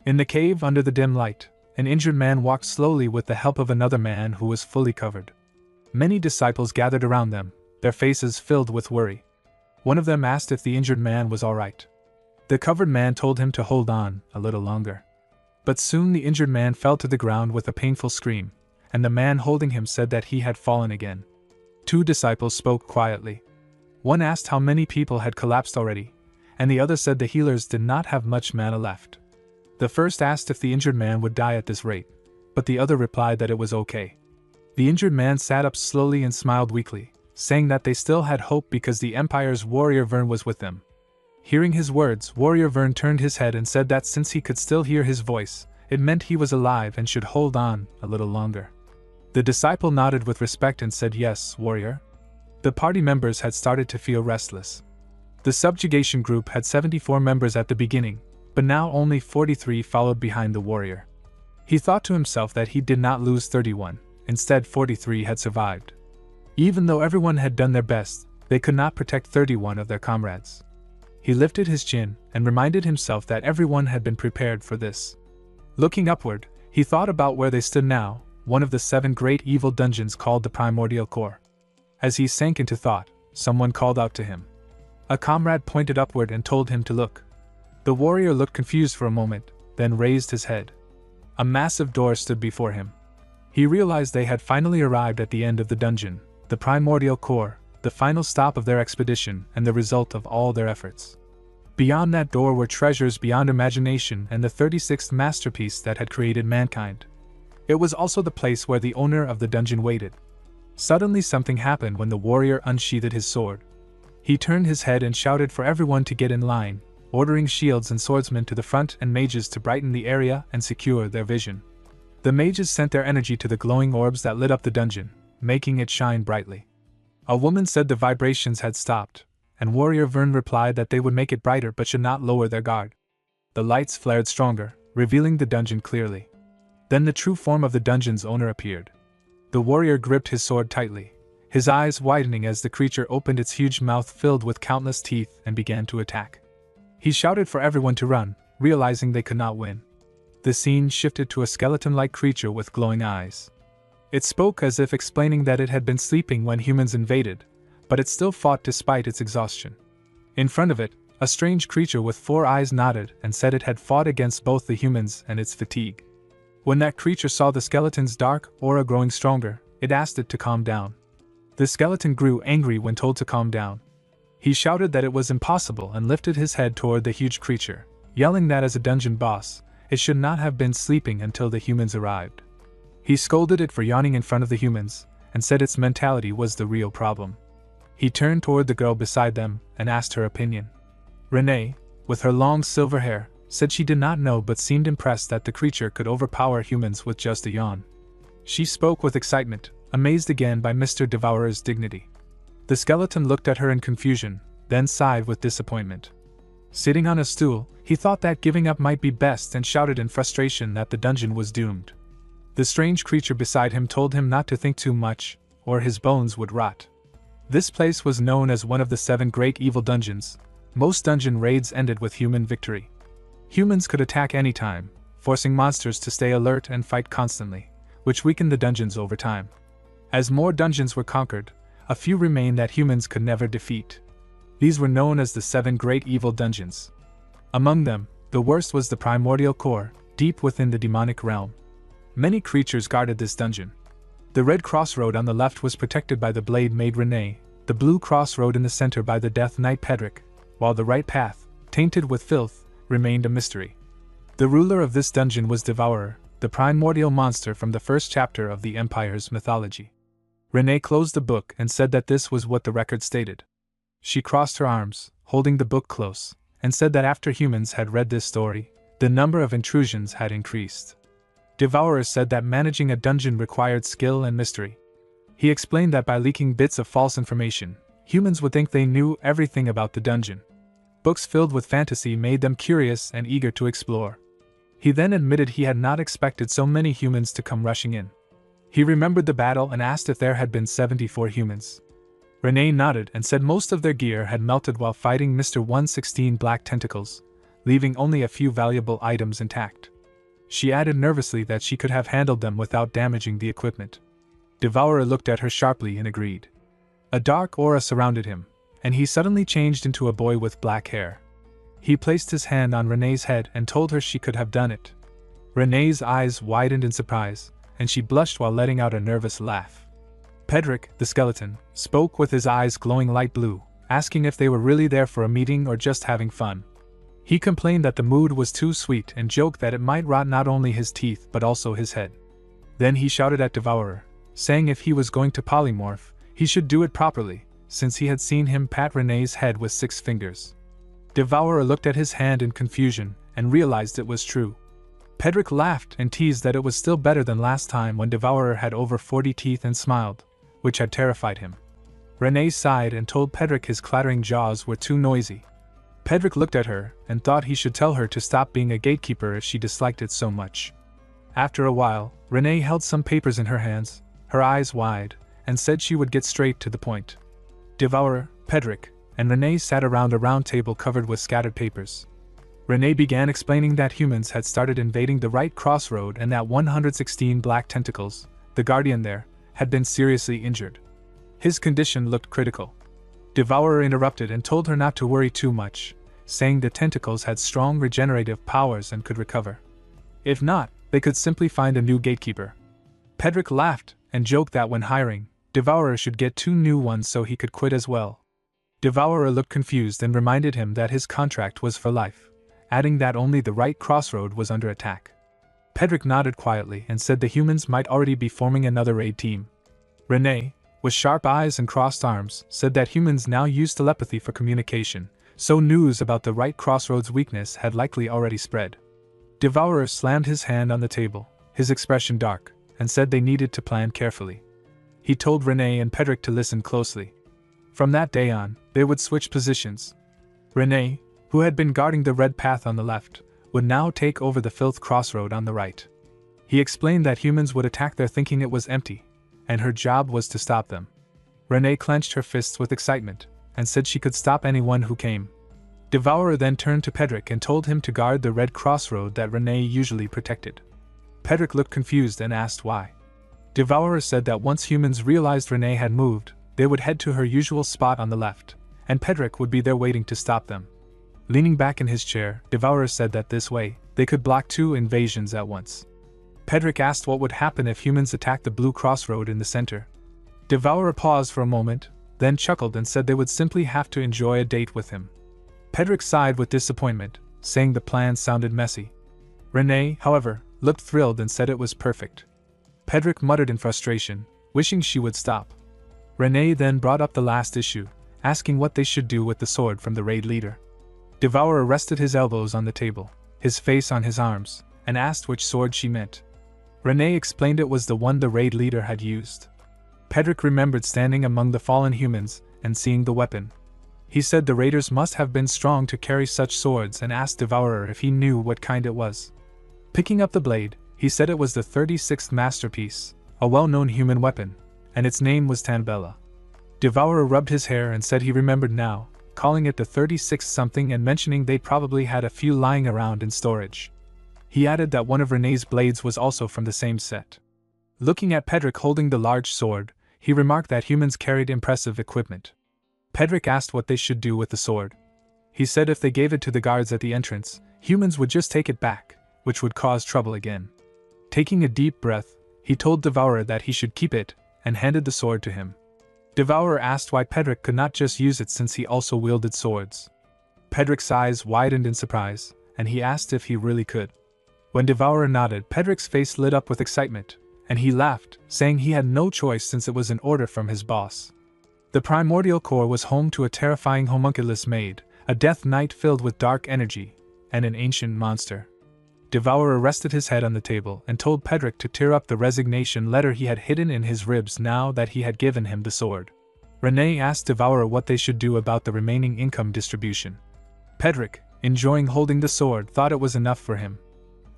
In the cave under the dim light, an injured man walked slowly with the help of another man who was fully covered. Many disciples gathered around them, their faces filled with worry. One of them asked if the injured man was all right. The covered man told him to hold on a little longer. But soon the injured man fell to the ground with a painful scream, and the man holding him said that he had fallen again. Two disciples spoke quietly. One asked how many people had collapsed already, and the other said the healers did not have much mana left. The first asked if the injured man would die at this rate, but the other replied that it was okay. The injured man sat up slowly and smiled weakly, saying that they still had hope because the Empire's warrior Vern was with them. Hearing his words, Warrior Vern turned his head and said that since he could still hear his voice, it meant he was alive and should hold on a little longer. The disciple nodded with respect and said, "Yes, warrior." The party members had started to feel restless. The subjugation group had 74 members at the beginning, but now only 43 followed behind the warrior. He thought to himself that he did not lose 31, instead 43 had survived. Even though everyone had done their best, they could not protect 31 of their comrades. He lifted his chin and reminded himself that everyone had been prepared for this. Looking upward, he thought about where they stood now, one of the 7 great evil dungeons called the Primordial Core. As he sank into thought, someone called out to him. A comrade pointed upward and told him to look. The warrior looked confused for a moment, then raised his head. A massive door stood before him. He realized they had finally arrived at the end of the dungeon, the Primordial Core, the final stop of their expedition and the result of all their efforts. Beyond that door were treasures beyond imagination and the 36th masterpiece that had created mankind. It was also the place where the owner of the dungeon waited. Suddenly something happened when the warrior unsheathed his sword. He turned his head and shouted for everyone to get in line, ordering shields and swordsmen to the front and mages to brighten the area and secure their vision. The mages sent their energy to the glowing orbs that lit up the dungeon, making it shine brightly. A woman said the vibrations had stopped, and Warrior Vern replied that they would make it brighter but should not lower their guard. The lights flared stronger, revealing the dungeon clearly. Then the true form of the dungeon's owner appeared. The warrior gripped his sword tightly, his eyes widening as the creature opened its huge mouth filled with countless teeth and began to attack. He shouted for everyone to run, realizing they could not win. The scene shifted to a skeleton-like creature with glowing eyes. It spoke as if explaining that it had been sleeping when humans invaded, but it still fought despite its exhaustion. In front of it, a strange creature with 4 eyes nodded and said it had fought against both the humans and its fatigue. When that creature saw the skeleton's dark aura growing stronger, it asked it to calm down. The skeleton grew angry when told to calm down. He shouted that it was impossible and lifted his head toward the huge creature, yelling that as a dungeon boss, it should not have been sleeping until the humans arrived. He scolded it for yawning in front of the humans, and said its mentality was the real problem. He turned toward the girl beside them and asked her opinion. Renee, with her long silver hair, said she did not know but seemed impressed that the creature could overpower humans with just a yawn. She spoke with excitement, amazed again by Mr. Devourer's dignity. The skeleton looked at her in confusion, then sighed with disappointment. Sitting on a stool, he thought that giving up might be best and shouted in frustration that the dungeon was doomed. The strange creature beside him told him not to think too much, or his bones would rot. This place was known as one of the 7 great evil dungeons. Most dungeon raids ended with human victory. Humans could attack anytime, forcing monsters to stay alert and fight constantly, which weakened the dungeons over time. As more dungeons were conquered, a few remained that humans could never defeat. These were known as the 7 great evil dungeons. Among them, the worst was the Primordial Core, deep within the demonic realm. Many creatures guarded this dungeon. The red crossroad on the left was protected by the Blade Maid Renee, the blue crossroad in the center by the Death Knight Pedrick, while the right path, tainted with filth, remained a mystery. The ruler of this dungeon was Devourer, the primordial monster from the first chapter of the Empire's mythology. Renee closed the book and said that this was what the record stated. She crossed her arms, holding the book close, and said that after humans had read this story, the number of intrusions had increased. Devourer said that managing a dungeon required skill and mystery. He explained that by leaking bits of false information, humans would think they knew everything about the dungeon. Books filled with fantasy made them curious and eager to explore. He then admitted he had not expected so many humans to come rushing in. He remembered the battle and asked if there had been 74 humans. Renee nodded and said most of their gear had melted while fighting Mr. 116 Black Tentacles, leaving only a few valuable items intact. She added nervously that she could have handled them without damaging the equipment. Devourer looked at her sharply and agreed. A dark aura surrounded him, and he suddenly changed into a boy with black hair. He placed his hand on Renee's head and told her she could have done it. Renee's eyes widened in surprise, and she blushed while letting out a nervous laugh. Pedrick, the skeleton, spoke with his eyes glowing light blue, asking if they were really there for a meeting or just having fun. He complained that the mood was too sweet and joked that it might rot not only his teeth but also his head. Then he shouted at Devourer, saying if he was going to polymorph, he should do it properly, since he had seen him pat Renee's head with 6 fingers. Devourer looked at his hand in confusion and realized it was true. Pedrick laughed and teased that it was still better than last time when Devourer had over 40 teeth and smiled, which had terrified him. Renee sighed and told Pedrick his clattering jaws were too noisy. Pedrick looked at her and thought he should tell her to stop being a gatekeeper if she disliked it so much. After a while, Renee held some papers in her hands, her eyes wide, and said she would get straight to the point. Devourer, Pedrick, and Renee sat around a round table covered with scattered papers. Renee began explaining that humans had started invading the right crossroad and that 116 black tentacles, the guardian there, had been seriously injured. His condition looked critical. Devourer interrupted and told her not to worry too much, saying the tentacles had strong regenerative powers and could recover. If not, they could simply find a new gatekeeper. Pedrick laughed and joked that when hiring, Devourer should get 2 new ones so he could quit as well. Devourer looked confused and reminded him that his contract was for life, adding that only the right crossroad was under attack. Pedrick nodded quietly and said the humans might already be forming another raid team. Renee, with sharp eyes and crossed arms, said that humans now use telepathy for communication, so news about the right crossroads weakness had likely already spread. Devourer slammed his hand on the table, his expression dark, and said they needed to plan carefully. He told Renee and Pedrick to listen closely. From that day on, they would switch positions. Renee, who had been guarding the red path on the left, would now take over the filth crossroad on the right. He explained that humans would attack there thinking it was empty, and her job was to stop them. Renee clenched her fists with excitement, and said she could stop anyone who came. Devourer then turned to Pedrick and told him to guard the red crossroad that Renee usually protected. Pedrick looked confused and asked why. Devourer said that once humans realized Renee had moved, they would head to her usual spot on the left, and Pedrick would be there waiting to stop them. Leaning back in his chair, Devourer said that this way, they could block 2 invasions at once. Pedrick asked what would happen if humans attacked the blue crossroad in the center. Devourer paused for a moment, then chuckled and said they would simply have to enjoy a date with him. Pedrick sighed with disappointment, saying the plan sounded messy. Renee, however, looked thrilled and said it was perfect. Pedrick muttered in frustration, wishing she would stop. Renee then brought up the last issue, asking what they should do with the sword from the raid leader. Devourer rested his elbows on the table, his face on his arms, and asked which sword she meant. Renee explained it was the one the raid leader had used. Pedrick remembered standing among the fallen humans and seeing the weapon. He said the raiders must have been strong to carry such swords and asked Devourer if he knew what kind it was. Picking up the blade, he said it was the 36th masterpiece, a well-known human weapon, and its name was Tanbella. Devourer rubbed his hair and said he remembered now, calling it the 36th something and mentioning they'd probably had a few lying around in storage. He added that one of Renee's blades was also from the same set. Looking at Pedrick holding the large sword, he remarked that humans carried impressive equipment. Pedrick asked what they should do with the sword. He said if they gave it to the guards at the entrance, humans would just take it back, which would cause trouble again. Taking a deep breath, he told Devourer that he should keep it, and handed the sword to him. Devourer asked why Pedrick could not just use it since he also wielded swords. Pedrick's eyes widened in surprise, and he asked if he really could. When Devourer nodded, Pedrick's face lit up with excitement, and he laughed, saying he had no choice since it was an order from his boss. The primordial core was home to a terrifying homunculus maid, a death knight filled with dark energy, and an ancient monster. Devourer rested his head on the table and told Pedrick to tear up the resignation letter he had hidden in his ribs now that he had given him the sword. Renee asked Devourer what they should do about the remaining income distribution. Pedrick, enjoying holding the sword, thought it was enough for him.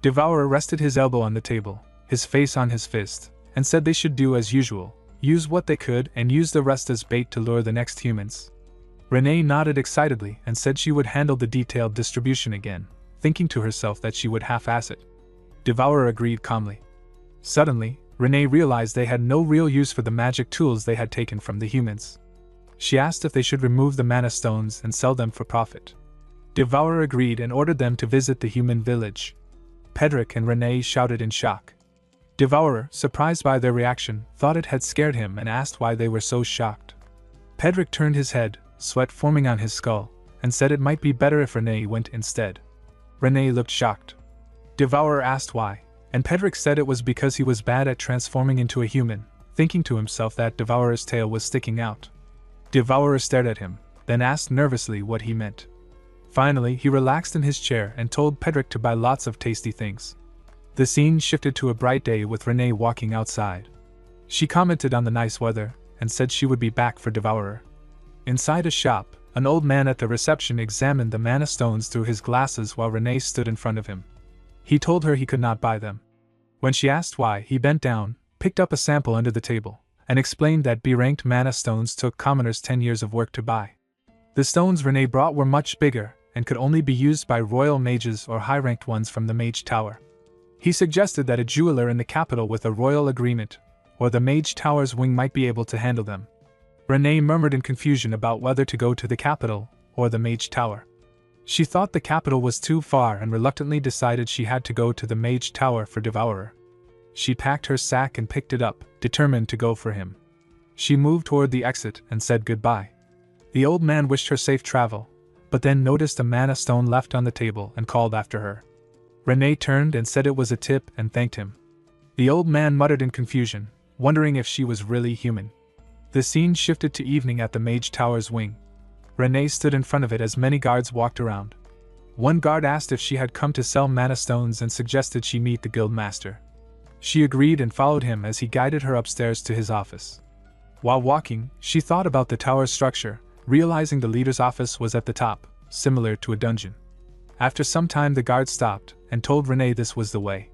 Devourer rested his elbow on the table, his face on his fist, and said they should do as usual, use what they could and use the rest as bait to lure the next humans. Renee nodded excitedly and said she would handle the detailed distribution again, thinking to herself that she would half-ass it. Devourer agreed calmly. Suddenly, Renee realized they had no real use for the magic tools they had taken from the humans. She asked if they should remove the mana stones and sell them for profit. Devourer agreed and ordered them to visit the human village. Pedrick and Renee shouted in shock. Devourer, surprised by their reaction, thought it had scared him and asked why they were so shocked. Pedrick turned his head, sweat forming on his skull, and said it might be better if Renee went instead. Renee looked shocked. Devourer asked why, and Pedrick said it was because he was bad at transforming into a human, thinking to himself that Devourer's tail was sticking out. Devourer stared at him, then asked nervously what he meant. Finally, he relaxed in his chair and told Pedrick to buy lots of tasty things. The scene shifted to a bright day with Renee walking outside. She commented on the nice weather, and said she would be back for Devourer. Inside a shop, an old man at the reception examined the mana stones through his glasses while Renee stood in front of him. He told her he could not buy them. When she asked why, he bent down, picked up a sample under the table, and explained that B-ranked mana stones took commoners 10 years of work to buy. The stones Renee brought were much bigger, and could only be used by royal mages or high-ranked ones from the Mage Tower. He suggested that a jeweler in the capital with a royal agreement, or the Mage Tower's wing might be able to handle them. Renee murmured in confusion about whether to go to the capital, or the Mage Tower. She thought the capital was too far and reluctantly decided she had to go to the Mage Tower for Devourer. She packed her sack and picked it up, determined to go for him. She moved toward the exit and said goodbye. The old man wished her safe travel, but then noticed a mana stone left on the table and called after her. Renee turned and said it was a tip and thanked him. The old man muttered in confusion, wondering if she was really human. The scene shifted to evening at the Mage Tower's wing. Renee stood in front of it as many guards walked around. One guard asked if she had come to sell mana stones and suggested she meet the guild master. She agreed and followed him as he guided her upstairs to his office. While walking, she thought about the tower's structure, realizing the leader's office was at the top, similar to a dungeon. After some time the guard stopped and told Renee this was the way.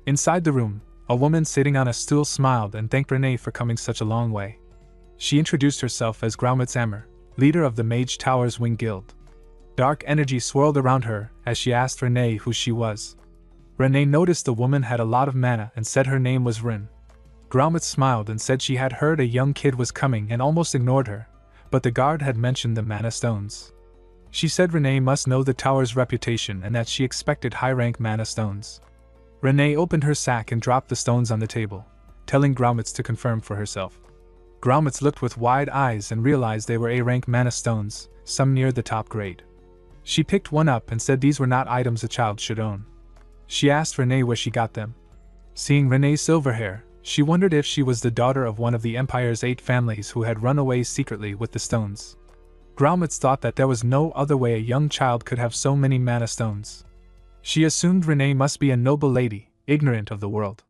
Inside the room, a woman sitting on a stool smiled and thanked Renee for coming such a long way. She introduced herself as Graumitz Ammer, leader of the Mage Tower's Wing Guild. Dark energy swirled around her as she asked Renee who she was. Renee noticed the woman had a lot of mana and said her name was Rin. Graumitz smiled and said she had heard a young kid was coming and almost ignored her, but the guard had mentioned the mana stones. She said Renee must know the tower's reputation and that she expected high-rank mana stones. Renee opened her sack and dropped the stones on the table, telling Graumitz to confirm for herself. Graumitz looked with wide eyes and realized they were A-rank mana stones, some near the top grade. She picked one up and said these were not items a child should own. She asked Renee where she got them. Seeing Renee's silver hair, she wondered if she was the daughter of one of the Empire's 8 families who had run away secretly with the stones. Graumitz thought that there was no other way a young child could have so many mana stones. She assumed Renee must be a noble lady, ignorant of the world.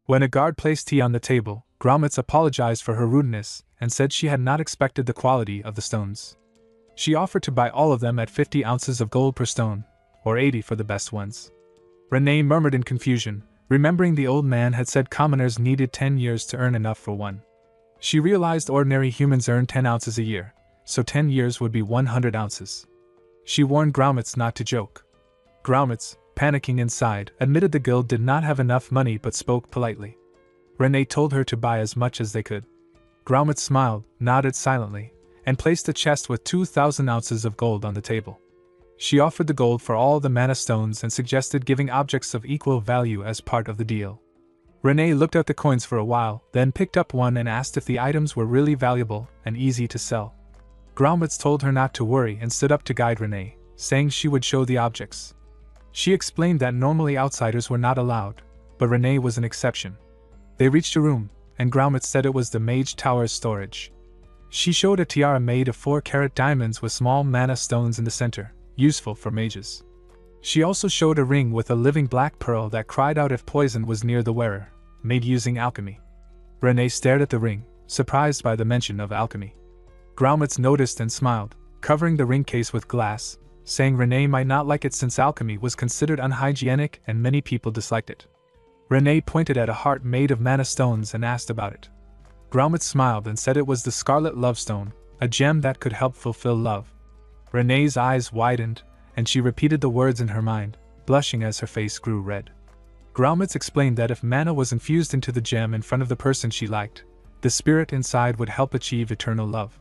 When a guard placed tea on the table, Graumitz apologized for her rudeness and said she had not expected the quality of the stones. She offered to buy all of them at 50 ounces of gold per stone, or 80 for the best ones. Renee murmured in confusion, remembering the old man had said commoners needed 10 years to earn enough for one. She realized ordinary humans earn 10 ounces a year, so 10 years would be 100 ounces. She warned Graumitz not to joke. Graumitz, panicking inside, admitted the guild did not have enough money but spoke politely. Renee told her to buy as much as they could. Graumitz smiled, nodded silently, and placed a chest with 2,000 ounces of gold on the table. She offered the gold for all the mana stones and suggested giving objects of equal value as part of the deal. Renee looked at the coins for a while, then picked up one and asked if the items were really valuable and easy to sell. Graumitz told her not to worry and stood up to guide Renee, saying she would show the objects. She explained that normally outsiders were not allowed, but Renee was an exception. They reached a room, and Graumitz said it was the Mage Tower's storage. She showed a tiara made of 4-carat diamonds with small mana stones in the center, useful for mages. She also showed a ring with a living black pearl that cried out if poison was near the wearer, made using alchemy. Renee stared at the ring, surprised by the mention of alchemy. Graumitz noticed and smiled, covering the ring case with glass, saying Renee might not like it since alchemy was considered unhygienic and many people disliked it. Renee pointed at a heart made of mana stones and asked about it. Graumitz smiled and said it was the Scarlet Lovestone, a gem that could help fulfill love. Renee's eyes widened, and she repeated the words in her mind, blushing as her face grew red. Graumitz explained that if mana was infused into the gem in front of the person she liked, the spirit inside would help achieve eternal love.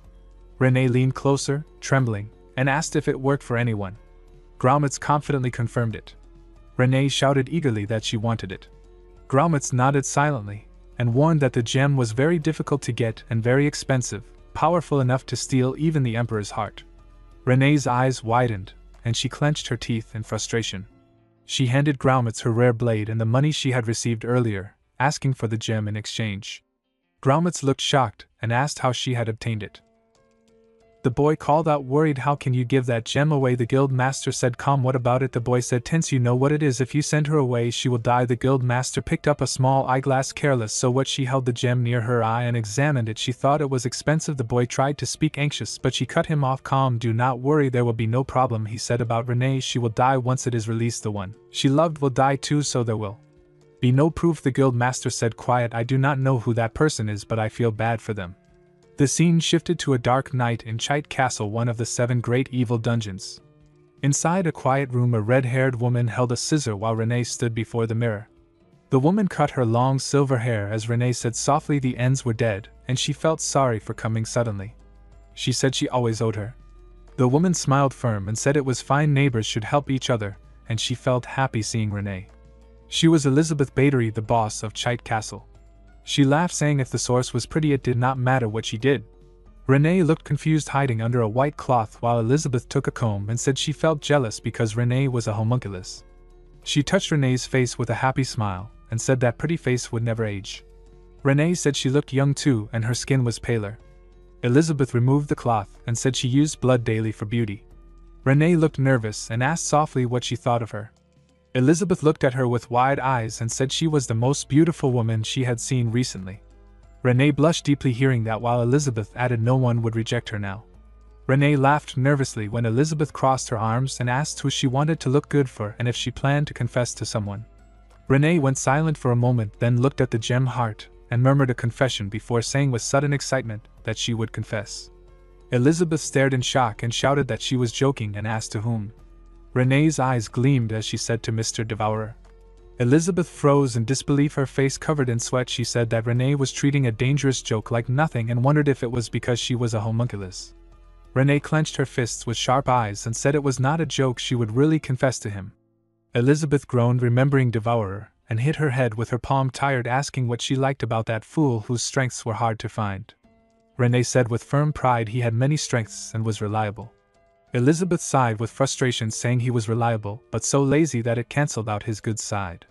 Renee leaned closer, trembling, and asked if it worked for anyone. Graumitz confidently confirmed it. Renee shouted eagerly that she wanted it. Graumitz nodded silently, and warned that the gem was very difficult to get and very expensive, powerful enough to steal even the Emperor's heart. Renee's eyes widened, and she clenched her teeth in frustration. She handed Graumitz her rare blade and the money she had received earlier, asking for the gem in exchange. Graumitz looked shocked and asked how she had obtained it. The boy called out worried, "How can you give that gem away?" The guild master said calm, "What about it?" The boy said tense, "You know what it is, if you send her away she will die." The guild master picked up a small eyeglass careless so what she held the gem near her eye and examined it. She thought it was expensive. The boy tried to speak anxious but she cut him off. "Calm, do not worry, there will be no problem," he said. "About Renee, she will die once it is released. The one she loved will die too, so there will be no proof." The guild master said quiet, "I do not know who that person is but I feel bad for them." The scene shifted to a dark night in Chite Castle, one of the 7 great evil dungeons. Inside a quiet room, a red-haired woman held a scissor while Renee stood before the mirror. The woman cut her long silver hair as Renee said softly the ends were dead, and she felt sorry for coming suddenly. She said she always owed her. The woman smiled firm and said it was fine, neighbors should help each other, and she felt happy seeing Renee. She was Elizabeth Battery, the boss of Chite Castle. She laughed, saying if the source was pretty it did not matter what she did. Renee looked confused, hiding under a white cloth while Elizabeth took a comb and said she felt jealous because Renee was a homunculus. She touched Renee's face with a happy smile and said that pretty face would never age. Renee said she looked young too and her skin was paler. Elizabeth removed the cloth and said she used blood daily for beauty. Renee looked nervous and asked softly what she thought of her. Elizabeth looked at her with wide eyes and said she was the most beautiful woman she had seen recently. Renee blushed deeply hearing that, while Elizabeth added no one would reject her now. Renee laughed nervously when Elizabeth crossed her arms and asked who she wanted to look good for and if she planned to confess to someone. Renee went silent for a moment, then looked at the gem heart and murmured a confession before saying with sudden excitement that she would confess. Elizabeth stared in shock and shouted that she was joking and asked to whom. Renee's eyes gleamed as she said to Mr. Devourer. Elizabeth froze in disbelief, her face covered in sweat. She said that Renee was treating a dangerous joke like nothing and wondered if it was because she was a homunculus. Renee clenched her fists with sharp eyes and said it was not a joke, she would really confess to him. Elizabeth groaned, remembering Devourer, and hit her head with her palm, tired, asking what she liked about that fool whose strengths were hard to find. Renee said with firm pride he had many strengths and was reliable. Elizabeth sighed with frustration, saying he was reliable, but so lazy that it cancelled out his good side.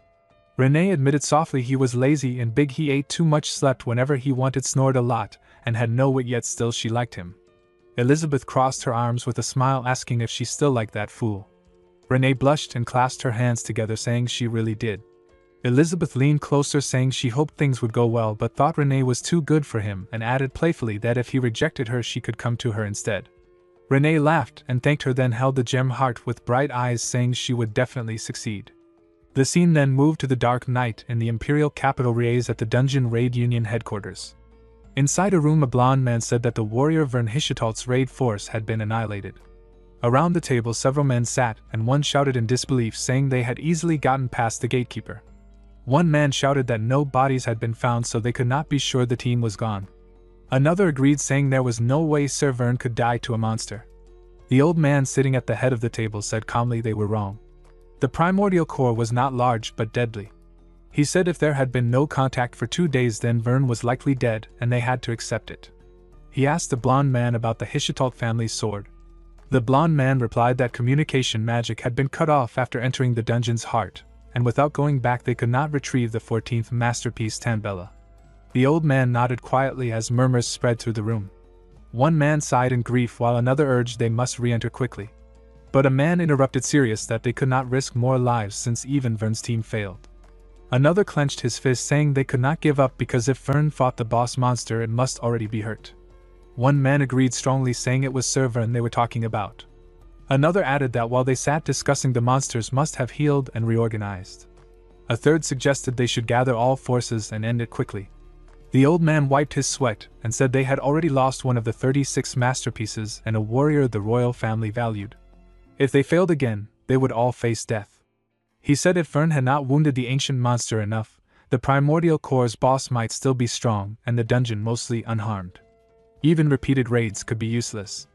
Renee admitted softly he was lazy and big, he ate too much, slept whenever he wanted, snored a lot, and had no wit, yet still she liked him. Elizabeth crossed her arms with a smile, asking if she still liked that fool. Renee blushed and clasped her hands together, saying she really did. Elizabeth leaned closer, saying she hoped things would go well but thought Renee was too good for him, and added playfully that if he rejected her she could come to her instead. Renee laughed and thanked her, then held the gem heart with bright eyes, saying she would definitely succeed. The scene then moved to the dark night in the Imperial capital Reyes at the Dungeon Raid Union headquarters. Inside a room, a blond man said that the warrior Vern Hishitalt's raid force had been annihilated. Around the table several men sat, and one shouted in disbelief, saying they had easily gotten past the gatekeeper. One man shouted that no bodies had been found, so they could not be sure the team was gone. Another agreed, saying there was no way Sir Vern could die to a monster. The old man sitting at the head of the table said calmly they were wrong. The primordial core was not large but deadly. He said if there had been no contact for 2 days then Vern was likely dead and they had to accept it. He asked the blond man about the Hishitalt family's sword. The blond man replied that communication magic had been cut off after entering the dungeon's heart, and without going back they could not retrieve the 14th masterpiece Tambella. The old man nodded quietly as murmurs spread through the room. One man sighed in grief while another urged they must re-enter quickly. But a man interrupted, serious that they could not risk more lives since even Vern's team failed. Another clenched his fist, saying they could not give up because if Vern fought the boss monster it must already be hurt. One man agreed strongly, saying it was Sir Vern they were talking about. Another added that while they sat discussing, the monsters must have healed and reorganized. A third suggested they should gather all forces and end it quickly. The old man wiped his sweat and said they had already lost one of the 36 masterpieces and a warrior the royal family valued. If they failed again, they would all face death. He said if Vern had not wounded the ancient monster enough, the primordial core's boss might still be strong and the dungeon mostly unharmed. Even repeated raids could be useless.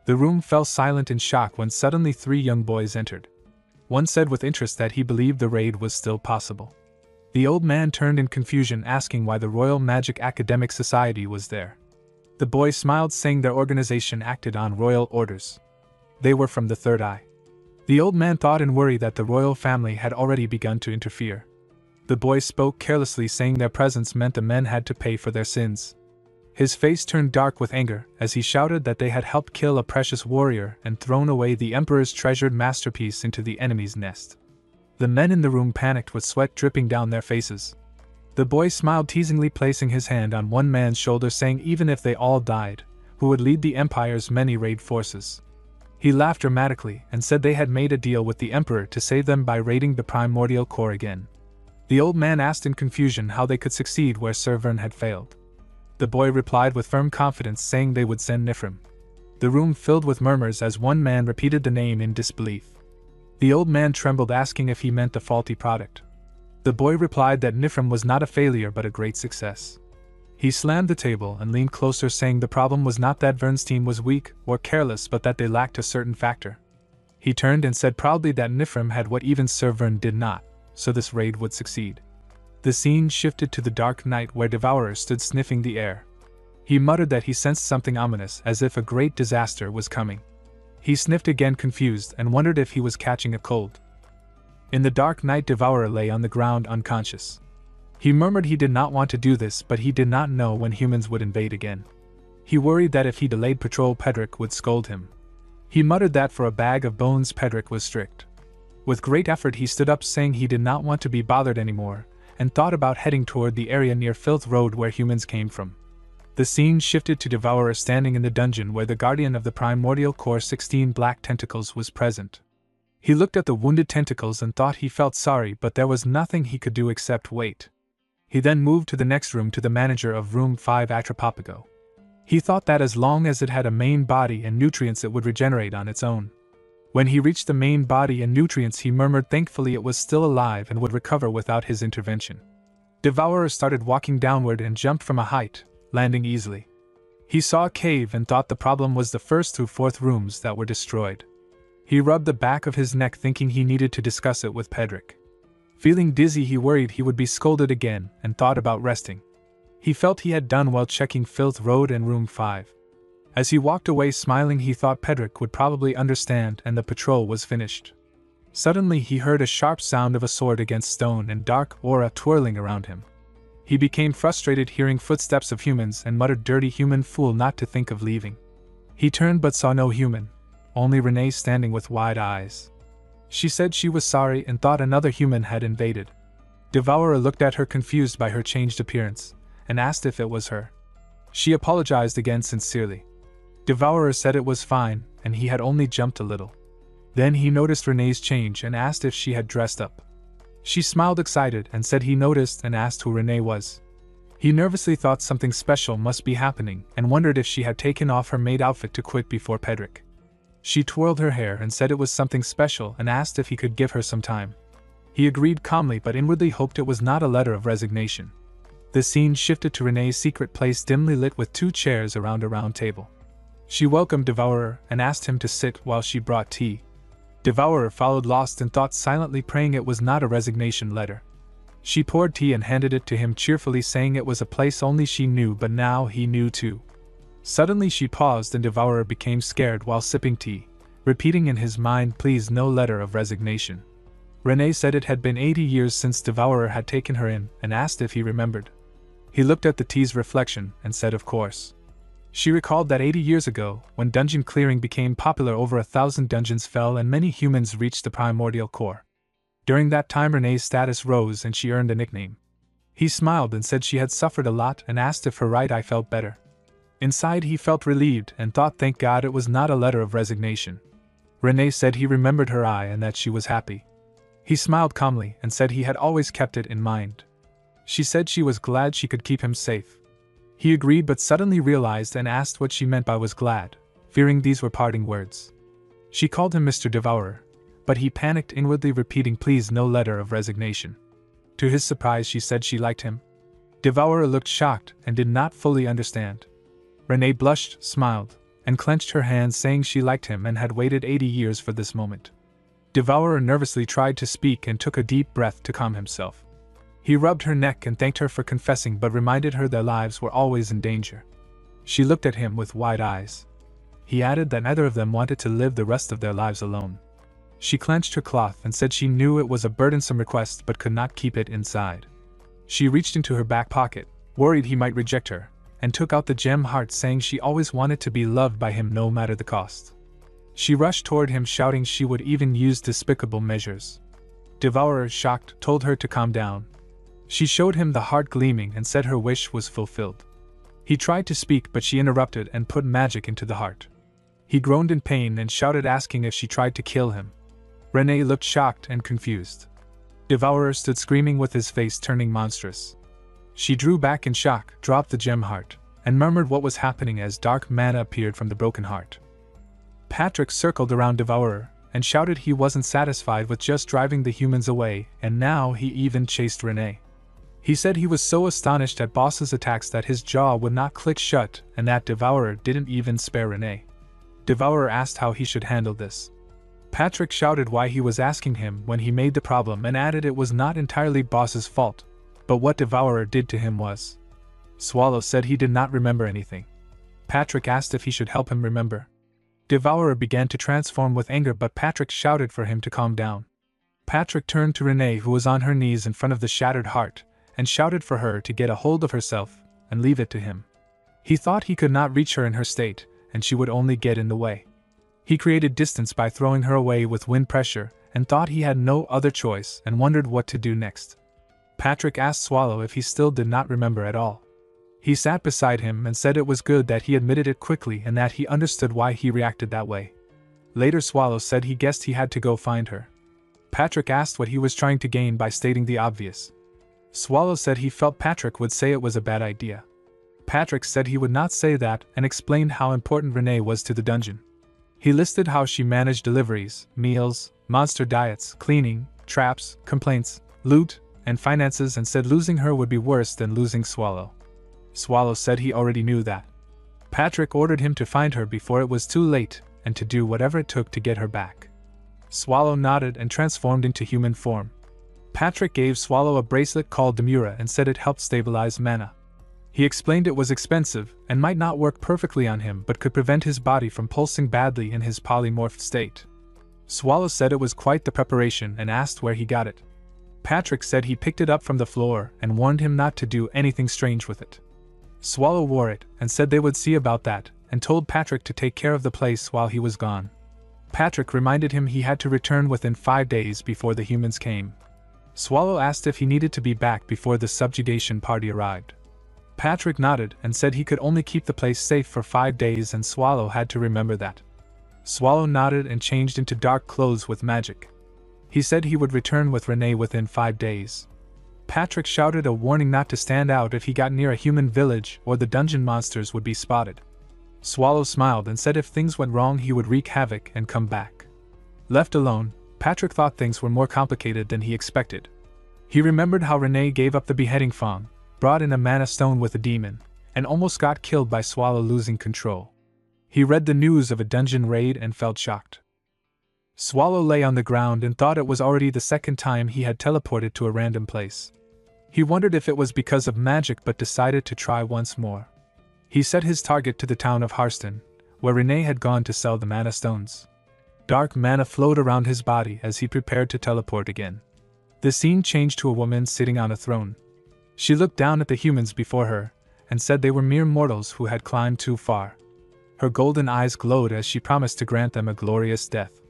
The room fell silent in shock when suddenly 3 young boys entered. One said with interest that he believed the raid was still possible. The old man turned in confusion, asking why the Royal Magic Academic Society was there. The boy smiled, saying their organization acted on royal orders. They were from the Third Eye. The old man thought in worry that the royal family had already begun to interfere. The boy spoke carelessly, saying their presence meant the men had to pay for their sins. His face turned dark with anger as he shouted that they had helped kill a precious warrior and thrown away the emperor's treasured masterpiece into the enemy's nest. The men in the room panicked with sweat dripping down their faces. The boy smiled teasingly, placing his hand on one man's shoulder, saying even if they all died, who would lead the empire's many raid forces? He laughed dramatically and said they had made a deal with the emperor to save them by raiding the primordial core again. The old man asked in confusion how they could succeed where Sir Vern had failed. The boy replied with firm confidence, saying they would send Nifrim. The room filled with murmurs as one man repeated the name in disbelief. The old man trembled, asking if he meant the faulty product. The boy replied that Nifrim was not a failure but a great success. He slammed the table and leaned closer, saying the problem was not that Vern's team was weak or careless, but that they lacked a certain factor. He turned and said proudly that Nifrim had what even Sir Vern did not, so this raid would succeed. The scene shifted to the dark night where Devourer stood sniffing the air. He muttered that he sensed something ominous, as if a great disaster was coming. He sniffed again, confused, and wondered if he was catching a cold. In the dark night, Devourer lay on the ground unconscious. He murmured he did not want to do this, but he did not know when humans would invade again. He worried that if he delayed patrol, Pedrick would scold him. He muttered that for a bag of bones, Pedrick was strict. With great effort he stood up, saying he did not want to be bothered anymore, and thought about heading toward the area near Filth Road where humans came from. The scene shifted to Devourer standing in the dungeon where the guardian of the primordial core 16 black tentacles was present. He looked at the wounded tentacles and thought he felt sorry, but there was nothing he could do except wait. He then moved to the next room to the manager of room 5 Atropapago. He thought that as long as it had a main body and nutrients it would regenerate on its own. When he reached the main body and nutrients, he murmured thankfully it was still alive and would recover without his intervention. Devourer started walking downward and jumped from a height, landing easily. He saw a cave and thought the problem was the first through 4th rooms that were destroyed. He rubbed the back of his neck, thinking he needed to discuss it with Pedrick. Feeling dizzy, he worried he would be scolded again and thought about resting. He felt he had done well checking Filth Road and room 5. As he walked away smiling, he thought Pedrick would probably understand and the patrol was finished. Suddenly he heard a sharp sound of a sword against stone and dark aura twirling around him. He became frustrated hearing footsteps of humans and muttered, "Dirty human fool not to think of leaving." He turned but saw no human, only Renee standing with wide eyes. She said she was sorry and thought another human had invaded. Devourer looked at her, confused by her changed appearance, and asked if it was her. She apologized again sincerely. Devourer said it was fine, and he had only jumped a little. Then he noticed Renee's change and asked if she had dressed up. She smiled excited and said he noticed and asked who Renee was. He nervously thought something special must be happening and wondered if she had taken off her maid outfit to quit before Pedrick. She twirled her hair and said it was something special and asked if he could give her some time. He agreed calmly but inwardly hoped it was not a letter of resignation. The scene shifted to Renee's secret place, dimly lit with 2 chairs around a round table. She welcomed Devourer and asked him to sit while she brought tea. Devourer followed, lost in thought, silently praying it was not a resignation letter. She poured tea and handed it to him cheerfully, saying it was a place only she knew, but now he knew too. Suddenly she paused and Devourer became scared while sipping tea, repeating in his mind, "Please, no letter of resignation." Renee said it had been 80 years since Devourer had taken her in and asked if he remembered. He looked at the tea's reflection and said of course. She recalled that 80 years ago, when dungeon clearing became popular, over 1,000 dungeons fell and many humans reached the primordial core. During that time Renee's status rose and she earned a nickname. He smiled and said she had suffered a lot and asked if her right eye felt better. Inside he felt relieved and thought thank God it was not a letter of resignation. Renee said he remembered her eye and that she was happy. He smiled calmly and said he had always kept it in mind. She said she was glad she could keep him safe. He agreed but suddenly realized and asked what she meant by was glad, fearing these were parting words. She called him Mr. Devourer, but he panicked, inwardly repeating, "Please, no letter of resignation." To his surprise, she said she liked him. Devourer looked shocked and did not fully understand. Renee blushed, smiled, and clenched her hands, saying she liked him and had waited 80 years for this moment. Devourer nervously tried to speak and took a deep breath to calm himself. He rubbed her neck and thanked her for confessing, but reminded her their lives were always in danger. She looked at him with wide eyes. He added that neither of them wanted to live the rest of their lives alone. She clenched her cloth and said she knew it was a burdensome request but could not keep it inside. She reached into her back pocket, worried he might reject her, and took out the gem heart, saying she always wanted to be loved by him no matter the cost. She rushed toward him, shouting she would even use despicable measures. Devourer, shocked, told her to calm down. She showed him the heart gleaming and said her wish was fulfilled. He tried to speak, but she interrupted and put magic into the heart. He groaned in pain and shouted, asking if she tried to kill him. Renee looked shocked and confused. Devourer stood screaming with his face turning monstrous. She drew back in shock, dropped the gem heart, and murmured what was happening as dark mana appeared from the broken heart. Patrick circled around Devourer and shouted he wasn't satisfied with just driving the humans away, and now he even chased Renee. He said he was so astonished at Boss's attacks that his jaw would not click shut, and that Devourer didn't even spare Renee. Devourer asked how he should handle this. Patrick shouted why he was asking him when he made the problem and added it was not entirely Boss's fault, but what Devourer did to him was. Swallow said he did not remember anything. Patrick asked if he should help him remember. Devourer began to transform with anger, but Patrick shouted for him to calm down. Patrick turned to Renee, who was on her knees in front of the shattered heart, and shouted for her to get a hold of herself and leave it to him. He thought he could not reach her in her state, and she would only get in the way. He created distance by throwing her away with wind pressure, and thought he had no other choice and wondered what to do next. Patrick asked Swallow if he still did not remember at all. He sat beside him and said it was good that he admitted it quickly and that he understood why he reacted that way. Later, Swallow said he guessed he had to go find her. Patrick asked what he was trying to gain by stating the obvious. Swallow said he felt Patrick would say it was a bad idea. Patrick said he would not say that and explained how important Renee was to the dungeon. He listed how she managed deliveries, meals, monster diets, cleaning, traps, complaints, loot, and finances, and said losing her would be worse than losing Swallow. Swallow said he already knew that. Patrick ordered him to find her before it was too late and to do whatever it took to get her back. Swallow nodded and transformed into human form. Patrick gave Swallow a bracelet called DONGHUA and said it helped stabilize mana. He explained it was expensive and might not work perfectly on him but could prevent his body from pulsing badly in his polymorphed state. Swallow said it was quite the preparation and asked where he got it. Patrick said he picked it up from the floor and warned him not to do anything strange with it. Swallow wore it and said they would see about that, and told Patrick to take care of the place while he was gone. Patrick reminded him he had to return within 5 days before the humans came. Swallow asked if he needed to be back before the subjugation party arrived. Patrick nodded and said he could only keep the place safe for 5 days, and Swallow had to remember that. Swallow nodded and changed into dark clothes with magic. He said he would return with Renee within 5 days. Patrick shouted a warning not to stand out if he got near a human village or the dungeon monsters would be spotted. Swallow smiled and said if things went wrong he would wreak havoc and come back. Left alone, Patrick thought things were more complicated than he expected. He remembered how Renee gave up the beheading Fong, brought in a mana stone with a demon, and almost got killed by Swallow losing control. He read the news of a dungeon raid and felt shocked. Swallow lay on the ground and thought it was already the second time he had teleported to a random place. He wondered if it was because of magic but decided to try once more. He set his target to the town of Harston, where Renee had gone to sell the mana stones. Dark mana flowed around his body as he prepared to teleport again. The scene changed to a woman sitting on a throne. She looked down at the humans before her, and said they were mere mortals who had climbed too far. Her golden eyes glowed as she promised to grant them a glorious death.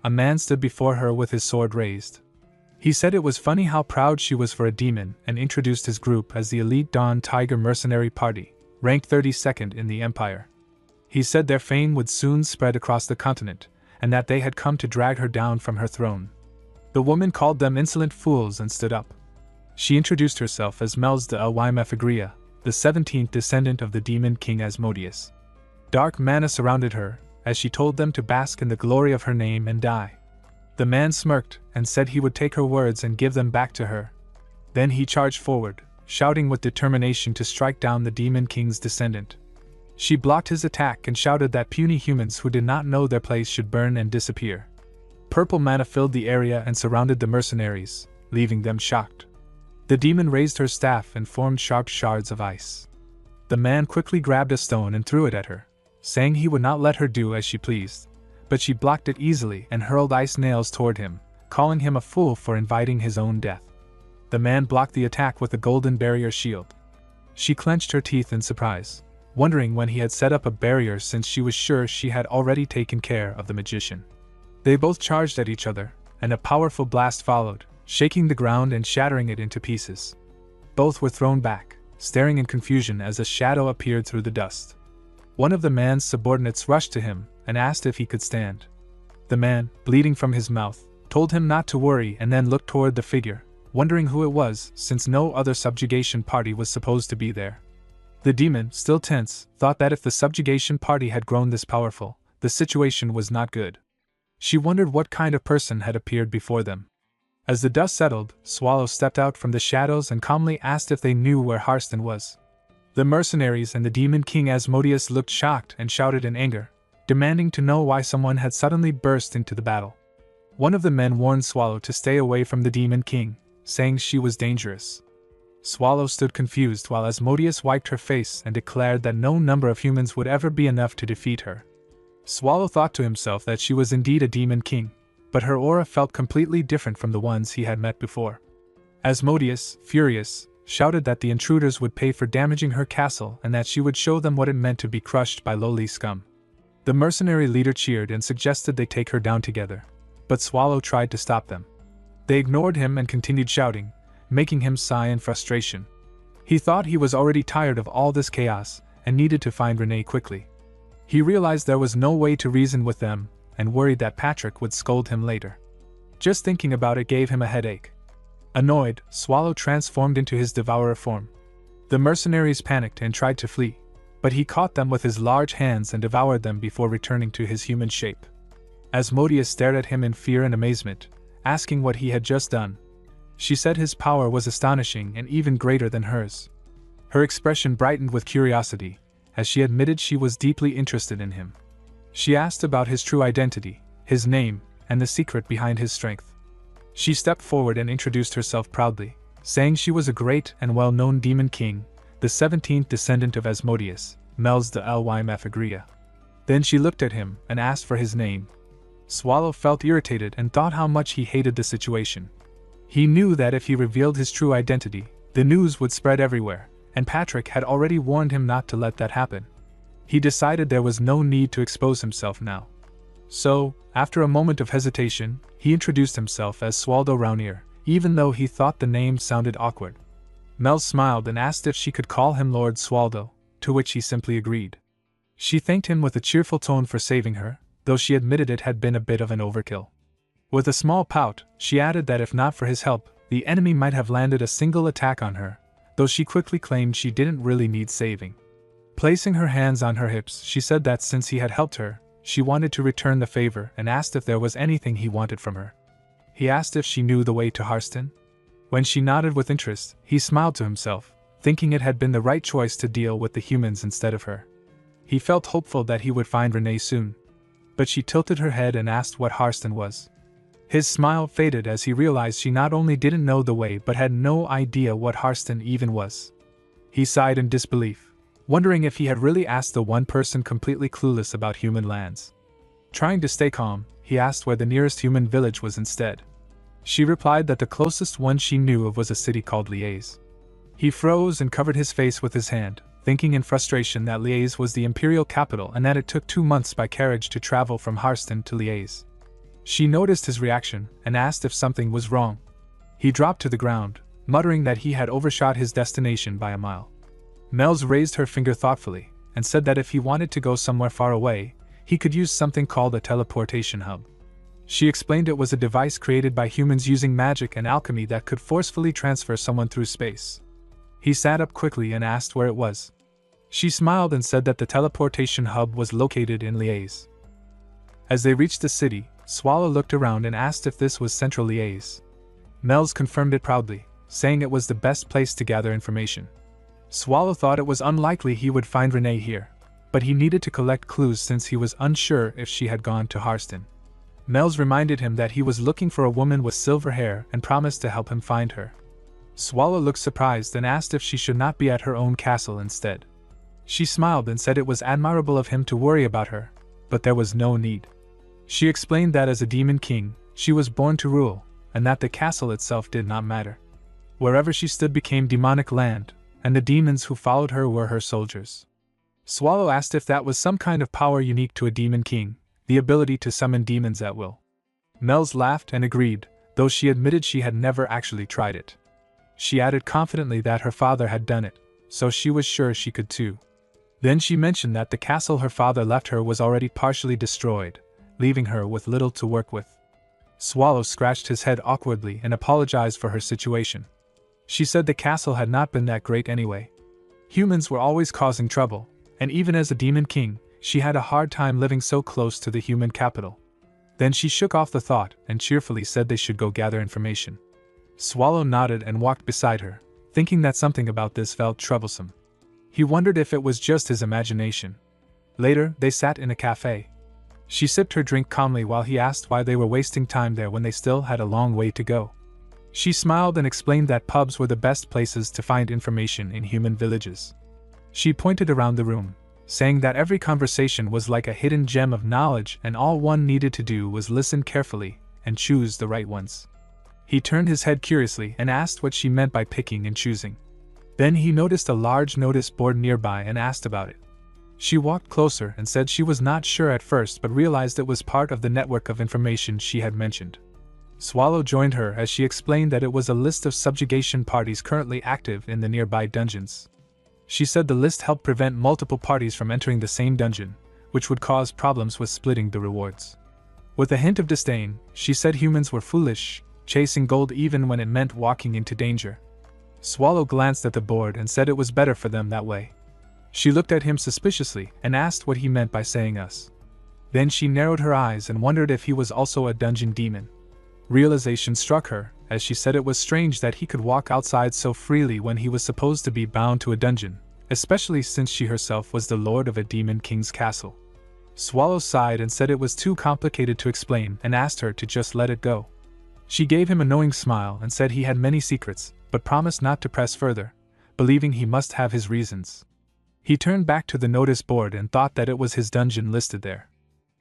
A man stood before her with his sword raised. He said it was funny how proud she was for a demon and introduced his group as the elite Dawn Tiger Mercenary Party, ranked 32nd in the Empire. He said their fame would soon spread across the continent, and that they had come to drag her down from her throne. The woman called them insolent fools and stood up. She introduced herself as Melzda Ymefagria, the 17th descendant of the demon king Asmodeus. Dark mana surrounded her, as she told them to bask in the glory of her name and die. The man smirked and said he would take her words and give them back to her. Then he charged forward, shouting with determination to strike down the Demon King's descendant. She blocked his attack and shouted that puny humans who did not know their place should burn and disappear. Purple mana filled the area and surrounded the mercenaries, leaving them shocked. The demon raised her staff and formed sharp shards of ice. The man quickly grabbed a stone and threw it at her, saying he would not let her do as she pleased, but she blocked it easily and hurled ice nails toward him, calling him a fool for inviting his own death. The man blocked the attack with a golden barrier shield. She clenched her teeth in surprise, wondering when he had set up a barrier since she was sure she had already taken care of the magician. They both charged at each other, and a powerful blast followed, shaking the ground and shattering it into pieces. Both were thrown back, staring in confusion as a shadow appeared through the dust. One of the man's subordinates rushed to him and asked if he could stand. The man, bleeding from his mouth, told him not to worry and then looked toward the figure, wondering who it was since no other subjugation party was supposed to be there. The demon, still tense, thought that if the subjugation party had grown this powerful, the situation was not good. She wondered what kind of person had appeared before them. As the dust settled, Swallow stepped out from the shadows and calmly asked if they knew where Harston was. The mercenaries and the Demon King Asmodeus looked shocked and shouted in anger, demanding to know why someone had suddenly burst into the battle. One of the men warned Swallow to stay away from the Demon King, saying she was dangerous. Swallow stood confused while Asmodeus wiped her face and declared that no number of humans would ever be enough to defeat her. Swallow thought to himself that she was indeed a Demon King, but her aura felt completely different from the ones he had met before. Asmodeus, furious, shouted that the intruders would pay for damaging her castle and that she would show them what it meant to be crushed by lowly scum. The mercenary leader cheered and suggested they take her down together, but Swallow tried to stop them. They ignored him and continued shouting, making him sigh in frustration. He thought he was already tired of all this chaos and needed to find Renee quickly. He realized there was no way to reason with them and worried that Patrick would scold him later. Just thinking about it gave him a headache. Annoyed, Swallow transformed into his devourer form. The mercenaries panicked and tried to flee, but he caught them with his large hands and devoured them before returning to his human shape. Asmodeus stared at him in fear and amazement, asking what he had just done. She said his power was astonishing and even greater than hers. Her expression brightened with curiosity, as she admitted she was deeply interested in him. She asked about his true identity, his name, and the secret behind his strength. She stepped forward and introduced herself proudly, saying she was a great and well-known Demon King, the 17th descendant of Asmodeus, Melz de Lymphagria. Then she looked at him and asked for his name. Swallow felt irritated and thought how much he hated the situation. He knew that if he revealed his true identity, the news would spread everywhere, and Patrick had already warned him not to let that happen. He decided there was no need to expose himself now. So, after a moment of hesitation, he introduced himself as Swaldo Raunier, even though he thought the name sounded awkward. Mel smiled and asked if she could call him Lord Swaldo, to which he simply agreed. She thanked him with a cheerful tone for saving her, though she admitted it had been a bit of an overkill. With a small pout, she added that if not for his help, the enemy might have landed a single attack on her, though she quickly claimed she didn't really need saving. Placing her hands on her hips, she said that since he had helped her, she wanted to return the favor and asked if there was anything he wanted from her. He asked if she knew the way to Harston. When she nodded with interest, he smiled to himself, thinking it had been the right choice to deal with the humans instead of her. He felt hopeful that he would find Renee soon. But she tilted her head and asked what Harston was. His smile faded as he realized she not only didn't know the way but had no idea what Harston even was. He sighed in disbelief, wondering if he had really asked the one person completely clueless about human lands. Trying to stay calm, he asked where the nearest human village was instead. She replied that the closest one she knew of was a city called Liège. He froze and covered his face with his hand, thinking in frustration that Liège was the imperial capital and that it took 2 months by carriage to travel from Harston to Liège. She noticed his reaction and asked if something was wrong. He dropped to the ground, muttering that he had overshot his destination by a mile. Melz raised her finger thoughtfully and said that if he wanted to go somewhere far away, he could use something called a teleportation hub. She explained it was a device created by humans using magic and alchemy that could forcefully transfer someone through space. He sat up quickly and asked where it was. She smiled and said that the teleportation hub was located in Liège. As they reached the city, Swallow looked around and asked if this was Central Liaise. Mel's confirmed it proudly, saying it was the best place to gather information. Swallow thought it was unlikely he would find Renee here, but he needed to collect clues since he was unsure if she had gone to Harston. Mel's reminded him that he was looking for a woman with silver hair and promised to help him find her. Swallow looked surprised and asked if she should not be at her own castle instead. She smiled and said it was admirable of him to worry about her, but there was no need. She explained that as a demon king, she was born to rule, and that the castle itself did not matter. Wherever she stood became demonic land, and the demons who followed her were her soldiers. Swallow asked if that was some kind of power unique to a demon king, the ability to summon demons at will. Mel's laughed and agreed, though she admitted she had never actually tried it. She added confidently that her father had done it, so she was sure she could too. Then she mentioned that the castle her father left her was already partially destroyed, leaving her with little to work with. Swallow scratched his head awkwardly and apologized for her situation. She said the castle had not been that great anyway. Humans were always causing trouble, and even as a demon king, she had a hard time living so close to the human capital. Then she shook off the thought and cheerfully said they should go gather information. Swallow nodded and walked beside her, thinking that something about this felt troublesome. He wondered if it was just his imagination. Later, they sat in a cafe. She sipped her drink calmly while he asked why they were wasting time there when they still had a long way to go. She smiled and explained that pubs were the best places to find information in human villages. She pointed around the room, saying that every conversation was like a hidden gem of knowledge and all one needed to do was listen carefully and choose the right ones. He turned his head curiously and asked what she meant by picking and choosing. Then he noticed a large notice board nearby and asked about it. She walked closer and said she was not sure at first but realized it was part of the network of information she had mentioned. Swallow joined her as she explained that it was a list of subjugation parties currently active in the nearby dungeons. She said the list helped prevent multiple parties from entering the same dungeon, which would cause problems with splitting the rewards. With a hint of disdain, she said humans were foolish, chasing gold even when it meant walking into danger. Swallow glanced at the board and said it was better for them that way. She looked at him suspiciously and asked what he meant by saying us. Then she narrowed her eyes and wondered if he was also a dungeon demon. Realization struck her, as she said it was strange that he could walk outside so freely when he was supposed to be bound to a dungeon, especially since she herself was the lord of a demon king's castle. Swallow sighed and said it was too complicated to explain and asked her to just let it go. She gave him a knowing smile and said he had many secrets, but promised not to press further, believing he must have his reasons. He turned back to the notice board and thought that it was his dungeon listed there.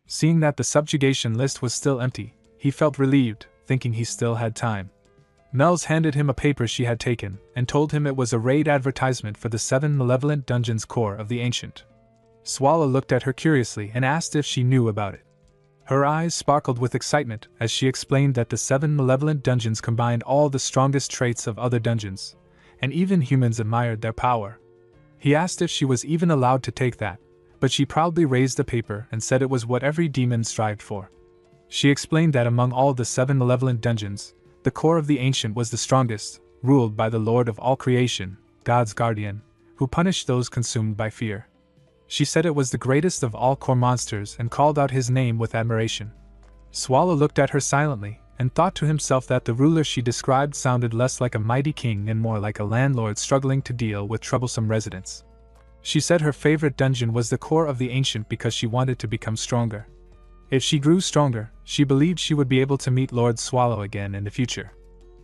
Seeing that the subjugation list was still empty, he felt relieved, thinking he still had time. Mel's handed him a paper she had taken, and told him it was a raid advertisement for the 7 malevolent dungeons core of the Ancient. Swallow looked at her curiously and asked if she knew about it. Her eyes sparkled with excitement as she explained that the 7 malevolent dungeons combined all the strongest traits of other dungeons, and even humans admired their power. He asked if she was even allowed to take that, but she proudly raised the paper and said it was what every demon strived for. She explained that among all the 7 malevolent dungeons, the core of the Ancient was the strongest, ruled by the Lord of all creation, God's guardian, who punished those consumed by fear. She said it was the greatest of all core monsters and called out his name with admiration. Swallow looked at her silently and thought to himself that the ruler she described sounded less like a mighty king and more like a landlord struggling to deal with troublesome residents. She said her favorite dungeon was the core of the Ancient because she wanted to become stronger. If she grew stronger, she believed she would be able to meet Lord Swallow again in the future.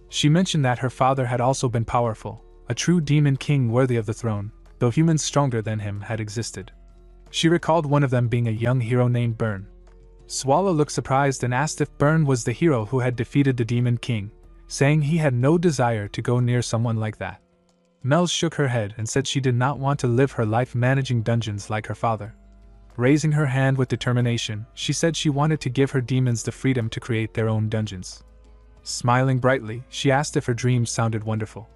She mentioned that her father had also been powerful, a true demon king worthy of the throne, though humans stronger than him had existed. She recalled one of them being a young hero named Byrne. Swallow looked surprised and asked if Byrne was the hero who had defeated the demon king, saying he had no desire to go near someone like that. Mel shook her head and said she did not want to live her life managing dungeons like her father. Raising her hand with determination, she said she wanted to give her demons the freedom to create their own dungeons. Smiling brightly, she asked if her dreams sounded wonderful.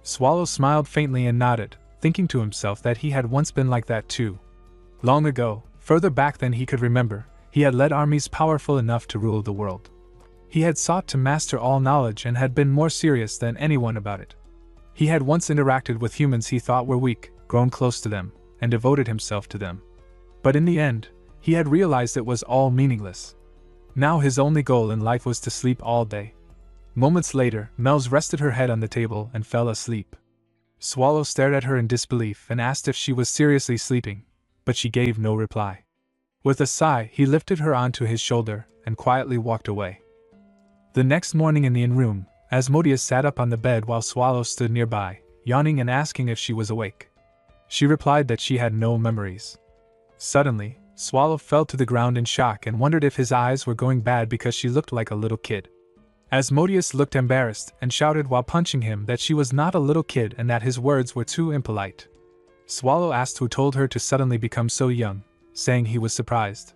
Swallow smiled faintly and nodded, thinking to himself that he had once been like that too. Long ago, further back than he could remember, he had led armies powerful enough to rule the world. He had sought to master all knowledge and had been more serious than anyone about it. He had once interacted with humans he thought were weak, grown close to them, and devoted himself to them. But in the end, he had realized it was all meaningless. Now his only goal in life was to sleep all day. Moments later, Mel's rested her head on the table and fell asleep. Swallow stared at her in disbelief and asked if she was seriously sleeping, but she gave no reply. With a sigh, he lifted her onto his shoulder and quietly walked away. The next morning in the inn room, Asmodeus sat up on the bed while Swallow stood nearby, yawning and asking if she was awake. She replied that she had no memories. Suddenly, Swallow fell to the ground in shock and wondered if his eyes were going bad because she looked like a little kid. Asmodeus looked embarrassed and shouted while punching him that she was not a little kid and that his words were too impolite. Swallow asked who told her to suddenly become so young, saying he was surprised.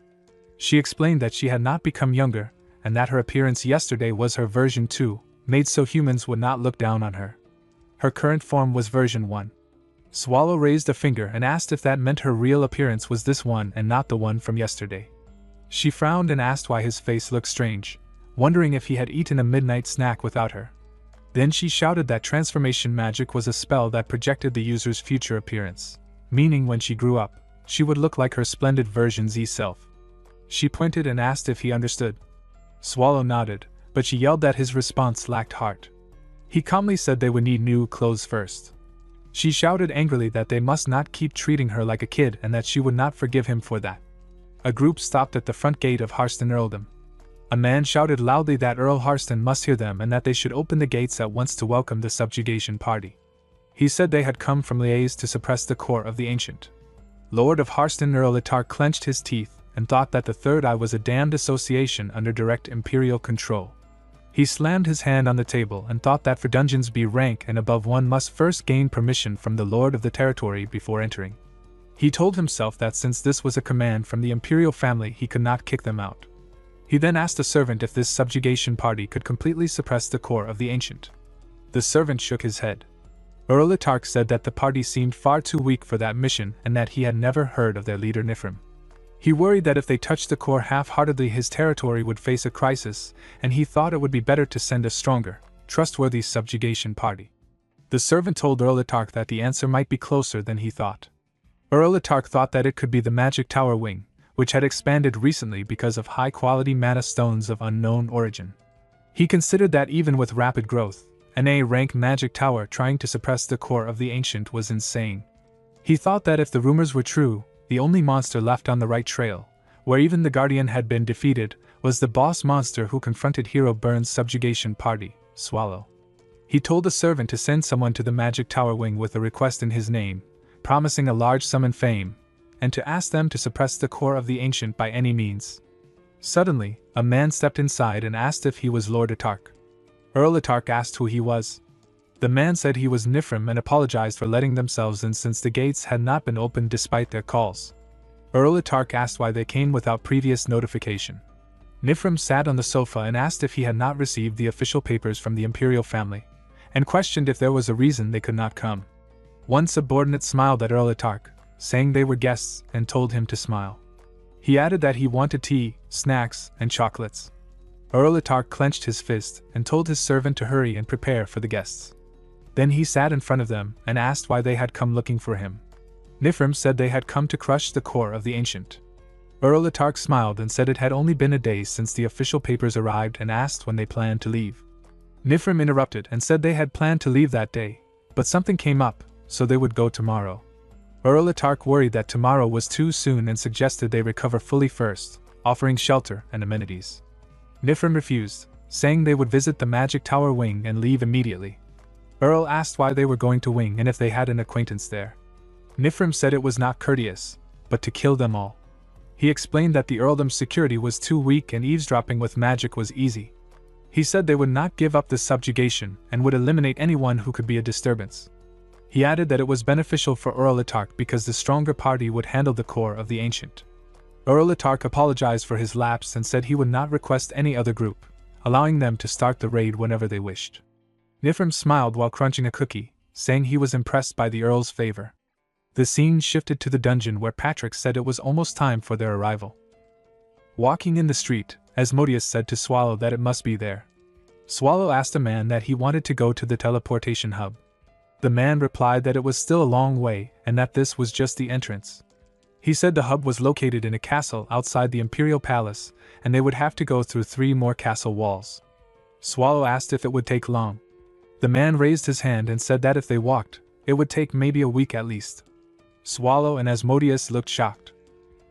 She explained that she had not become younger, and that her appearance yesterday was her version 2, made so humans would not look down on her. Her current form was version 1. Swallow raised a finger and asked if that meant her real appearance was this one and not the one from yesterday. She frowned and asked why his face looked strange, wondering if he had eaten a midnight snack without her. Then she shouted that transformation magic was a spell that projected the user's future appearance, meaning when she grew up, she would look like her splendid version Z self. She pointed and asked if he understood. Swallow nodded, but she yelled that his response lacked heart. He calmly said they would need new clothes first. She shouted angrily that they must not keep treating her like a kid and that she would not forgive him for that. A group stopped at the front gate of Harston Earldom. A man shouted loudly that Earl Harston must hear them and that they should open the gates at once to welcome the subjugation party. He said they had come from Liege to suppress the core of the ancient. Lord of Harston Earl Itar clenched his teeth and thought that the Third Eye was a damned association under direct imperial control. He slammed his hand on the table and thought that for dungeons be rank and above one must first gain permission from the lord of the territory before entering. He told himself that since this was a command from the imperial family he could not kick them out. He then asked the servant if this subjugation party could completely suppress the core of the ancient. The servant shook his head. Earl Itark said that the party seemed far too weak for that mission and that he had never heard of their leader Nifrim. He worried that if they touched the core half-heartedly his territory would face a crisis, and he thought it would be better to send a stronger, trustworthy subjugation party. The servant told Earl Itark that the answer might be closer than he thought. Earl Itark thought that it could be the Magic Tower Wing, which had expanded recently because of high-quality mana stones of unknown origin. He considered that even with rapid growth, an A-rank magic tower trying to suppress the core of the ancient was insane. He thought that if the rumors were true, the only monster left on the right trail, where even the Guardian had been defeated, was the boss monster who confronted Hero Burn's subjugation party, Swallow. He told the servant to send someone to the Magic Tower Wing with a request in his name, promising a large sum in fame, and to ask them to suppress the core of the ancient by any means. Suddenly, a man stepped inside and asked if he was Lord Itark. Earl Itark asked who he was. The man said he was Nifrim and apologized for letting themselves in since the gates had not been opened despite their calls. Earl Itark asked why they came without previous notification. Nifrim sat on the sofa and asked if he had not received the official papers from the imperial family, and questioned if there was a reason they could not come. One subordinate smiled at Earl Itark, saying they were guests, and told him to smile. He added that he wanted tea, snacks, and chocolates. Earl Itark clenched his fist and told his servant to hurry and prepare for the guests. Then he sat in front of them and asked why they had come looking for him. Nifrim said they had come to crush the core of the ancient. Earl Itark smiled and said it had only been a day since the official papers arrived and asked when they planned to leave. Nifrim interrupted and said they had planned to leave that day, but something came up, so they would go tomorrow. Earl Itark worried that tomorrow was too soon and suggested they recover fully first, offering shelter and amenities. Nifrim refused, saying they would visit the Magic Tower Wing and leave immediately. Earl asked why they were going to Wing and if they had an acquaintance there. Nifrim said it was not courteous, but to kill them all. He explained that the earldom's security was too weak and eavesdropping with magic was easy. He said they would not give up the subjugation and would eliminate anyone who could be a disturbance. He added that it was beneficial for Earl Itark because the stronger party would handle the core of the ancient. Earl Itark apologized for his lapse and said he would not request any other group, allowing them to start the raid whenever they wished. Nifrim smiled while crunching a cookie, saying he was impressed by the Earl's favor. The scene shifted to the dungeon where Patrick said it was almost time for their arrival. Walking in the street, Asmodeus said to Swallow that it must be there. Swallow asked a man that he wanted to go to the teleportation hub. The man replied that it was still a long way and that this was just the entrance. He said the hub was located in a castle outside the Imperial Palace, and they would have to go through 3 more castle walls. Swallow asked if it would take long. The man raised his hand and said that if they walked, it would take maybe a week at least. Swallow and Asmodeus looked shocked.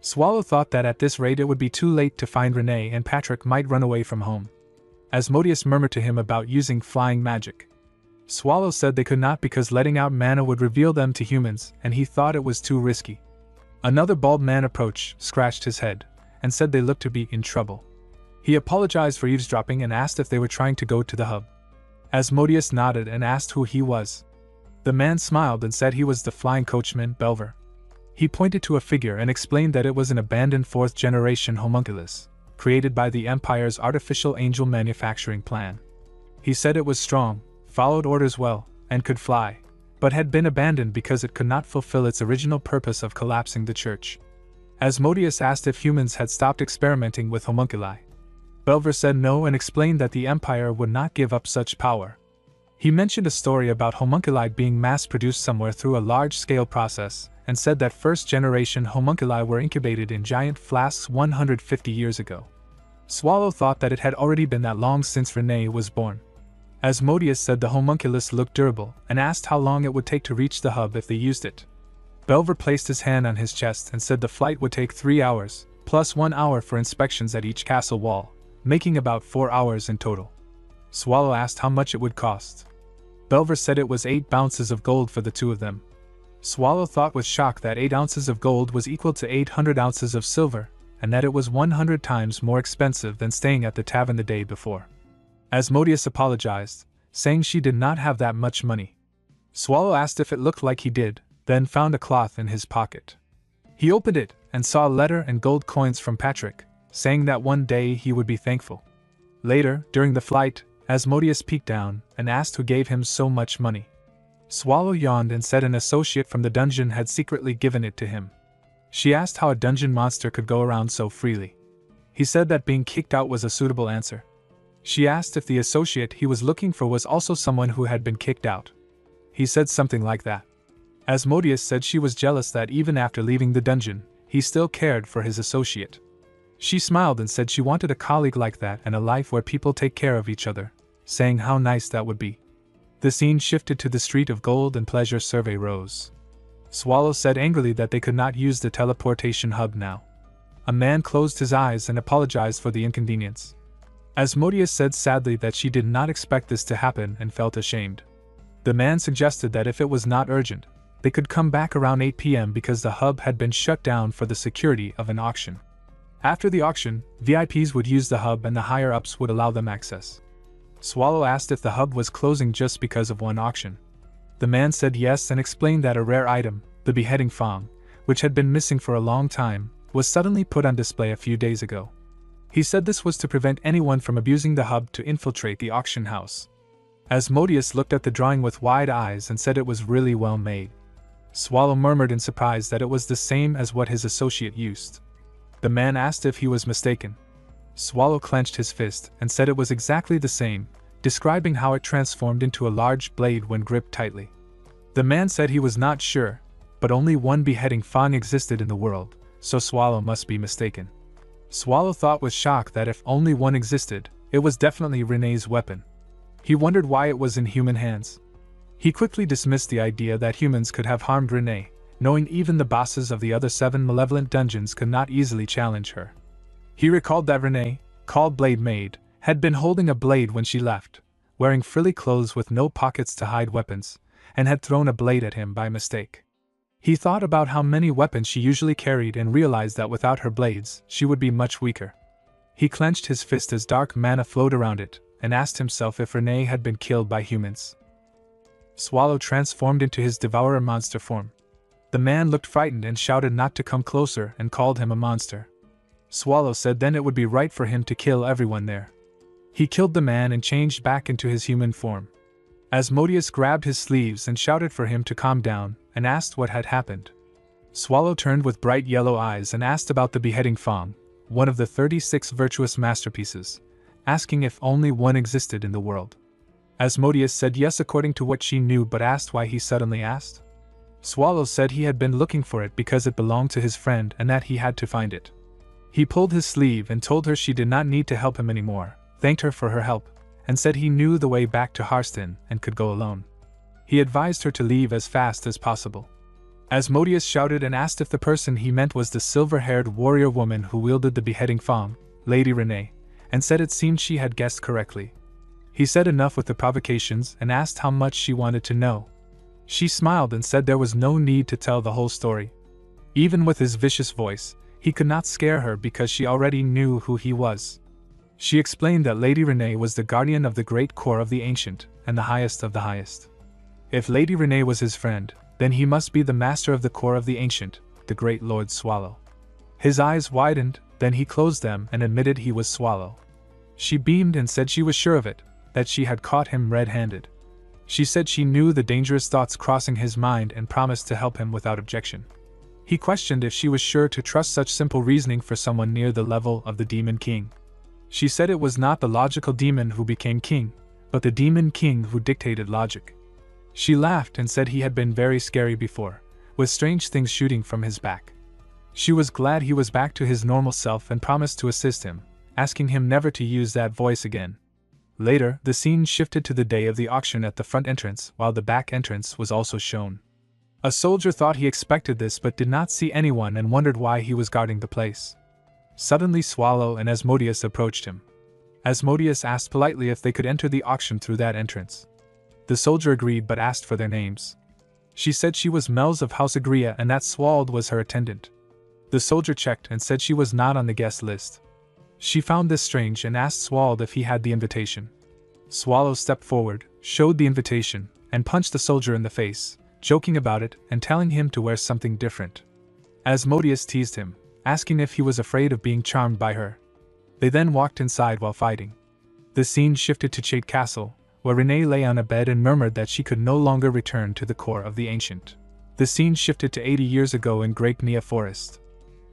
Swallow thought that at this rate it would be too late to find Renee and Patrick might run away from home. Asmodeus murmured to him about using flying magic. Swallow said they could not because letting out mana would reveal them to humans, and he thought it was too risky. Another bald man approached, scratched his head, and said they looked to be in trouble. He apologized for eavesdropping and asked if they were trying to go to the hub. Asmodeus nodded and asked who he was. The man smiled and said he was the flying coachman, Belver. He pointed to a figure and explained that it was an abandoned 4th-generation homunculus, created by the Empire's artificial angel manufacturing plan. He said it was strong, followed orders well, and could fly, but had been abandoned because it could not fulfill its original purpose of collapsing the church. Asmodeus asked if humans had stopped experimenting with homunculi. Belver said no and explained that the Empire would not give up such power. He mentioned a story about homunculi being mass-produced somewhere through a large-scale process, and said that 1st-generation homunculi were incubated in giant flasks 150 years ago. Swallow thought that it had already been that long since Renee was born. Asmodeus said the homunculus looked durable, and asked how long it would take to reach the hub if they used it. Belver placed his hand on his chest and said the flight would take 3 hours, plus 1 hour for inspections at each castle wall, making about 4 hours in total. Swallow asked how much it would cost. Belver said it was 8 ounces of gold for the 2 of them. Swallow thought with shock that 8 ounces of gold was equal to 800 ounces of silver, and that it was 100 times more expensive than staying at the tavern the day before. Asmodeus apologized, saying she did not have that much money. Swallow asked if it looked like he did, then found a cloth in his pocket. He opened it and saw a letter and gold coins from Patrick, saying that one day he would be thankful. Later, during the flight, Asmodeus peeked down and asked who gave him so much money. Swallow yawned and said an associate from the dungeon had secretly given it to him. She asked how a dungeon monster could go around so freely. He said that being kicked out was a suitable answer. She asked if the associate he was looking for was also someone who had been kicked out. He said something like that. Asmodeus said she was jealous that even after leaving the dungeon, he still cared for his associate. She smiled and said she wanted a colleague like that and a life where people take care of each other, saying how nice that would be. The scene shifted to the Street of Gold and Pleasure Survey Rose. Swallow said angrily that they could not use the teleportation hub now. A man closed his eyes and apologized for the inconvenience. Asmodeus said sadly that she did not expect this to happen and felt ashamed. The man suggested that if it was not urgent, they could come back around 8 p.m. because the hub had been shut down for the security of an auction. After the auction, VIPs would use the hub and the higher-ups would allow them access. Swallow asked if the hub was closing just because of one auction. The man said yes and explained that a rare item, the beheading fang, which had been missing for a long time, was suddenly put on display a few days ago. He said this was to prevent anyone from abusing the hub to infiltrate the auction house. Asmodeus looked at the drawing with wide eyes and said it was really well made. Swallow murmured in surprise that it was the same as what his associate used. The man asked if he was mistaken. Swallow clenched his fist and said it was exactly the same, describing how it transformed into a large blade when gripped tightly. The man said he was not sure, but only one beheading fang existed in the world, so Swallow must be mistaken. Swallow thought with shock that if only one existed, it was definitely Renee's weapon. He wondered why it was in human hands. He quickly dismissed the idea that humans could have harmed Renee, knowing even the bosses of the other 7 malevolent dungeons could not easily challenge her. He recalled that Renee, called Blade Maid, had been holding a blade when she left, wearing frilly clothes with no pockets to hide weapons, and had thrown a blade at him by mistake. He thought about how many weapons she usually carried and realized that without her blades, she would be much weaker. He clenched his fist as dark mana flowed around it, and asked himself if Renee had been killed by humans. Swallow transformed into his devourer monster form. The man looked frightened and shouted not to come closer and called him a monster. Swallow said then it would be right for him to kill everyone there. He killed the man and changed back into his human form. Asmodeus grabbed his sleeves and shouted for him to calm down, and asked what had happened. Swallow turned with bright yellow eyes and asked about the beheading fang, one of the 36 virtuous masterpieces, asking if only one existed in the world. Asmodeus said yes according to what she knew but asked why he suddenly asked. Swallow said he had been looking for it because it belonged to his friend and that he had to find it. He pulled his sleeve and told her she did not need to help him anymore, thanked her for her help, and said he knew the way back to Harston and could go alone. He advised her to leave as fast as possible. Asmodeus shouted and asked if the person he meant was the silver-haired warrior woman who wielded the beheading fang, Lady Renee, and said it seemed she had guessed correctly. He said enough with the provocations and asked how much she wanted to know. She smiled and said there was no need to tell the whole story. Even with his vicious voice, he could not scare her because she already knew who he was. She explained that Lady Renee was the guardian of the great core of the ancient, and the highest of the highest. If Lady Renee was his friend, then he must be the master of the core of the ancient, the great Lord Swallow. His eyes widened, then he closed them and admitted he was Swallow. She beamed and said she was sure of it, that she had caught him red-handed. She said she knew the dangerous thoughts crossing his mind and promised to help him without objection. He questioned if she was sure to trust such simple reasoning for someone near the level of the Demon King. She said it was not the logical demon who became king, but the Demon King who dictated logic. She laughed and said he had been very scary before, with strange things shooting from his back. She was glad he was back to his normal self and promised to assist him, asking him never to use that voice again. Later, the scene shifted to the day of the auction at the front entrance, while the back entrance was also shown. A soldier thought he expected this but did not see anyone and wondered why he was guarding the place. Suddenly Swallow and Asmodeus approached him. Asmodeus asked politely if they could enter the auction through that entrance. The soldier agreed but asked for their names. She said she was Mel's of House Agria and that Swald was her attendant. The soldier checked and said she was not on the guest list. She found this strange and asked Swald if he had the invitation. Swallow stepped forward, showed the invitation, and punched the soldier in the face, joking about it and telling him to wear something different. Asmodeus teased him, asking if he was afraid of being charmed by her. They then walked inside while fighting. The scene shifted to Chait Castle, where Renee lay on a bed and murmured that she could no longer return to the core of the ancient. The scene shifted to 80 years ago in Great Nia Forest.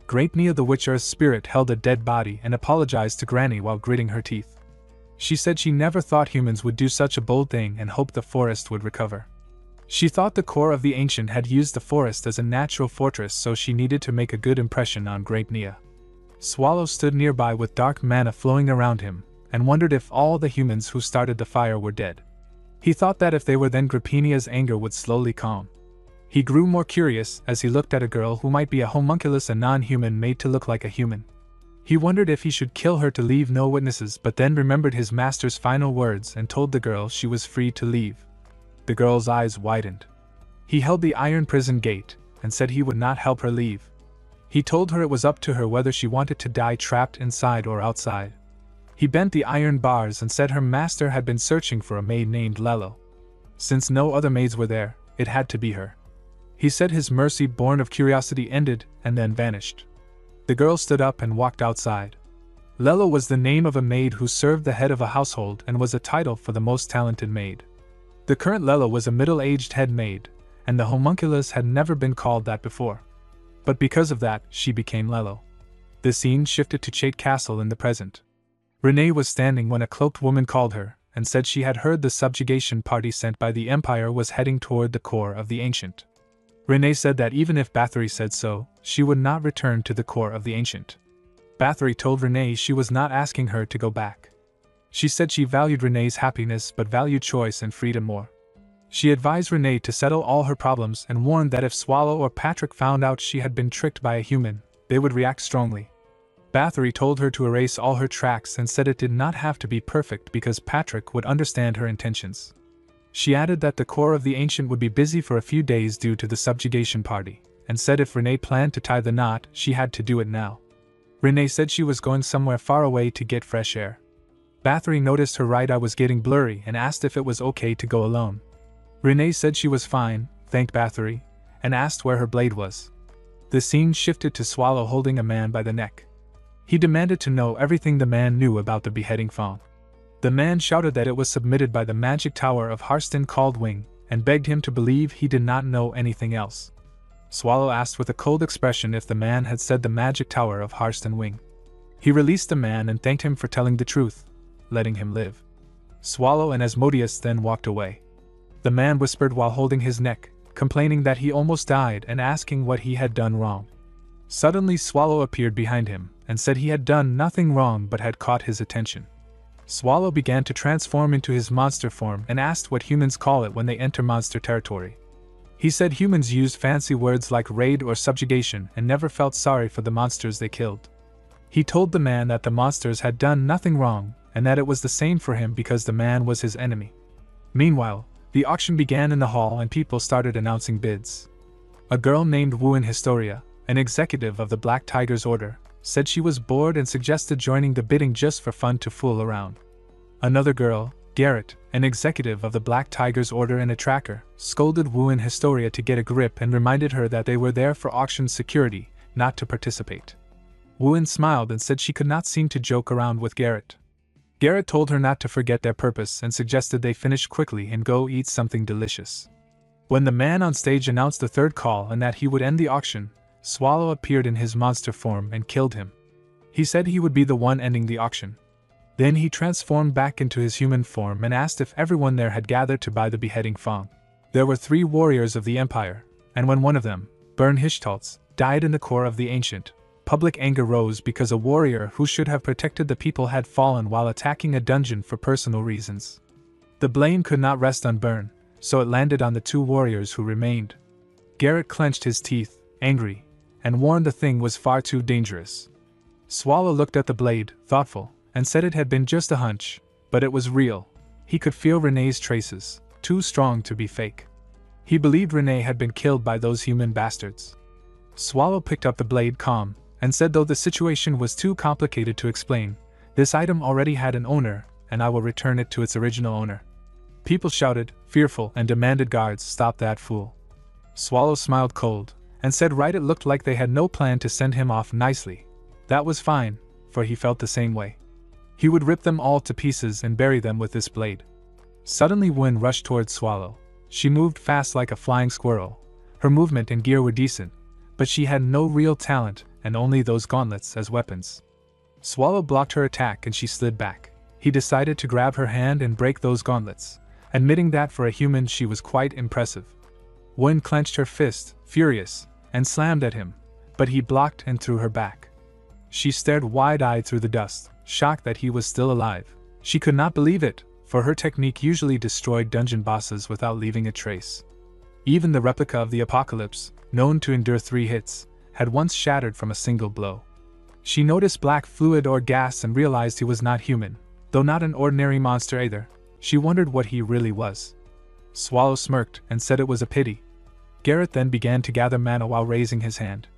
Great Nia the Witch Earth spirit held a dead body and apologized to Granny while gritting her teeth. She said she never thought humans would do such a bold thing and hoped the forest would recover. She thought the core of the ancient had used the forest as a natural fortress, so she needed to make a good impression on Great Nia. Swallow stood nearby with dark mana flowing around him, and wondered if all the humans who started the fire were dead. He thought that if they were, then Gripinia's anger would slowly calm. He grew more curious as he looked at a girl who might be a homunculus, a non-human made to look like a human. He wondered if he should kill her to leave no witnesses, but then remembered his master's final words and told the girl she was free to leave. The girl's eyes widened. He held the iron prison gate and said he would not help her leave. He told her it was up to her whether she wanted to die trapped inside or outside. He bent the iron bars and said her master had been searching for a maid named Lelo. Since no other maids were there, it had to be her. He said his mercy born of curiosity ended and then vanished. The girl stood up and walked outside. Lelo was the name of a maid who served the head of a household and was a title for the most talented maid. The current Lelo was a middle-aged head maid, and the homunculus had never been called that before. But because of that, she became Lelo. The scene shifted to Chait Castle in the present. Renee was standing when a cloaked woman called her, and said she had heard the subjugation party sent by the Empire was heading toward the core of the ancient. Renee said that even if Bathory said so, she would not return to the core of the ancient. Bathory told Renee she was not asking her to go back. She said she valued Renee's happiness but valued choice and freedom more. She advised Renee to settle all her problems and warned that if Swallow or Patrick found out she had been tricked by a human, they would react strongly. Bathory told her to erase all her tracks and said it did not have to be perfect because Patrick would understand her intentions. She added that the core of the ancient would be busy for a few days due to the subjugation party, and said if Renee planned to tie the knot, she had to do it now. Renee said she was going somewhere far away to get fresh air. Bathory noticed her right eye was getting blurry and asked if it was okay to go alone. Renee said she was fine, thanked Bathory, and asked where her blade was. The scene shifted to Swallow holding a man by the neck. He demanded to know everything the man knew about the beheading fawn. The man shouted that it was submitted by the magic tower of Harston called Wing, and begged him to believe he did not know anything else. Swallow asked with a cold expression if the man had said the magic tower of Harston Wing. He released the man and thanked him for telling the truth, letting him live. Swallow and Asmodeus then walked away. The man whispered while holding his neck, complaining that he almost died and asking what he had done wrong. Suddenly Swallow appeared behind him and said he had done nothing wrong but had caught his attention. Swallow began to transform into his monster form and asked what humans call it when they enter monster territory. He said humans used fancy words like raid or subjugation and never felt sorry for the monsters they killed. He told the man that the monsters had done nothing wrong and that it was the same for him because the man was his enemy. Meanwhile, the auction began in the hall and people started announcing bids. A girl named Wooin Historia, an executive of the Black Tiger's Order, said she was bored and suggested joining the bidding just for fun to fool around. Another girl, Garrett, an executive of the Black Tiger's Order and a tracker, scolded Wooin Historia to get a grip and reminded her that they were there for auction security, not to participate. Wooin smiled and said she could not seem to joke around with Garrett. Garrett told her not to forget their purpose and suggested they finish quickly and go eat something delicious. When the man on stage announced the third call and that he would end the auction, Swallow appeared in his monster form and killed him. He said he would be the one ending the auction. Then he transformed back into his human form and asked if everyone there had gathered to buy the beheading Fong. There were 3 warriors of the empire, and when one of them, Bern Hishtaltz, died in the core of the ancient, public anger rose because a warrior who should have protected the people had fallen while attacking a dungeon for personal reasons. The blame could not rest on Bern, so it landed on the 2 warriors who remained. Garrett clenched his teeth, angry, and warned the thing was far too dangerous. Swallow looked at the blade, thoughtful, and said it had been just a hunch, but it was real. He could feel Renee's traces, too strong to be fake. He believed Renee had been killed by those human bastards. Swallow picked up the blade calm, and said though the situation was too complicated to explain, this item already had an owner, and I will return it to its original owner. People shouted, fearful, and demanded guards stop that fool. Swallow smiled cold, and said right it looked like they had no plan to send him off nicely. That was fine, for he felt the same way. He would rip them all to pieces and bury them with this blade. Suddenly Win rushed towards Swallow. She moved fast like a flying squirrel. Her movement and gear were decent, but she had no real talent and only those gauntlets as weapons. Swallow blocked her attack and she slid back. He decided to grab her hand and break those gauntlets, admitting that for a human she was quite impressive. Win clenched her fist, furious, and slammed at him, but he blocked and threw her back. She stared wide-eyed through the dust, shocked that he was still alive. She could not believe it, for her technique usually destroyed dungeon bosses without leaving a trace. Even the replica of the Apocalypse, known to endure 3 hits, had once shattered from a single blow. She noticed black fluid or gas and realized he was not human, though not an ordinary monster either. She wondered what he really was. Swallow smirked and said it was a pity. Garrett then began to gather mana while raising his hand.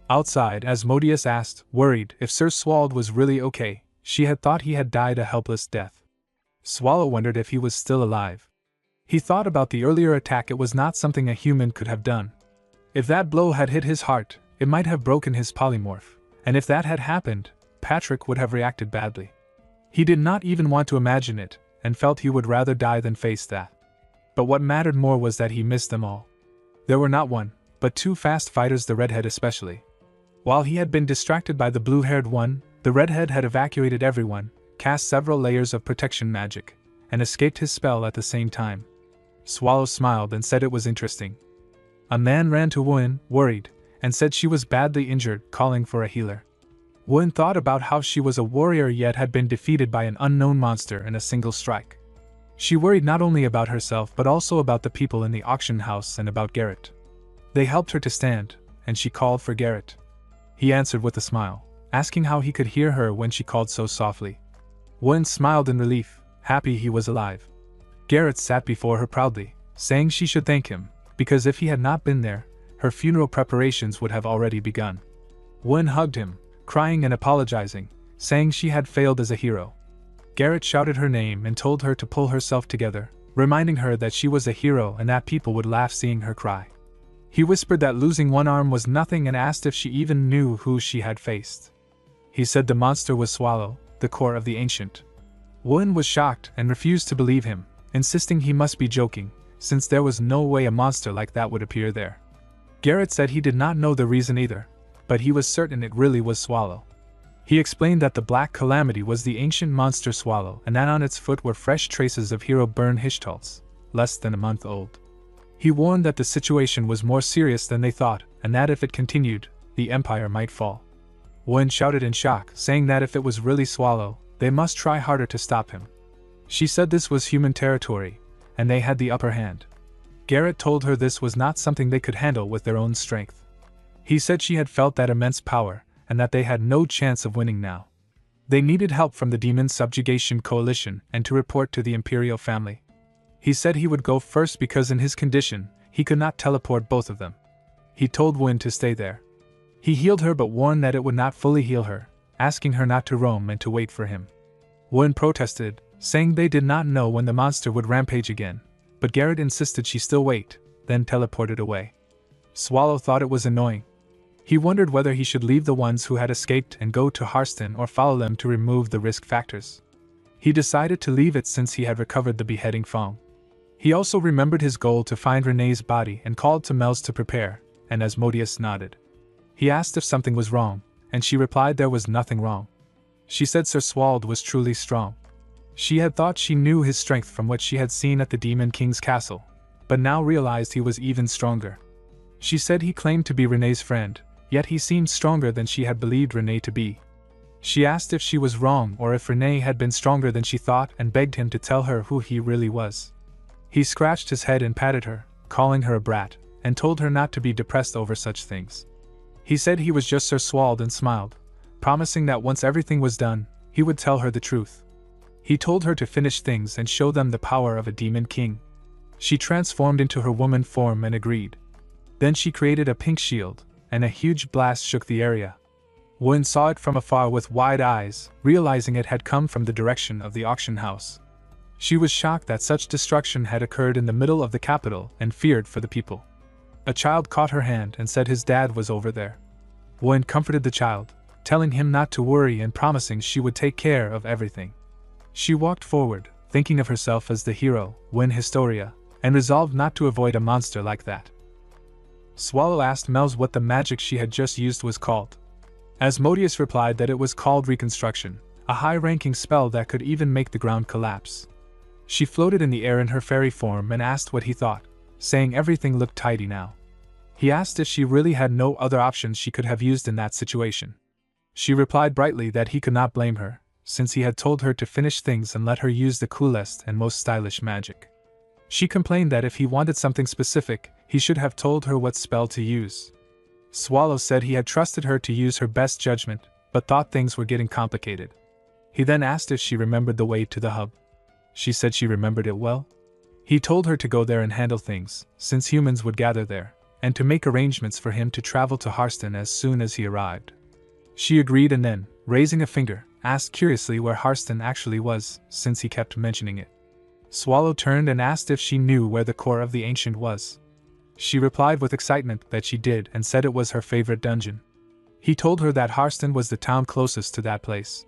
Outside, Asmodeus asked, worried, if Sir Swald was really okay. She had thought he had died a helpless death. Swallow wondered if he was still alive. He thought about the earlier attack. It was not something a human could have done. If that blow had hit his heart, it might have broken his polymorph, and if that had happened, Patrick would have reacted badly. He did not even want to imagine it, and felt he would rather die than face that. But what mattered more was that he missed them all. There were not 1, but 2 fast fighters, the redhead especially. While he had been distracted by the blue-haired one, the redhead had evacuated everyone, cast several layers of protection magic, and escaped his spell at the same time. Swallow smiled and said it was interesting. A man ran to Wooin, worried, and said she was badly injured, calling for a healer. Wooin thought about how she was a warrior yet had been defeated by an unknown monster in a single strike. She worried not only about herself but also about the people in the auction house and about Garrett. They helped her to stand, and she called for Garrett. He answered with a smile, asking how he could hear her when she called so softly. Wooin smiled in relief, happy he was alive. Garrett sat before her proudly, saying she should thank him, because if he had not been there, her funeral preparations would have already begun. Wooin hugged him, crying and apologizing, saying she had failed as a hero. Garrett shouted her name and told her to pull herself together, reminding her that she was a hero and that people would laugh seeing her cry. He whispered that losing 1 arm was nothing and asked if she even knew who she had faced. He said the monster was Swallow, the core of the ancient. Wooin was shocked and refused to believe him, insisting he must be joking, since there was no way a monster like that would appear there. Garrett said he did not know the reason either, but he was certain it really was Swallow. He explained that the Black Calamity was the ancient monster Swallow and that on its foot were fresh traces of hero Bern Hishtaltz, less than a month old. He warned that the situation was more serious than they thought, and that if it continued, the empire might fall. Wen shouted in shock, saying that if it was really Swallow, they must try harder to stop him. She said this was human territory, and they had the upper hand. Garrett told her this was not something they could handle with their own strength. He said she had felt that immense power, and that they had no chance of winning now. They needed help from the Demon Subjugation Coalition and to report to the Imperial family. He said he would go first because in his condition, he could not teleport both of them. He told Wen to stay there. He healed her but warned that it would not fully heal her, asking her not to roam and to wait for him. Wen protested, saying they did not know when the monster would rampage again, but Garrett insisted she still wait, then teleported away. Swallow thought it was annoying. He wondered whether he should leave the ones who had escaped and go to Harston or follow them to remove the risk factors. He decided to leave it since he had recovered the beheading Fong. He also remembered his goal to find Renee's body and called to Mels to prepare, and Asmodeus nodded. He asked if something was wrong, and she replied there was nothing wrong. She said Sir Swald was truly strong. She had thought she knew his strength from what she had seen at the Demon King's castle, but now realized he was even stronger. She said he claimed to be Renee's friend, yet he seemed stronger than she had believed Renee to be. She asked if she was wrong or if Renee had been stronger than she thought and begged him to tell her who he really was. He scratched his head and patted her, calling her a brat, and told her not to be depressed over such things. He said he was just Sir Swald and smiled, promising that once everything was done, he would tell her the truth. He told her to finish things and show them the power of a demon king. She transformed into her woman form and agreed. Then she created a pink shield, and a huge blast shook the area. Wen saw it from afar with wide eyes, realizing it had come from the direction of the auction house. She was shocked that such destruction had occurred in the middle of the capital and feared for the people. A child caught her hand and said his dad was over there. Wen comforted the child, telling him not to worry and promising she would take care of everything. She walked forward, thinking of herself as the hero, Wen Historia, and resolved not to avoid a monster like that. Swallow asked Mels what the magic she had just used was called. Asmodeus replied that it was called Reconstruction, a high-ranking spell that could even make the ground collapse. She floated in the air in her fairy form and asked what he thought, saying everything looked tidy now. He asked if she really had no other options she could have used in that situation. She replied brightly that he could not blame her, since he had told her to finish things and let her use the coolest and most stylish magic. She complained that if he wanted something specific, he should have told her what spell to use. Swallow said he had trusted her to use her best judgment, but thought things were getting complicated. He then asked if she remembered the way to the hub. She said she remembered it well. He told her to go there and handle things, since humans would gather there, and to make arrangements for him to travel to Harston as soon as he arrived. She agreed and then, raising a finger, asked curiously where Harston actually was, since he kept mentioning it. Swallow turned and asked if she knew where the core of the ancient was. She replied with excitement that she did and said it was her favorite dungeon. He told her that Harston was the town closest to that place.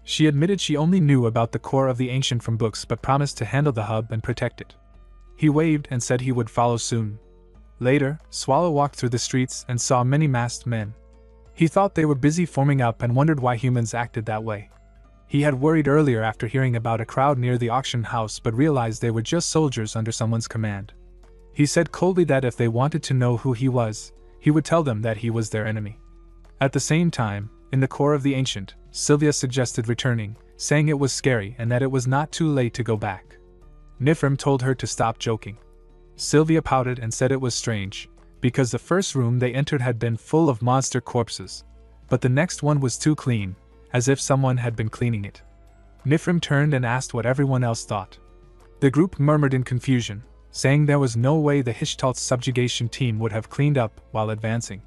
She admitted she only knew about the core of the ancient from books but promised to handle the hub and protect it. He waved and said he would follow soon. Later, Swallow walked through the streets and saw many masked men. He thought they were busy forming up and wondered why humans acted that way. He had worried earlier after hearing about a crowd near the auction house but realized they were just soldiers under someone's command. He said coldly that if they wanted to know who he was, he would tell them that he was their enemy. At the same time, in the core of the ancient, Sylvia suggested returning, saying it was scary and that it was not too late to go back. Nifrim told her to stop joking. Sylvia pouted and said it was strange, because the first room they entered had been full of monster corpses, but the next one was too clean, as if someone had been cleaning it. Nifrim turned and asked what everyone else thought. The group murmured in confusion, saying there was no way the Hishtalt's subjugation team would have cleaned up while advancing.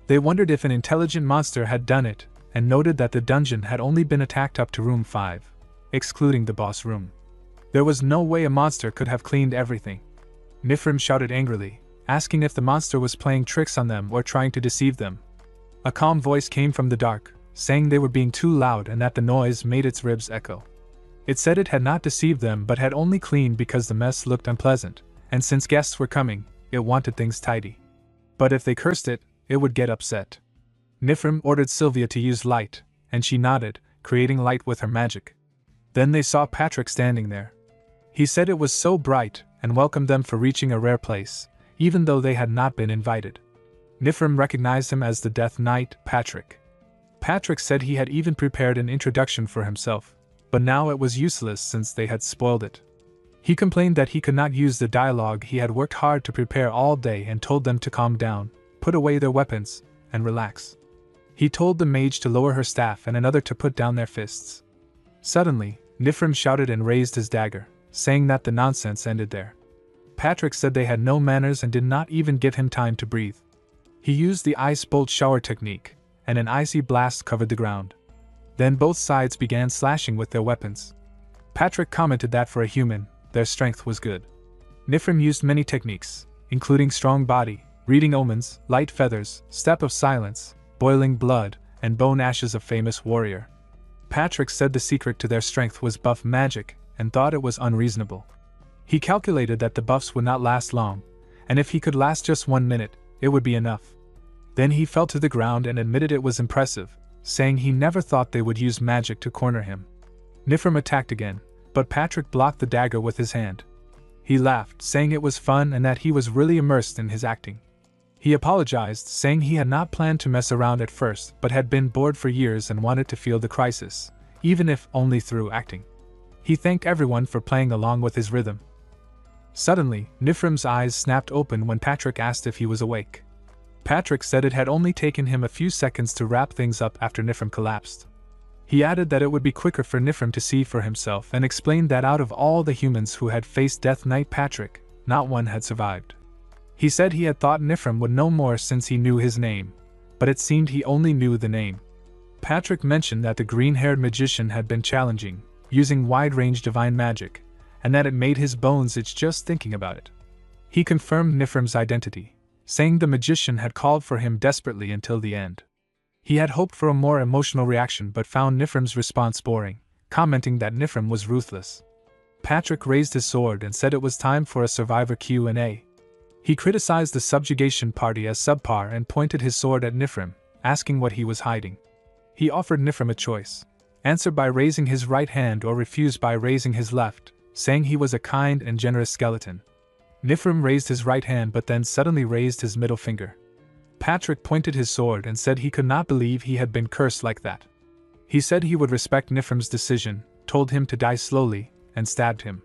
They wondered if an intelligent monster had done it, and noted that the dungeon had only been attacked up to room 5, excluding the boss room. There was no way a monster could have cleaned everything. Nifrim shouted angrily, asking if the monster was playing tricks on them or trying to deceive them. A calm voice came from the dark, saying they were being too loud and that the noise made its ribs echo. It said it had not deceived them but had only cleaned because the mess looked unpleasant, and since guests were coming, it wanted things tidy. But if they cursed it, it would get upset. Nifrim ordered Sylvia to use light, and she nodded, creating light with her magic. Then they saw Patrick standing there. He said it was so bright, and welcomed them for reaching a rare place, even though they had not been invited. Nifrim recognized him as the Death Knight, Patrick. Patrick said he had even prepared an introduction for himself, but now it was useless since they had spoiled it. He complained that he could not use the dialogue he had worked hard to prepare all day and told them to calm down, put away their weapons, and relax. He told the mage to lower her staff and another to put down their fists. Suddenly, Nifrim shouted and raised his dagger, saying that the nonsense ended there. Patrick said they had no manners and did not even give him time to breathe. He used the ice bolt shower technique, and an icy blast covered the ground. Then both sides began slashing with their weapons. Patrick commented that for a human, their strength was good. Nifrim used many techniques, including strong body, reading omens, light feathers, step of silence, boiling blood, and bone ashes of famous warrior. Patrick said the secret to their strength was buff magic, and thought it was unreasonable. He calculated that the buffs would not last long, and if he could last just 1 minute, it would be enough. Then he fell to the ground and admitted it was impressive, saying he never thought they would use magic to corner him. Nifrim attacked again, but Patrick blocked the dagger with his hand. He laughed, saying it was fun and that he was really immersed in his acting. He apologized, saying he had not planned to mess around at first but had been bored for years and wanted to feel the crisis, even if only through acting. He thanked everyone for playing along with his rhythm. Suddenly, Nifrim's eyes snapped open when Patrick asked if he was awake. Patrick said it had only taken him a few seconds to wrap things up after Nifrim collapsed. He added that it would be quicker for Nifrim to see for himself and explained that out of all the humans who had faced Death Knight Patrick, not one had survived. He said he had thought Nifrim would know more since he knew his name, but it seemed he only knew the name. Patrick mentioned that the green-haired magician had been challenging, using wide-range divine magic, and that it made his bones itch just thinking about it. He confirmed Nifrim's identity, saying the magician had called for him desperately until the end. He had hoped for a more emotional reaction but found Nifrim's response boring, commenting that Nifrim was ruthless. Patrick raised his sword and said it was time for a survivor Q&A. He criticized the subjugation party as subpar and pointed his sword at Nifrim, asking what he was hiding. He offered Nifrim a choice: answer by raising his right hand or refuse by raising his left, saying he was a kind and generous skeleton. Nifrim raised his right hand but then suddenly raised his middle finger. Patrick pointed his sword and said he could not believe he had been cursed like that. He said he would respect Nifrim's decision, told him to die slowly, and stabbed him.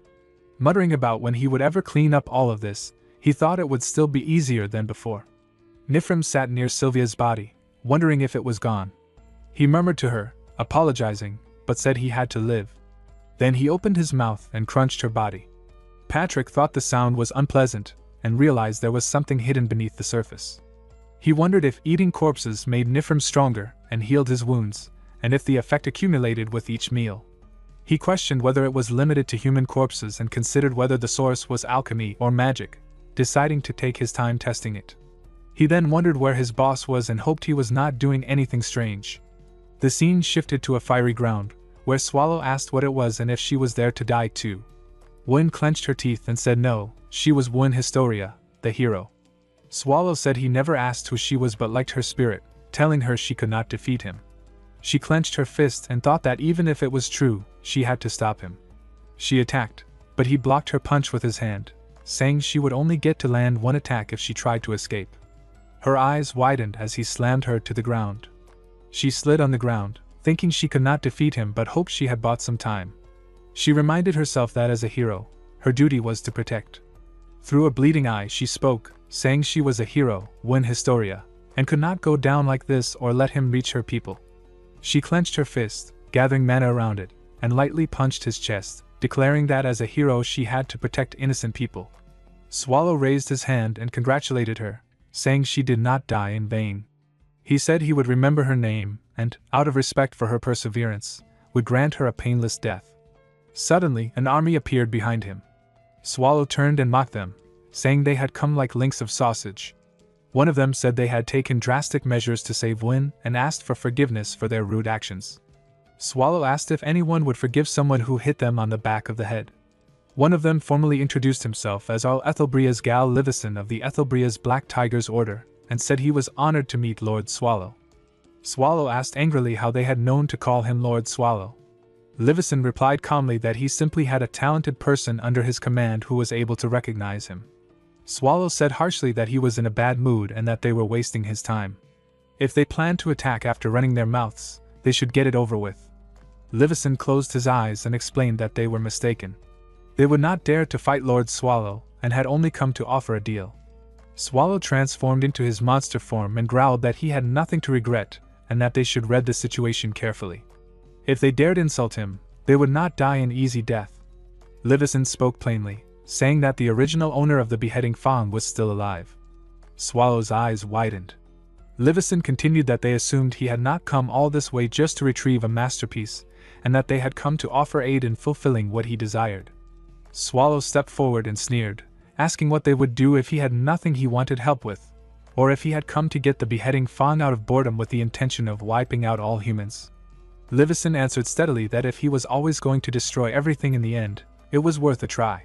Muttering about when he would ever clean up all of this, he thought it would still be easier than before. Nifrim sat near Sylvia's body, wondering if it was gone. He murmured to her, apologizing, but said he had to live. Then he opened his mouth and crunched her body. Patrick thought the sound was unpleasant, and realized there was something hidden beneath the surface. He wondered if eating corpses made Nifrim stronger and healed his wounds, and if the effect accumulated with each meal. He questioned whether it was limited to human corpses and considered whether the source was alchemy or magic, deciding to take his time testing it. He then wondered where his boss was and hoped he was not doing anything strange. The scene shifted to a fiery ground, where Swallow asked what it was and if she was there to die too. Win clenched her teeth and said no, she was Win Historia, the hero. Swallow said he never asked who she was but liked her spirit, telling her she could not defeat him. She clenched her fist and thought that even if it was true, she had to stop him. She attacked, but he blocked her punch with his hand, saying she would only get to land one attack if she tried to escape. Her eyes widened as he slammed her to the ground. She slid on the ground, thinking she could not defeat him but hoped she had bought some time. She reminded herself that as a hero, her duty was to protect. Through a bleeding eye she spoke, saying she was a hero, Win Historia, and could not go down like this or let him reach her people. She clenched her fist, gathering mana around it, and lightly punched his chest, declaring that as a hero she had to protect innocent people. Swallow raised his hand and congratulated her, saying she did not die in vain. He said he would remember her name and, out of respect for her perseverance, would grant her a painless death. Suddenly, an army appeared behind him. Swallow turned and mocked them, saying they had come like links of sausage. One of them said they had taken drastic measures to save Win and asked for forgiveness for their rude actions. Swallow asked if anyone would forgive someone who hit them on the back of the head. One of them formally introduced himself as Al Ethelbria's Gal Livison of the Ethelbria's Black Tigers Order, and said he was honored to meet Lord Swallow. Swallow asked angrily how they had known to call him Lord Swallow. Livison replied calmly that he simply had a talented person under his command who was able to recognize him. Swallow said harshly that he was in a bad mood and that they were wasting his time. If they planned to attack after running their mouths, they should get it over with. Livison closed his eyes and explained that they were mistaken. They would not dare to fight Lord Swallow and had only come to offer a deal. Swallow transformed into his monster form and growled that he had nothing to regret and that they should read the situation carefully. If they dared insult him, they would not die an easy death. Livison spoke plainly, saying that the original owner of the beheading fawn was still alive. Swallow's eyes widened. Livison continued that they assumed he had not come all this way just to retrieve a masterpiece, and that they had come to offer aid in fulfilling what he desired. Swallow stepped forward and sneered, asking what they would do if he had nothing he wanted help with, or if he had come to get the beheading fawn out of boredom with the intention of wiping out all humans. Livison answered steadily that if he was always going to destroy everything in the end, it was worth a try.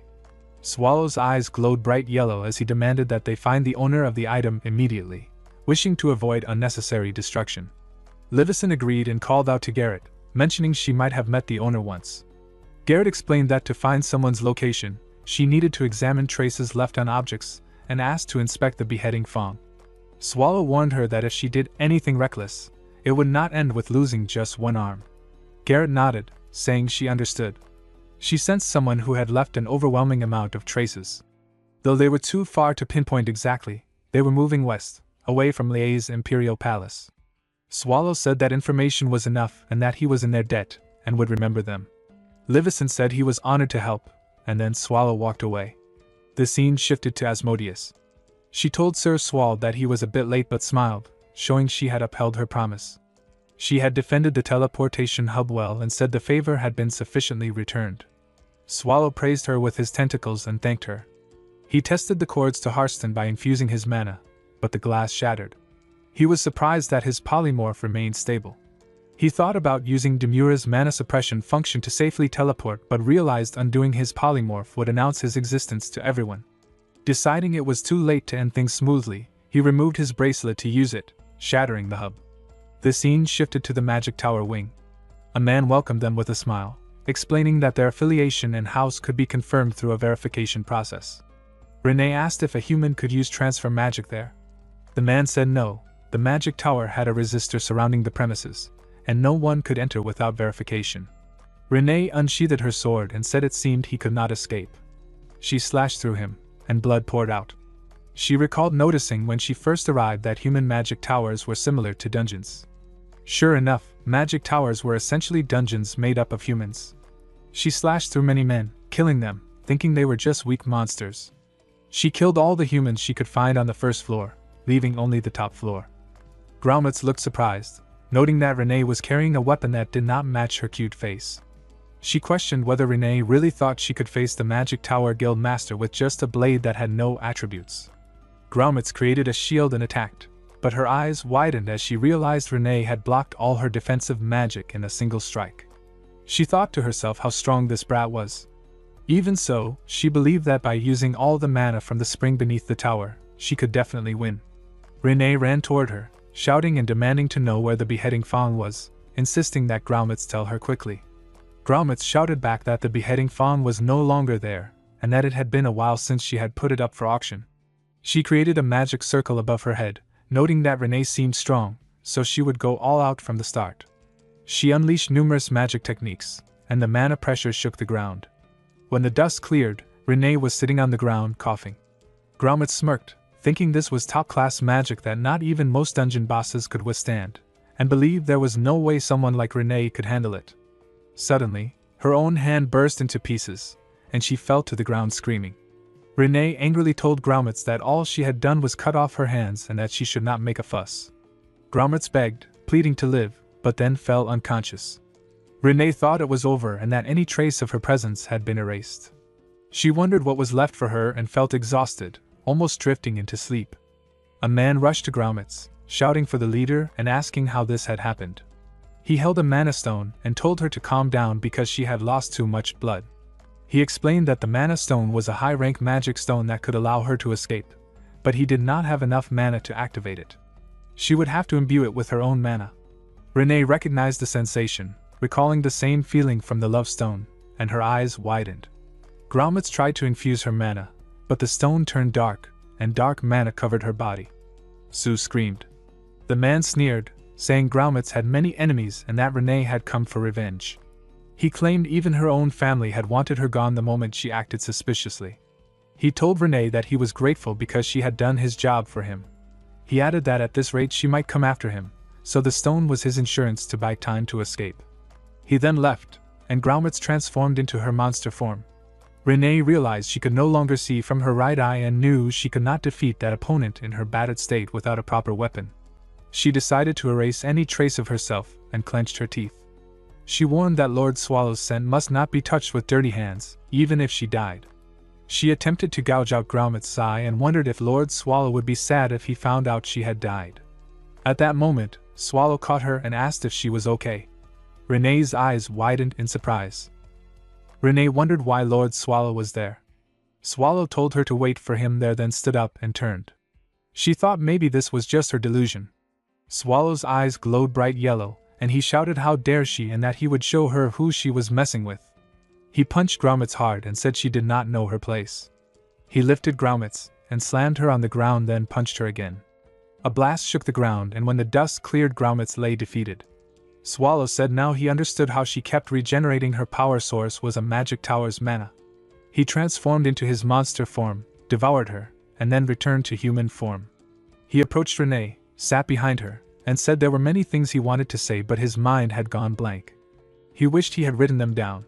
Swallow's eyes glowed bright yellow as he demanded that they find the owner of the item immediately, wishing to avoid unnecessary destruction. Livison agreed and called out to Garrett, mentioning she might have met the owner once. Garrett explained that to find someone's location, she needed to examine traces left on objects, and asked to inspect the beheading fawn. Swallow warned her that if she did anything reckless, it would not end with losing just one arm. Garrett nodded, saying she understood. She sensed someone who had left an overwhelming amount of traces. Though they were too far to pinpoint exactly, they were moving west, away from Lie's imperial palace. Swallow said that information was enough and that he was in their debt, and would remember them. Livison said he was honored to help, and then Swallow walked away. The scene shifted to Asmodeus. She told Sir Swall that he was a bit late but smiled, showing she had upheld her promise. She had defended the teleportation hub well and said the favor had been sufficiently returned. Swallow praised her with his tentacles and thanked her. He tested the cords to Harston by infusing his mana, but the glass shattered. He was surprised that his polymorph remained stable. He thought about using Demura's mana suppression function to safely teleport but realized undoing his polymorph would announce his existence to everyone. Deciding it was too late to end things smoothly, he removed his bracelet to use it, shattering the hub. The scene shifted to the magic tower wing. A man welcomed them with a smile, explaining that their affiliation and house could be confirmed through a verification process. Renee asked if a human could use transfer magic there. The man said no, the magic tower had a resistor surrounding the premises, and no one could enter without verification. Renee unsheathed her sword and said it seemed he could not escape. She slashed through him, and blood poured out. She recalled noticing when she first arrived that human magic towers were similar to dungeons. Sure enough, magic towers were essentially dungeons made up of humans. She slashed through many men, killing them, thinking they were just weak monsters. She killed all the humans she could find on the first floor, leaving only the top floor. Gromits looked surprised, noting that Renee was carrying a weapon that did not match her cute face. She questioned whether Renee really thought she could face the Magic Tower Guild Master with just a blade that had no attributes. Gromits created a shield and attacked, but her eyes widened as she realized Renee had blocked all her defensive magic in a single strike. She thought to herself how strong this brat was. Even so, she believed that by using all the mana from the spring beneath the tower, she could definitely win. Renee ran toward her, shouting and demanding to know where the beheading fawn was, insisting that Gromits tell her quickly. Gromits shouted back that the beheading fawn was no longer there, and that it had been a while since she had put it up for auction. She created a magic circle above her head, noting that Renee seemed strong, so she would go all out from the start. She unleashed numerous magic techniques, and the mana pressure shook the ground. When the dust cleared, Renee was sitting on the ground coughing. Gromits smirked, thinking this was top-class magic that not even most dungeon bosses could withstand, and believed there was no way someone like Renee could handle it. Suddenly, her own hand burst into pieces, and she fell to the ground screaming. Renee angrily told Gromits that all she had done was cut off her hands and that she should not make a fuss. Gromits begged, pleading to live, but then fell unconscious. Renee thought it was over and that any trace of her presence had been erased. She wondered what was left for her and felt exhausted, almost drifting into sleep. A man rushed to Gromits, shouting for the leader and asking how this had happened. He held a mana stone and told her to calm down because she had lost too much blood. He explained that the mana stone was a high-rank magic stone that could allow her to escape, but he did not have enough mana to activate it. She would have to imbue it with her own mana. Renee recognized the sensation, recalling the same feeling from the love stone, and her eyes widened. Gromits tried to infuse her mana, but the stone turned dark, and dark mana covered her body. Sue screamed. The man sneered, saying Graumitz had many enemies and that Renee had come for revenge. He claimed even her own family had wanted her gone the moment she acted suspiciously. He told Renee that he was grateful because she had done his job for him. He added that at this rate she might come after him, so the stone was his insurance to buy time to escape. He then left, and Graumitz transformed into her monster form. Renee realized she could no longer see from her right eye and knew she could not defeat that opponent in her battered state without a proper weapon. She decided to erase any trace of herself and clenched her teeth. She warned that Lord Swallow's scent must not be touched with dirty hands, even if she died. She attempted to gouge out Graumitz's eye and wondered if Lord Swallow would be sad if he found out she had died. At that moment, Swallow caught her and asked if she was okay. Renee's eyes widened in surprise. Renee wondered why Lord Swallow was there. Swallow told her to wait for him there, then stood up and turned. She thought maybe this was just her delusion. Swallow's eyes glowed bright yellow, and he shouted how dare she and that he would show her who she was messing with. He punched Graumitz hard and said she did not know her place. He lifted Graumitz and slammed her on the ground, then punched her again. A blast shook the ground, and when the dust cleared, Graumitz lay defeated. Swallow said now he understood how she kept regenerating. Her power source was a magic tower's mana. He transformed into his monster form, devoured her, and then returned to human form. He approached Renee, sat behind her, and said there were many things he wanted to say, but his mind had gone blank. He wished he had written them down.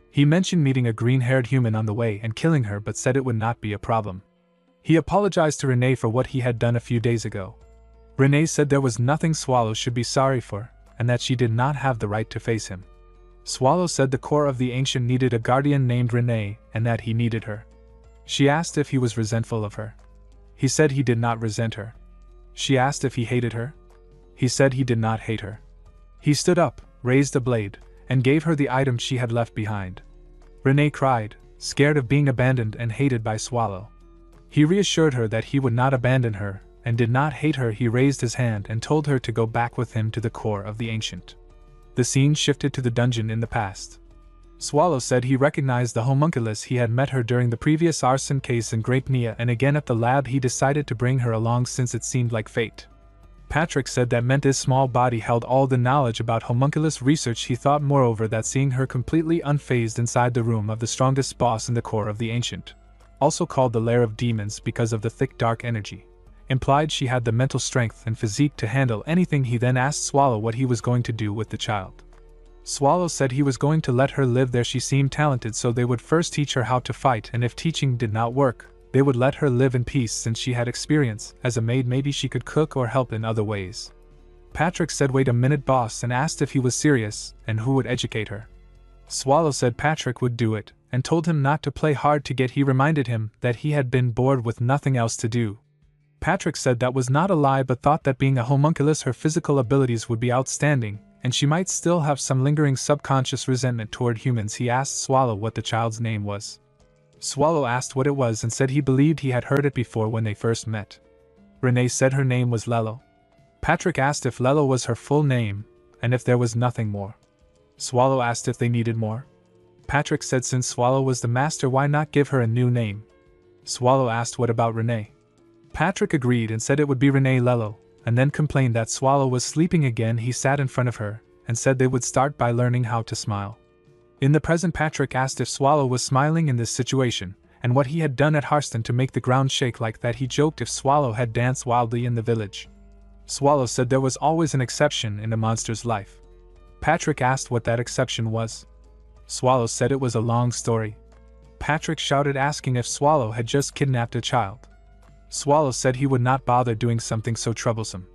He mentioned meeting a green-haired human on the way and killing her, but said it would not be a problem. He apologized to Renee for what he had done a few days ago. Renee said there was nothing Swallow should be sorry for, and that she did not have the right to face him. Swallow said the core of the ancient needed a guardian named Renee, and that he needed her. She asked if he was resentful of her. He said he did not resent her. She asked if he hated her. He said he did not hate her. He stood up, raised a blade, and gave her the item she had left behind. Renee cried, scared of being abandoned and hated by Swallow. He reassured her that he would not abandon her, and did not hate her. He raised his hand and told her to go back with him to the core of the ancient. The scene shifted to the dungeon in the past. Swallow said he recognized the homunculus. He had met her during the previous arson case in Grape Nia, and again at the lab. He decided to bring her along since it seemed like fate. Patrick said that meant this small body held all the knowledge about homunculus research. He thought moreover that seeing her completely unfazed inside the room of the strongest boss in the core of the ancient, also called the lair of demons because of the thick dark energy, implied she had the mental strength and physique to handle anything. He then asked Swallow what he was going to do with the child. Swallow said he was going to let her live there. She seemed talented, so they would first teach her how to fight, and if teaching did not work, they would let her live in peace. Since she had experience as a maid, maybe she could cook or help in other ways. Patrick said wait a minute boss, and asked if he was serious and who would educate her. Swallow said Patrick would do it, and told him not to play hard to get. He reminded him that he had been bored with nothing else to do. Patrick said that was not a lie, but thought that being a homunculus her physical abilities would be outstanding, and she might still have some lingering subconscious resentment toward humans. He asked Swallow what the child's name was. Swallow asked what it was and said he believed he had heard it before when they first met. Renee said her name was Lelo. Patrick asked if Lelo was her full name, and if there was nothing more. Swallow asked if they needed more. Patrick said since Swallow was the master, why not give her a new name? Swallow asked what about Renee. Patrick agreed and said it would be Renee Lelo, and then complained that Swallow was sleeping again. He sat in front of her, and said they would start by learning how to smile. In the present, Patrick asked if Swallow was smiling in this situation, and what he had done at Harston to make the ground shake like that. He joked if Swallow had danced wildly in the village. Swallow said there was always an exception in a monster's life. Patrick asked what that exception was. Swallow said it was a long story. Patrick shouted asking if Swallow had just kidnapped a child. Swallow said he would not bother doing something so troublesome.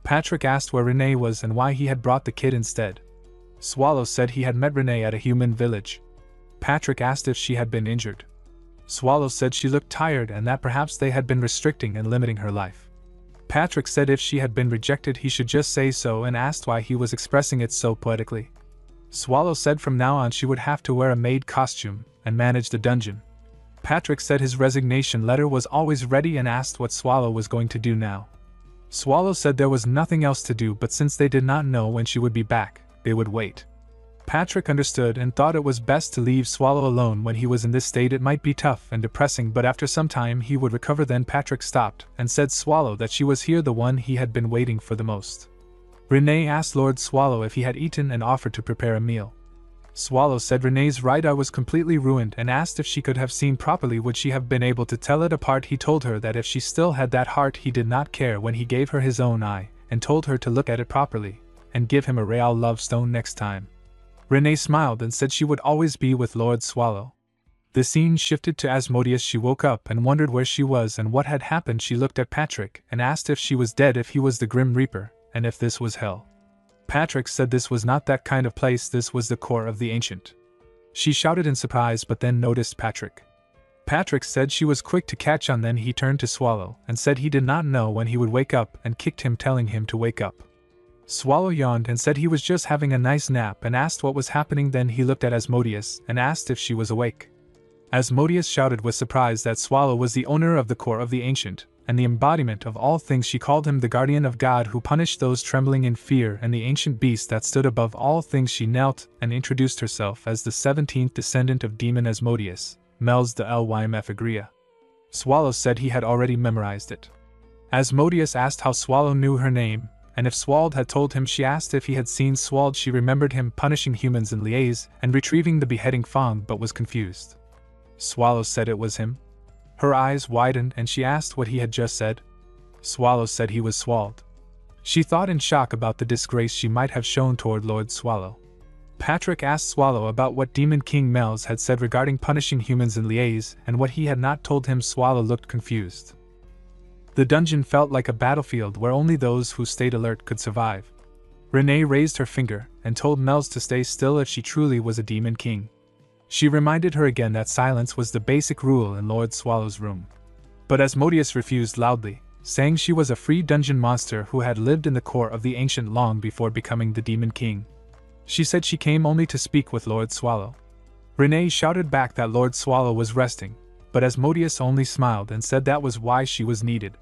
Patrick asked where Renee was and why he had brought the kid instead. Swallow said he had met Renee at a human village. Patrick asked if she had been injured. Swallow said she looked tired and that perhaps they had been restricting and limiting her life. Patrick said if she had been rejected he should just say so, and asked why he was expressing it so poetically. Swallow said from now on she would have to wear a maid costume and manage the dungeon. Patrick said his resignation letter was always ready and asked what Swallow was going to do now. Swallow said there was nothing else to do, but since they did not know when she would be back, they would wait. Patrick understood and thought it was best to leave Swallow alone. When he was in this state it might be tough and depressing, but after some time he would recover. Then Patrick stopped and said Swallow that she was here, the one he had been waiting for the most. Renee asked Lord Swallow if he had eaten and offered to prepare a meal. Swallow said Renee's right eye was completely ruined and asked if she could have seen properly, would she have been able to tell it apart. He told her that if she still had that heart he did not care when he gave her his own eye, and told her to look at it properly, and give him a real love stone next time. Renee smiled and said she would always be with Lord Swallow. The scene shifted to Asmodeus. She woke up and wondered where she was and what had happened. She looked at Patrick and asked if she was dead, if he was the Grim Reaper, and if this was hell. Patrick said this was not that kind of place, this was the core of the ancient. She shouted in surprise but then noticed Patrick. Patrick said she was quick to catch on. Then he turned to Swallow and said he did not know when he would wake up and kicked him, telling him to wake up. Swallow yawned and said he was just having a nice nap and asked what was happening. Then he looked at Asmodeus and asked if she was awake. Asmodeus shouted with surprise that Swallow was the owner of the core of the ancient, and the embodiment of all things. She called him the guardian of God who punished those trembling in fear, and the ancient beast that stood above all things. She knelt and introduced herself as the 17th descendant of demon Asmodeus, Melz the Lymphagria. Swallow said he had already memorized it. Asmodeus asked how Swallow knew her name, and if Swald had told him. She asked if he had seen Swald. She remembered him punishing humans in Liaise and retrieving the beheading Fong, but was confused. Swallow said it was him. Her eyes widened and she asked what he had just said. Swallow said he was Swald. She thought in shock about the disgrace she might have shown toward Lord Swallow. Patrick asked Swallow about what Demon King Melz had said regarding punishing humans in Liaise and what he had not told him. Swallow looked confused. The dungeon felt like a battlefield where only those who stayed alert could survive. Renee raised her finger and told Melz to stay still if she truly was a Demon King. She reminded her again that silence was the basic rule in Lord Swallow's room. But Asmodeus refused loudly, saying she was a free dungeon monster who had lived in the core of the ancient long before becoming the Demon King. She said she came only to speak with Lord Swallow. Renee shouted back that Lord Swallow was resting, but Asmodeus only smiled and said that was why she was needed.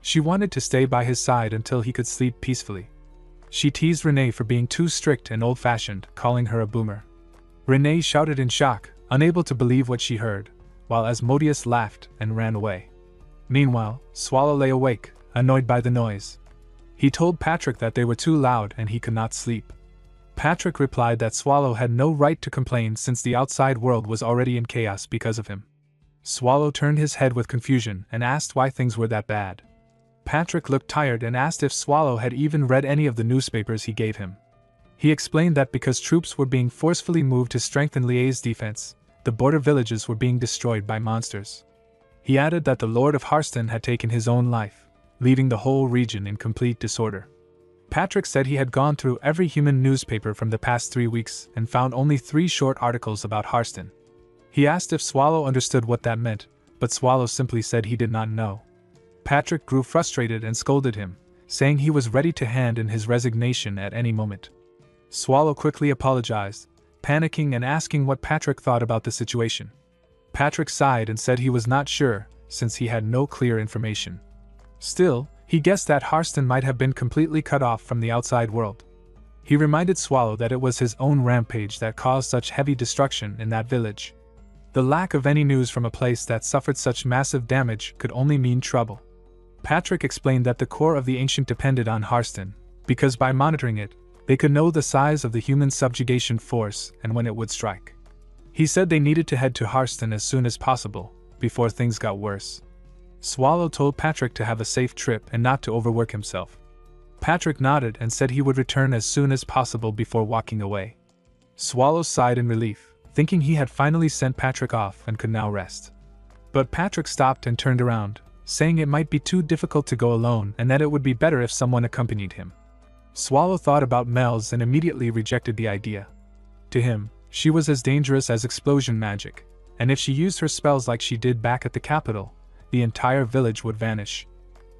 She wanted to stay by his side until he could sleep peacefully. She teased Renee for being too strict and old-fashioned, calling her a boomer. Renee shouted in shock, unable to believe what she heard, while Asmodeus laughed and ran away. Meanwhile, Swallow lay awake, annoyed by the noise. He told Patrick that they were too loud and he could not sleep. Patrick replied that Swallow had no right to complain since the outside world was already in chaos because of him. Swallow turned his head with confusion and asked why things were that bad. Patrick looked tired and asked if Swallow had even read any of the newspapers he gave him. He explained that because troops were being forcefully moved to strengthen Liaise defense, the border villages were being destroyed by monsters. He added that the Lord of Harston had taken his own life, leaving the whole region in complete disorder. Patrick said he had gone through every human newspaper from the past 3 weeks and found only 3 short articles about Harston. He asked if Swallow understood what that meant, but Swallow simply said he did not know. Patrick grew frustrated and scolded him, saying he was ready to hand in his resignation at any moment. Swallow quickly apologized, panicking and asking what Patrick thought about the situation. Patrick sighed and said he was not sure, since he had no clear information. Still, he guessed that Harston might have been completely cut off from the outside world. He reminded Swallow that it was his own rampage that caused such heavy destruction in that village. The lack of any news from a place that suffered such massive damage could only mean trouble. Patrick explained that the core of the ancient depended on Harston, because by monitoring it, they could know the size of the human subjugation force and when it would strike. He said they needed to head to Harston as soon as possible, before things got worse. Swallow told Patrick to have a safe trip and not to overwork himself. Patrick nodded and said he would return as soon as possible before walking away. Swallow sighed in relief, thinking he had finally sent Patrick off and could now rest. But Patrick stopped and turned around, saying it might be too difficult to go alone and that it would be better if someone accompanied him. Swallow thought about Melz and immediately rejected the idea. To him, she was as dangerous as explosion magic, and if she used her spells like she did back at the capital, the entire village would vanish.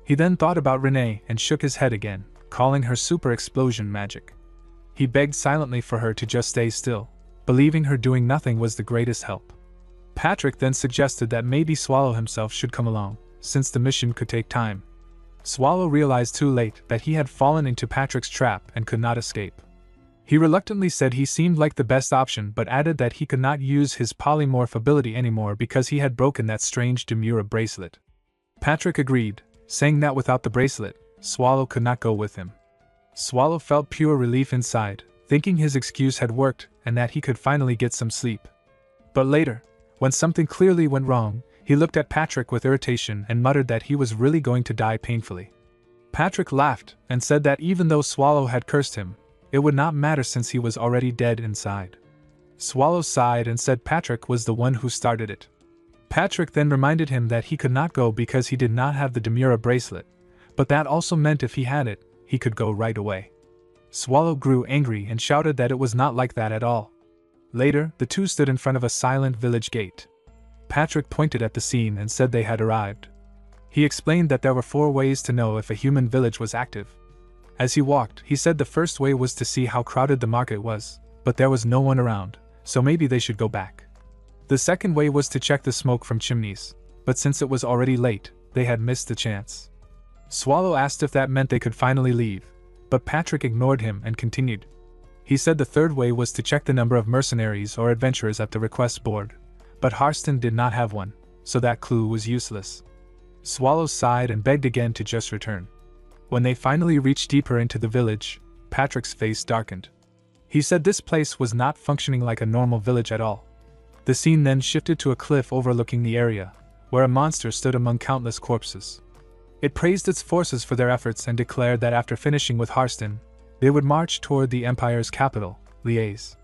He then thought about Renee and shook his head again, calling her super explosion magic. He begged silently for her to just stay still, believing her doing nothing was the greatest help. Patrick then suggested that maybe Swallow himself should come along, since the mission could take time. Swallow realized too late that he had fallen into Patrick's trap and could not escape. He reluctantly said he seemed like the best option but added that he could not use his polymorph ability anymore because he had broken that strange DONGHUA bracelet. Patrick agreed, saying that without the bracelet, Swallow could not go with him. Swallow felt pure relief inside, thinking his excuse had worked and that he could finally get some sleep. But later, when something clearly went wrong, he looked at Patrick with irritation and muttered that he was really going to die painfully. Patrick laughed and said that even though Swallow had cursed him, it would not matter since he was already dead inside. Swallow sighed and said Patrick was the one who started it. Patrick then reminded him that he could not go because he did not have the DONGHUA bracelet, but that also meant if he had it, he could go right away. Swallow grew angry and shouted that it was not like that at all. Later, the two stood in front of a silent village gate. Patrick pointed at the scene and said they had arrived. He explained that there were 4 ways to know if a human village was active. As he walked, he said the first way was to see how crowded the market was, but there was no one around, so maybe they should go back. The second way was to check the smoke from chimneys, but since it was already late, they had missed the chance. Swallow asked if that meant they could finally leave, but Patrick ignored him and continued. He said the third way was to check the number of mercenaries or adventurers at the request board, but Harston did not have one, so that clue was useless. Swallow sighed and begged again to just return. When they finally reached deeper into the village, Patrick's face darkened. He said this place was not functioning like a normal village at all. The scene then shifted to a cliff overlooking the area, where a monster stood among countless corpses. It praised its forces for their efforts and declared that after finishing with Harston, they would march toward the Empire's capital, Liège.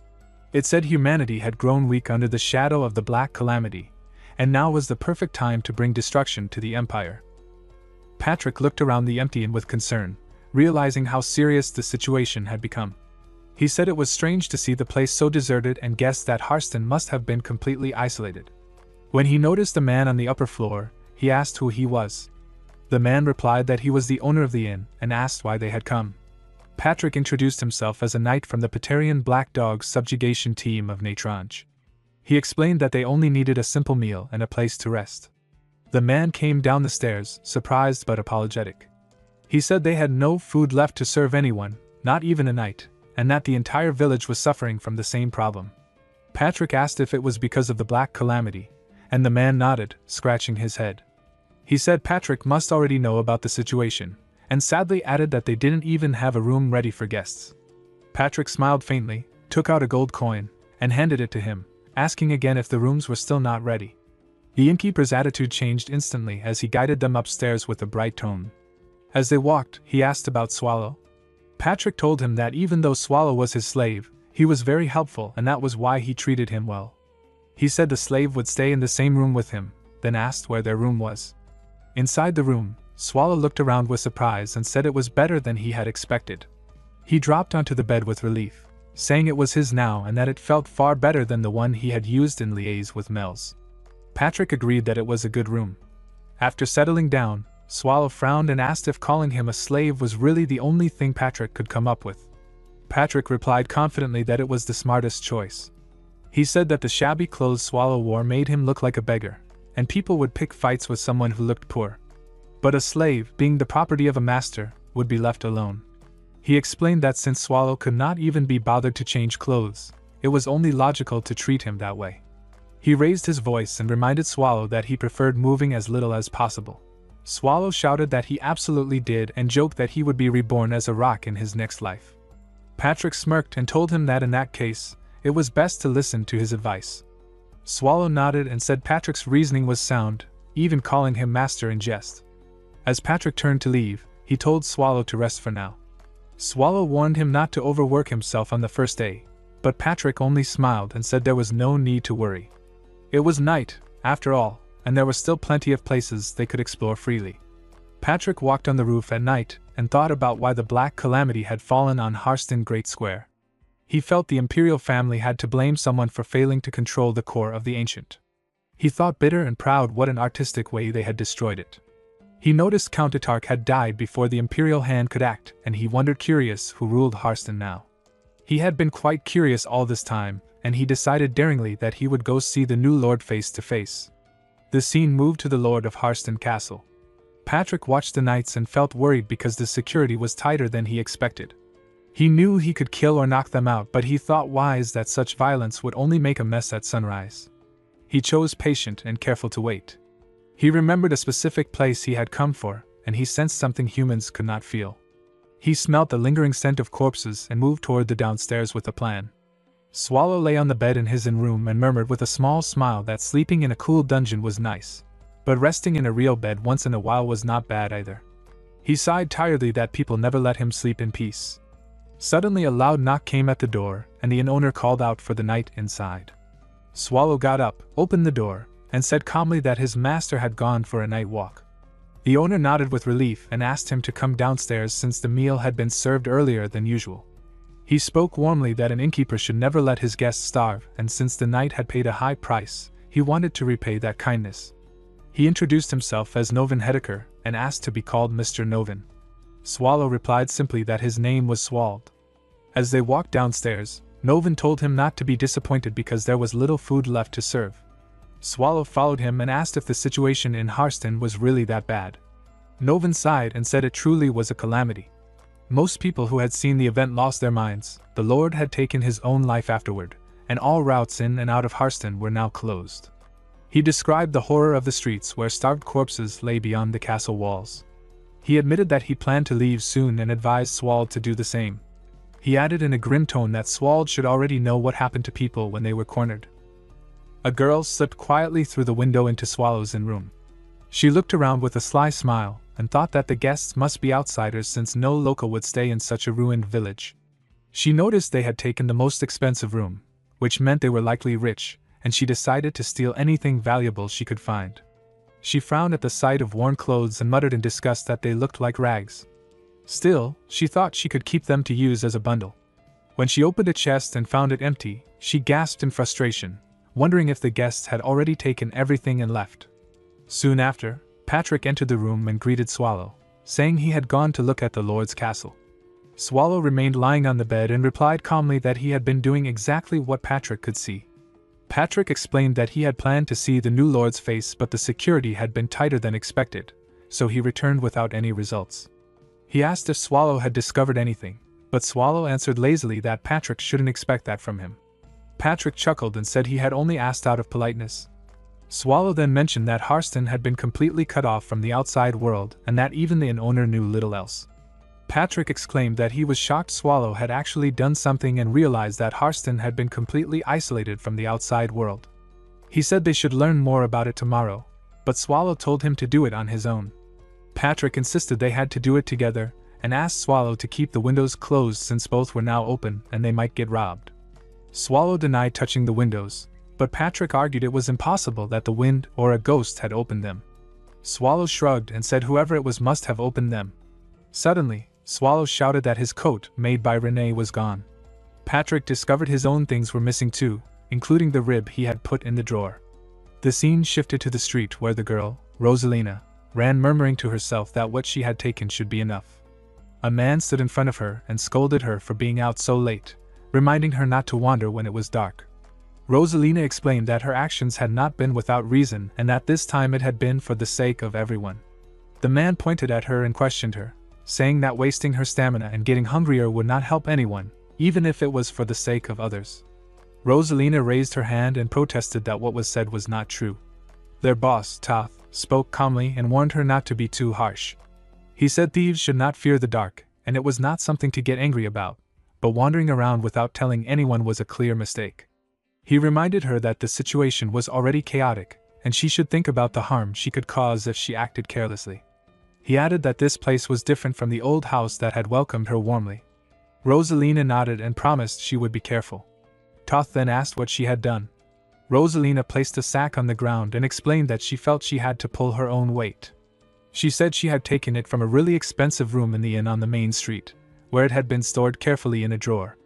It said humanity had grown weak under the shadow of the Black Calamity, and now was the perfect time to bring destruction to the Empire. Patrick looked around the empty inn with concern, realizing how serious the situation had become. He said it was strange to see the place so deserted and guessed that Harston must have been completely isolated. When he noticed a man on the upper floor, he asked who he was. The man replied that he was the owner of the inn and asked why they had come. Patrick introduced himself as a knight from the Patarian Black Dog subjugation team of Natrange. He explained that they only needed a simple meal and a place to rest. The man came down the stairs, surprised but apologetic. He said they had no food left to serve anyone, not even a knight, and that the entire village was suffering from the same problem. Patrick asked if it was because of the Black Calamity, and the man nodded, scratching his head. He said Patrick must already know about the situation, and sadly added that they didn't even have a room ready for guests. Patrick smiled faintly, took out a gold coin, and handed it to him, asking again if the rooms were still not ready. The innkeeper's attitude changed instantly as he guided them upstairs with a bright tone. As they walked, he asked about Swallow. Patrick told him that even though Swallow was his slave, he was very helpful and that was why he treated him well. He said the slave would stay in the same room with him, then asked where their room was. Inside the room, Swallow looked around with surprise and said it was better than he had expected. He dropped onto the bed with relief, saying it was his now and that it felt far better than the one he had used in Liège with Mel's. Patrick agreed that it was a good room. After settling down, Swallow frowned and asked if calling him a slave was really the only thing Patrick could come up with. Patrick replied confidently that it was the smartest choice. He said that the shabby clothes Swallow wore made him look like a beggar, and people would pick fights with someone who looked poor. But a slave, being the property of a master, would be left alone. He explained that since Swallow could not even be bothered to change clothes, it was only logical to treat him that way. He raised his voice and reminded Swallow that he preferred moving as little as possible. Swallow shouted that he absolutely did and joked that he would be reborn as a rock in his next life. Patrick smirked and told him that in that case, it was best to listen to his advice. Swallow nodded and said Patrick's reasoning was sound, even calling him master in jest. As Patrick turned to leave, he told Swallow to rest for now. Swallow warned him not to overwork himself on the first day, but Patrick only smiled and said there was no need to worry. It was night, after all, and there were still plenty of places they could explore freely. Patrick walked on the roof at night and thought about why the Black Calamity had fallen on Harston Great Square. He felt the imperial family had to blame someone for failing to control the core of the ancient. He thought bitter and proud what an artistic way they had destroyed it. He noticed Count Itark had died before the imperial hand could act, and he wondered curious who ruled Harston now. He had been quite curious all this time, and he decided daringly that he would go see the new lord face to face. The scene moved to the lord of Harston Castle. Patrick watched the knights and felt worried because the security was tighter than he expected. He knew he could kill or knock them out, but he thought wise that such violence would only make a mess at sunrise. He chose patient and careful to wait. He remembered a specific place he had come for, and he sensed something humans could not feel. He smelt the lingering scent of corpses and moved toward the downstairs with a plan. Swallow lay on the bed in his room and murmured with a small smile that sleeping in a cool dungeon was nice, but resting in a real bed once in a while was not bad either. He sighed tiredly that people never let him sleep in peace. Suddenly a loud knock came at the door, and the inn-owner called out for the knight inside. Swallow got up, opened the door, and said calmly that his master had gone for a night walk. The owner nodded with relief and asked him to come downstairs since the meal had been served earlier than usual. He spoke warmly that an innkeeper should never let his guests starve, and since the knight had paid a high price, he wanted to repay that kindness. He introduced himself as Novin Hedeker and asked to be called Mr. Novin. Swallow replied simply that his name was Swald. As they walked downstairs, Novin told him not to be disappointed because there was little food left to serve. Swallow followed him and asked if the situation in Harston was really that bad. Novin sighed and said it truly was a calamity. Most people who had seen the event lost their minds. The Lord had taken his own life afterward, and all routes in and out of Harston were now closed. He described the horror of the streets where starved corpses lay beyond the castle walls. He admitted that he planned to leave soon and advised Swald to do the same. He added in a grim tone that Swald should already know what happened to people when they were cornered. A girl slipped quietly through the window into Swallow's room. She looked around with a sly smile and thought that the guests must be outsiders since no local would stay in such a ruined village. She noticed they had taken the most expensive room, which meant they were likely rich, and she decided to steal anything valuable she could find. She frowned at the sight of worn clothes and muttered in disgust that they looked like rags. Still, she thought she could keep them to use as a bundle. When she opened a chest and found it empty, she gasped in frustration, wondering if the guests had already taken everything and left. Soon after, Patrick entered the room and greeted Swallow, saying he had gone to look at the Lord's castle. Swallow remained lying on the bed and replied calmly that he had been doing exactly what Patrick could see. Patrick explained that he had planned to see the new Lord's face, but the security had been tighter than expected, so he returned without any results. He asked if Swallow had discovered anything, but Swallow answered lazily that Patrick shouldn't expect that from him. Patrick chuckled and said he had only asked out of politeness. Swallow then mentioned that Harston had been completely cut off from the outside world and that even the inn-owner knew little else. Patrick exclaimed that he was shocked Swallow had actually done something and realized that Harston had been completely isolated from the outside world. He said they should learn more about it tomorrow, but Swallow told him to do it on his own. Patrick insisted they had to do it together and asked Swallow to keep the windows closed since both were now open and they might get robbed. Swallow denied touching the windows, but Patrick argued it was impossible that the wind or a ghost had opened them. Swallow shrugged and said whoever it was must have opened them. Suddenly, Swallow shouted that his coat, made by Renee, was gone. Patrick discovered his own things were missing too, including the rib he had put in the drawer. The scene shifted to the street where the girl, Rosalina, ran murmuring to herself that what she had taken should be enough. A man stood in front of her and scolded her for being out so late, reminding her not to wander when it was dark. Rosalina explained that her actions had not been without reason and that this time it had been for the sake of everyone. The man pointed at her and questioned her, saying that wasting her stamina and getting hungrier would not help anyone, even if it was for the sake of others. Rosalina raised her hand and protested that what was said was not true. Their boss, Toth, spoke calmly and warned her not to be too harsh. He said thieves should not fear the dark, and it was not something to get angry about, but wandering around without telling anyone was a clear mistake. He reminded her that the situation was already chaotic, and she should think about the harm she could cause if she acted carelessly. He added that this place was different from the old house that had welcomed her warmly. Rosalina nodded and promised she would be careful. Toth then asked what she had done. Rosalina placed a sack on the ground and explained that she felt she had to pull her own weight. She said she had taken it from a really expensive room in the inn on the main street, where it had been stored carefully in a drawer.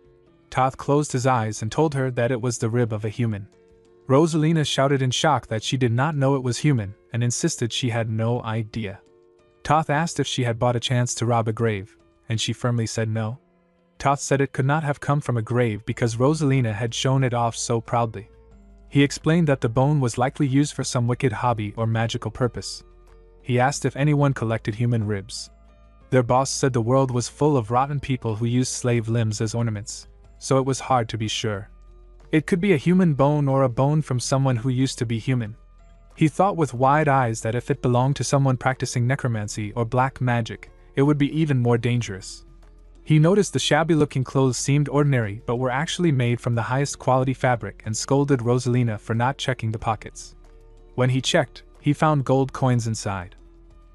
Toth closed his eyes and told her that it was the rib of a human. Rosalina shouted in shock that she did not know it was human and insisted she had no idea. Toth asked if she had bought a chance to rob a grave, and she firmly said no. Toth said it could not have come from a grave because Rosalina had shown it off so proudly. He explained that the bone was likely used for some wicked hobby or magical purpose. He asked if anyone collected human ribs. Their boss said the world was full of rotten people who used slave limbs as ornaments, so it was hard to be sure. It could be a human bone or a bone from someone who used to be human. He thought with wide eyes that if it belonged to someone practicing necromancy or black magic, it would be even more dangerous. He noticed the shabby-looking clothes seemed ordinary but were actually made from the highest quality fabric and scolded Rosalina for not checking the pockets. When he checked, he found gold coins inside.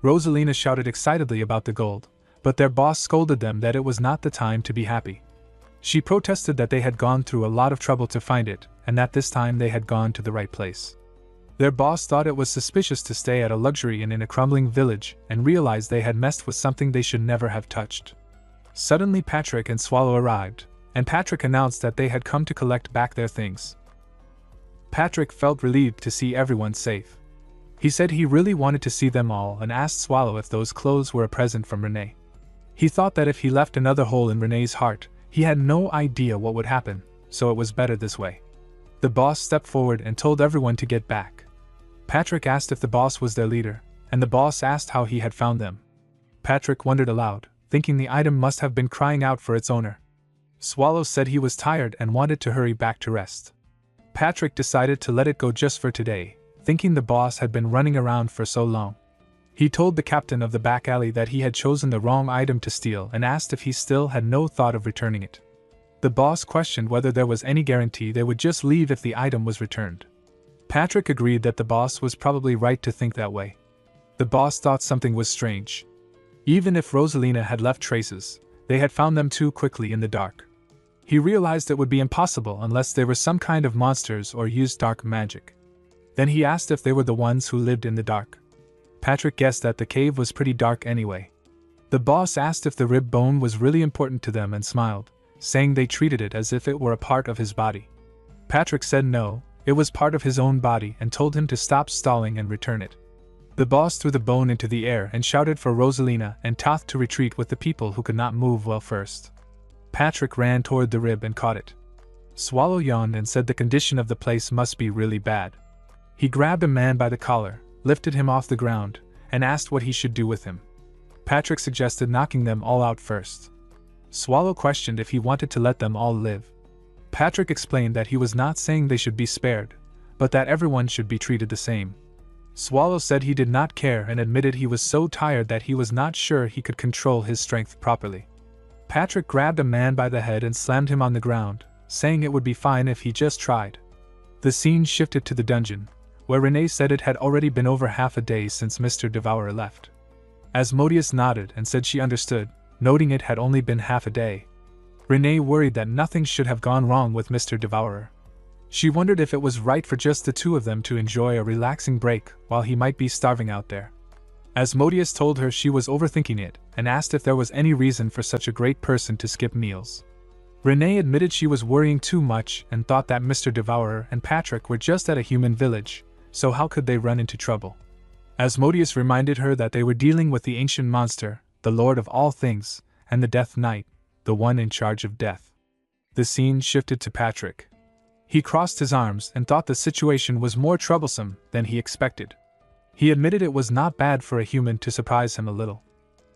Rosalina shouted excitedly about the gold, but their boss scolded them that it was not the time to be happy. She protested that they had gone through a lot of trouble to find it, and that this time they had gone to the right place. Their boss thought it was suspicious to stay at a luxury inn in a crumbling village and realized they had messed with something they should never have touched. Suddenly Patrick and Swallow arrived, and Patrick announced that they had come to collect back their things. Patrick felt relieved to see everyone safe. He said he really wanted to see them all and asked Swallow if those clothes were a present from Renee. He thought that if he left another hole in Renee's heart, he had no idea what would happen, so it was better this way. The boss stepped forward and told everyone to get back. Patrick asked if the boss was their leader, and the boss asked how he had found them. Patrick wondered aloud, thinking the item must have been crying out for its owner. Swallow said he was tired and wanted to hurry back to rest. Patrick decided to let it go just for today, thinking the boss had been running around for so long. He told the captain of the back alley that he had chosen the wrong item to steal and asked if he still had no thought of returning it. The boss questioned whether there was any guarantee they would just leave if the item was returned. Patrick agreed that the boss was probably right to think that way. The boss thought something was strange. Even if Rosalina had left traces, they had found them too quickly in the dark. He realized it would be impossible unless they were some kind of monsters or used dark magic. Then he asked if they were the ones who lived in the dark. Patrick guessed that the cave was pretty dark anyway. The boss asked if the rib bone was really important to them and smiled, saying they treated it as if it were a part of his body. Patrick said no, it was part of his own body and told him to stop stalling and return it. The boss threw the bone into the air and shouted for Rosalina and Toth to retreat with the people who could not move well first. Patrick ran toward the rib and caught it. Swallow yawned and said the condition of the place must be really bad. He grabbed a man by the collar, lifted him off the ground, and asked what he should do with him. Patrick suggested knocking them all out first. Swallow questioned if he wanted to let them all live. Patrick explained that he was not saying they should be spared, but that everyone should be treated the same. Swallow said he did not care and admitted he was so tired that he was not sure he could control his strength properly. Patrick grabbed a man by the head and slammed him on the ground, saying it would be fine if he just tried. The scene shifted to the dungeon, where Renee said it had already been over half a day since Mr. Devourer left. Asmodeus nodded and said she understood, noting it had only been half a day. Renee worried that nothing should have gone wrong with Mr. Devourer. She wondered if it was right for just the two of them to enjoy a relaxing break while he might be starving out there. Asmodeus told her she was overthinking it and asked if there was any reason for such a great person to skip meals. Renee admitted she was worrying too much and thought that Mr. Devourer and Patrick were just at a human village, so how could they run into trouble? Asmodeus reminded her that they were dealing with the ancient monster, the Lord of all things, and the Death Knight, the one in charge of death. The scene shifted to Patrick. He crossed his arms and thought the situation was more troublesome than he expected. He admitted it was not bad for a human to surprise him a little.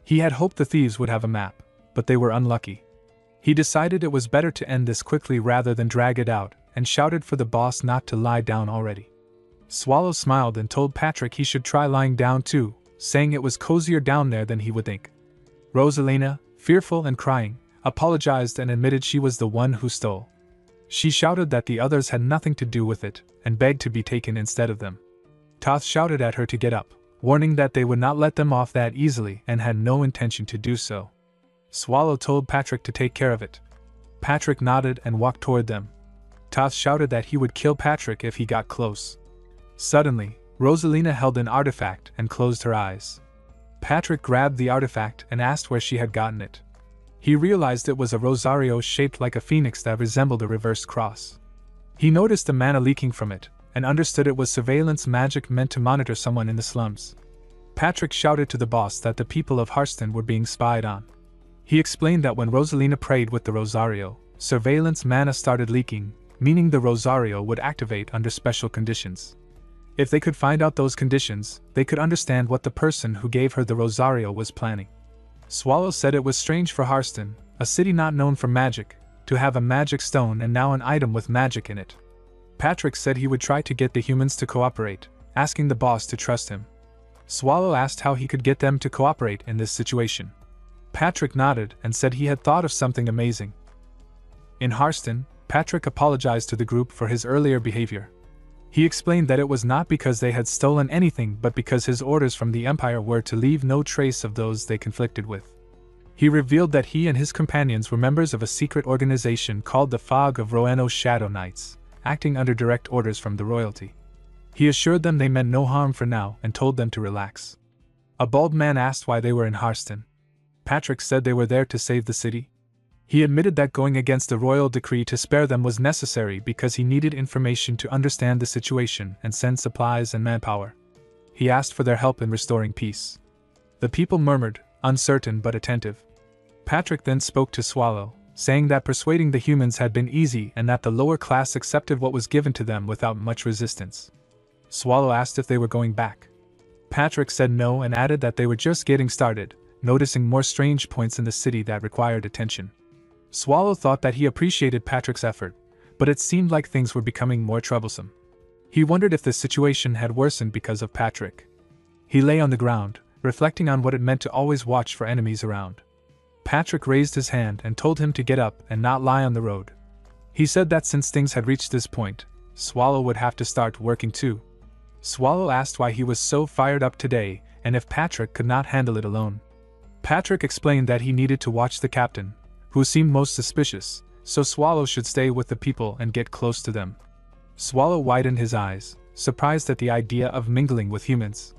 He had hoped the thieves would have a map, but they were unlucky. He decided it was better to end this quickly rather than drag it out, and shouted for the boss not to lie down already. Swallow smiled and told Patrick he should try lying down too, saying it was cozier down there than he would think. Rosalina, fearful and crying, apologized and admitted she was the one who stole. She shouted that the others had nothing to do with it, and begged to be taken instead of them. Toth shouted at her to get up, warning that they would not let them off that easily and had no intention to do so. Swallow told Patrick to take care of it. Patrick nodded and walked toward them. Toth shouted that he would kill Patrick if he got close. Suddenly, Rosalina held an artifact and closed her eyes. Patrick grabbed the artifact and asked where she had gotten it. He realized it was a rosario shaped like a phoenix that resembled a reversed cross. He noticed the mana leaking from it, and understood it was surveillance magic meant to monitor someone in the slums. Patrick shouted to the boss that the people of Harston were being spied on. He explained that when Rosalina prayed with the rosario, surveillance mana started leaking, meaning the rosario would activate under special conditions. If they could find out those conditions, they could understand what the person who gave her the rosario was planning. Swallow said it was strange for Harston, a city not known for magic, to have a magic stone and now an item with magic in it. Patrick said he would try to get the humans to cooperate, asking the boss to trust him. Swallow asked how he could get them to cooperate in this situation. Patrick nodded and said he had thought of something amazing. In Harston, Patrick apologized to the group for his earlier behavior. He explained that it was not because they had stolen anything but because his orders from the Empire were to leave no trace of those they conflicted with. He revealed that he and his companions were members of a secret organization called the Fog of Roano's Shadow Knights, acting under direct orders from the royalty. He assured them they meant no harm for now and told them to relax. A bald man asked why they were in Harston. Patrick said they were there to save the city. He admitted that going against the royal decree to spare them was necessary because he needed information to understand the situation and send supplies and manpower. He asked for their help in restoring peace. The people murmured, uncertain but attentive. Patrick then spoke to Swallow, saying that persuading the humans had been easy and that the lower class accepted what was given to them without much resistance. Swallow asked if they were going back. Patrick said no and added that they were just getting started, noticing more strange points in the city that required attention. Swallow thought that he appreciated Patrick's effort, but it seemed like things were becoming more troublesome. He wondered if the situation had worsened because of Patrick. He lay on the ground, reflecting on what it meant to always watch for enemies around. Patrick raised his hand and told him to get up and not lie on the road. He said that since things had reached this point, Swallow would have to start working too. Swallow asked why he was so fired up today and if Patrick could not handle it alone. Patrick explained that he needed to watch the captain, who seemed most suspicious, so Swallow should stay with the people and get close to them. Swallow widened his eyes, surprised at the idea of mingling with humans.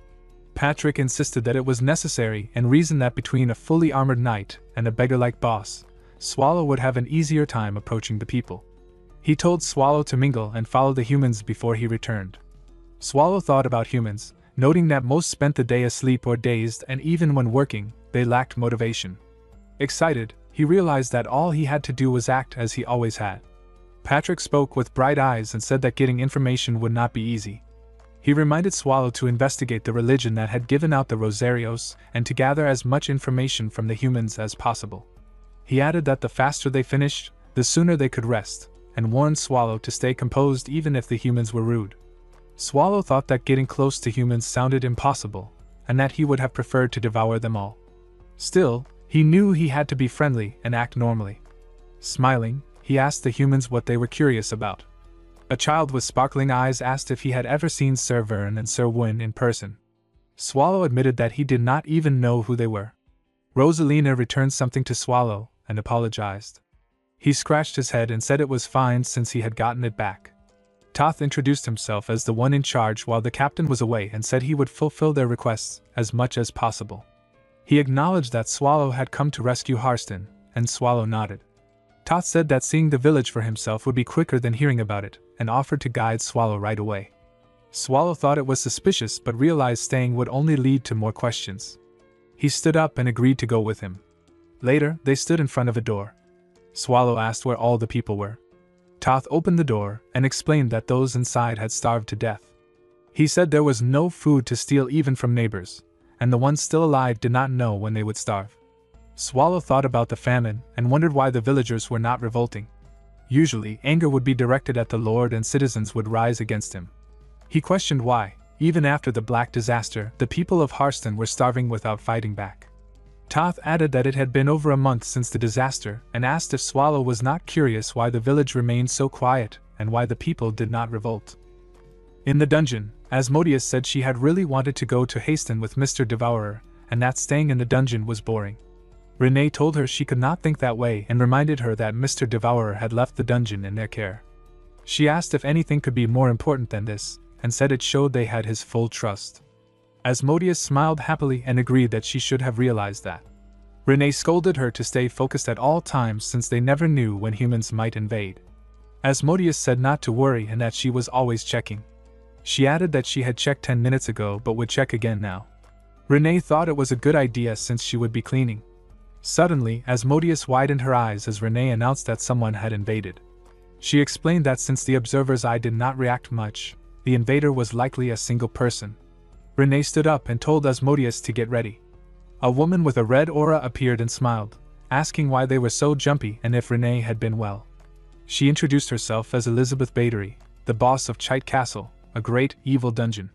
Patrick insisted that it was necessary and reasoned that between a fully armored knight and a beggar-like boss, Swallow would have an easier time approaching the people. He told Swallow to mingle and follow the humans before he returned. Swallow thought about humans, noting that most spent the day asleep or dazed and even when working, they lacked motivation. Excited, he realized that all he had to do was act as he always had. Patrick spoke with bright eyes and said that getting information would not be easy. He reminded Swallow to investigate the religion that had given out the Rosarios and to gather as much information from the humans as possible. He added that the faster they finished, the sooner they could rest, and warned Swallow to stay composed even if the humans were rude. Swallow thought that getting close to humans sounded impossible, and that he would have preferred to devour them all. Still, he knew he had to be friendly and act normally. Smiling, he asked the humans what they were curious about. A child with sparkling eyes asked if he had ever seen Sir Vern and Sir Wynn in person. Swallow admitted that he did not even know who they were. Rosalina returned something to Swallow and apologized. He scratched his head and said it was fine since he had gotten it back. Toth introduced himself as the one in charge while the captain was away and said he would fulfill their requests as much as possible. He acknowledged that Swallow had come to rescue Harston, and Swallow nodded. Toth said that seeing the village for himself would be quicker than hearing about it, and offered to guide Swallow right away. Swallow thought it was suspicious but realized staying would only lead to more questions. He stood up and agreed to go with him. Later, they stood in front of a door. Swallow asked where all the people were. Toth opened the door and explained that those inside had starved to death. He said there was no food to steal even from neighbors, and the ones still alive did not know when they would starve. Swallow thought about the famine and wondered why the villagers were not revolting. Usually, anger would be directed at the lord and citizens would rise against him. He questioned why, even after the Black Disaster, the people of Harston were starving without fighting back. Toth added that it had been over a month since the disaster and asked if Swallow was not curious why the village remained so quiet and why the people did not revolt. In the dungeon, Asmodeus said she had really wanted to go to Haston with Mr. Devourer, and that staying in the dungeon was boring. Renee told her she could not think that way and reminded her that Mr. Devourer had left the dungeon in their care. She asked if anything could be more important than this, and said it showed they had his full trust. Asmodeus smiled happily and agreed that she should have realized that. Renee scolded her to stay focused at all times since they never knew when humans might invade. Asmodeus said not to worry and that she was always checking. She added that she had checked 10 minutes ago but would check again now. Renee thought it was a good idea since she would be cleaning. Suddenly, Asmodeus widened her eyes as Renee announced that someone had invaded. She explained that since the observer's eye did not react much, the invader was likely a single person. Renee stood up and told Asmodeus to get ready. A woman with a red aura appeared and smiled, asking why they were so jumpy and if Renee had been well. She introduced herself as Elizabeth Battery, the boss of Chite Castle, a great, evil dungeon.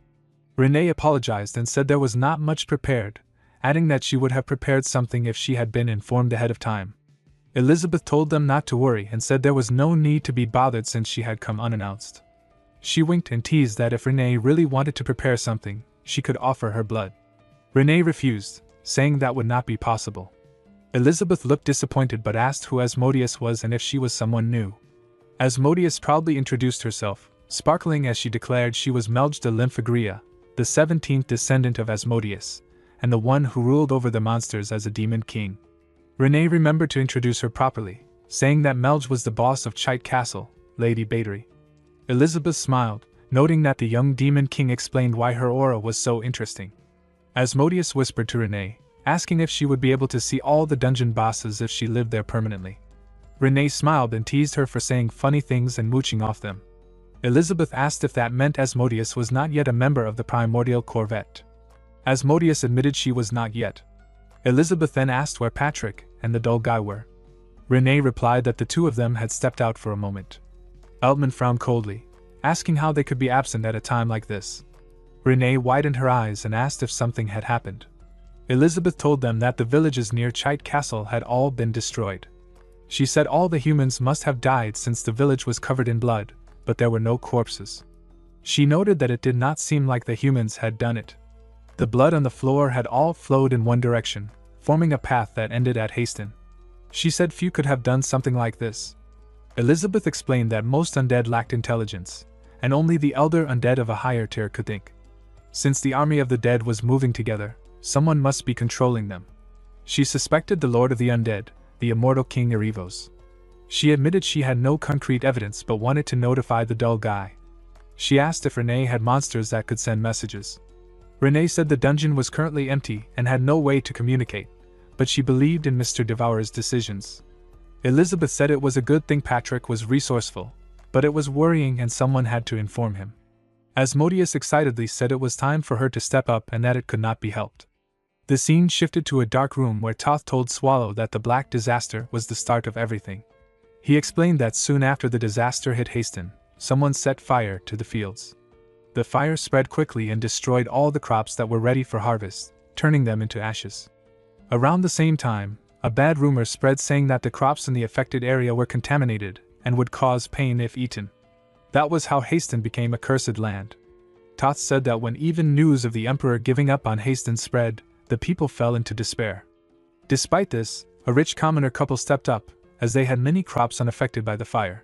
Renee apologized and said there was not much prepared, adding that she would have prepared something if she had been informed ahead of time. Elizabeth told them not to worry and said there was no need to be bothered since she had come unannounced. She winked and teased that if Renee really wanted to prepare something, she could offer her blood. Renee refused, saying that would not be possible. Elizabeth looked disappointed but asked who Asmodeus was and if she was someone new. Asmodeus proudly introduced herself, sparkling as she declared she was Melge de Lymphagria, the 17th descendant of Asmodeus, and the one who ruled over the monsters as a demon king. Renee remembered to introduce her properly, saying that Melge was the boss of Chite Castle, Lady Battery. Elizabeth smiled, noting that the young demon king explained why her aura was so interesting. Asmodeus whispered to Renee, asking if she would be able to see all the dungeon bosses if she lived there permanently. Renee smiled and teased her for saying funny things and mooching off them. Elizabeth asked if that meant Asmodeus was not yet a member of the Primordial Corvette. Asmodeus admitted she was not yet. Elizabeth then asked where Patrick and the dull guy were. Renee replied that the two of them had stepped out for a moment. Eltman frowned coldly, asking how they could be absent at a time like this. Renee widened her eyes and asked if something had happened. Elizabeth told them that the villages near Chite Castle had all been destroyed. She said all the humans must have died since the village was covered in blood, but there were no corpses. She noted that it did not seem like the humans had done it. The blood on the floor had all flowed in one direction, forming a path that ended at Haston. She said few could have done something like this. Elizabeth explained that most undead lacked intelligence, and only the elder undead of a higher tier could think. Since the army of the dead was moving together, someone must be controlling them. She suspected the Lord of the Undead, the immortal King Erivos. She admitted she had no concrete evidence but wanted to notify the dull guy. She asked if Renee had monsters that could send messages. Renee said the dungeon was currently empty and had no way to communicate, but she believed in Mr. Devourer's decisions. Elizabeth said it was a good thing Patrick was resourceful, but it was worrying and someone had to inform him. Asmodeus excitedly said it was time for her to step up and that it could not be helped. The scene shifted to a dark room where Toth told Swallow that the Black Disaster was the start of everything. He explained that soon after the disaster hit Haston, someone set fire to the fields. The fire spread quickly and destroyed all the crops that were ready for harvest, turning them into ashes. Around the same time, a bad rumor spread saying that the crops in the affected area were contaminated and would cause pain if eaten. That was how Haston became a cursed land. Toth said that when even news of the Emperor giving up on Haston spread, the people fell into despair. Despite this, a rich commoner couple stepped up, as they had many crops unaffected by the fire.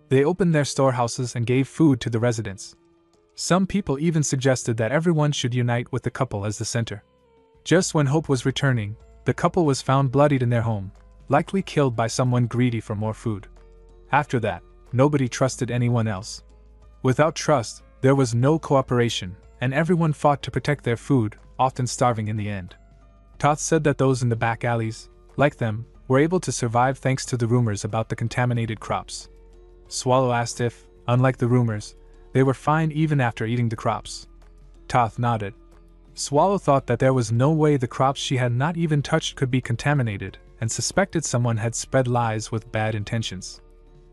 They opened their storehouses and gave food to the residents. Some people even suggested that everyone should unite with the couple as the center. Just when hope was returning, the couple was found bloodied in their home, likely killed by someone greedy for more food. After that, nobody trusted anyone else. Without trust, there was no cooperation, and everyone fought to protect their food, often starving in the end. Toth said that those in the back alleys, like them, were able to survive thanks to the rumors about the contaminated crops. Swallow asked if, unlike the rumors, they were fine even after eating the crops. Toth nodded. Swallow thought that there was no way the crops she had not even touched could be contaminated, and suspected someone had spread lies with bad intentions.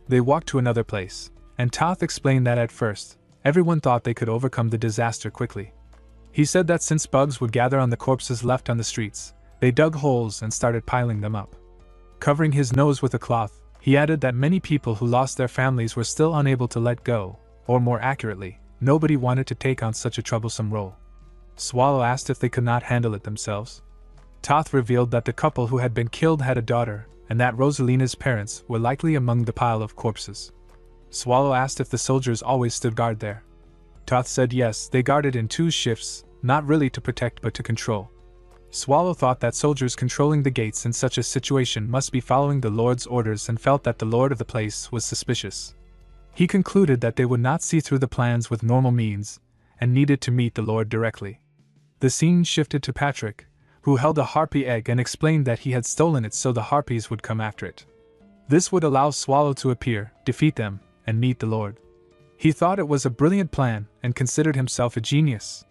They walked to another place, and Toth explained that at first, everyone thought they could overcome the disaster quickly. He said that since bugs would gather on the corpses left on the streets, they dug holes and started piling them up. Covering his nose with a cloth, he added that many people who lost their families were still unable to let go, or more accurately, nobody wanted to take on such a troublesome role. Swallow asked if they could not handle it themselves. Toth revealed that the couple who had been killed had a daughter, and that Rosalina's parents were likely among the pile of corpses. Swallow asked if the soldiers always stood guard there. Toth said yes, they guarded in 2 shifts, not really to protect but to control. Swallow thought that soldiers controlling the gates in such a situation must be following the Lord's orders and felt that the Lord of the place was suspicious. He concluded that they would not see through the plans with normal means, and needed to meet the Lord directly. The scene shifted to Patrick, who held a harpy egg and explained that he had stolen it so the harpies would come after it. This would allow Swallow to appear, defeat them, and meet the Lord. He thought it was a brilliant plan and considered himself a genius.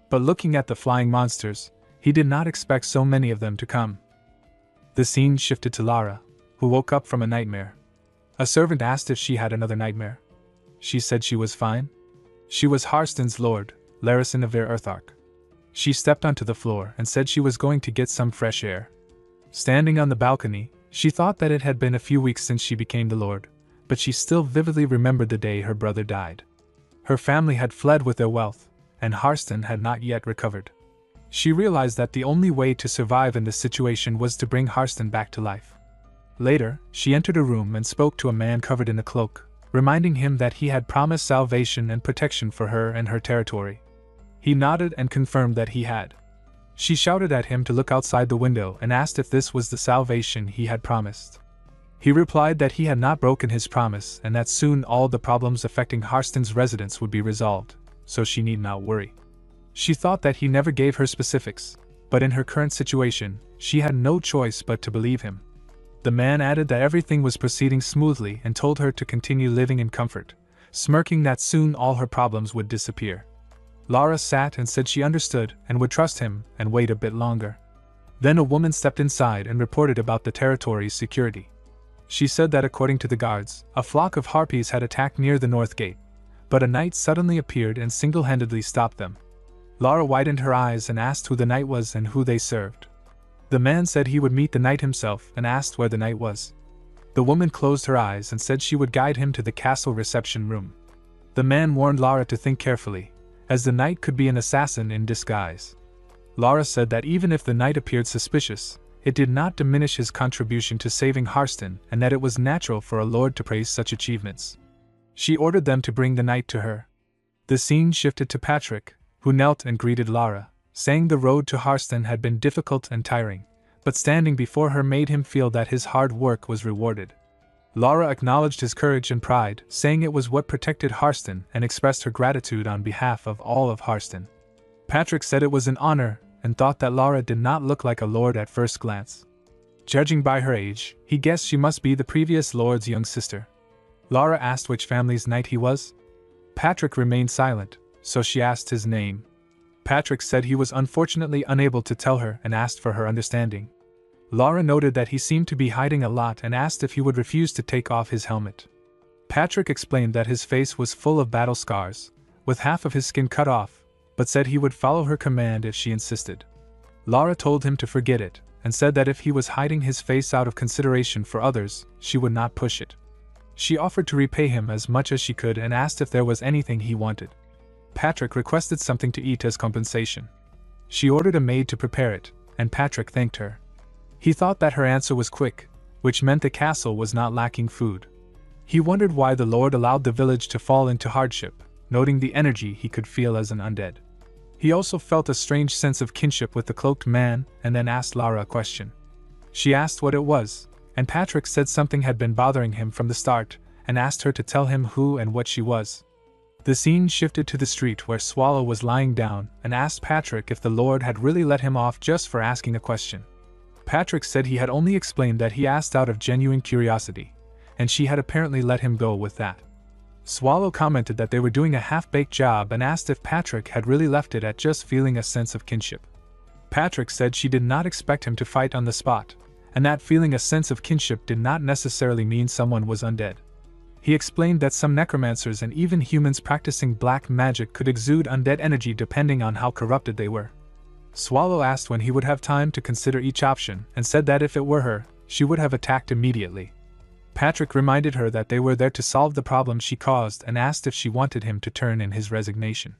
But looking at the flying monsters, He did not expect so many of them to come. The scene shifted to Lara, who woke up from a nightmare. A servant asked if she had another nightmare. She said she was fine. She was Harston's lord, Larison of Earthark. She stepped onto the floor and said she was going to get some fresh air. Standing on the balcony, she thought that it had been a few weeks since she became the lord, but she still vividly remembered the day her brother died. Her family had fled with their wealth, and Harston had not yet recovered. She realized that the only way to survive in this situation was to bring Harston back to life. Later, she entered a room and spoke to a man covered in a cloak, reminding him that he had promised salvation and protection for her and her territory. He nodded and confirmed that he had. She shouted at him to look outside the window and asked if this was the salvation he had promised. He replied that he had not broken his promise and that soon all the problems affecting Harston's residence would be resolved, so she need not worry. She thought that he never gave her specifics, but in her current situation, she had no choice but to believe him. The man added that everything was proceeding smoothly and told her to continue living in comfort, smirking that soon all her problems would disappear. Lara sat and said she understood and would trust him and wait a bit longer. Then a woman stepped inside and reported about the territory's security. She said that according to the guards, a flock of harpies had attacked near the north gate, but a knight suddenly appeared and single-handedly stopped them. Lara widened her eyes and asked who the knight was and who they served. The man said he would meet the knight himself and asked where the knight was. The woman closed her eyes and said she would guide him to the castle reception room. The man warned Lara to think carefully, as the knight could be an assassin in disguise. Lara said that even if the knight appeared suspicious, it did not diminish his contribution to saving Harston and that it was natural for a lord to praise such achievements. She ordered them to bring the knight to her. The scene shifted to Patrick, who knelt and greeted Lara, saying the road to Harston had been difficult and tiring, but standing before her made him feel that his hard work was rewarded. Lara acknowledged his courage and pride, saying it was what protected Harston and expressed her gratitude on behalf of all of Harston. Patrick said it was an honor and thought that Lara did not look like a lord at first glance. Judging by her age, he guessed she must be the previous lord's young sister. Lara asked which family's knight he was. Patrick remained silent, so she asked his name. Patrick said he was unfortunately unable to tell her and asked for her understanding. Lara noted that he seemed to be hiding a lot and asked if he would refuse to take off his helmet. Patrick explained that his face was full of battle scars, with half of his skin cut off, but said he would follow her command if she insisted. Lara told him to forget it, and said that if he was hiding his face out of consideration for others, she would not push it. She offered to repay him as much as she could and asked if there was anything he wanted. Patrick requested something to eat as compensation. She ordered a maid to prepare it, and Patrick thanked her. He thought that her answer was quick, which meant the castle was not lacking food. He wondered why the Lord allowed the village to fall into hardship, noting the energy he could feel as an undead. He also felt a strange sense of kinship with the cloaked man and then asked Lara a question. She asked what it was, and Patrick said something had been bothering him from the start and asked her to tell him who and what she was. The scene shifted to the street where Swallow was lying down and asked Patrick if the Lord had really let him off just for asking a question. Patrick said he had only explained that he asked out of genuine curiosity, and she had apparently let him go with that. Swallow commented that they were doing a half-baked job and asked if Patrick had really left it at just feeling a sense of kinship. Patrick said she did not expect him to fight on the spot, and that feeling a sense of kinship did not necessarily mean someone was undead. He explained that some necromancers and even humans practicing black magic could exude undead energy depending on how corrupted they were. Swallow asked when he would have time to consider each option and said that if it were her, she would have attacked immediately. Patrick reminded her that they were there to solve the problem she caused and asked if she wanted him to turn in his resignation.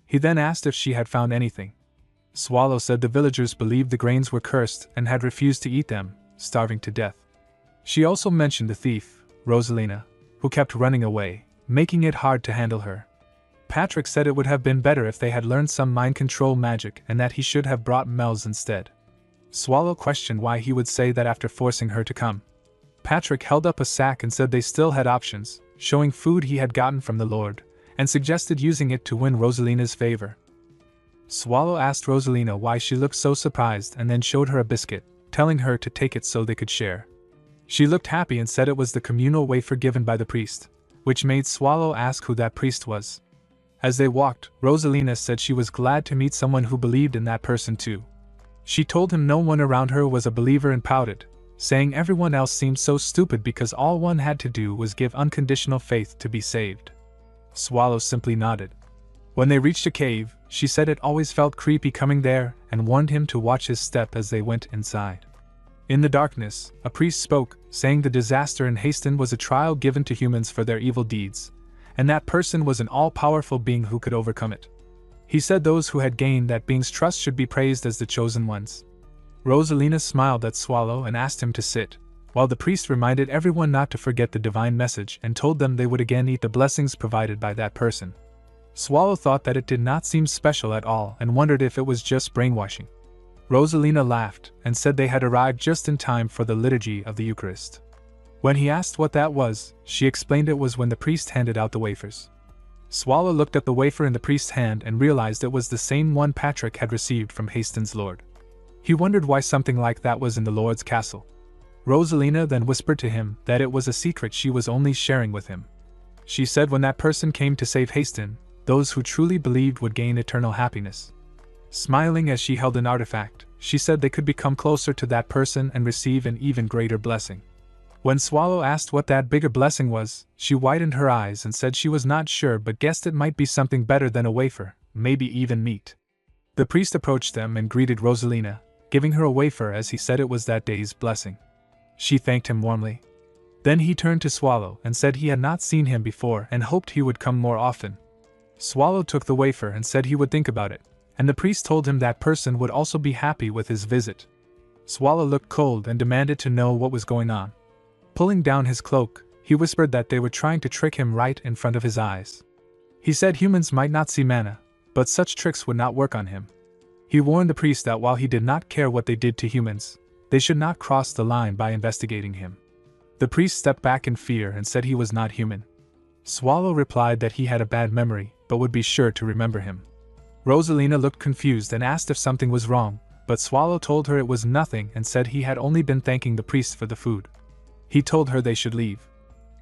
He then asked if she had found anything. Swallow said the villagers believed the grains were cursed and had refused to eat them, starving to death. She also mentioned the thief, Rosalina, who kept running away, making it hard to handle her. Patrick said it would have been better if they had learned some mind control magic and that he should have brought Mel's instead. Swallow questioned why he would say that after forcing her to come. Patrick held up a sack and said they still had options, showing food he had gotten from the Lord, and suggested using it to win Rosalina's favor. Swallow asked Rosalina why she looked so surprised and then showed her a biscuit, telling her to take it so they could share. She looked happy and said it was the communal wafer given by the priest, which made Swallow ask who that priest was. As they walked, Rosalina said she was glad to meet someone who believed in that person too. She told him no one around her was a believer and pouted, saying everyone else seemed so stupid because all one had to do was give unconditional faith to be saved. Swallow simply nodded. When they reached a cave, she said it always felt creepy coming there and warned him to watch his step as they went inside. In the darkness, a priest spoke, saying the disaster in Haston was a trial given to humans for their evil deeds, and that person was an all-powerful being who could overcome it. He said those who had gained that being's trust should be praised as the chosen ones. Rosalina smiled at Swallow and asked him to sit, while the priest reminded everyone not to forget the divine message and told them they would again eat the blessings provided by that person. Swallow thought that it did not seem special at all and wondered if it was just brainwashing. Rosalina laughed and said they had arrived just in time for the liturgy of the Eucharist. When he asked what that was, she explained it was when the priest handed out the wafers. Swallow looked at the wafer in the priest's hand and realized it was the same one Patrick had received from Haston's lord. He wondered why something like that was in the lord's castle. Rosalina then whispered to him that it was a secret she was only sharing with him. She said when that person came to save Haston, those who truly believed would gain eternal happiness. Smiling as she held an artifact, she said they could become closer to that person and receive an even greater blessing. When Swallow asked what that bigger blessing was, she widened her eyes and said she was not sure but guessed it might be something better than a wafer, maybe even meat. The priest approached them and greeted Rosalina, giving her a wafer as he said it was that day's blessing. She thanked him warmly. Then he turned to Swallow and said he had not seen him before and hoped he would come more often. Swallow took the wafer and said he would think about it, and the priest told him that person would also be happy with his visit. Swallow looked cold and demanded to know what was going on. Pulling down his cloak, he whispered that they were trying to trick him right in front of his eyes. He said humans might not see mana, but such tricks would not work on him. He warned the priest that while he did not care what they did to humans, they should not cross the line by investigating him. The priest stepped back in fear and said he was not human. Swallow replied that he had a bad memory, but would be sure to remember him. Rosalina looked confused and asked if something was wrong, but Swallow told her it was nothing and said he had only been thanking the priest for the food. He told her they should leave.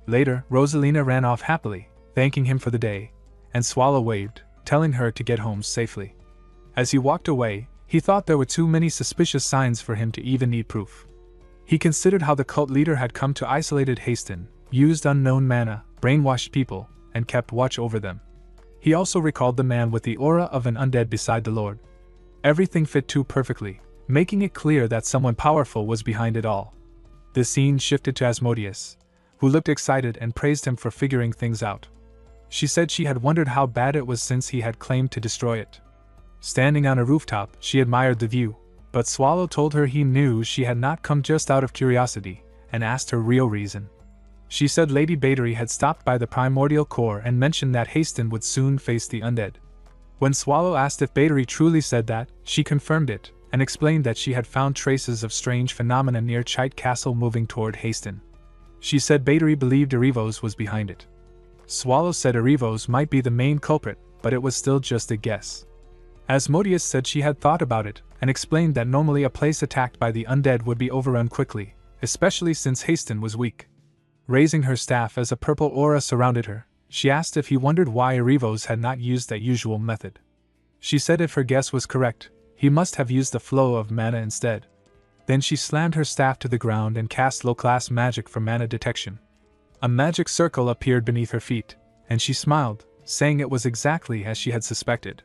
Later, Rosalina ran off happily, thanking him for the day, and Swallow waved, telling her to get home safely. As he walked away, he thought there were too many suspicious signs for him to even need proof. He considered how the cult leader had come to isolated Haston, used unknown mana, brainwashed people, and kept watch over them. He also recalled the man with the aura of an undead beside the Lord. Everything fit too perfectly, making it clear that someone powerful was behind it all. The scene shifted to Asmodeus, who looked excited and praised him for figuring things out. She said she had wondered how bad it was since he had claimed to destroy it. Standing on a rooftop, she admired the view, but Swallow told her he knew she had not come just out of curiosity, and asked her real reason. She said Lady Battery had stopped by the primordial core and mentioned that Haston would soon face the undead. When Swallow asked if Battery truly said that, she confirmed it, and explained that she had found traces of strange phenomena near Chite Castle moving toward Haston. She said Battery believed Erivos was behind it. Swallow said Erivos might be the main culprit, but it was still just a guess. Asmodeus said she had thought about it, and explained that normally a place attacked by the undead would be overrun quickly, especially since Haston was weak. Raising her staff as a purple aura surrounded her, she asked if he wondered why Erivos had not used that usual method. She said if her guess was correct, he must have used the flow of mana instead. Then she slammed her staff to the ground and cast low-class magic for mana detection. A magic circle appeared beneath her feet, and she smiled, saying it was exactly as she had suspected.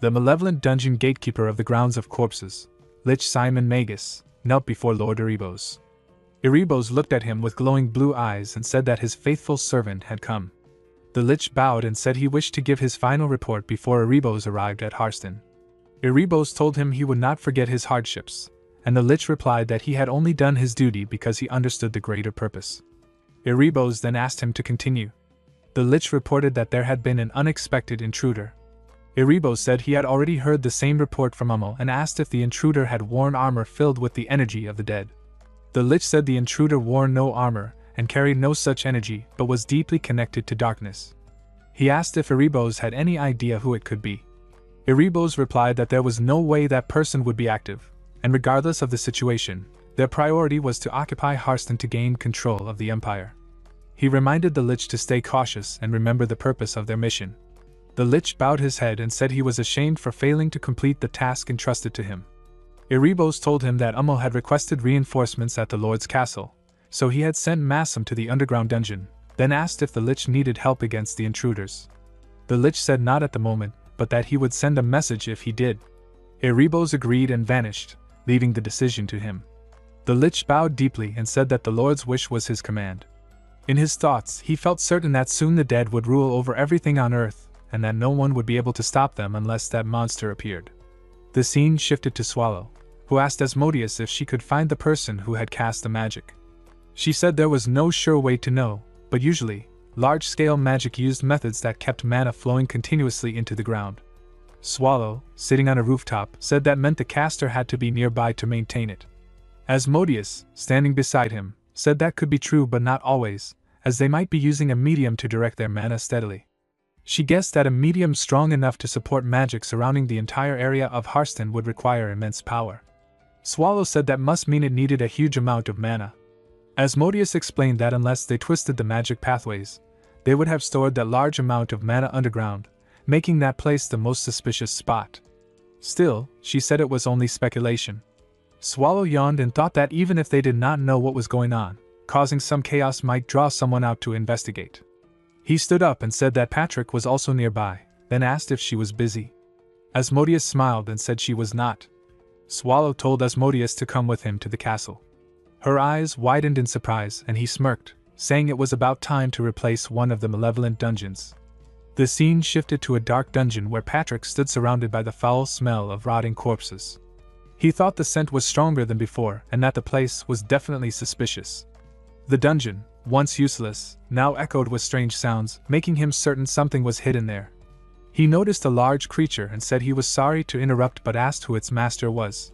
The malevolent dungeon gatekeeper of the grounds of corpses, Lich Simon Magus, knelt before Lord Erivos. Erivos looked at him with glowing blue eyes and said that his faithful servant had come. The Lich bowed and said he wished to give his final report before Erivos arrived at Harston. Erivos told him he would not forget his hardships, and the Lich replied that he had only done his duty because he understood the greater purpose. Erivos then asked him to continue. The Lich reported that there had been an unexpected intruder. Erivos said he had already heard the same report from Ummel and asked if the intruder had worn armor filled with the energy of the dead. The Lich said the intruder wore no armor and carried no such energy but was deeply connected to darkness. He asked if Erivos had any idea who it could be. Erivos replied that there was no way that person would be active, and regardless of the situation, their priority was to occupy Harston to gain control of the Empire. He reminded the Lich to stay cautious and remember the purpose of their mission. The Lich bowed his head and said he was ashamed for failing to complete the task entrusted to him. Erebos told him that Ummel had requested reinforcements at the Lord's castle, so he had sent Massam to the underground dungeon, then asked if the Lich needed help against the intruders. The Lich said not at the moment, but that he would send a message if he did. Erebos agreed and vanished, leaving the decision to him. The Lich bowed deeply and said that the Lord's wish was his command. In his thoughts, he felt certain that soon the dead would rule over everything on earth, and that no one would be able to stop them unless that monster appeared. The scene shifted to Swallow, who asked Asmodeus if she could find the person who had cast the magic. She said there was no sure way to know, but usually, large-scale magic used methods that kept mana flowing continuously into the ground. Swallow, sitting on a rooftop, said that meant the caster had to be nearby to maintain it. Asmodeus, standing beside him, said that could be true but not always, as they might be using a medium to direct their mana steadily. She guessed that a medium strong enough to support magic surrounding the entire area of Harston would require immense power. Swallow said that must mean it needed a huge amount of mana. Asmodeus explained that unless they twisted the magic pathways, they would have stored that large amount of mana underground, making that place the most suspicious spot. Still, she said it was only speculation. Swallow yawned and thought that even if they did not know what was going on, causing some chaos might draw someone out to investigate. He stood up and said that Patrick was also nearby, then asked if she was busy. Asmodeus smiled and said she was not. Swallow told Asmodeus to come with him to the castle. Her eyes widened in surprise and he smirked, saying it was about time to replace one of the malevolent dungeons. The scene shifted to a dark dungeon where Patrick stood surrounded by the foul smell of rotting corpses. He thought the scent was stronger than before and that the place was definitely suspicious. The dungeon, once useless, now echoed with strange sounds, making him certain something was hidden there. He noticed a large creature and said he was sorry to interrupt but asked who its master was.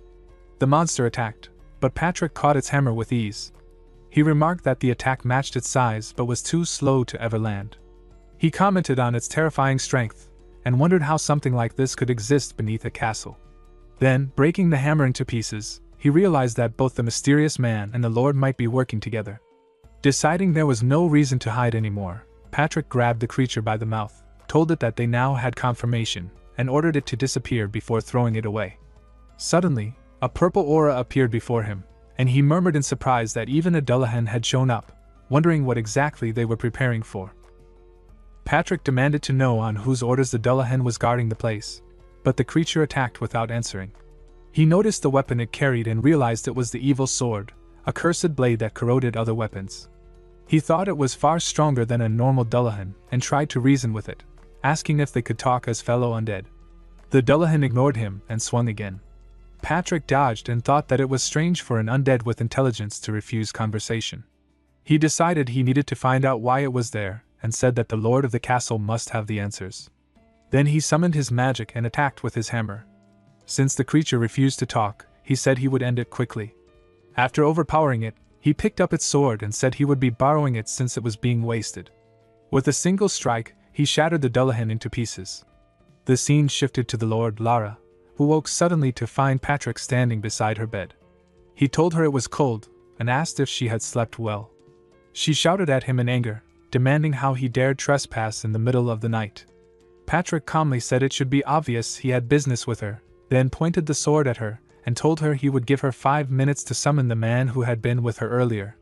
The monster attacked, but Patrick caught its hammer with ease. He remarked that the attack matched its size but was too slow to ever land. He commented on its terrifying strength, and wondered how something like this could exist beneath a castle. Then, breaking the hammer into pieces, he realized that both the mysterious man and the Lord might be working together. Deciding there was no reason to hide anymore, Patrick grabbed the creature by the mouth, told it that they now had confirmation, and ordered it to disappear before throwing it away. Suddenly, a purple aura appeared before him, and he murmured in surprise that even a Dullahan had shown up, wondering what exactly they were preparing for. Patrick demanded to know on whose orders the Dullahan was guarding the place, but the creature attacked without answering. He noticed the weapon it carried and realized it was the evil sword, a cursed blade that corroded other weapons. He thought it was far stronger than a normal Dullahan and tried to reason with it, asking if they could talk as fellow undead. The Dullahan ignored him and swung again. Patrick dodged and thought that it was strange for an undead with intelligence to refuse conversation. He decided he needed to find out why it was there, and said that the lord of the castle must have the answers. Then he summoned his magic and attacked with his hammer. Since the creature refused to talk, he said he would end it quickly. After overpowering it, he picked up its sword and said he would be borrowing it since it was being wasted. With a single strike, he shattered the Dullahan into pieces. The scene shifted to the Lord Lara, who woke suddenly to find Patrick standing beside her bed. He told her it was cold, and asked if she had slept well. She shouted at him in anger, demanding how he dared trespass in the middle of the night. Patrick calmly said it should be obvious he had business with her, then pointed the sword at her, and told her he would give her 5 minutes to summon the man who had been with her earlier.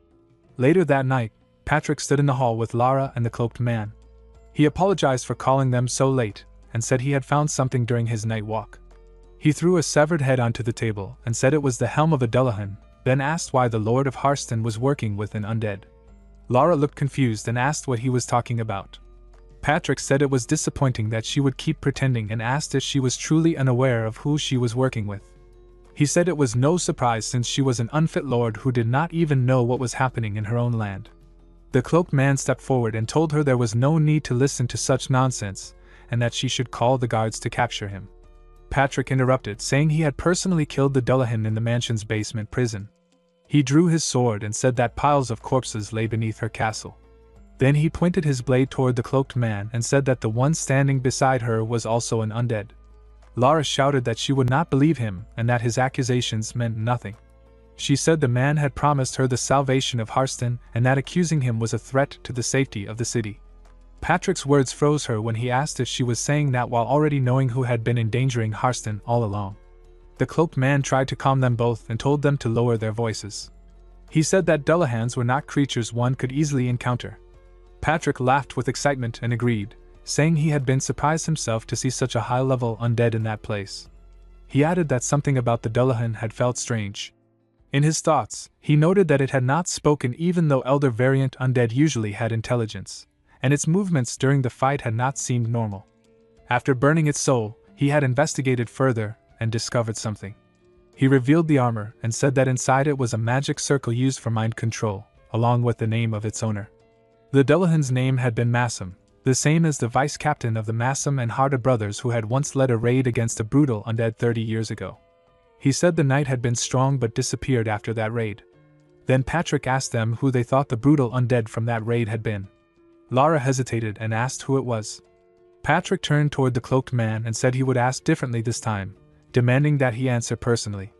Later that night, Patrick stood in the hall with Lara and the cloaked man. He apologized for calling them so late, and said he had found something during his night walk. He threw a severed head onto the table and said it was the helm of a Dullahan, then asked why the Lord of Harston was working with an undead. Lara looked confused and asked what he was talking about. Patrick said it was disappointing that she would keep pretending and asked if she was truly unaware of who she was working with. He said it was no surprise since she was an unfit lord who did not even know what was happening in her own land. The cloaked man stepped forward and told her there was no need to listen to such nonsense, and that she should call the guards to capture him. Patrick interrupted, saying he had personally killed the Dullahan in the mansion's basement prison. He drew his sword and said that piles of corpses lay beneath her castle. Then he pointed his blade toward the cloaked man and said that the one standing beside her was also an undead. Lara shouted that she would not believe him and that his accusations meant nothing. She said the man had promised her the salvation of Harston and that accusing him was a threat to the safety of the city. Patrick's words froze her when he asked if she was saying that while already knowing who had been endangering Harston all along. The cloaked man tried to calm them both and told them to lower their voices. He said that Dullahans were not creatures one could easily encounter. Patrick laughed with excitement and agreed, saying he had been surprised himself to see such a high-level undead in that place. He added that something about the Dullahan had felt strange. In his thoughts, he noted that it had not spoken even though Elder variant undead usually had intelligence, and its movements during the fight had not seemed normal. After burning its soul, he had investigated further and discovered something. He revealed the armor and said that inside it was a magic circle used for mind control, along with the name of its owner. The Dullahan's name had been Massam, the same as the vice-captain of the Massam and Harda brothers who had once led a raid against a brutal undead 30 years ago. He said the knight had been strong but disappeared after that raid. Then Patrick asked them who they thought the brutal undead from that raid had been. Lara hesitated and asked who it was. Patrick turned toward the cloaked man and said he would ask differently this time, demanding that he answer personally.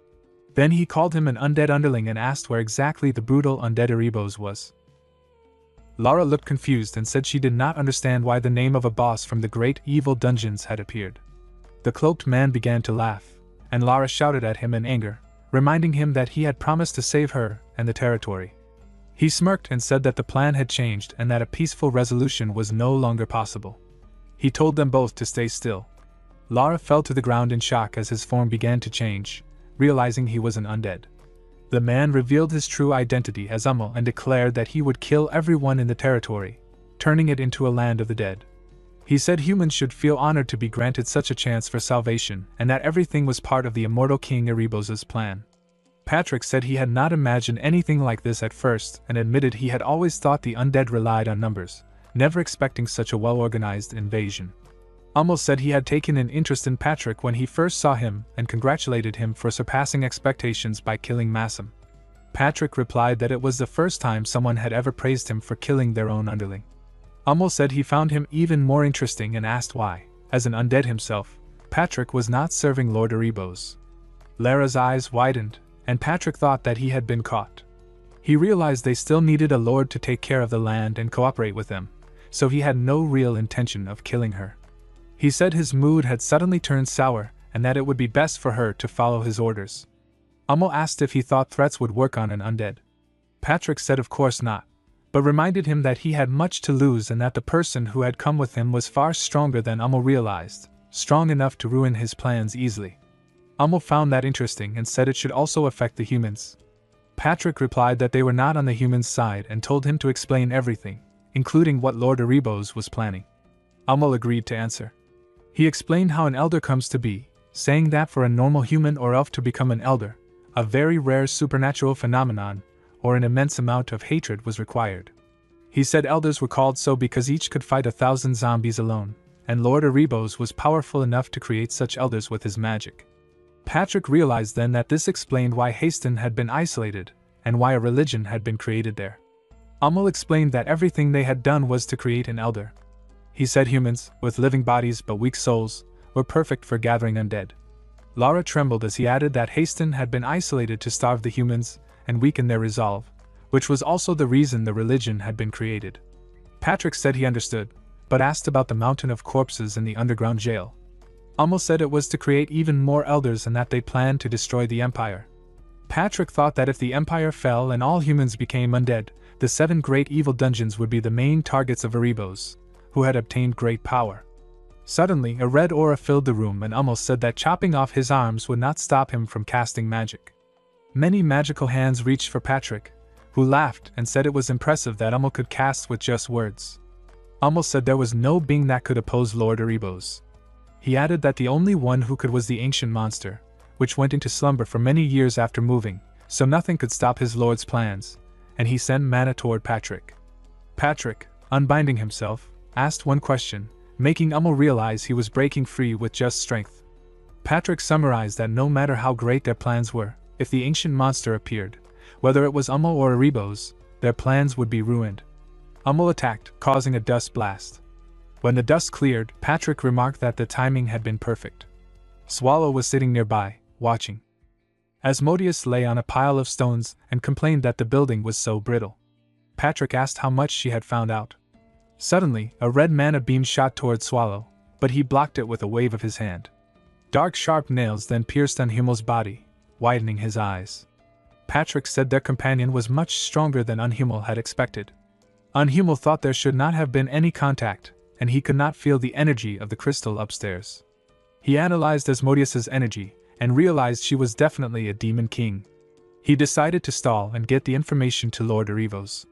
Then he called him an undead underling and asked where exactly the brutal undead Erebos was. Lara looked confused and said she did not understand why the name of a boss from the great evil dungeons had appeared. The cloaked man began to laugh, and Lara shouted at him in anger, reminding him that he had promised to save her and the territory. He smirked and said that the plan had changed and that a peaceful resolution was no longer possible. He told them both to stay still. Lara fell to the ground in shock as his form began to change, realizing he was an undead. The man revealed his true identity as Ummel and declared that he would kill everyone in the territory, turning it into a land of the dead. He said humans should feel honored to be granted such a chance for salvation and that everything was part of the immortal King Erebos' plan. Patrick said he had not imagined anything like this at first and admitted he had always thought the undead relied on numbers, never expecting such a well-organized invasion. Ummel said he had taken an interest in Patrick when he first saw him and congratulated him for surpassing expectations by killing Massam. Patrick replied that it was the first time someone had ever praised him for killing their own underling. Ummel said he found him even more interesting and asked why, as an undead himself, Patrick was not serving Lord Erebos. Lara's eyes widened, and Patrick thought that he had been caught. He realized they still needed a lord to take care of the land and cooperate with them, so he had no real intention of killing her. He said his mood had suddenly turned sour and that it would be best for her to follow his orders. Ummel asked if he thought threats would work on an undead. Patrick said of course not, but reminded him that he had much to lose and that the person who had come with him was far stronger than Ummel realized, strong enough to ruin his plans easily. Ummel found that interesting and said it should also affect the humans. Patrick replied that they were not on the humans' side and told him to explain everything, including what Lord Erebos was planning. Ummel agreed to answer. He explained how an elder comes to be, saying that for a normal human or elf to become an elder, a very rare supernatural phenomenon, or an immense amount of hatred was required. He said elders were called so because each could fight 1,000 zombies alone, and Lord Erebos was powerful enough to create such elders with his magic. Patrick realized then that this explained why Haston had been isolated, and why a religion had been created there. Ummel explained that everything they had done was to create an elder. He said humans, with living bodies but weak souls, were perfect for gathering undead. Lara trembled as he added that Haston had been isolated to starve the humans and weaken their resolve, which was also the reason the religion had been created. Patrick said he understood, but asked about the mountain of corpses in the underground jail. Ummel said it was to create even more elders and that they planned to destroy the Empire. Patrick thought that if the Empire fell and all humans became undead, the 7 great evil dungeons would be the main targets of Erebos, who had obtained great power. Suddenly, a red aura filled the room and Ummel said that chopping off his arms would not stop him from casting magic. Many magical hands reached for Patrick, who laughed and said it was impressive that Ummel could cast with just words. Ummel said there was no being that could oppose Lord Erebos. He added that the only one who could was the ancient monster, which went into slumber for many years after moving, so nothing could stop his lord's plans, and he sent mana toward Patrick. Patrick, unbinding himself, asked one question, making Ummel realize he was breaking free with just strength. Patrick summarized that no matter how great their plans were, if the ancient monster appeared, whether it was Ummel or Erebos, their plans would be ruined. Ummel attacked, causing a dust blast. When the dust cleared, Patrick remarked that the timing had been perfect. Swallow was sitting nearby, watching. Asmodeus lay on a pile of stones and complained that the building was so brittle. Patrick asked how much she had found out. Suddenly, a red mana beam shot toward Swallow, but he blocked it with a wave of his hand. Dark sharp nails then pierced Unhumel's body, widening his eyes. Patrick said their companion was much stronger than Unhumel had expected. Unhumel thought there should not have been any contact, and he could not feel the energy of the crystal upstairs. He analyzed Asmodeus's energy, and realized she was definitely a demon king. He decided to stall and get the information to Lord Erivos.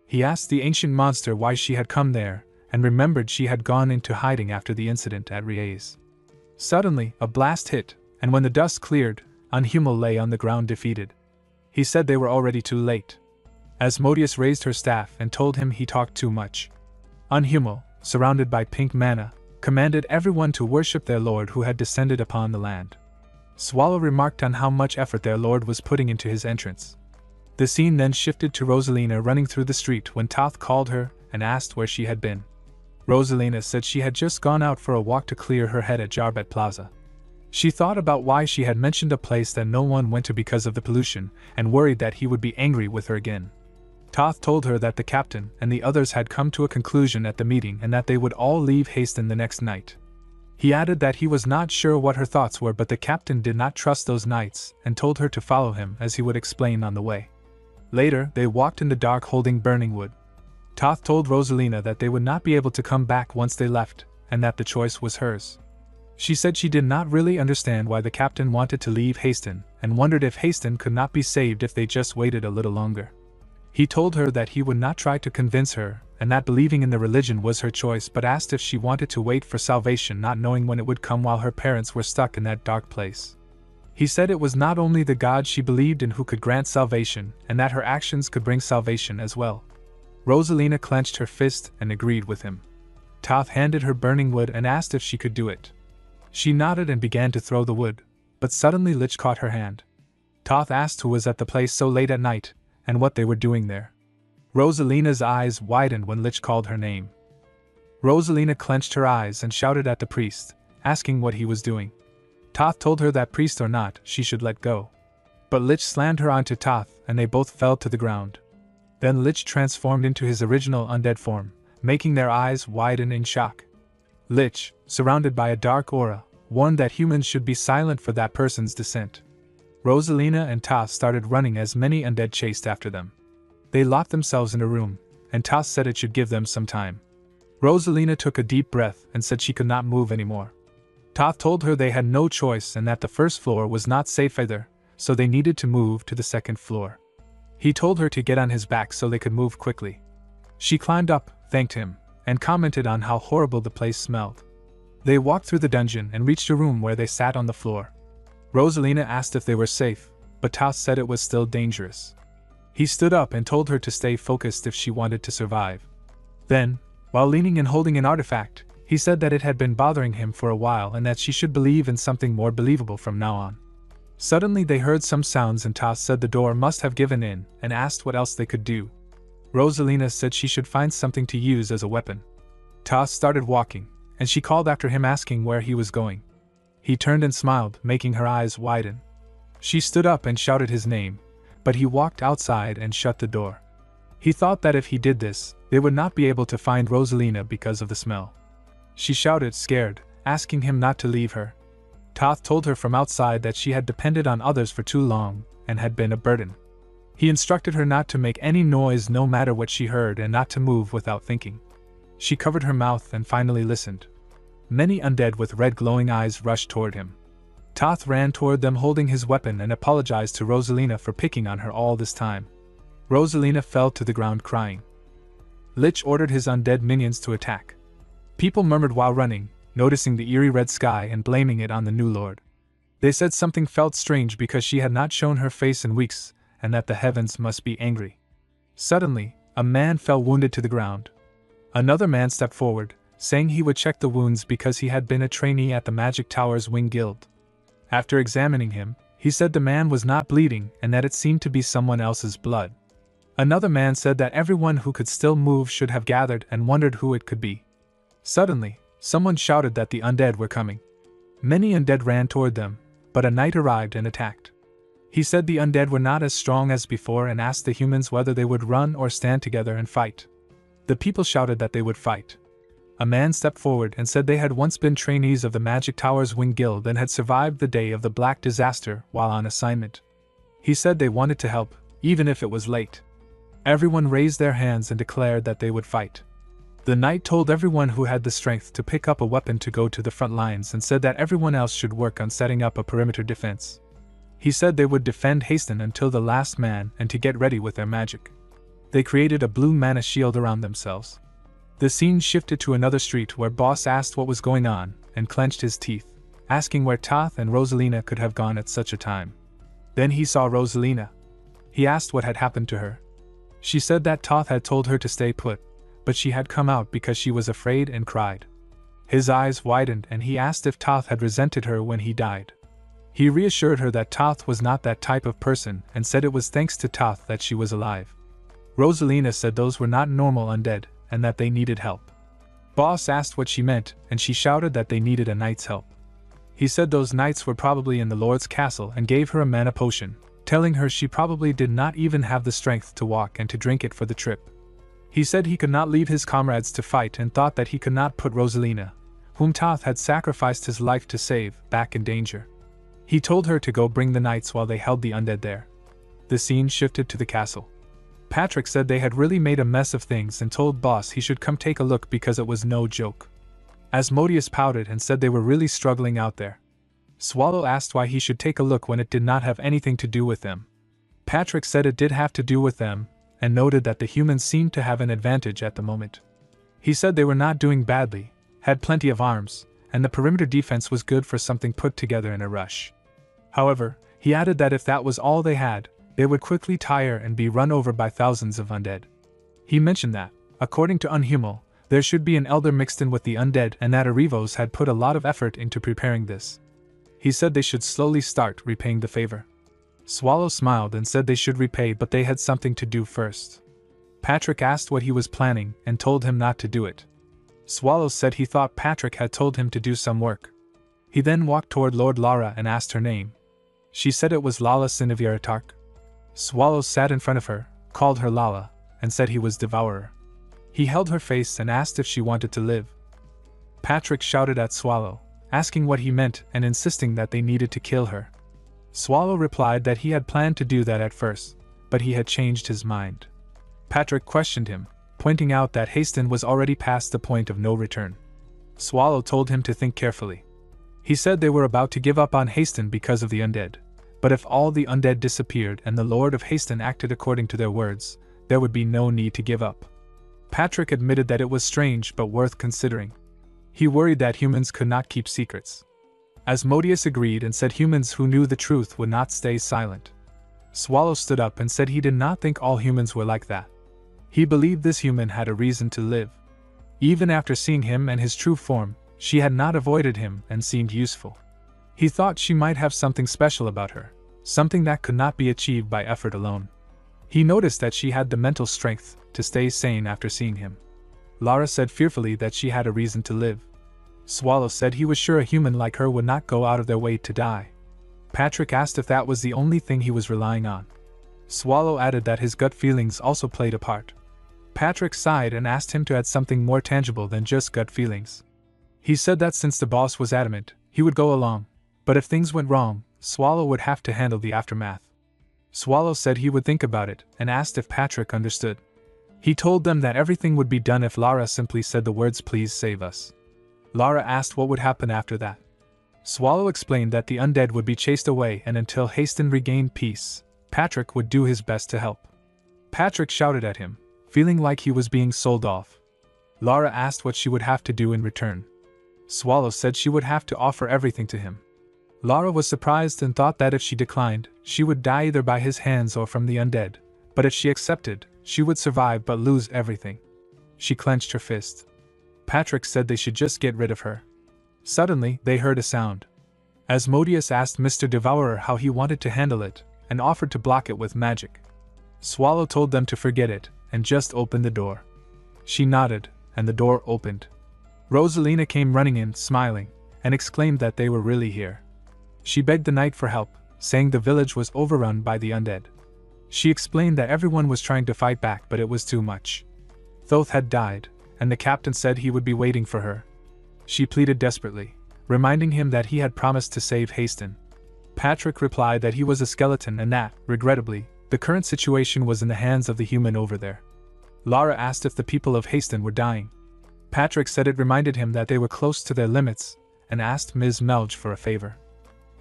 He asked the ancient monster why she had come there, and remembered she had gone into hiding after the incident at Riez. Suddenly, a blast hit, and when the dust cleared, Unhumel lay on the ground defeated. He said they were already too late. Asmodeus raised her staff and told him he talked too much. Unhumel, surrounded by pink mana, commanded everyone to worship their lord who had descended upon the land. Swallow remarked on how much effort their lord was putting into his entrance. The scene then shifted to Rosalina running through the street when Toth called her and asked where she had been. Rosalina said she had just gone out for a walk to clear her head at Jarbet Plaza. She thought about why she had mentioned a place that no one went to because of the pollution, and worried that he would be angry with her again. Toth told her that the captain and the others had come to a conclusion at the meeting and that they would all leave Haston the next night. He added that he was not sure what her thoughts were, but the captain did not trust those knights and told her to follow him, as he would explain on the way. Later, they walked in the dark holding burning wood. Toth told Rosalina that they would not be able to come back once they left, and that the choice was hers. She said she did not really understand why the captain wanted to leave Haston, and wondered if Haston could not be saved if they just waited a little longer. He told her that he would not try to convince her, and that believing in the religion was her choice, but asked if she wanted to wait for salvation, not knowing when it would come while her parents were stuck in that dark place. He said it was not only the God she believed in who could grant salvation, and that her actions could bring salvation as well. Rosalina clenched her fist and agreed with him. Toth handed her burning wood and asked if she could do it. She nodded and began to throw the wood, but suddenly Lich caught her hand. Toth asked who was at the place so late at night, and what they were doing there. Rosalina's eyes widened when Lich called her name. Rosalina clenched her eyes and shouted at the priest, asking what he was doing. Toth told her that priest or not, she should let go. But Lich slammed her onto Toth, and they both fell to the ground. Then Lich transformed into his original undead form, making their eyes widen in shock. Lich, surrounded by a dark aura, warned that humans should be silent for that person's descent. Rosalina and Toth started running as many undead chased after them. They locked themselves in a room, and Toth said it should give them some time. Rosalina took a deep breath and said she could not move anymore. Toth told her they had no choice and that the first floor was not safe either, so they needed to move to the second floor. He told her to get on his back so they could move quickly. She climbed up, thanked him, and commented on how horrible the place smelled. They walked through the dungeon and reached a room where they sat on the floor. Rosalina asked if they were safe, but Toth said it was still dangerous. He stood up and told her to stay focused if she wanted to survive. Then, while leaning and holding an artifact, he said that it had been bothering him for a while and that she should believe in something more believable from now on. Suddenly they heard some sounds and Toth said the door must have given in and asked what else they could do. Rosalina said she should find something to use as a weapon. Toth started walking, and she called after him asking where he was going. He turned and smiled, making her eyes widen. She stood up and shouted his name, but he walked outside and shut the door. He thought that if he did this, they would not be able to find Rosalina because of the smell. She shouted, scared, asking him not to leave her. Toth told her from outside that she had depended on others for too long and had been a burden. He instructed her not to make any noise no matter what she heard and not to move without thinking. She covered her mouth and finally listened. Many undead with red glowing eyes rushed toward him. Toth ran toward them holding his weapon and apologized to Rosalina for picking on her all this time. Rosalina fell to the ground crying. Lich ordered his undead minions to attack. People murmured while running, noticing the eerie red sky and blaming it on the new lord. They said something felt strange because she had not shown her face in weeks, and that the heavens must be angry. Suddenly, a man fell wounded to the ground. Another man stepped forward, saying he would check the wounds because he had been a trainee at the Magic Tower's Wing Guild. After examining him, he said the man was not bleeding and that it seemed to be someone else's blood. Another man said that everyone who could still move should have gathered and wondered who it could be. Suddenly, someone shouted that the undead were coming. Many undead ran toward them, but a knight arrived and attacked. He said the undead were not as strong as before and asked the humans whether they would run or stand together and fight. The people shouted that they would fight. A man stepped forward and said they had once been trainees of the Magic Tower's Wing Guild and had survived the day of the Black Disaster while on assignment. He said they wanted to help, even if it was late. Everyone raised their hands and declared that they would fight. The knight told everyone who had the strength to pick up a weapon to go to the front lines and said that everyone else should work on setting up a perimeter defense. He said they would defend Haston until the last man and to get ready with their magic. They created a blue mana shield around themselves. The scene shifted to another street where Boss asked what was going on and clenched his teeth, asking where Toth and Rosalina could have gone at such a time. Then he saw Rosalina. He asked what had happened to her. She said that Toth had told her to stay put, but she had come out because she was afraid and cried. His eyes widened and he asked if Toth had resented her when he died. He reassured her that Toth was not that type of person and said it was thanks to Toth that she was alive. Rosalina said those were not normal undead and that they needed help. Boss asked what she meant and she shouted that they needed a knight's help. He said those knights were probably in the Lord's castle and gave her a mana potion, telling her she probably did not even have the strength to walk and to drink it for the trip. He said he could not leave his comrades to fight and thought that he could not put Rosalina, whom Toth had sacrificed his life to save, back in danger. He told her to go bring the knights while they held the undead there. The scene shifted to the castle. Patrick said they had really made a mess of things and told Boss he should come take a look because it was no joke. Asmodeus pouted and said they were really struggling out there. Swallow asked why he should take a look when it did not have anything to do with them. Patrick said it did have to do with them, and noted that the humans seemed to have an advantage at the moment. He said they were not doing badly, had plenty of arms, and the perimeter defense was good for something put together in a rush. However, he added that if that was all they had, they would quickly tire and be run over by thousands of undead. He mentioned that, according to Unhumal, there should be an elder mixed in with the undead and that Arivos had put a lot of effort into preparing this. He said they should slowly start repaying the favor. Swallow smiled and said they should repay but they had something to do first. Patrick asked what he was planning and told him not to do it. Swallow said he thought Patrick had told him to do some work. He then walked toward Lord Lara and asked her name. She said it was Lala Sinaviratark. Swallow sat in front of her, called her Lala, and said he was Devourer. He held her face and asked if she wanted to live. Patrick shouted at Swallow, asking what he meant and insisting that they needed to kill her. Swallow replied that he had planned to do that at first, but he had changed his mind. Patrick questioned him, pointing out that Haston was already past the point of no return. Swallow told him to think carefully. He said they were about to give up on Haston because of the undead, but if all the undead disappeared and the Lord of Haston acted according to their words, there would be no need to give up. Patrick admitted that it was strange but worth considering. He worried that humans could not keep secrets. Asmodeus agreed and said humans who knew the truth would not stay silent. Swallow stood up and said he did not think all humans were like that. He believed this human had a reason to live. Even after seeing him and his true form, she had not avoided him and seemed useful. He thought she might have something special about her, something that could not be achieved by effort alone. He noticed that she had the mental strength to stay sane after seeing him. Lara said fearfully that she had a reason to live. Swallow said he was sure a human like her would not go out of their way to die. Patrick asked if that was the only thing he was relying on. Swallow added that his gut feelings also played a part. Patrick sighed and asked him to add something more tangible than just gut feelings. He said that since the boss was adamant, he would go along, but if things went wrong, Swallow would have to handle the aftermath. Swallow said he would think about it and asked if Patrick understood. He told them that everything would be done if Lara simply said the words "Please save us." Lara asked what would happen after that. Swallow explained that the undead would be chased away and until Haston regained peace, Patrick would do his best to help. Patrick shouted at him, feeling like he was being sold off. Lara asked what she would have to do in return. Swallow said she would have to offer everything to him. Lara was surprised and thought that if she declined, she would die either by his hands or from the undead, but if she accepted, she would survive but lose everything. She clenched her fist. Patrick said they should just get rid of her. Suddenly, they heard a sound. Asmodeus asked Mr. Devourer how he wanted to handle it, and offered to block it with magic. Swallow told them to forget it, and just open the door. She nodded, and the door opened. Rosalina came running in, smiling, and exclaimed that they were really here. She begged the knight for help, saying the village was overrun by the undead. She explained that everyone was trying to fight back but it was too much. Thoth had died, and the captain said he would be waiting for her. She pleaded desperately, reminding him that he had promised to save Haston. Patrick replied that he was a skeleton and that, regrettably, the current situation was in the hands of the human over there. Lara asked if the people of Haston were dying. Patrick said it reminded him that they were close to their limits, and asked Ms. Melge for a favor.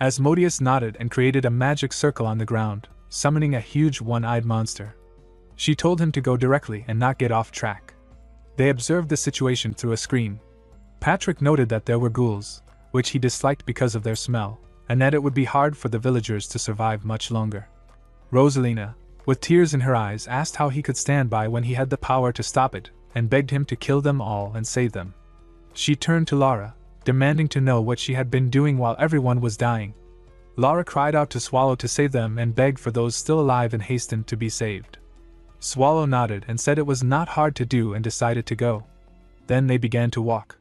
Asmodeus nodded and created a magic circle on the ground, summoning a huge one-eyed monster. She told him to go directly and not get off track. They observed the situation through a screen. Patrick noted that there were ghouls, which he disliked because of their smell, and that it would be hard for the villagers to survive much longer. Rosalina, with tears in her eyes, asked how he could stand by when he had the power to stop it, and begged him to kill them all and save them. She turned to Lara, demanding to know what she had been doing while everyone was dying. Lara cried out to Swallow to save them and begged for those still alive in Haston to be saved. Swallow nodded and said it was not hard to do and decided to go. Then they began to walk.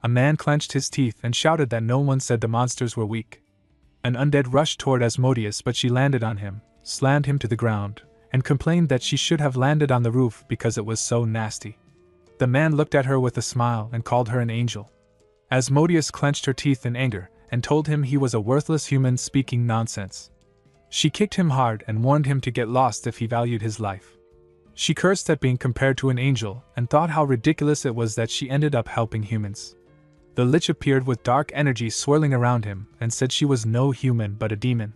A man clenched his teeth and shouted that no one said the monsters were weak. An undead rushed toward Asmodeus, but she landed on him, slammed him to the ground, and complained that she should have landed on the roof because it was so nasty. The man looked at her with a smile and called her an angel. Asmodeus clenched her teeth in anger and told him he was a worthless human speaking nonsense. She kicked him hard and warned him to get lost if he valued his life. She cursed at being compared to an angel and thought how ridiculous it was that she ended up helping humans. The Lich appeared with dark energy swirling around him and said she was no human but a demon.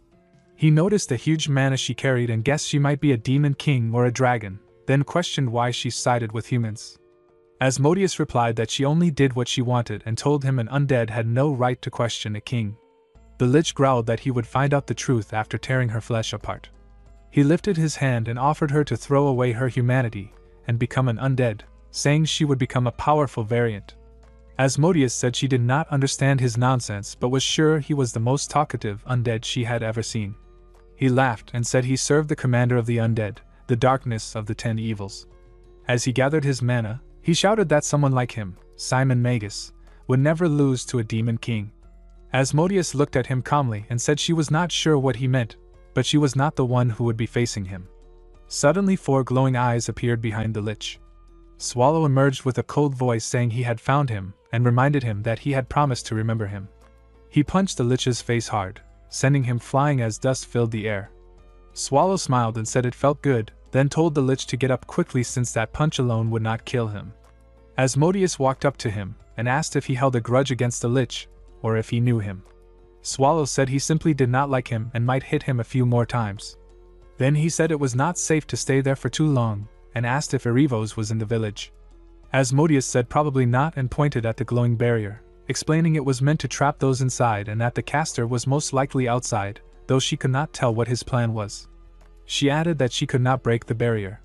He noticed the huge mana she carried and guessed she might be a demon king or a dragon, then questioned why she sided with humans. Asmodeus replied that she only did what she wanted and told him an undead had no right to question a king. The Lich growled that he would find out the truth after tearing her flesh apart. He lifted his hand and offered her to throw away her humanity and become an undead, saying she would become a powerful variant. Asmodeus said she did not understand his nonsense but was sure he was the most talkative undead she had ever seen. He laughed and said he served the commander of the undead, the darkness of the 10 evils. As he gathered his mana, he shouted that someone like him, Simon Magus, would never lose to a demon king. Asmodeus looked at him calmly and said she was not sure what he meant, but she was not the one who would be facing him. Suddenly 4 glowing eyes appeared behind the Lich. Swallow emerged with a cold voice saying he had found him and reminded him that he had promised to remember him. He punched the Lich's face hard, sending him flying as dust filled the air. Swallow smiled and said it felt good, then told the Lich to get up quickly since that punch alone would not kill him. Asmodeus walked up to him and asked if he held a grudge against the Lich, or if he knew him. Swallow said he simply did not like him and might hit him a few more times. Then he said it was not safe to stay there for too long, and asked if Erivos was in the village. Asmodeus said probably not and pointed at the glowing barrier, explaining it was meant to trap those inside and that the caster was most likely outside, though she could not tell what his plan was. She added that she could not break the barrier.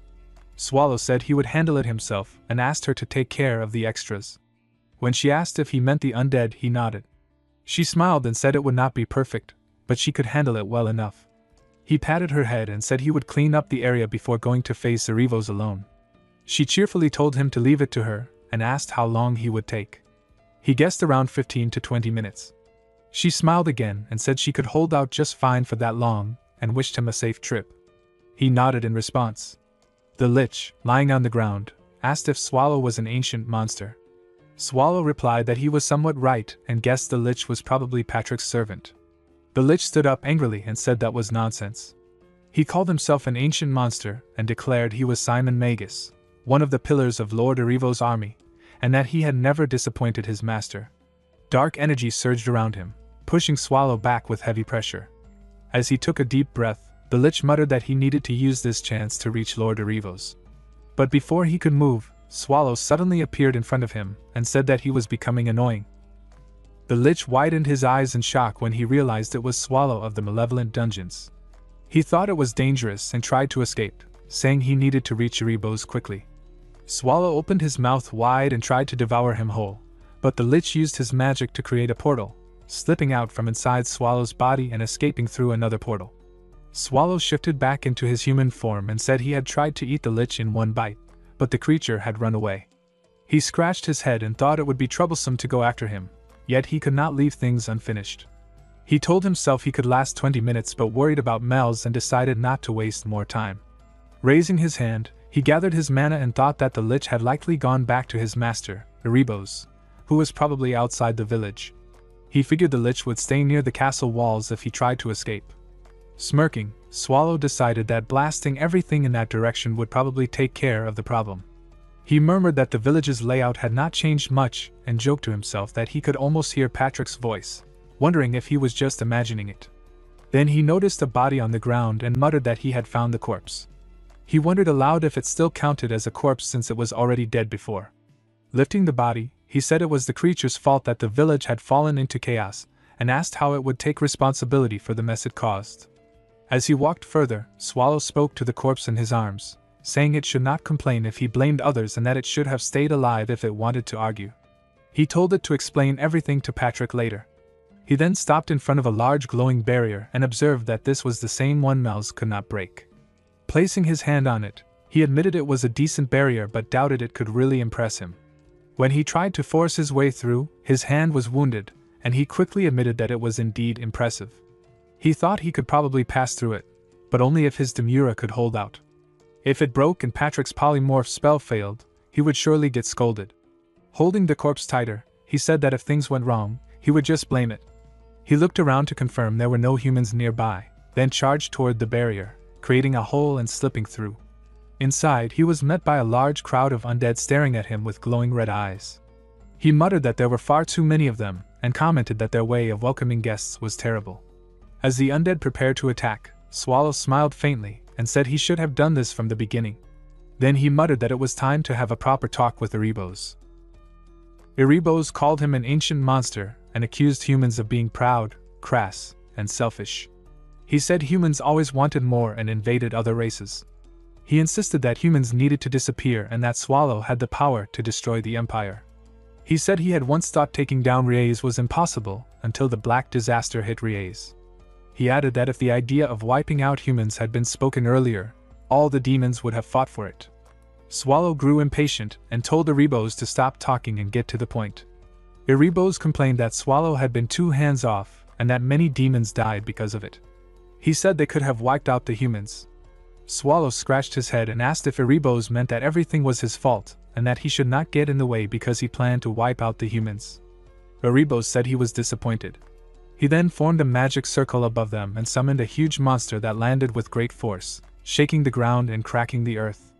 Swallow said he would handle it himself and asked her to take care of the extras. When she asked if he meant the undead, he nodded. She smiled and said it would not be perfect, but she could handle it well enough. He patted her head and said he would clean up the area before going to face Erivos alone. She cheerfully told him to leave it to her and asked how long he would take. He guessed around 15 to 20 minutes. She smiled again and said she could hold out just fine for that long and wished him a safe trip. He nodded in response. The Lich, lying on the ground, asked if Swallow was an ancient monster. Swallow replied that he was somewhat right and guessed the Lich was probably Patrick's servant. The Lich stood up angrily and said that was nonsense. He called himself an ancient monster and declared he was Simon Magus, one of the pillars of Lord Erivos' army, and that he had never disappointed his master. Dark energy surged around him, pushing Swallow back with heavy pressure. As he took a deep breath, the Lich muttered that he needed to use this chance to reach Lord Erivos. But before he could move, Swallow suddenly appeared in front of him and said that he was becoming annoying. The Lich widened his eyes in shock when he realized it was Swallow of the Malevolent Dungeons. He thought it was dangerous and tried to escape, saying he needed to reach Erivos quickly. Swallow opened his mouth wide and tried to devour him whole, but the Lich used his magic to create a portal, slipping out from inside Swallow's body and escaping through another portal. Swallow shifted back into his human form and said he had tried to eat the Lich in one bite, but the creature had run away. He scratched his head and thought it would be troublesome to go after him, yet he could not leave things unfinished. He told himself he could last 20 minutes but worried about Mel's and decided not to waste more time. Raising his hand, He gathered his mana and thought that the lich had likely gone back to his master, Erebos, who was probably outside the village. He figured the lich would stay near the castle walls if he tried to escape. Smirking, Swallow decided that blasting everything in that direction would probably take care of the problem. He murmured that the village's layout had not changed much and joked to himself that he could almost hear Patrick's voice, wondering if he was just imagining it. Then he noticed a body on the ground and muttered that he had found the corpse. He wondered aloud if it still counted as a corpse since it was already dead before. Lifting the body, he said it was the creature's fault that the village had fallen into chaos, and asked how it would take responsibility for the mess it caused. As he walked further, Swallow spoke to the corpse in his arms, saying it should not complain if he blamed others and that it should have stayed alive if it wanted to argue. He told it to explain everything to Patrick later. He then stopped in front of a large glowing barrier and observed that this was the same one Mel's could not break. Placing his hand on it, he admitted it was a decent barrier but doubted it could really impress him. When he tried to force his way through, his hand was wounded, and he quickly admitted that it was indeed impressive. He thought he could probably pass through it, but only if his Demura could hold out. If it broke and Patrick's polymorph spell failed, he would surely get scolded. Holding the corpse tighter, he said that if things went wrong, he would just blame it. He looked around to confirm there were no humans nearby, then charged toward the barrier, creating a hole and slipping through. Inside, he was met by a large crowd of undead staring at him with glowing red eyes. He muttered that there were far too many of them, and commented that their way of welcoming guests was terrible. As the undead prepared to attack, Swallow smiled faintly, and said he should have done this from the beginning. Then he muttered that it was time to have a proper talk with Erebos. Erebos called him an ancient monster, and accused humans of being proud, crass, and selfish. He said humans always wanted more and invaded other races. He insisted that humans needed to disappear and that Swallow had the power to destroy the empire. He said he had once thought taking down Riez was impossible until the black disaster hit Riez. He added that if the idea of wiping out humans had been spoken earlier, all the demons would have fought for it. Swallow grew impatient and told Erebos to stop talking and get to the point. Erebos complained that Swallow had been too hands-off and that many demons died because of it. He said they could have wiped out the humans. Swallow scratched his head and asked if Erebos meant that everything was his fault and that he should not get in the way because he planned to wipe out the humans. Erebos said he was disappointed. He then formed a magic circle above them and summoned a huge monster that landed with great force, shaking the ground and cracking the earth.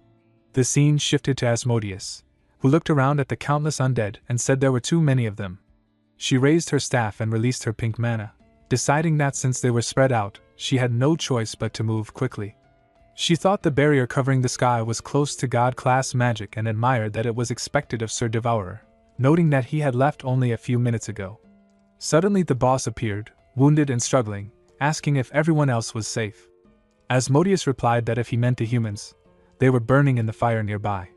The scene shifted to Asmodeus, who looked around at the countless undead and said there were too many of them. She raised her staff and released her pink mana, deciding that since they were spread out, she had no choice but to move quickly. She thought the barrier covering the sky was close to god-class magic and admired that it was expected of Sir Devourer, noting that he had left only a few minutes ago. Suddenly the boss appeared, wounded and struggling, asking if everyone else was safe. Asmodeus replied that if he meant the humans, they were burning in the fire nearby.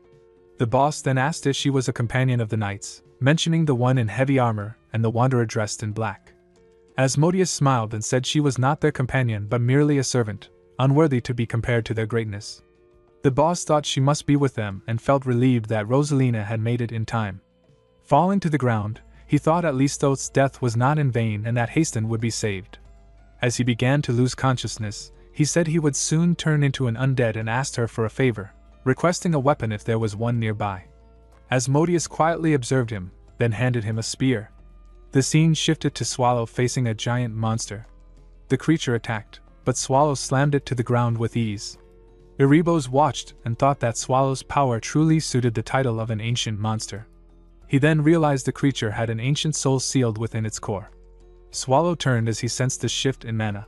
The boss then asked if she was a companion of the knights, mentioning the one in heavy armor and the wanderer dressed in black. Asmodeus smiled and said she was not their companion but merely a servant, unworthy to be compared to their greatness. The boss thought she must be with them and felt relieved that Rosalina had made it in time. Falling to the ground, he thought at least Thoth's death was not in vain and that Hasten would be saved. As he began to lose consciousness, he said he would soon turn into an undead and asked her for a favor, requesting a weapon if there was one nearby. Asmodeus quietly observed him, then handed him a spear. The scene shifted to Swallow facing a giant monster. The creature attacked, but Swallow slammed it to the ground with ease. Erebos watched and thought that Swallow's power truly suited the title of an ancient monster. He then realized the creature had an ancient soul sealed within its core. Swallow turned as he sensed a shift in mana.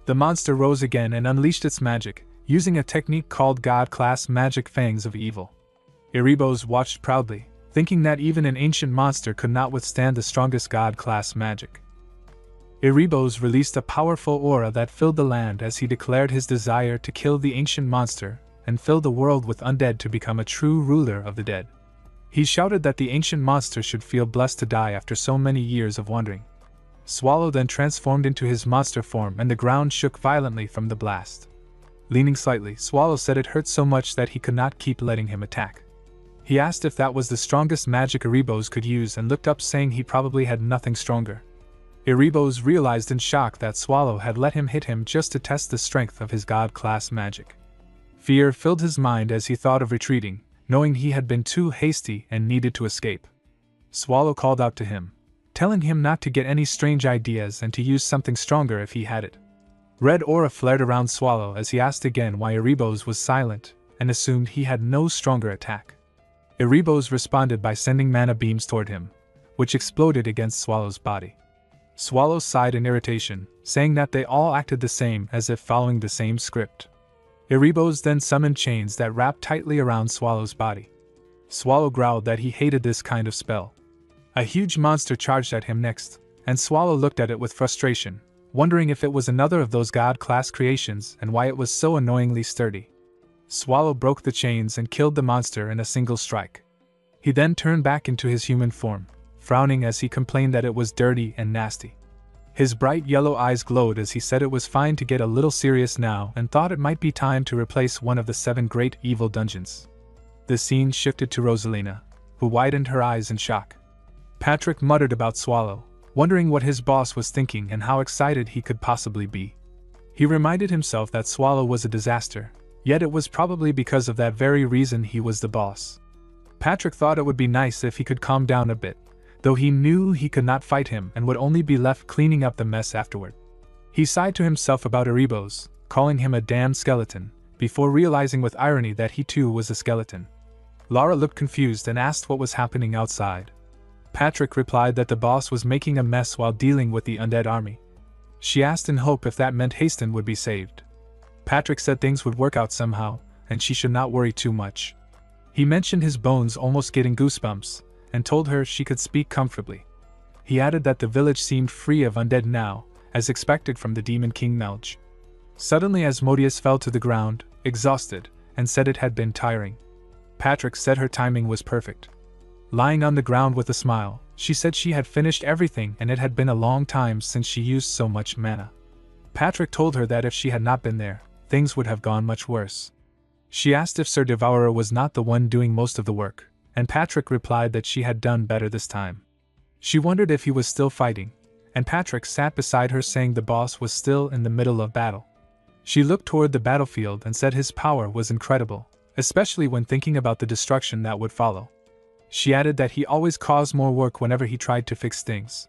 The monster rose again and unleashed its magic, using a technique called God-class magic Fangs of Evil. Erebos watched proudly, thinking that even an ancient monster could not withstand the strongest God-class magic. Erebos released a powerful aura that filled the land as he declared his desire to kill the ancient monster and fill the world with undead to become a true ruler of the dead. He shouted that the ancient monster should feel blessed to die after so many years of wandering. Swallow then transformed into his monster form and the ground shook violently from the blast. Leaning slightly, Swallow said it hurt so much that he could not keep letting him attack. He asked if that was the strongest magic Erebos could use and looked up saying he probably had nothing stronger. Erebos realized in shock that Swallow had let him hit him just to test the strength of his god-class magic. Fear filled his mind as he thought of retreating, knowing he had been too hasty and needed to escape. Swallow called out to him, telling him not to get any strange ideas and to use something stronger if he had it. Red aura flared around Swallow as he asked again why Erebos was silent, and assumed he had no stronger attack. Erebos responded by sending mana beams toward him, which exploded against Swallow's body. Swallow sighed in irritation, saying that they all acted the same as if following the same script. Erebos then summoned chains that wrapped tightly around Swallow's body. Swallow growled that he hated this kind of spell. A huge monster charged at him next, and Swallow looked at it with frustration, wondering if it was another of those god-class creations and why it was so annoyingly sturdy. Swallow broke the chains and killed the monster in a single strike. He then turned back into his human form, frowning as he complained that it was dirty and nasty. His bright yellow eyes glowed as he said it was fine to get a little serious now and thought it might be time to replace one of the 7 great evil dungeons. The scene shifted to Rosalina, who widened her eyes in shock. Patrick muttered about Swallow, wondering what his boss was thinking and how excited he could possibly be. He reminded himself that Swallow was a disaster, yet it was probably because of that very reason he was the boss. Patrick thought it would be nice if he could calm down a bit, though he knew he could not fight him and would only be left cleaning up the mess afterward. He sighed to himself about Erebos, calling him a damned skeleton, before realizing with irony that he too was a skeleton. Lara looked confused and asked what was happening outside. Patrick replied that the boss was making a mess while dealing with the undead army. She asked in hope if that meant Hasten would be saved. Patrick said things would work out somehow, and she should not worry too much. He mentioned his bones almost getting goosebumps, and told her she could speak comfortably. He added that the village seemed free of undead now, as expected from the Demon King Melge. Suddenly Asmodeus fell to the ground, exhausted, and said it had been tiring. Patrick said her timing was perfect. Lying on the ground with a smile, she said she had finished everything and it had been a long time since she used so much mana. Patrick told her that if she had not been there, things would have gone much worse. She asked if Sir Devourer was not the one doing most of the work, and Patrick replied that she had done better this time. She wondered if he was still fighting, and Patrick sat beside her saying the boss was still in the middle of battle. She looked toward the battlefield and said his power was incredible, especially when thinking about the destruction that would follow. She added that he always caused more work whenever he tried to fix things.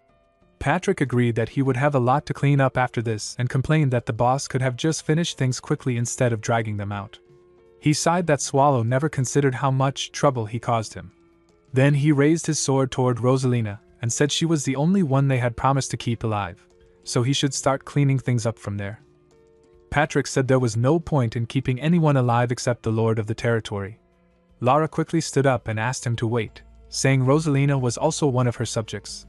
Patrick agreed that he would have a lot to clean up after this and complained that the boss could have just finished things quickly instead of dragging them out. He sighed that Swallow never considered how much trouble he caused him. Then he raised his sword toward Rosalina and said she was the only one they had promised to keep alive, so he should start cleaning things up from there. Patrick said there was no point in keeping anyone alive except the Lord of the territory. Lara quickly stood up and asked him to wait, saying Rosalina was also one of her subjects.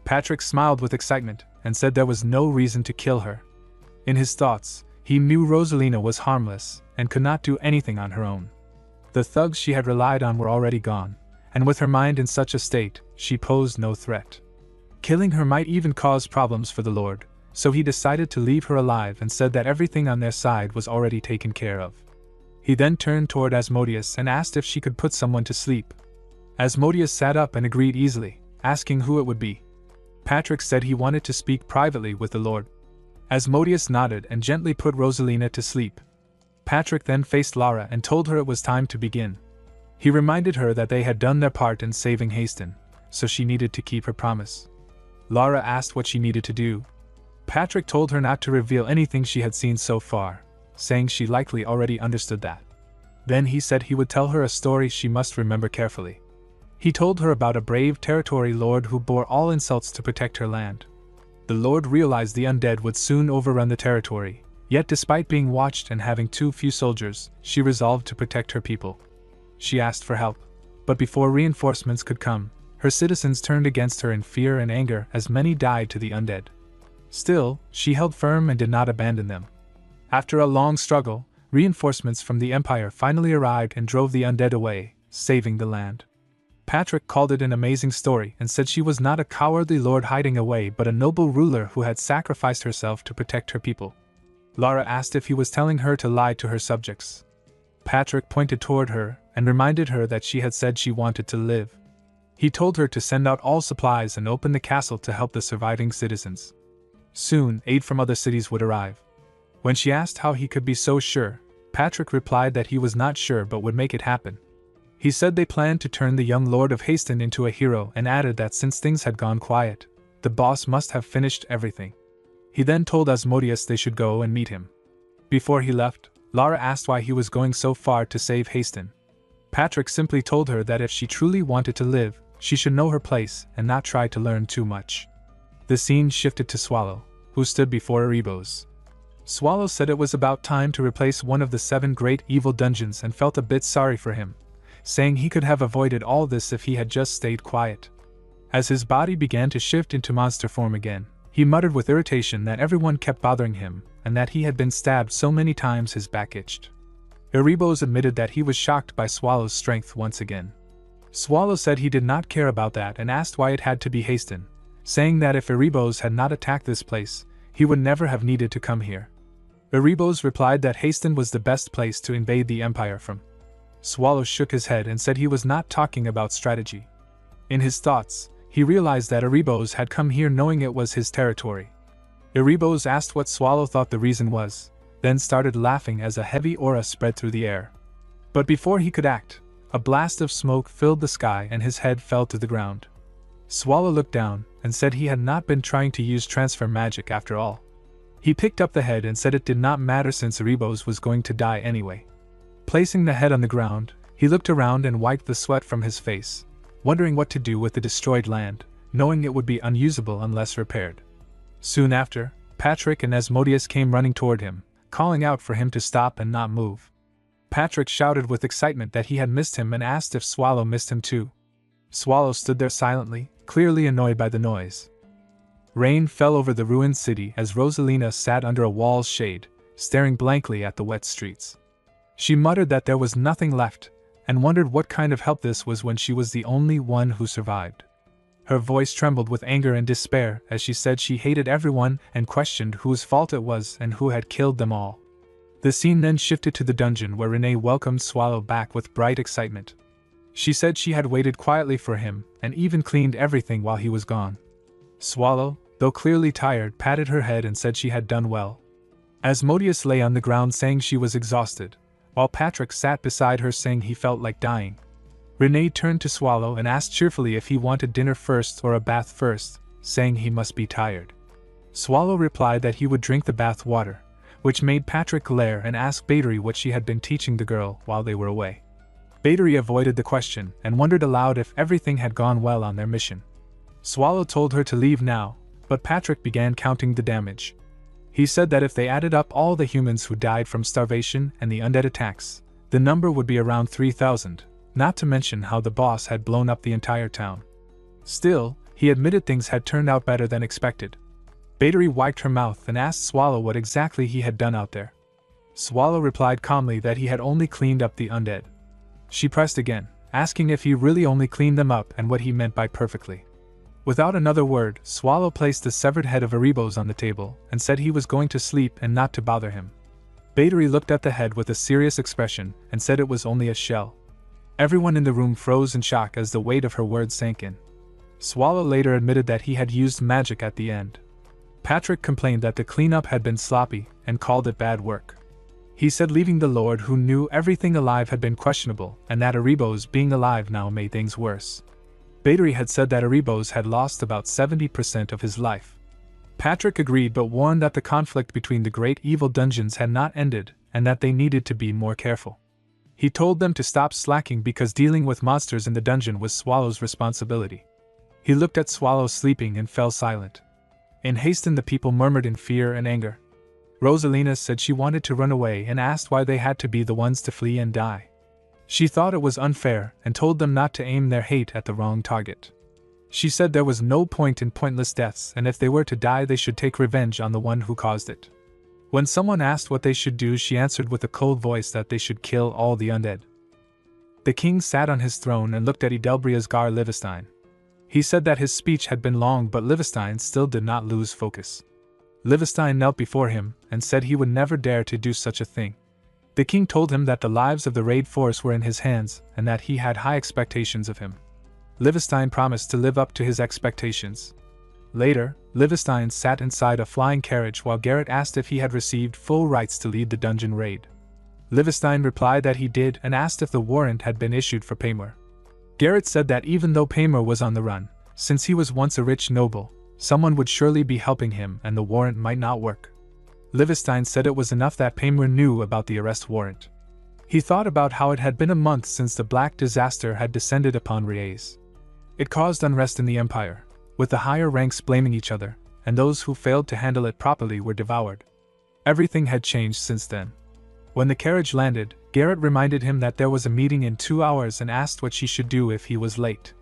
Patrick smiled with excitement and said there was no reason to kill her. In his thoughts, he knew Rosalina was harmless and could not do anything on her own. The thugs she had relied on were already gone, and with her mind in such a state, she posed no threat. Killing her might even cause problems for the Lord, so he decided to leave her alive and said that everything on their side was already taken care of. He then turned toward Asmodeus and asked if she could put someone to sleep. Asmodeus sat up and agreed easily, asking who it would be. Patrick said he wanted to speak privately with the Lord. Asmodeus nodded and gently put Rosalina to sleep. Patrick then faced Lara and told her it was time to begin. He reminded her that they had done their part in saving Hasten, so she needed to keep her promise. Lara asked what she needed to do. Patrick told her not to reveal anything she had seen so far, saying she likely already understood that. Then he said he would tell her a story she must remember carefully. He told her about a brave territory lord who bore all insults to protect her land. The lord realized the undead would soon overrun the territory, yet despite being watched and having too few soldiers, she resolved to protect her people. She asked for help, but before reinforcements could come, her citizens turned against her in fear and anger as many died to the undead. Still, she held firm and did not abandon them. After a long struggle, reinforcements from the Empire finally arrived and drove the undead away, saving the land. Patrick called it an amazing story and said she was not a cowardly lord hiding away but a noble ruler who had sacrificed herself to protect her people. Lara asked if he was telling her to lie to her subjects. Patrick pointed toward her and reminded her that she had said she wanted to live. He told her to send out all supplies and open the castle to help the surviving citizens. Soon, aid from other cities would arrive. When she asked how he could be so sure, Patrick replied that he was not sure but would make it happen. He said they planned to turn the young Lord of Haston into a hero and added that since things had gone quiet, the boss must have finished everything. He then told Asmodeus they should go and meet him. Before he left, Lara asked why he was going so far to save Haston. Patrick simply told her that if she truly wanted to live, she should know her place and not try to learn too much. The scene shifted to Swallow, who stood before Erebos. Swallow said it was about time to replace one of the 7 great evil dungeons and felt a bit sorry for him, saying he could have avoided all this if he had just stayed quiet. As his body began to shift into monster form again, he muttered with irritation that everyone kept bothering him and that he had been stabbed so many times his back itched. Erebos admitted that he was shocked by Swallow's strength once again. Swallow said he did not care about that and asked why it had to be Haston, saying that if Erebos had not attacked this place, he would never have needed to come here. Erebos replied that Haston was the best place to invade the Empire from. Swallow shook his head and said he was not talking about strategy. In his thoughts, he realized that Erebos had come here knowing it was his territory. Erebos asked what Swallow thought the reason was, then started laughing as a heavy aura spread through the air. But before he could act, a blast of smoke filled the sky and his head fell to the ground. Swallow looked down and said he had not been trying to use transfer magic after all. He picked up the head and said it did not matter since Erebos was going to die anyway. Placing the head on the ground, he looked around and wiped the sweat from his face, wondering what to do with the destroyed land, knowing it would be unusable unless repaired. Soon after, Patrick and Asmodeus came running toward him, calling out for him to stop and not move. Patrick shouted with excitement that he had missed him and asked if Swallow missed him too. Swallow stood there silently, clearly annoyed by the noise. Rain fell over the ruined city as Rosalina sat under a wall's shade, staring blankly at the wet streets. She muttered that there was nothing left, and wondered what kind of help this was when she was the only one who survived. Her voice trembled with anger and despair as she said she hated everyone and questioned whose fault it was and who had killed them all. The scene then shifted to the dungeon where Renee welcomed Swallow back with bright excitement. She said she had waited quietly for him and even cleaned everything while he was gone. Swallow, though clearly tired, patted her head and said she had done well. Asmodeus lay on the ground saying she was exhausted, while Patrick sat beside her saying he felt like dying. Renee turned to Swallow and asked cheerfully if he wanted dinner first or a bath first, saying he must be tired. Swallow replied that he would drink the bath water, which made Patrick glare and ask Battery what she had been teaching the girl while they were away. Battery avoided the question and wondered aloud if everything had gone well on their mission. Swallow told her to leave now, but Patrick began counting the damage. He said that if they added up all the humans who died from starvation and the undead attacks, the number would be around 3,000, not to mention how the boss had blown up the entire town. Still, he admitted things had turned out better than expected. Battery wiped her mouth and asked Swallow what exactly he had done out there. Swallow replied calmly that he had only cleaned up the undead. She pressed again, asking if he really only cleaned them up and what he meant by perfectly. Without another word, Swallow placed the severed head of Erebos on the table and said he was going to sleep and not to bother him. Battery looked at the head with a serious expression and said it was only a shell. Everyone in the room froze in shock as the weight of her words sank in. Swallow later admitted that he had used magic at the end. Patrick complained that the cleanup had been sloppy and called it bad work. He said leaving the Lord who knew everything alive had been questionable and that Erebos being alive now made things worse. Battery had said that Erebos had lost about 70% of his life. Patrick agreed but warned that the conflict between the great evil dungeons had not ended and that they needed to be more careful. He told them to stop slacking because dealing with monsters in the dungeon was Swallow's responsibility. He looked at Swallow sleeping and fell silent. In Haston the people murmured in fear and anger. Rosalina said she wanted to run away and asked why they had to be the ones to flee and die. She thought it was unfair and told them not to aim their hate at the wrong target. She said there was no point in pointless deaths and if they were to die they should take revenge on the one who caused it. When someone asked what they should do she answered with a cold voice that they should kill all the undead. The king sat on his throne and looked at Edelbriasgar Livestein. He said that his speech had been long but Livestein still did not lose focus. Livestein knelt before him and said he would never dare to do such a thing. The king told him that the lives of the raid force were in his hands and that he had high expectations of him. Livestein promised to live up to his expectations. Later, Livestein sat inside a flying carriage while Garrett asked if he had received full rights to lead the dungeon raid. Livestein replied that he did and asked if the warrant had been issued for Paymer. Garrett said that even though Paymer was on the run, since he was once a rich noble, someone would surely be helping him and the warrant might not work. Livestein said it was enough that Paymer knew about the arrest warrant. He thought about how it had been a month since the black disaster had descended upon Riez. It caused unrest in the empire, with the higher ranks blaming each other, and those who failed to handle it properly were devoured. Everything had changed since then. When the carriage landed, Garrett reminded him that there was a meeting in 2 hours and asked what she should do if he was late.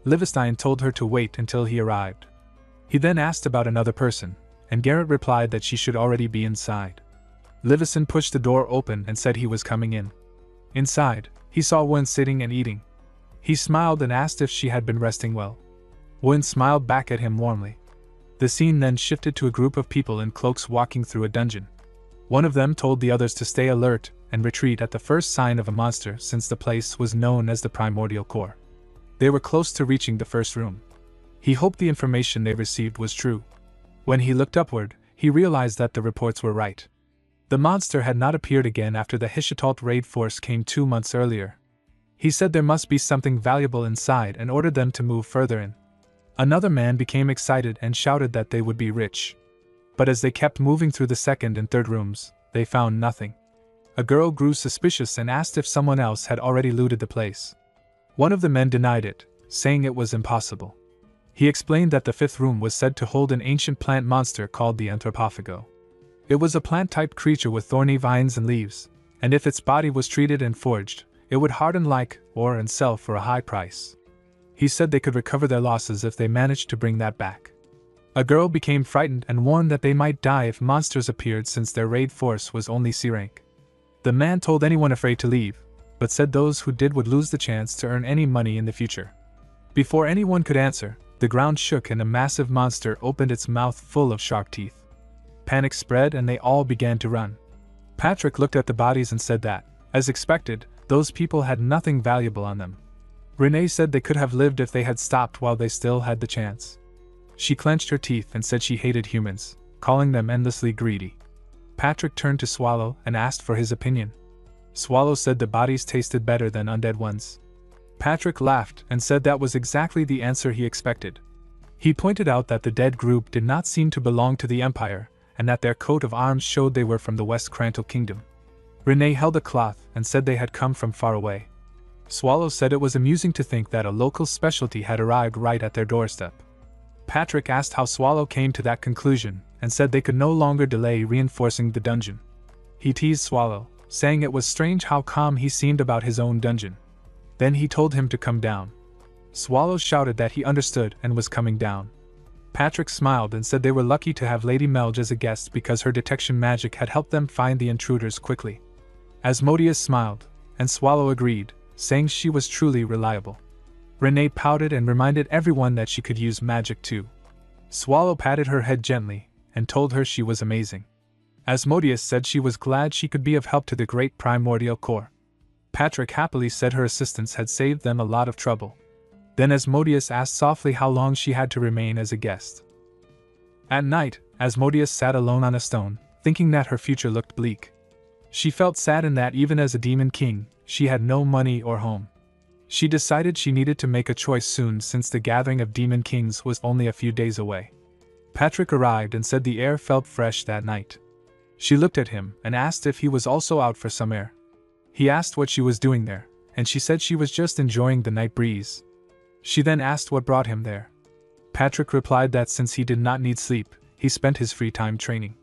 Livestein told her to wait until he arrived. He then asked about another person, and Garrett replied that she should already be inside. Livestein pushed the door open and said he was coming in. Inside, he saw Wen sitting and eating. He smiled and asked if she had been resting well. Wen smiled back at him warmly. The scene then shifted to a group of people in cloaks walking through a dungeon. One of them told the others to stay alert and retreat at the first sign of a monster since the place was known as the Primordial Core. They were close to reaching the first room. He hoped the information they received was true. When he looked upward, he realized that the reports were right. The monster had not appeared again after the Hishitalt raid force came 2 months earlier. He said there must be something valuable inside and ordered them to move further in. Another man became excited and shouted that they would be rich. But as they kept moving through the second and third rooms, they found nothing. A girl grew suspicious and asked if someone else had already looted the place. One of the men denied it, saying it was impossible. He explained that the fifth room was said to hold an ancient plant monster called the Anthropophago. It was a plant-type creature with thorny vines and leaves, and if its body was treated and forged, it would harden like ore and sell for a high price. He said they could recover their losses if they managed to bring that back. A girl became frightened and warned that they might die if monsters appeared since their raid force was only C rank. The man told anyone afraid to leave, but said those who did would lose the chance to earn any money in the future. Before anyone could answer, the ground shook and a massive monster opened its mouth full of sharp teeth. Panic spread and they all began to run. Patrick looked at the bodies and said that, as expected, those people had nothing valuable on them. Renee said they could have lived if they had stopped while they still had the chance. She clenched her teeth and said she hated humans, calling them endlessly greedy. Patrick turned to Swallow and asked for his opinion. Swallow said the bodies tasted better than undead ones. Patrick laughed and said that was exactly the answer he expected. He pointed out that the dead group did not seem to belong to the Empire, and that their coat of arms showed they were from the West Crantal Kingdom. Renee held a cloth and said they had come from far away. Swallow said it was amusing to think that a local specialty had arrived right at their doorstep. Patrick asked how Swallow came to that conclusion, and said they could no longer delay reinforcing the dungeon. He teased Swallow, saying it was strange how calm he seemed about his own dungeon. Then he told him to come down. Swallow shouted that he understood and was coming down. Patrick smiled and said they were lucky to have Lady Melge as a guest because her detection magic had helped them find the intruders quickly. Asmodeus smiled, and Swallow agreed, saying she was truly reliable. Renee pouted and reminded everyone that she could use magic too. Swallow patted her head gently, and told her she was amazing. Asmodeus said she was glad she could be of help to the great Primordial Core. Patrick happily said her assistance had saved them a lot of trouble. Then Asmodeus asked softly how long she had to remain as a guest. At night, Asmodeus sat alone on a stone, thinking that her future looked bleak. She felt sad in that even as a demon king, she had no money or home. She decided she needed to make a choice soon since the gathering of demon kings was only a few days away. Patrick arrived and said the air felt fresh that night. She looked at him and asked if he was also out for some air. He asked what she was doing there, and she said she was just enjoying the night breeze. She then asked what brought him there. Patrick replied that since he did not need sleep, he spent his free time training.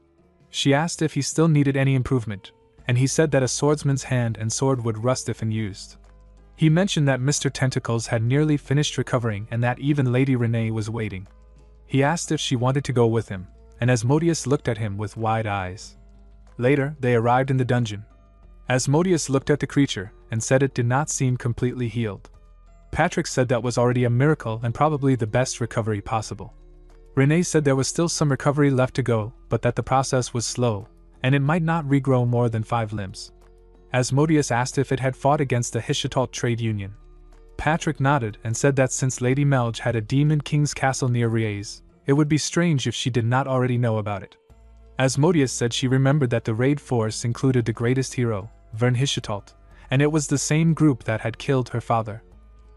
She asked if he still needed any improvement, and he said that a swordsman's hand and sword would rust if unused. He mentioned that Mr. Tentacles had nearly finished recovering and that even Lady Renee was waiting. He asked if she wanted to go with him, and Asmodeus looked at him with wide eyes. Later, they arrived in the dungeon. Asmodeus looked at the creature and said it did not seem completely healed. Patrick said that was already a miracle and probably the best recovery possible. Renee said there was still some recovery left to go, but that the process was slow, and it might not regrow more than 5 limbs. Asmodeus asked if it had fought against the Hishitalt trade union. Patrick nodded and said that since Lady Melge had a demon king's castle near Riez, it would be strange if she did not already know about it. Asmodeus said she remembered that the raid force included the greatest hero, Vernhishetalt, and it was the same group that had killed her father.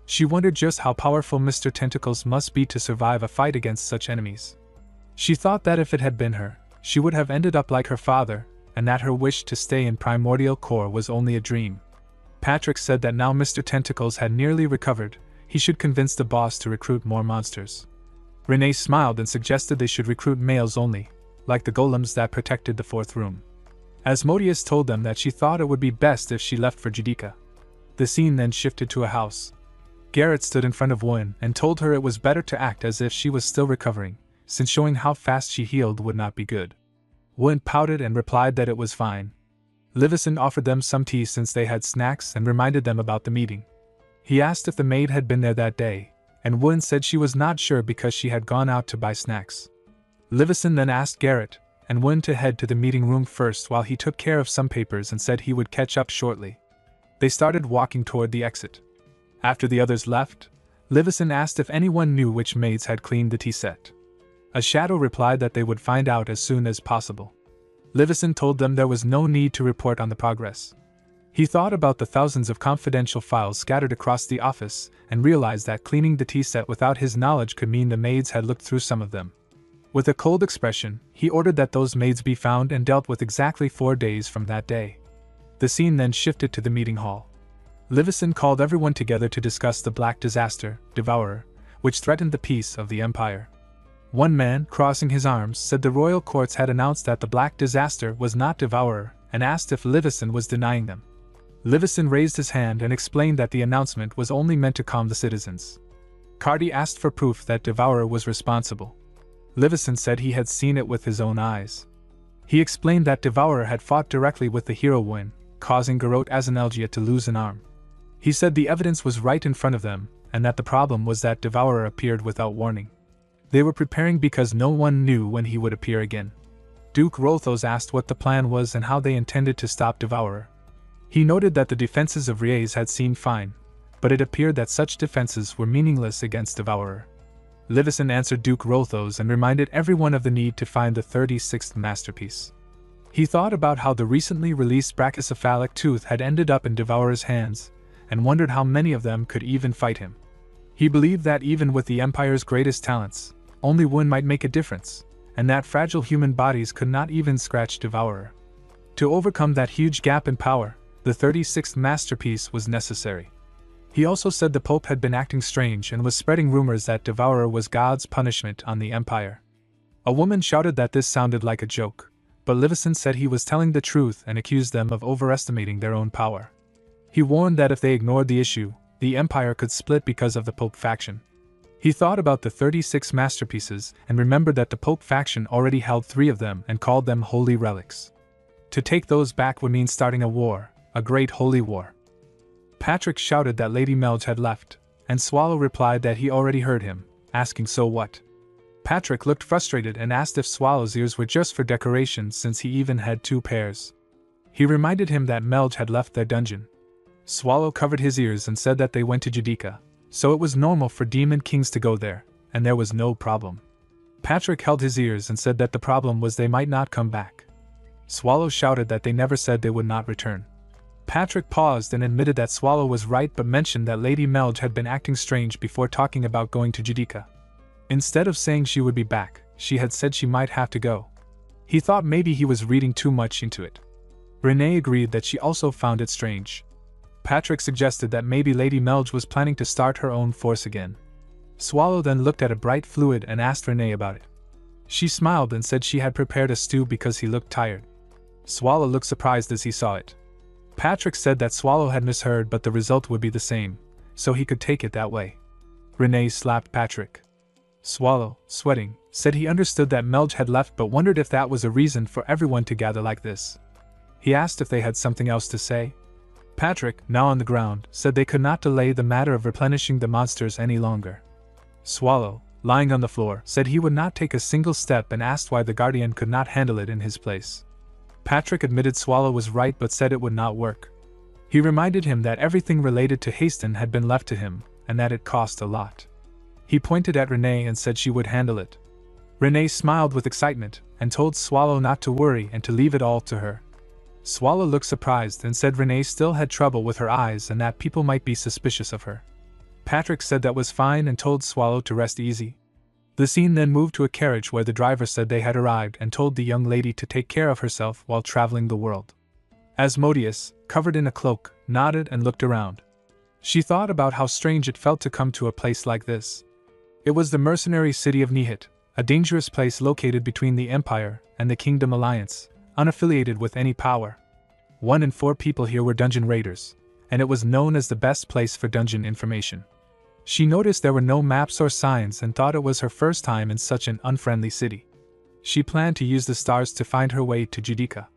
She wondered just how powerful Mr. Tentacles must be to survive a fight against such enemies. She thought that if it had been her, she would have ended up like her father, and that her wish to stay in Primordial Core was only a dream. Patrick said that now Mr. Tentacles had nearly recovered, he should convince the boss to recruit more monsters. Renee smiled and suggested they should recruit males only, like the golems that protected the fourth room. Asmodeus told them that she thought it would be best if she left for Judica. The scene then shifted to a house. Garrett stood in front of Wynne and told her it was better to act as if she was still recovering, since showing how fast she healed would not be good. Wynne pouted and replied that it was fine. Livison offered them some tea since they had snacks and reminded them about the meeting. He asked if the maid had been there that day, and Wynne said she was not sure because she had gone out to buy snacks. Livison then asked Garrett and Wynne to head to the meeting room first while he took care of some papers and said he would catch up shortly. They started walking toward the exit. After the others left, Livison asked if anyone knew which maids had cleaned the tea set. A shadow replied that they would find out as soon as possible. Livison told them there was no need to report on the progress. He thought about the thousands of confidential files scattered across the office and realized that cleaning the tea set without his knowledge could mean the maids had looked through some of them. With a cold expression, he ordered that those maids be found and dealt with exactly 4 days from that day. The scene then shifted to the meeting hall. Livison called everyone together to discuss the Black Disaster, Devourer, which threatened the peace of the Empire. One man, crossing his arms, said the royal courts had announced that the Black Disaster was not Devourer and asked if Livison was denying them. Livison raised his hand and explained that the announcement was only meant to calm the citizens. Cardi asked for proof that Devourer was responsible. Livison said he had seen it with his own eyes. He explained that Devourer had fought directly with the hero Wynne, causing Garrote Azanelgia to lose an arm. He said the evidence was right in front of them, and that the problem was that Devourer appeared without warning. They were preparing because no one knew when he would appear again. Duke Rothos asked what the plan was and how they intended to stop Devourer. He noted that the defenses of Riez had seemed fine, but it appeared that such defenses were meaningless against Devourer. Livison answered Duke Rothos and reminded everyone of the need to find the 36th masterpiece. He thought about how the recently released brachycephalic tooth had ended up in Devourer's hands, and wondered how many of them could even fight him. He believed that even with the Empire's greatest talents, only one might make a difference, and that fragile human bodies could not even scratch Devourer. To overcome that huge gap in power, the 36th masterpiece was necessary. He also said the Pope had been acting strange and was spreading rumors that Devourer was God's punishment on the Empire. A woman shouted that this sounded like a joke, but Livison said he was telling the truth and accused them of overestimating their own power. He warned that if they ignored the issue, the Empire could split because of the Pope faction. He thought about the 36 masterpieces and remembered that the Pope faction already held 3 of them and called them holy relics. To take those back would mean starting a war, a great holy war. Patrick shouted that Lady Melge had left, and Swallow replied that he already heard him, asking so what. Patrick looked frustrated and asked if Swallow's ears were just for decoration since he even had 2 pairs. He reminded him that Melge had left their dungeon. Swallow covered his ears and said that they went to Judica, so it was normal for demon kings to go there, and there was no problem. Patrick held his ears and said that the problem was they might not come back. Swallow shouted that they never said they would not return. Patrick paused and admitted that Swallow was right but mentioned that Lady Melge had been acting strange before talking about going to Judica. Instead of saying she would be back, she had said she might have to go. He thought maybe he was reading too much into it. Renee agreed that she also found it strange. Patrick suggested that maybe Lady Melge was planning to start her own force again. Swallow then looked at a bright fluid and asked Renee about it. She smiled and said she had prepared a stew because he looked tired. Swallow looked surprised as he saw it. Patrick said that Swallow had misheard but the result would be the same, so he could take it that way. Renee slapped Patrick. Swallow, sweating, said he understood that Melge had left but wondered if that was a reason for everyone to gather like this. He asked if they had something else to say. Patrick, now on the ground, said they could not delay the matter of replenishing the monsters any longer. Swallow, lying on the floor, said he would not take a single step and asked why the Guardian could not handle it in his place. Patrick admitted Swallow was right but said it would not work. He reminded him that everything related to Haston had been left to him, and that it cost a lot. He pointed at Renee and said she would handle it. Renee smiled with excitement, and told Swallow not to worry and to leave it all to her. Swallow looked surprised and said Renee still had trouble with her eyes and that people might be suspicious of her. Patrick said that was fine and told Swallow to rest easy. The scene then moved to a carriage where the driver said they had arrived and told the young lady to take care of herself while traveling the world. Asmodeus, covered in a cloak, nodded and looked around. She thought about how strange it felt to come to a place like this. It was the mercenary city of Nihit, a dangerous place located between the Empire and the Kingdom Alliance, unaffiliated with any power. 1 in 4 people here were dungeon raiders, and it was known as the best place for dungeon information. She noticed there were no maps or signs and thought it was her first time in such an unfriendly city. She planned to use the stars to find her way to Judica.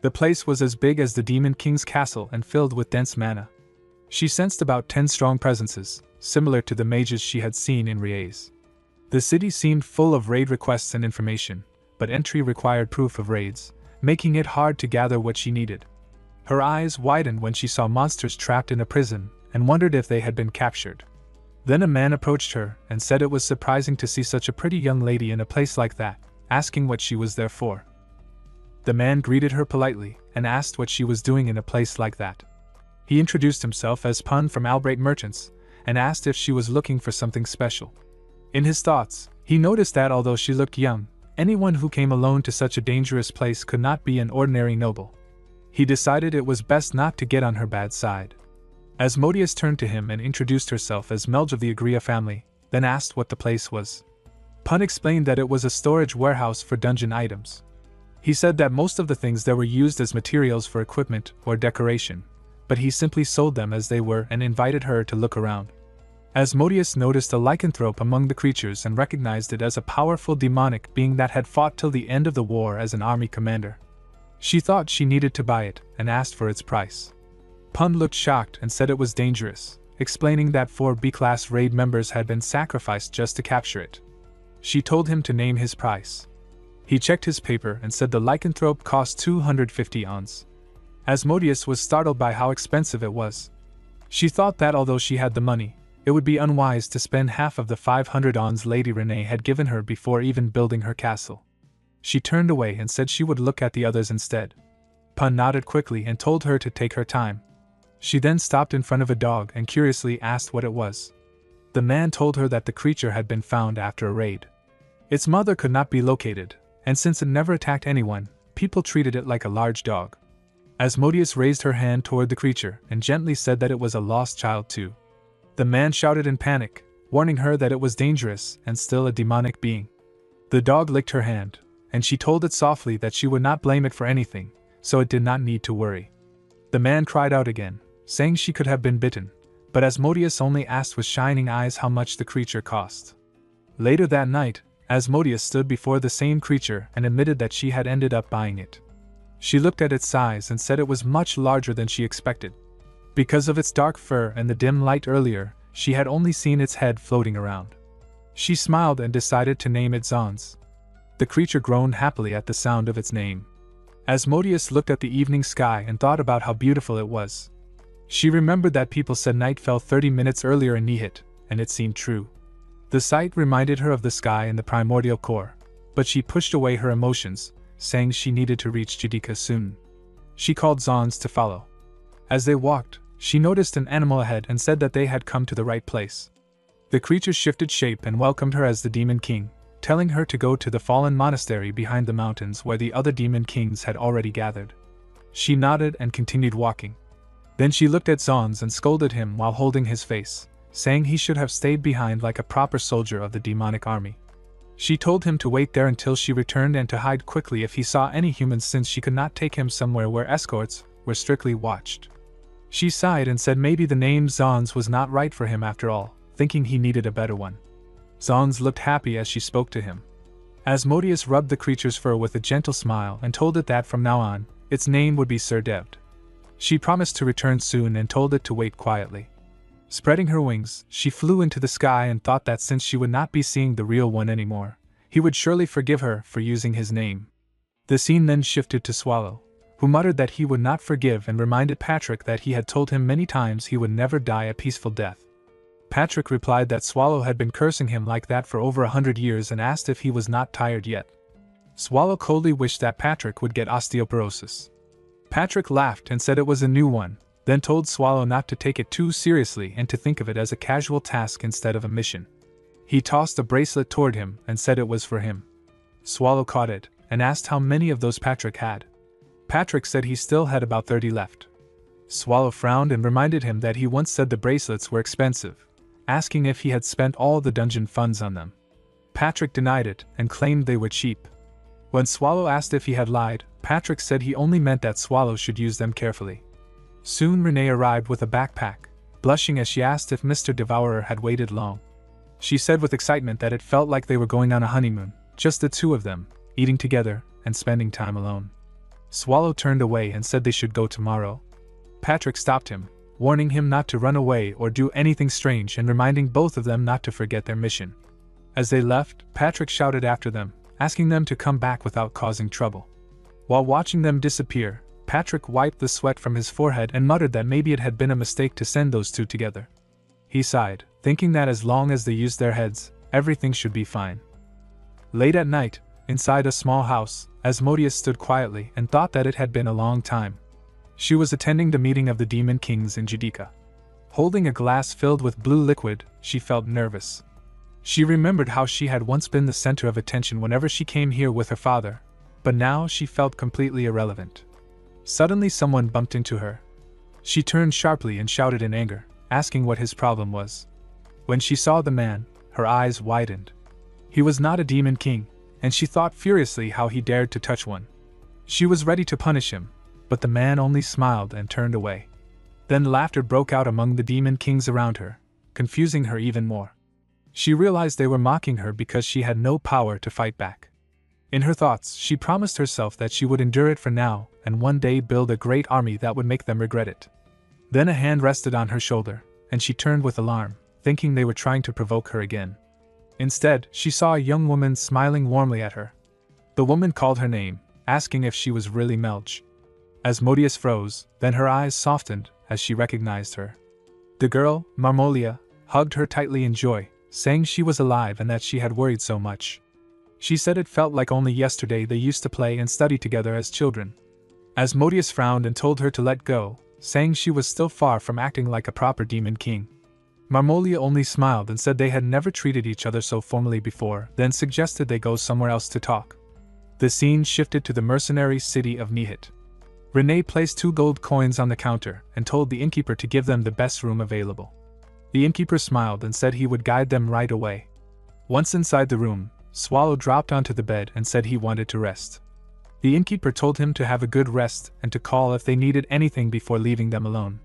The place was as big as the Demon King's castle and filled with dense mana. She sensed about 10 strong presences, similar to the mages she had seen in Riez. The city seemed full of raid requests and information, but entry required proof of raids, making it hard to gather what she needed. Her eyes widened when she saw monsters trapped in a prison and wondered if they had been captured. Then a man approached her and said it was surprising to see such a pretty young lady in a place like that, asking what she was there for. The man greeted her politely and asked what she was doing in a place like that. He introduced himself as Pun from Albright Merchants and asked if she was looking for something special. In his thoughts, he noticed that although she looked young, anyone who came alone to such a dangerous place could not be an ordinary noble. He decided it was best not to get on her bad side. Asmodeus turned to him and introduced herself as Melge of the Agria family, then asked what the place was. Pun explained that it was a storage warehouse for dungeon items. He said that most of the things there were used as materials for equipment or decoration, but he simply sold them as they were and invited her to look around. Asmodeus noticed a lycanthrope among the creatures and recognized it as a powerful demonic being that had fought till the end of the war as an army commander. She thought she needed to buy it and asked for its price. Pun looked shocked and said it was dangerous, explaining that 4 B-class raid members had been sacrificed just to capture it. She told him to name his price. He checked his paper and said the lycanthrope cost 250 ons. Asmodeus was startled by how expensive it was. She thought that although she had the money, it would be unwise to spend half of the 500 ons Lady Renee had given her before even building her castle. She turned away and said she would look at the others instead. Pun nodded quickly and told her to take her time. She then stopped in front of a dog and curiously asked what it was. The man told her that the creature had been found after a raid. Its mother could not be located, and since it never attacked anyone, people treated it like a large dog. Asmodeus raised her hand toward the creature and gently said that it was a lost child too. The man shouted in panic, warning her that it was dangerous and still a demonic being. The dog licked her hand, and she told it softly that she would not blame it for anything, so it did not need to worry. The man cried out again, saying she could have been bitten, but Asmodeus only asked with shining eyes how much the creature cost. Later that night, Asmodeus stood before the same creature and admitted that she had ended up buying it. She looked at its size and said it was much larger than she expected. Because of its dark fur and the dim light earlier, she had only seen its head floating around. She smiled and decided to name it Zons. The creature groaned happily at the sound of its name. Asmodeus looked at the evening sky and thought about how beautiful it was. She remembered that people said night fell 30 minutes earlier in Nihit, and it seemed true. The sight reminded her of the sky in the primordial core, but she pushed away her emotions, saying she needed to reach Judica soon. She called Zons to follow. As they walked, she noticed an animal ahead and said that they had come to the right place. The creature shifted shape and welcomed her as the Demon King, telling her to go to the fallen monastery behind the mountains where the other Demon Kings had already gathered. She nodded and continued walking. Then she looked at Zons and scolded him while holding his face, saying he should have stayed behind like a proper soldier of the demonic army. She told him to wait there until she returned and to hide quickly if he saw any humans since she could not take him somewhere where escorts were strictly watched. She sighed and said maybe the name Zons was not right for him after all, thinking he needed a better one. Zons looked happy as she spoke to him. Asmodeus rubbed the creature's fur with a gentle smile and told it that from now on, its name would be Sir Devd. She promised to return soon and told it to wait quietly. Spreading her wings, she flew into the sky and thought that since she would not be seeing the real one anymore, he would surely forgive her for using his name. The scene then shifted to Swallow, who muttered that he would not forgive and reminded Patrick that he had told him many times he would never die a peaceful death. Patrick replied that Swallow had been cursing him like that for over 100 years and asked if he was not tired yet. Swallow coldly wished that Patrick would get osteoporosis. Patrick laughed and said it was a new one, then told Swallow not to take it too seriously and to think of it as a casual task instead of a mission. He tossed a bracelet toward him and said it was for him. Swallow caught it and asked how many of those Patrick had. Patrick said he still had about 30 left. Swallow frowned and reminded him that he once said the bracelets were expensive, asking if he had spent all the dungeon funds on them. Patrick denied it and claimed they were cheap. When Swallow asked if he had lied, Patrick said he only meant that Swallow should use them carefully. Soon Renee arrived with a backpack, blushing as she asked if Mr. Devourer had waited long. She said with excitement that it felt like they were going on a honeymoon, just the two of them, eating together and spending time alone. Swallow turned away and said they should go tomorrow. Patrick stopped him, warning him not to run away or do anything strange and reminding both of them not to forget their mission. As they left, Patrick shouted after them, asking them to come back without causing trouble. While watching them disappear, Patrick wiped the sweat from his forehead and muttered that maybe it had been a mistake to send those two together. He sighed, thinking that as long as they used their heads, everything should be fine. Late at night, inside a small house, Asmodeus stood quietly and thought that it had been a long time. She was attending the meeting of the Demon Kings in Judica. Holding a glass filled with blue liquid, she felt nervous. She remembered how she had once been the center of attention whenever she came here with her father, but now she felt completely irrelevant. Suddenly someone bumped into her. She turned sharply and shouted in anger, asking what his problem was. When she saw the man, her eyes widened. He was not a demon king, and she thought furiously how he dared to touch one. She was ready to punish him, but the man only smiled and turned away. Then laughter broke out among the demon kings around her, confusing her even more. She realized they were mocking her because she had no power to fight back. In her thoughts, she promised herself that she would endure it for now and one day build a great army that would make them regret it. Then a hand rested on her shoulder, and she turned with alarm, thinking they were trying to provoke her again. Instead, she saw a young woman smiling warmly at her. The woman called her name, asking if she was really Melch. Asmodeus froze, then her eyes softened as she recognized her. The girl, Marmolia, hugged her tightly in joy, saying she was alive and that she had worried so much. She said it felt like only yesterday they used to play and study together as children. Asmodeus frowned and told her to let go, saying she was still far from acting like a proper demon king. Marmolia only smiled and said they had never treated each other so formally before, then suggested they go somewhere else to talk. The scene shifted to the mercenary city of Nihit. Renee placed 2 gold coins on the counter and told the innkeeper to give them the best room available. The innkeeper smiled and said he would guide them right away. Once inside the room, Swallow dropped onto the bed and said he wanted to rest. The innkeeper told him to have a good rest and to call if they needed anything before leaving them alone.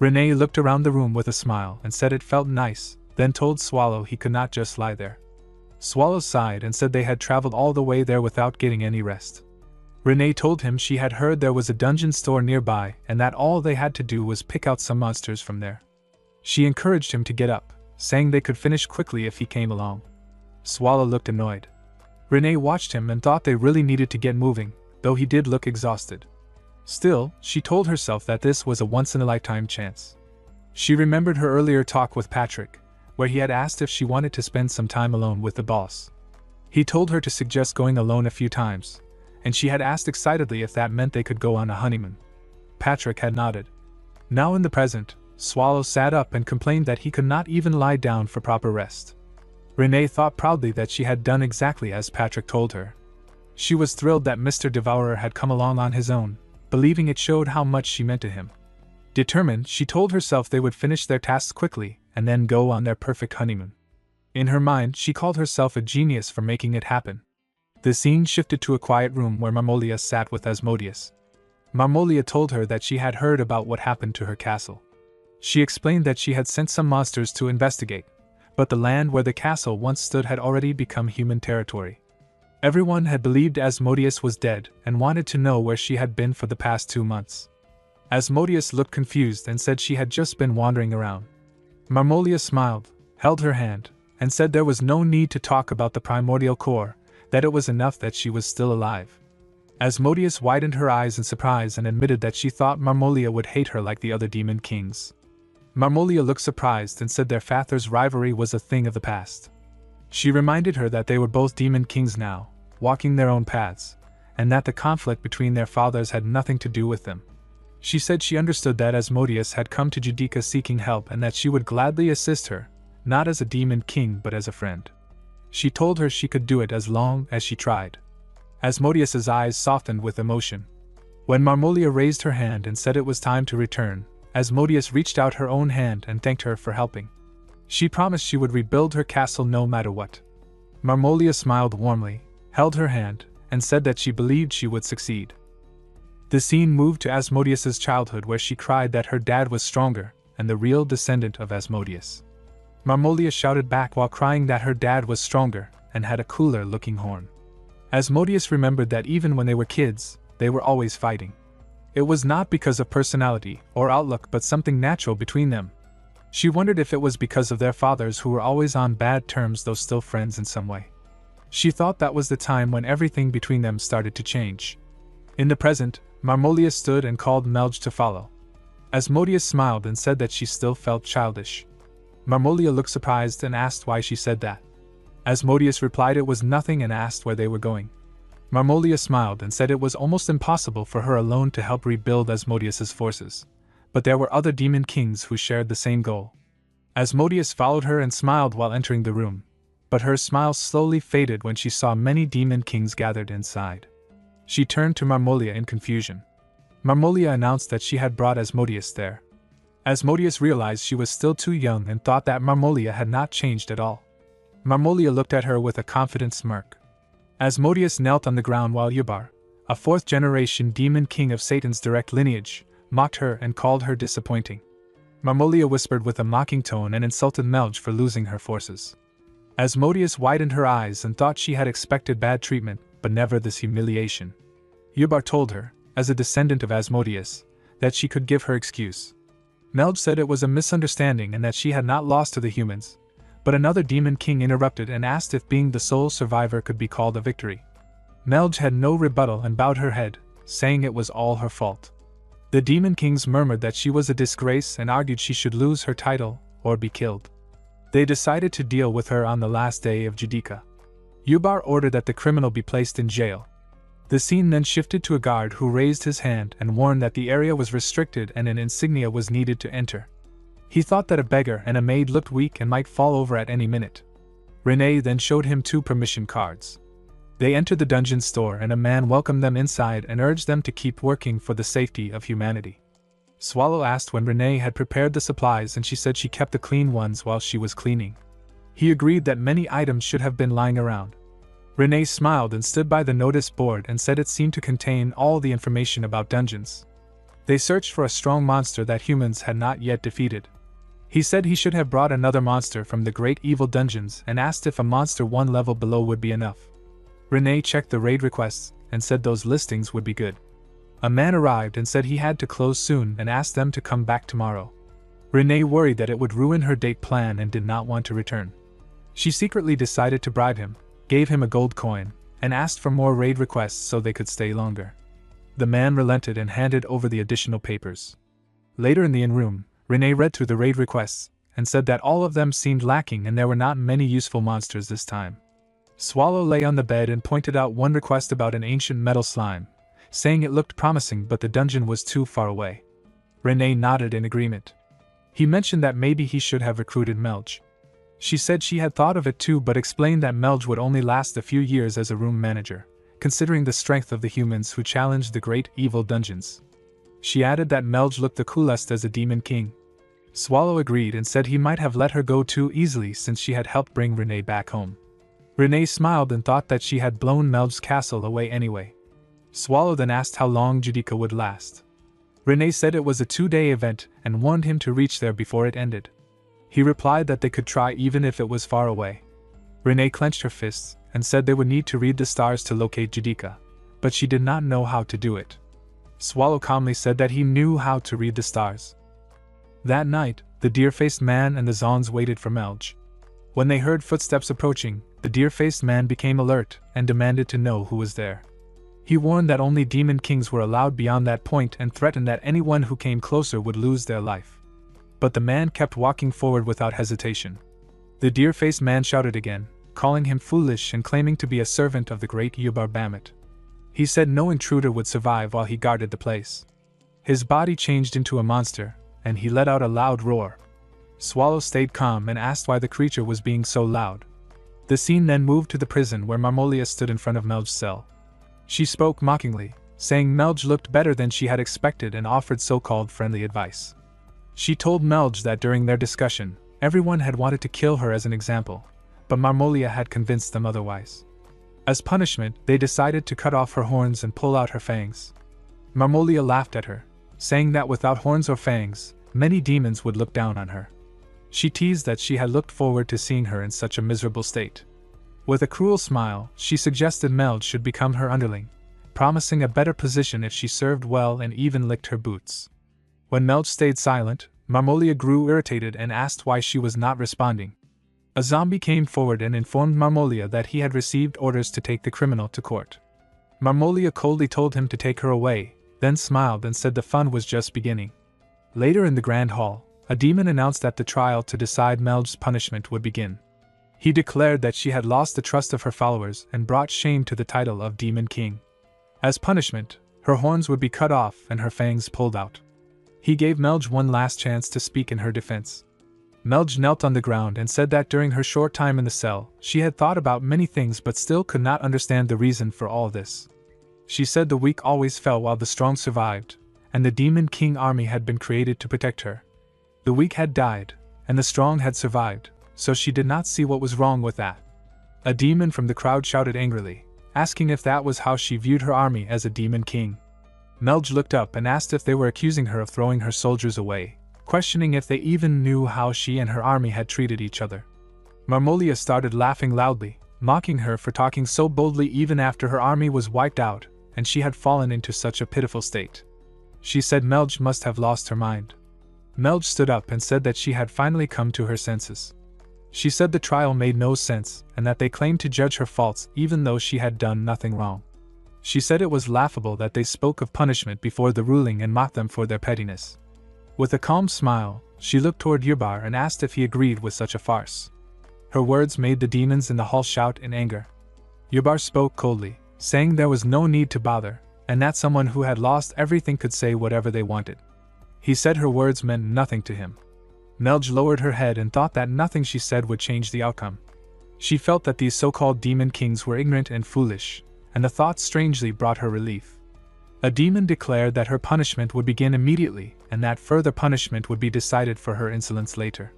Renee looked around the room with a smile and said it felt nice, then told Swallow he could not just lie there. Swallow sighed and said they had traveled all the way there without getting any rest. Renee told him she had heard there was a dungeon store nearby and that all they had to do was pick out some monsters from there. She encouraged him to get up, saying they could finish quickly if he came along. Swallow looked annoyed. Renee watched him and thought they really needed to get moving, though he did look exhausted. Still, she told herself that this was a once-in-a-lifetime chance. She remembered her earlier talk with Patrick, where he had asked if she wanted to spend some time alone with the boss. He told her to suggest going alone a few times, and she had asked excitedly if that meant they could go on a honeymoon. Patrick had nodded. Now in the present, Swallow sat up and complained that he could not even lie down for proper rest. Renee thought proudly that she had done exactly as Patrick told her. She was thrilled that Mr. Devourer had come along on his own, believing it showed how much she meant to him. Determined, she told herself they would finish their tasks quickly and then go on their perfect honeymoon. In her mind, she called herself a genius for making it happen. The scene shifted to a quiet room where Marmolia sat with Asmodeus. Marmolia told her that she had heard about what happened to her castle. She explained that she had sent some monsters to investigate, but the land where the castle once stood had already become human territory. Everyone had believed Asmodeus was dead and wanted to know where she had been for the past 2 months. Asmodeus looked confused and said she had just been wandering around. Marmolia smiled, held her hand, and said there was no need to talk about the primordial core, that it was enough that she was still alive. Asmodeus widened her eyes in surprise and admitted that she thought Marmolia would hate her like the other demon kings. Marmolia looked surprised and said their father's rivalry was a thing of the past. She reminded her that they were both demon kings now, walking their own paths, and that the conflict between their fathers had nothing to do with them. She said she understood that Asmodeus had come to Judica seeking help and that she would gladly assist her, not as a demon king but as a friend. She told her she could do it as long as she tried. Asmodeus's eyes softened with emotion. When Marmolia raised her hand and said it was time to return, Asmodeus reached out her own hand and thanked her for helping. She promised she would rebuild her castle no matter what. Marmolia smiled warmly, held her hand, and said that she believed she would succeed. The scene moved to Asmodeus's childhood where she cried that her dad was stronger and the real descendant of Asmodeus. Marmolia shouted back while crying that her dad was stronger and had a cooler-looking horn. Asmodeus remembered that even when they were kids, they were always fighting. It was not because of personality or outlook but something natural between them. She wondered if it was because of their fathers who were always on bad terms though still friends in some way. She thought that was the time when everything between them started to change. In the present, Marmolia stood and called Melge to follow. Asmodeus smiled and said that she still felt childish. Marmolia looked surprised and asked why she said that. Asmodeus replied it was nothing and asked where they were going. Marmolia smiled and said it was almost impossible for her alone to help rebuild Asmodeus's forces, but there were other demon kings who shared the same goal. Asmodeus followed her and smiled while entering the room, but her smile slowly faded when she saw many demon kings gathered inside. She turned to Marmolia in confusion. Marmolia announced that she had brought Asmodeus there. Asmodeus realized she was still too young and thought that Marmolia had not changed at all. Marmolia looked at her with a confident smirk. Asmodeus knelt on the ground while Yubar, a fourth-generation demon king of Satan's direct lineage, mocked her and called her disappointing. Marmolia whispered with a mocking tone and insulted Melge for losing her forces. Asmodeus widened her eyes and thought she had expected bad treatment, but never this humiliation. Yubar told her, as a descendant of Asmodeus, that she could give her excuse. Melge said it was a misunderstanding and that she had not lost to the humans, but another demon king interrupted and asked if being the sole survivor could be called a victory. Melge had no rebuttal and bowed her head, saying it was all her fault. The demon kings murmured that she was a disgrace and argued she should lose her title or be killed. They decided to deal with her on the last day of Judica. Yubar ordered that the criminal be placed in jail. The scene then shifted to a guard who raised his hand and warned that the area was restricted and an insignia was needed to enter. He thought that a beggar and a maid looked weak and might fall over at any minute. Renee then showed him 2 permission cards. They entered the dungeon store and a man welcomed them inside and urged them to keep working for the safety of humanity. Swallow asked when Renee had prepared the supplies and she said she kept the clean ones while she was cleaning. He agreed that many items should have been lying around. Renee smiled and stood by the notice board and said it seemed to contain all the information about dungeons. They searched for a strong monster that humans had not yet defeated. He said he should have brought another monster from the great evil dungeons and asked if a monster 1 level below would be enough. Renee checked the raid requests and said those listings would be good. A man arrived and said he had to close soon and asked them to come back tomorrow. Renee worried that it would ruin her date plan and did not want to return. She secretly decided to bribe him, gave him a gold coin, and asked for more raid requests so they could stay longer. The man relented and handed over the additional papers. Later in the inn-room, Renee read through the raid requests and said that all of them seemed lacking and there were not many useful monsters this time. Swallow lay on the bed and pointed out one request about an ancient metal slime, saying it looked promising but the dungeon was too far away. Renee nodded in agreement. He mentioned that maybe he should have recruited Melge. She said she had thought of it too but explained that Melge would only last a few years as a room manager, considering the strength of the humans who challenged the great evil dungeons. She added that Melge looked the coolest as a demon king. Swallow agreed and said he might have let her go too easily since she had helped bring Renee back home. Renee smiled and thought that she had blown Melge's castle away anyway. Swallow then asked how long Judica would last. Renee said it was a 2-day event and warned him to reach there before it ended. He replied that they could try even if it was far away. Renee clenched her fists and said they would need to read the stars to locate Judica, but she did not know how to do it. Swallow calmly said that he knew how to read the stars. That night, the deer-faced man and the Zons waited for Melge. When they heard footsteps approaching, the deer-faced man became alert and demanded to know who was there. He warned that only demon kings were allowed beyond that point and threatened that anyone who came closer would lose their life. But the man kept walking forward without hesitation. The deer-faced man shouted again, calling him foolish and claiming to be a servant of the great Yubar Bamet. He said no intruder would survive while he guarded the place. His body changed into a monster, and he let out a loud roar. Swallow stayed calm and asked why the creature was being so loud. The scene then moved to the prison where Marmolia stood in front of Melge's cell. She spoke mockingly, saying Melge looked better than she had expected and offered so-called friendly advice. She told Melge that during their discussion, everyone had wanted to kill her as an example, but Marmolia had convinced them otherwise. As punishment, they decided to cut off her horns and pull out her fangs. Marmolia laughed at her, saying that without horns or fangs, many demons would look down on her. She teased that she had looked forward to seeing her in such a miserable state. With a cruel smile, she suggested Melge should become her underling, promising a better position if she served well and even licked her boots. When Melge stayed silent, Marmolia grew irritated and asked why she was not responding. A zombie came forward and informed Marmolia that he had received orders to take the criminal to court. Marmolia coldly told him to take her away, then smiled and said the fun was just beginning. Later in the Grand Hall, a demon announced that the trial to decide Melge's punishment would begin. He declared that she had lost the trust of her followers and brought shame to the title of Demon King. As punishment, her horns would be cut off and her fangs pulled out. He gave Melge one last chance to speak in her defense. Melge knelt on the ground and said that during her short time in the cell, she had thought about many things but still could not understand the reason for all this. She said the weak always fell while the strong survived, and the Demon King army had been created to protect her. The weak had died, and the strong had survived, so she did not see what was wrong with that. A demon from the crowd shouted angrily, asking if that was how she viewed her army as a demon king. Melge looked up and asked if they were accusing her of throwing her soldiers away, questioning if they even knew how she and her army had treated each other. Marmolia started laughing loudly, mocking her for talking so boldly even after her army was wiped out, and she had fallen into such a pitiful state. She said Melge must have lost her mind. Melge stood up and said that she had finally come to her senses. She said the trial made no sense and that they claimed to judge her faults even though she had done nothing wrong. She said it was laughable that they spoke of punishment before the ruling and mocked them for their pettiness. With a calm smile, she looked toward Yubar and asked if he agreed with such a farce. Her words made the demons in the hall shout in anger. Yubar spoke coldly, saying there was no need to bother, and that someone who had lost everything could say whatever they wanted. He said her words meant nothing to him. Melge lowered her head and thought that nothing she said would change the outcome. She felt that these so-called demon kings were ignorant and foolish, and the thought strangely brought her relief. A demon declared that her punishment would begin immediately and that further punishment would be decided for her insolence later.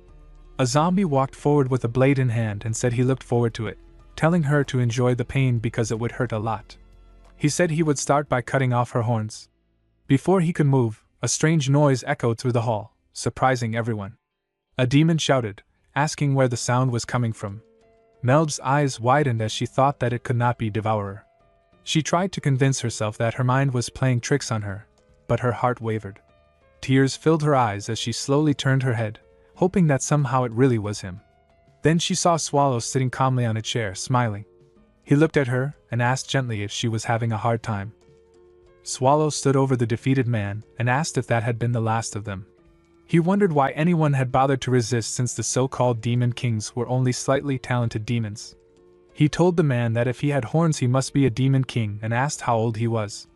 A zombie walked forward with a blade in hand and said he looked forward to it, telling her to enjoy the pain because it would hurt a lot. He said he would start by cutting off her horns. Before he could move, a strange noise echoed through the hall, surprising everyone. A demon shouted, asking where the sound was coming from. Melge's eyes widened as she thought that it could not be Devourer. She tried to convince herself that her mind was playing tricks on her, but her heart wavered. Tears filled her eyes as she slowly turned her head, hoping that somehow it really was him. Then she saw Swallow sitting calmly on a chair, smiling. He looked at her and asked gently if she was having a hard time. Swallow stood over the defeated man and asked if that had been the last of them. He wondered why anyone had bothered to resist since the so-called demon kings were only slightly talented demons. He told the man that if he had horns he must be a demon king and asked how old he was.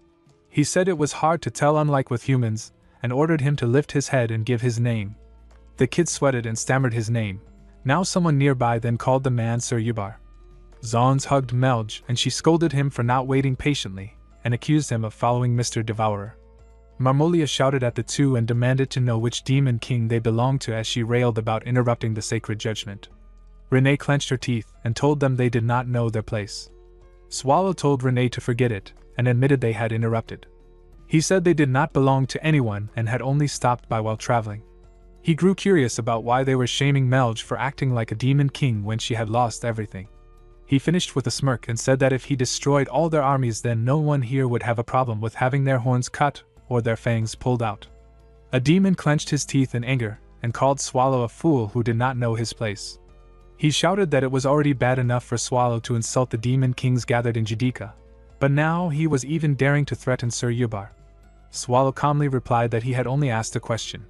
He said it was hard to tell unlike with humans, and ordered him to lift his head and give his name. The kid sweated and stammered his name. Now someone nearby then called the man Sir Yubar. Zons hugged Melge and she scolded him for not waiting patiently, and accused him of following Mr. Devourer. Marmolia shouted at the two and demanded to know which demon king they belonged to as she railed about interrupting the sacred judgment. Renee clenched her teeth and told them they did not know their place. Swallow told Renee to forget it and admitted they had interrupted. He said they did not belong to anyone and had only stopped by while traveling. He grew curious about why they were shaming Melge for acting like a demon king when she had lost everything. He finished with a smirk and said that if he destroyed all their armies then no one here would have a problem with having their horns cut or their fangs pulled out. A demon clenched his teeth in anger and called Swallow a fool who did not know his place. He shouted that it was already bad enough for Swallow to insult the demon kings gathered in Judika, but now he was even daring to threaten Sir Yubar. Swallow calmly replied that he had only asked a question.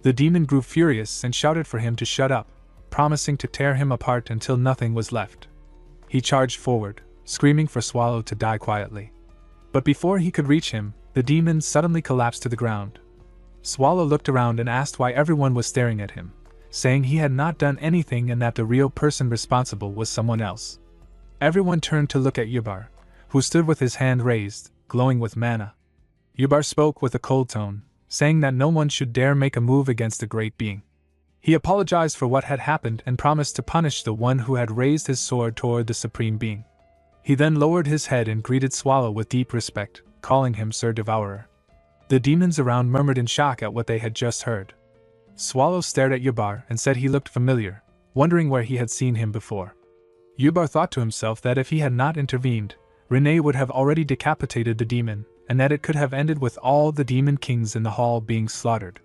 The demon grew furious and shouted for him to shut up, promising to tear him apart until nothing was left. He charged forward, screaming for Swallow to die quietly. But before he could reach him, the demon suddenly collapsed to the ground. Swallow looked around and asked why everyone was staring at him, saying he had not done anything and that the real person responsible was someone else. Everyone turned to look at Yubar, who stood with his hand raised, glowing with mana. Yubar spoke with a cold tone, saying that no one should dare make a move against the great being. He apologized for what had happened and promised to punish the one who had raised his sword toward the supreme being. He then lowered his head and greeted Swallow with deep respect, calling him Sir Devourer. The demons around murmured in shock at what they had just heard. Swallow stared at Yubar and said he looked familiar, wondering where he had seen him before. Yubar thought to himself that if he had not intervened, Renee would have already decapitated the demon, and that it could have ended with all the demon kings in the hall being slaughtered.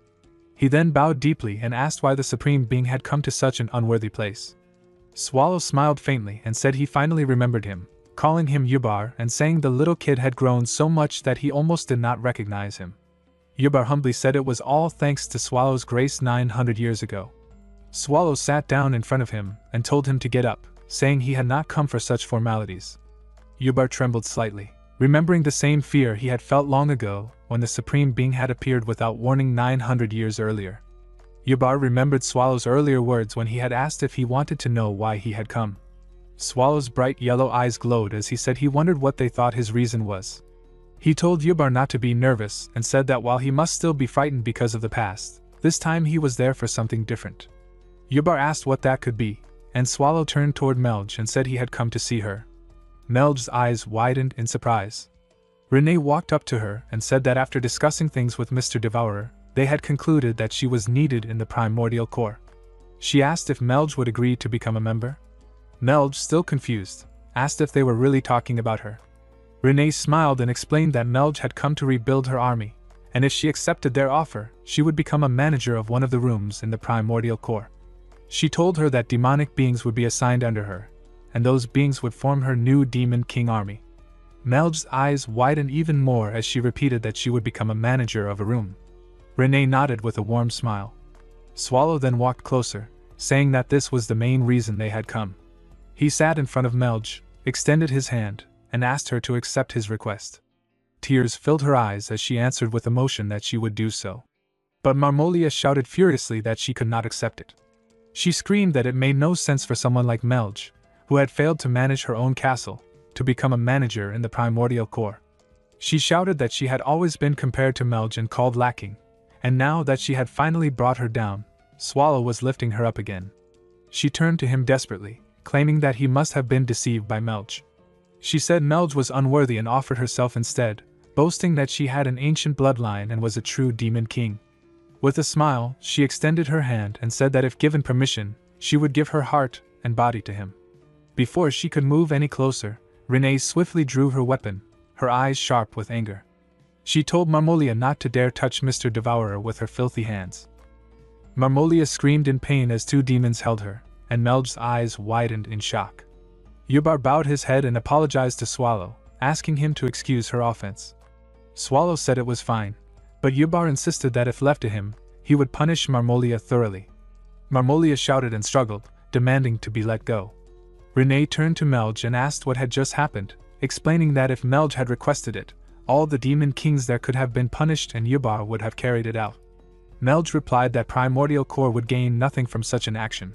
He then bowed deeply and asked why the supreme being had come to such an unworthy place. Swallow smiled faintly and said he finally remembered him, calling him Yubar and saying the little kid had grown so much that he almost did not recognize him. Yubar humbly said it was all thanks to Swallow's grace 900 years ago. Swallow sat down in front of him and told him to get up, saying he had not come for such formalities. Yubar trembled slightly, remembering the same fear he had felt long ago when the Supreme Being had appeared without warning 900 years earlier. Yubar remembered Swallow's earlier words when he had asked if he wanted to know why he had come. Swallow's bright yellow eyes glowed as he said he wondered what they thought his reason was. He told Yubar not to be nervous and said that while he must still be frightened because of the past, this time he was there for something different. Yubar asked what that could be, and Swallow turned toward Melge and said he had come to see her. Melge's eyes widened in surprise. Renee walked up to her and said that after discussing things with Mr. Devourer, they had concluded that she was needed in the primordial core. She asked if Melge would agree to become a member. Melge, still confused, asked if they were really talking about her. Renee smiled and explained that Melge had come to rebuild her army, and if she accepted their offer, she would become a manager of one of the rooms in the primordial core. She told her that demonic beings would be assigned under her, and those beings would form her new Demon King army. Melge's eyes widened even more as she repeated that she would become a manager of a room. Renee nodded with a warm smile. Swallow then walked closer, saying that this was the main reason they had come. He sat in front of Melge, extended his hand, and asked her to accept his request. Tears filled her eyes as she answered with emotion that she would do so. But Marmolia shouted furiously that she could not accept it. She screamed that it made no sense for someone like Melge, who had failed to manage her own castle, to become a manager in the primordial core. She shouted that she had always been compared to Melge and called lacking, and now that she had finally brought her down, Swallow was lifting her up again. She turned to him desperately, claiming that he must have been deceived by Melge. She said Melge was unworthy and offered herself instead, boasting that she had an ancient bloodline and was a true demon king. With a smile, she extended her hand and said that if given permission, she would give her heart and body to him. Before she could move any closer, Renee swiftly drew her weapon, her eyes sharp with anger. She told Marmolia not to dare touch Mr. Devourer with her filthy hands. Marmolia screamed in pain as two demons held her, and Melge's eyes widened in shock. Yubar bowed his head and apologized to Swallow, asking him to excuse her offense. Swallow said it was fine, but Yubar insisted that if left to him, he would punish Marmolia thoroughly. Marmolia shouted and struggled, demanding to be let go. Renee turned to Melge and asked what had just happened, explaining that if Melge had requested it, all the demon kings there could have been punished and Yubar would have carried it out. Melge replied that Primordial Core would gain nothing from such an action.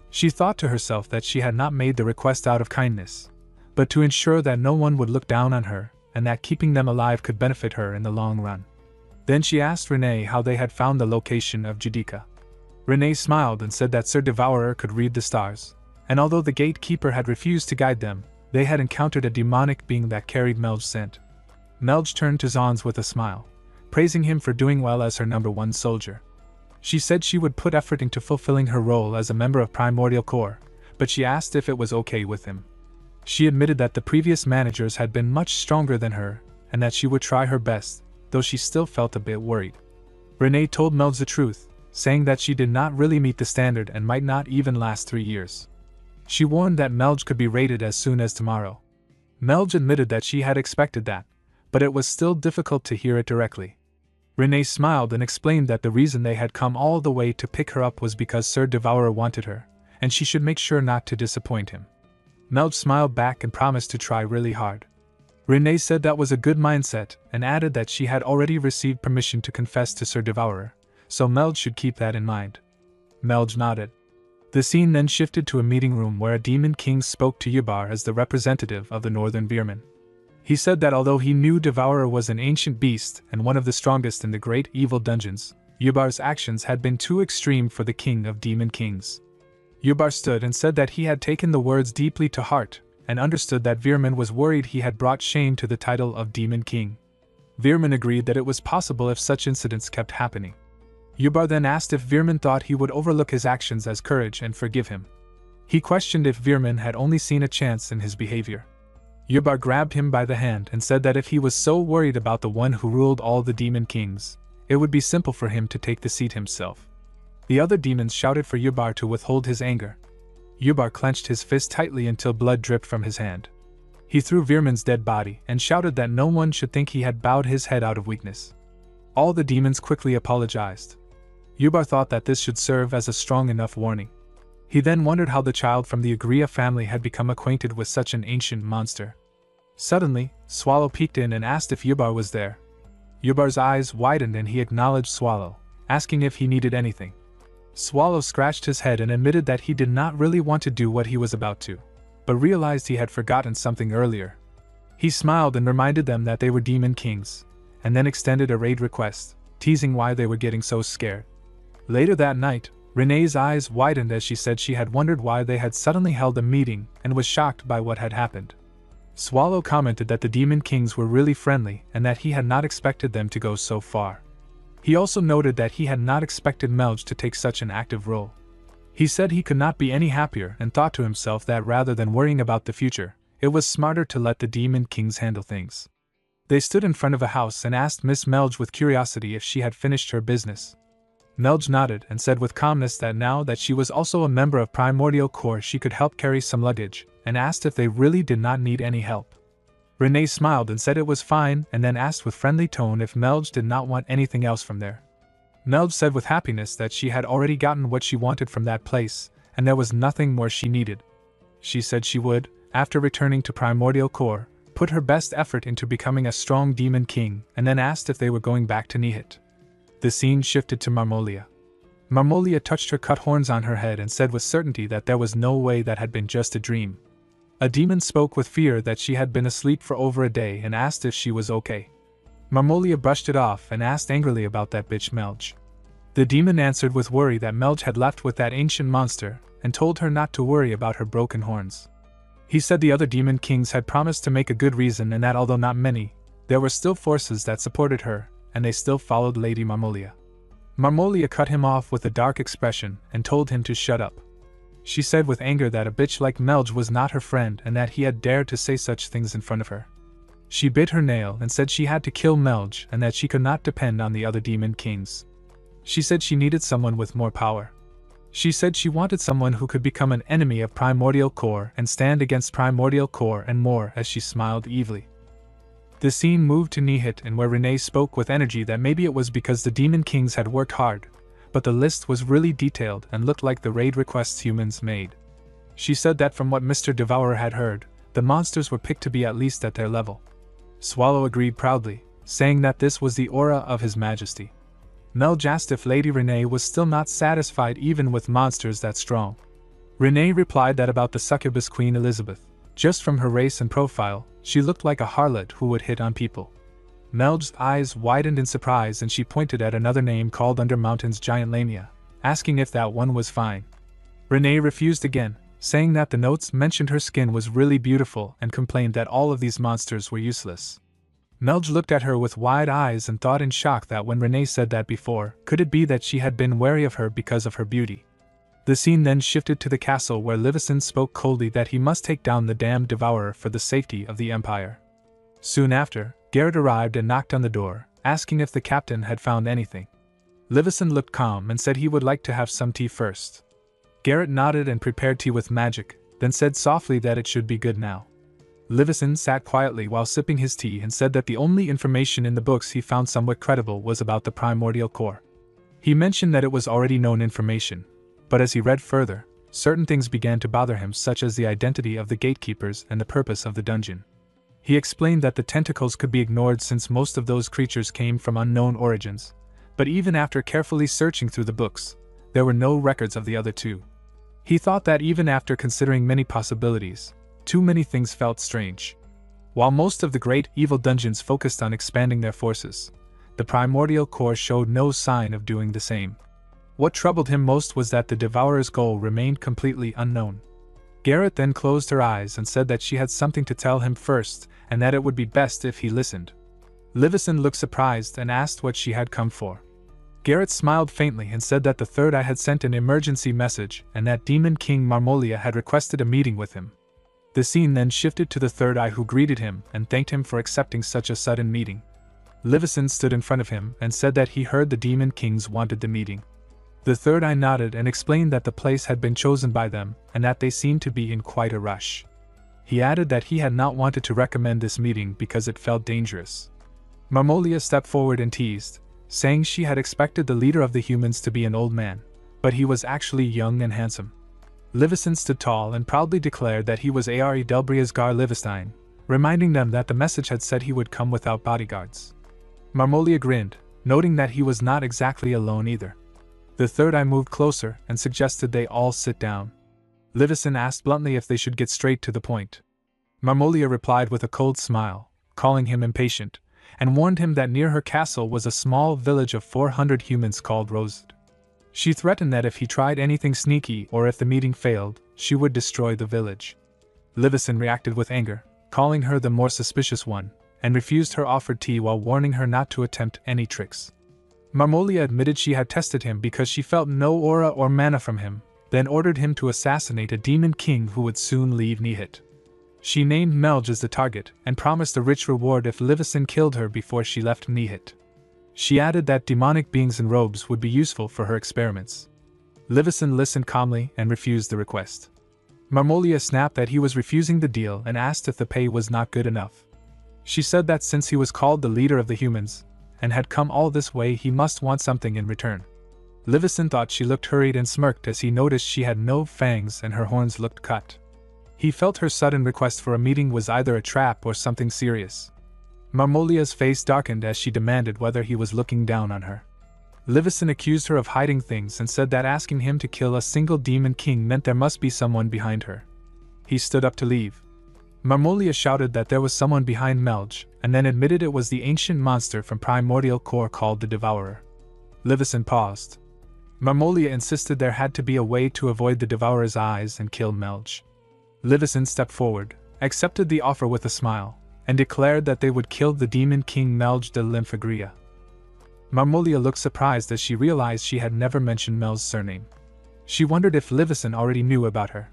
She thought to herself that she had not made the request out of kindness, but to ensure that no one would look down on her and that keeping them alive could benefit her in the long run. Then she asked Renee how they had found the location of Judica. Renee smiled and said that Sir Devourer could read the stars, and although the gatekeeper had refused to guide them, they had encountered a demonic being that carried Melge's scent. Melge turned to Zons with a smile, praising him for doing well as her #1 soldier. She said she would put effort into fulfilling her role as a member of Primordial Core, but she asked if it was okay with him. She admitted that the previous managers had been much stronger than her, and that she would try her best, though she still felt a bit worried. Renee told Melge the truth, saying that she did not really meet the standard and might not even last 3 years. She warned that Melge could be raided as soon as tomorrow. Melge admitted that she had expected that, but it was still difficult to hear it directly. Renee smiled and explained that the reason they had come all the way to pick her up was because Sir Devourer wanted her, and she should make sure not to disappoint him. Melge smiled back and promised to try really hard. Renee said that was a good mindset, and added that she had already received permission to confess to Sir Devourer, so Melge should keep that in mind. Melge nodded. The scene then shifted to a meeting room where a demon king spoke to Yubar as the representative of the Northern Veermen. He said that although he knew Devourer was an ancient beast and one of the strongest in the great evil dungeons, Yubar's actions had been too extreme for the king of demon kings. Yubar stood and said that he had taken the words deeply to heart, and understood that Veerman was worried he had brought shame to the title of Demon King. Veerman agreed that it was possible if such incidents kept happening. Yubar then asked if Veerman thought he would overlook his actions as courage and forgive him. He questioned if Veerman had only seen a chance in his behavior. Yubar grabbed him by the hand and said that if he was so worried about the one who ruled all the demon kings, it would be simple for him to take the seat himself. The other demons shouted for Yubar to withhold his anger. Yubar clenched his fist tightly until blood dripped from his hand. He threw Veerman's dead body and shouted that no one should think he had bowed his head out of weakness. All the demons quickly apologized. Yubar thought that this should serve as a strong enough warning. He then wondered how the child from the Agria family had become acquainted with such an ancient monster. Suddenly, Swallow peeked in and asked if Yubar was there. Yubar's eyes widened and he acknowledged Swallow, asking if he needed anything. Swallow scratched his head and admitted that he did not really want to do what he was about to, but realized he had forgotten something earlier. He smiled and reminded them that they were demon kings, and then extended a raid request, teasing why they were getting so scared. Later that night, Renee's eyes widened as she said she had wondered why they had suddenly held a meeting and was shocked by what had happened. Swallow commented that the demon kings were really friendly and that he had not expected them to go so far. He also noted that he had not expected Melge to take such an active role. He said he could not be any happier and thought to himself that rather than worrying about the future, it was smarter to let the demon kings handle things. They stood in front of a house and asked Miss Melge with curiosity if she had finished her business. Melge nodded and said with calmness that now that she was also a member of Primordial Corps she could help carry some luggage, and asked if they really did not need any help. Renee smiled and said it was fine and then asked with friendly tone if Melge did not want anything else from there. Melge said with happiness that she had already gotten what she wanted from that place, and there was nothing more she needed. She said she would, after returning to Primordial Corps, put her best effort into becoming a strong demon king, and then asked if they were going back to Nihit. The scene shifted to Marmolia. Marmolia touched her cut horns on her head and said with certainty that there was no way that had been just a dream. A demon spoke with fear that she had been asleep for over a day and asked if she was okay. Marmolia brushed it off and asked angrily about that bitch Melge. The demon answered with worry that Melge had left with that ancient monster and told her not to worry about her broken horns. He said the other demon kings had promised to make a good reason and that although not many, there were still forces that supported her, and they still followed Lady Marmolia. Marmolia cut him off with a dark expression and told him to shut up. She said with anger that a bitch like Melge was not her friend and that he had dared to say such things in front of her. She bit her nail and said she had to kill Melge and that she could not depend on the other demon kings. She said she needed someone with more power. She said she wanted someone who could become an enemy of Primordial Corps and stand against Primordial Corps and more as she smiled evilly. The scene moved to Nihit and where Renee spoke with energy that maybe it was because the demon kings had worked hard, but the list was really detailed and looked like the raid requests humans made. She said that from what Mr. Devourer had heard, the monsters were picked to be at least at their level. Swallow agreed proudly, saying that this was the aura of His Majesty. Melge asked if Lady Renee was still not satisfied even with monsters that strong. Renee replied that about the succubus Queen Elizabeth, just from her race and profile, she looked like a harlot who would hit on people. Melge's eyes widened in surprise and she pointed at another name called Under Mountain's Giant Lamia, asking if that one was fine. Renee refused again, saying that the notes mentioned her skin was really beautiful and complained that all of these monsters were useless. Melge looked at her with wide eyes and thought in shock that when Renee said that before, could it be that she had been wary of her because of her beauty? The scene then shifted to the castle where Livison spoke coldly that he must take down the damned devourer for the safety of the Empire. Soon after, Garrett arrived and knocked on the door, asking if the captain had found anything. Livison looked calm and said he would like to have some tea first. Garrett nodded and prepared tea with magic, then said softly that it should be good now. Livison sat quietly while sipping his tea and said that the only information in the books he found somewhat credible was about the Primordial Corps. He mentioned that it was already known information, but as he read further, certain things began to bother him such as the identity of the gatekeepers and the purpose of the dungeon. He explained that the tentacles could be ignored since most of those creatures came from unknown origins, but even after carefully searching through the books, there were no records of the other two. He thought that even after considering many possibilities, too many things felt strange. While most of the great evil dungeons focused on expanding their forces, the primordial core showed no sign of doing the same. What troubled him most was that the Devourer's goal remained completely unknown. Garrett then closed her eyes and said that she had something to tell him first and that it would be best if he listened. Livison looked surprised and asked what she had come for. Garrett smiled faintly and said that the Third Eye had sent an emergency message and that Demon King Marmolia had requested a meeting with him. The scene then shifted to the Third Eye, who greeted him and thanked him for accepting such a sudden meeting. Livison stood in front of him and said that he heard the Demon Kings wanted the meeting. The Third Eye nodded and explained that the place had been chosen by them and that they seemed to be in quite a rush. He added that he had not wanted to recommend this meeting because it felt dangerous. Marmolia stepped forward and teased, saying she had expected the leader of the humans to be an old man, but he was actually young and handsome. Livison stood tall and proudly declared that he was Are Delbriasgar Livestein, reminding them that the message had said he would come without bodyguards. Marmolia grinned, noting that he was not exactly alone either. The Third Eye moved closer and suggested they all sit down. Livison asked bluntly if they should get straight to the point. Marmolia replied with a cold smile, calling him impatient, and warned him that near her castle was a small village of 400 humans called Rosed. She threatened that if he tried anything sneaky or if the meeting failed, she would destroy the village. Livison reacted with anger, calling her the more suspicious one, and refused her offered tea while warning her not to attempt any tricks. Marmolia admitted she had tested him because she felt no aura or mana from him, then ordered him to assassinate a demon king who would soon leave Nihit. She named Melge as the target and promised a rich reward if Livison killed her before she left Nihit. She added that demonic beings in robes would be useful for her experiments. Livison listened calmly and refused the request. Marmolia snapped that he was refusing the deal and asked if the pay was not good enough. She said that since he was called the leader of the humans, and had come all this way, he must want something in return. Livison thought she looked hurried and smirked as he noticed she had no fangs and her horns looked cut. He felt her sudden request for a meeting was either a trap or something serious. Marmolia's face darkened as she demanded whether he was looking down on her. Livison accused her of hiding things and said that asking him to kill a single demon king meant there must be someone behind her. He stood up to leave. Marmolia shouted that there was someone behind Melge, and then admitted it was the ancient monster from Primordial Core called the Devourer. Livison paused. Marmolia insisted there had to be a way to avoid the Devourer's eyes and kill Melge. Livison stepped forward, accepted the offer with a smile, and declared that they would kill the demon king Melge de Lymphagria. Marmolia looked surprised as she realized she had never mentioned Melge's surname. She wondered if Livison already knew about her.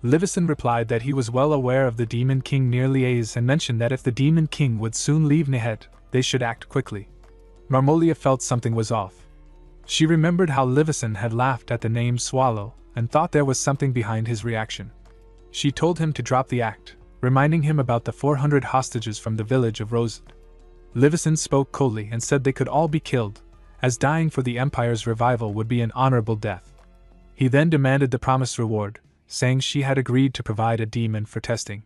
Livison replied that he was well aware of the demon king near Liaise and mentioned that if the demon king would soon leave Nihet, they should act quickly. Marmolia felt something was off. She remembered how Livison had laughed at the name Swallow and thought there was something behind his reaction. She told him to drop the act, reminding him about the 400 hostages from the village of Rosed. Livison spoke coldly and said they could all be killed, as dying for the Empire's revival would be an honorable death. He then demanded the promised reward, saying she had agreed to provide a demon for testing.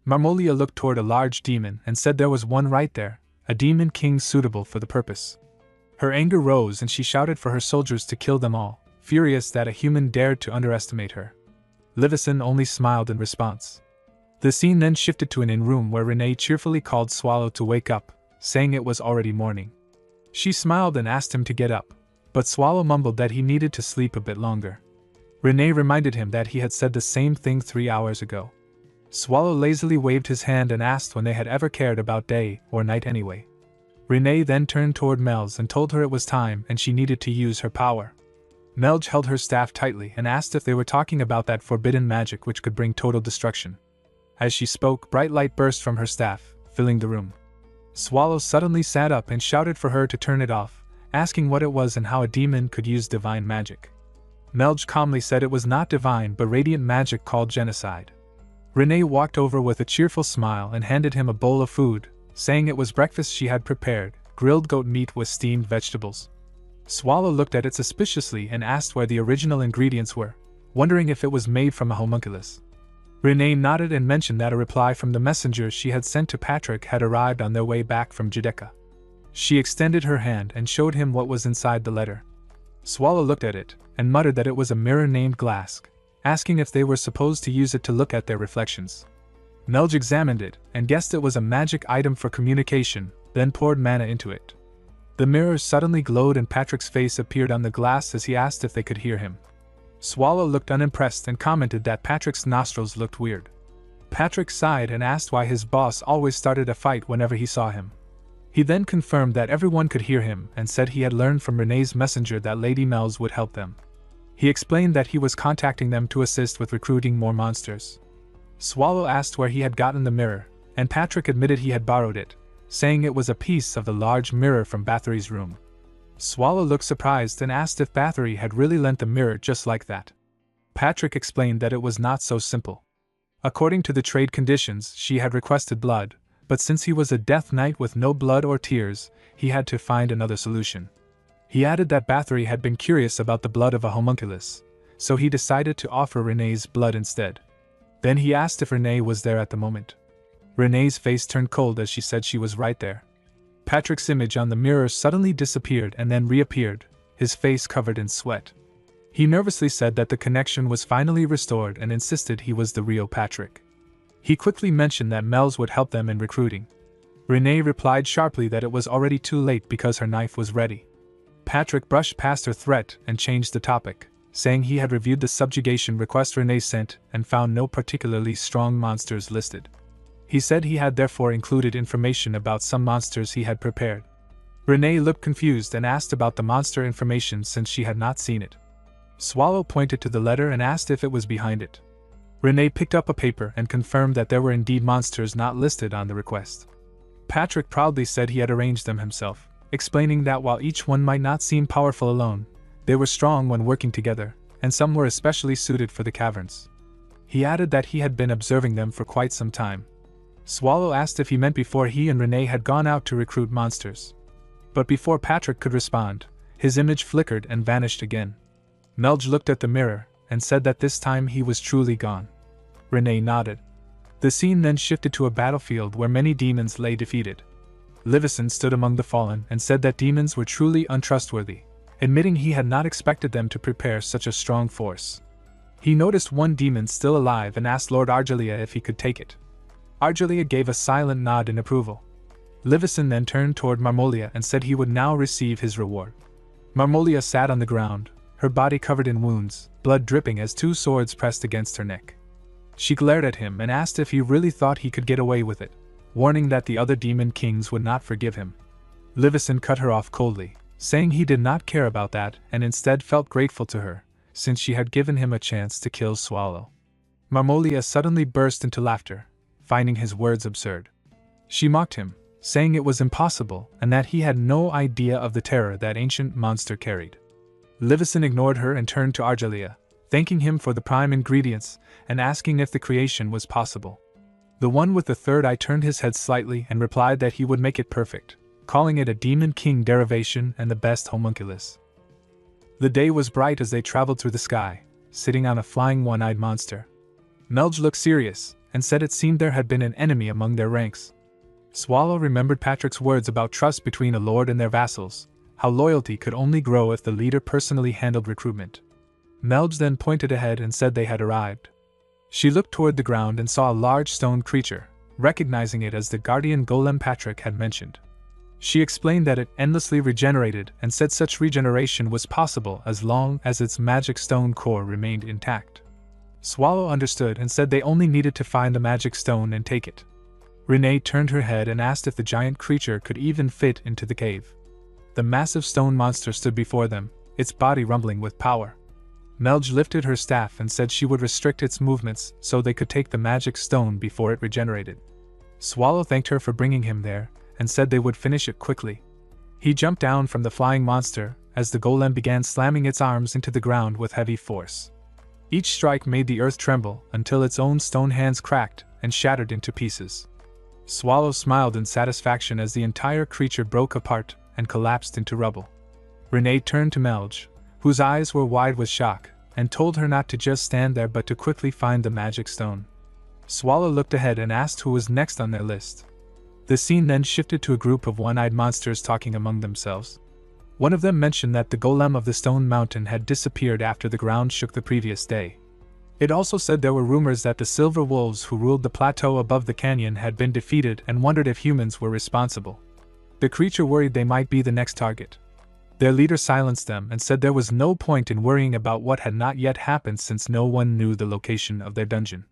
Marmolia looked toward a large demon and said there was one right there, a demon king suitable for the purpose. Her anger rose and she shouted for her soldiers to kill them all, furious that a human dared to underestimate her. Livison only smiled in response. The scene then shifted to an inn room where Renee cheerfully called Swallow to wake up, saying it was already morning. She smiled and asked him to get up, but Swallow mumbled that he needed to sleep a bit longer. Renee reminded him that he had said the same thing 3 hours ago. Swallow lazily waved his hand and asked when they had ever cared about day or night anyway. Renee then turned toward Melge and told her it was time and she needed to use her power. Melge held her staff tightly and asked if they were talking about that forbidden magic which could bring total destruction. As she spoke, bright light burst from her staff, filling the room. Swallow suddenly sat up and shouted for her to turn it off, asking what it was and how a demon could use divine magic. Melge calmly said it was not divine but radiant magic called genocide. Renee walked over with a cheerful smile and handed him a bowl of food, saying it was breakfast she had prepared, grilled goat meat with steamed vegetables. Swallow looked at it suspiciously and asked where the original ingredients were, wondering if it was made from a homunculus. Renee nodded and mentioned that a reply from the messenger she had sent to Patrick had arrived on their way back from Judecca. She extended her hand and showed him what was inside the letter. Swallow looked at it and muttered that it was a mirror named Glass, asking if they were supposed to use it to look at their reflections. Melge examined it and guessed it was a magic item for communication, then poured mana into it. The mirror suddenly glowed and Patrick's face appeared on the glass as he asked if they could hear him. Swallow looked unimpressed and commented that Patrick's nostrils looked weird. Patrick sighed and asked why his boss always started a fight whenever he saw him. He then confirmed that everyone could hear him and said he had learned from Renee's messenger that Lady Mel's would help them. He explained that he was contacting them to assist with recruiting more monsters. Swallow asked where he had gotten the mirror, and Patrick admitted he had borrowed it, saying it was a piece of the large mirror from Bathory's room. Swallow looked surprised and asked if Bathory had really lent the mirror just like that. Patrick explained that it was not so simple. According to the trade conditions, she had requested blood, but since he was a Death Knight with no blood or tears, he had to find another solution. He added that Bathory had been curious about the blood of a homunculus, so he decided to offer Renee's blood instead. Then he asked if Renee was there at the moment. Renee's face turned cold as she said she was right there. Patrick's image on the mirror suddenly disappeared and then reappeared, his face covered in sweat. He nervously said that the connection was finally restored and insisted he was the real Patrick. He quickly mentioned that Mel's would help them in recruiting. Renee replied sharply that it was already too late because her knife was ready. Patrick brushed past her threat and changed the topic, saying he had reviewed the subjugation request Renee sent and found no particularly strong monsters listed. He said he had therefore included information about some monsters he had prepared. Renee looked confused and asked about the monster information since she had not seen it. Swallow pointed to the letter and asked if it was behind it. Renee picked up a paper and confirmed that there were indeed monsters not listed on the request. Patrick proudly said he had arranged them himself, explaining that while each one might not seem powerful alone, they were strong when working together, and some were especially suited for the caverns. He added that he had been observing them for quite some time. Swallow asked if he meant before he and Renee had gone out to recruit monsters. But before Patrick could respond, his image flickered and vanished again. Melge looked at the mirror and said that this time he was truly gone. Renee nodded. The scene then shifted to a battlefield where many demons lay defeated. Livison stood among the fallen and said that demons were truly untrustworthy, admitting he had not expected them to prepare such a strong force. He noticed one demon still alive and asked Lord Argelia if he could take it. Argelia gave a silent nod in approval. Livison then turned toward Marmolia and said he would now receive his reward. Marmolia sat on the ground, her body covered in wounds, blood dripping as two swords pressed against her neck. She glared at him and asked if he really thought he could get away with it, warning that the other demon kings would not forgive him. Livison cut her off coldly, saying he did not care about that and instead felt grateful to her, since she had given him a chance to kill Swallow. Marmolia suddenly burst into laughter, finding his words absurd. She mocked him, saying it was impossible and that he had no idea of the terror that ancient monster carried. Livison ignored her and turned to Argelia, thanking him for the prime ingredients and asking if the creation was possible. The one with the third eye turned his head slightly and replied that he would make it perfect, calling it a Demon King derivation and the best homunculus. The day was bright as they traveled through the sky, sitting on a flying one-eyed monster. Melge looked serious and said it seemed there had been an enemy among their ranks. Swallow remembered Patrick's words about trust between a lord and their vassals, how loyalty could only grow if the leader personally handled recruitment. Melge then pointed ahead and said they had arrived. She looked toward the ground and saw a large stone creature, recognizing it as the guardian golem Patrick had mentioned. She explained that it endlessly regenerated and said such regeneration was possible as long as its magic stone core remained intact. Swallow understood and said they only needed to find the magic stone and take it. Renee turned her head and asked if the giant creature could even fit into the cave. The massive stone monster stood before them, its body rumbling with power. Melge lifted her staff and said she would restrict its movements so they could take the magic stone before it regenerated. Swallow thanked her for bringing him there and said they would finish it quickly. He jumped down from the flying monster as the golem began slamming its arms into the ground with heavy force. Each strike made the earth tremble until its own stone hands cracked and shattered into pieces. Swallow smiled in satisfaction as the entire creature broke apart and collapsed into rubble. Renee turned to Melge, whose eyes were wide with shock, and told her not to just stand there but to quickly find the magic stone. Swallow looked ahead and asked who was next on their list. The scene then shifted to a group of one-eyed monsters talking among themselves. One of them mentioned that the golem of the stone mountain had disappeared after the ground shook the previous day. It also said there were rumors that the silver wolves who ruled the plateau above the canyon had been defeated and wondered if humans were responsible. The creature worried they might be the next target. Their leader silenced them and said there was no point in worrying about what had not yet happened since no one knew the location of their dungeon.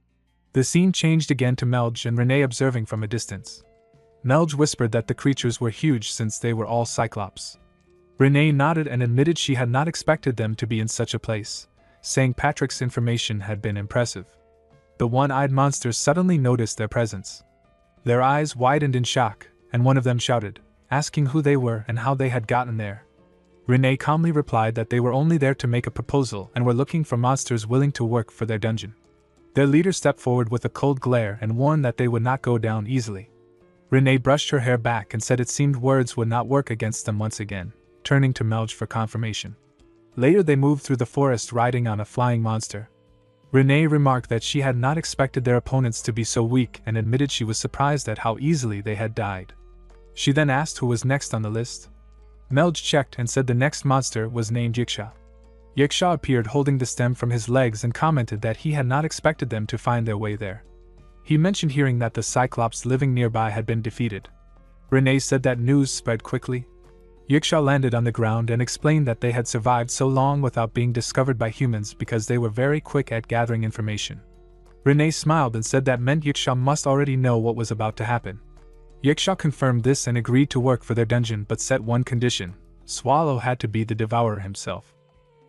The scene changed again to Melge and Renee observing from a distance. Melge whispered that the creatures were huge since they were all cyclops. Renee nodded and admitted she had not expected them to be in such a place, saying Patrick's information had been impressive. The one-eyed monsters suddenly noticed their presence. Their eyes widened in shock, and one of them shouted, asking who they were and how they had gotten there. Renee calmly replied that they were only there to make a proposal and were looking for monsters willing to work for their dungeon. Their leader stepped forward with a cold glare and warned that they would not go down easily. Renee brushed her hair back and said it seemed words would not work against them once again, turning to Melge for confirmation. Later they moved through the forest riding on a flying monster. Renee remarked that she had not expected their opponents to be so weak and admitted she was surprised at how easily they had died. She then asked who was next on the list. Melge checked and said the next monster was named Yiksha. Yiksha appeared holding the stem from his legs and commented that he had not expected them to find their way there. He mentioned hearing that the Cyclops living nearby had been defeated. Renee said that news spread quickly. Yiksha landed on the ground and explained that they had survived so long without being discovered by humans because they were very quick at gathering information. Renee smiled and said that meant Yiksha must already know what was about to happen. Yiksha confirmed this and agreed to work for their dungeon but set one condition: Swallow had to be the devourer himself.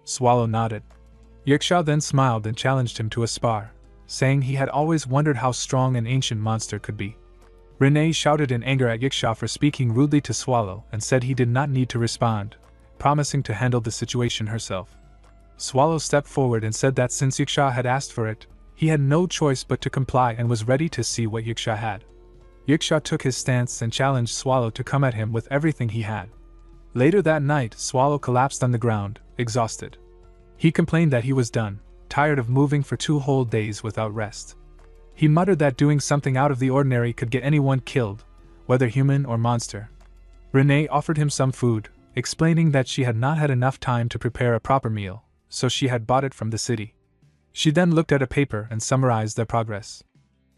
Swallow nodded. Yiksha then smiled and challenged him to a spar, saying he had always wondered how strong an ancient monster could be. Renee shouted in anger at Yiksha for speaking rudely to Swallow and said he did not need to respond, promising to handle the situation herself. Swallow stepped forward and said that since Yiksha had asked for it, he had no choice but to comply and was ready to see what Yiksha had. Yiksha took his stance and challenged Swallow to come at him with everything he had. Later that night, Swallow collapsed on the ground, exhausted. He complained that he was done, tired of moving for 2 whole days without rest. He muttered that doing something out of the ordinary could get anyone killed, whether human or monster. Renee offered him some food, explaining that she had not had enough time to prepare a proper meal, so she had bought it from the city. She then looked at a paper and summarized their progress.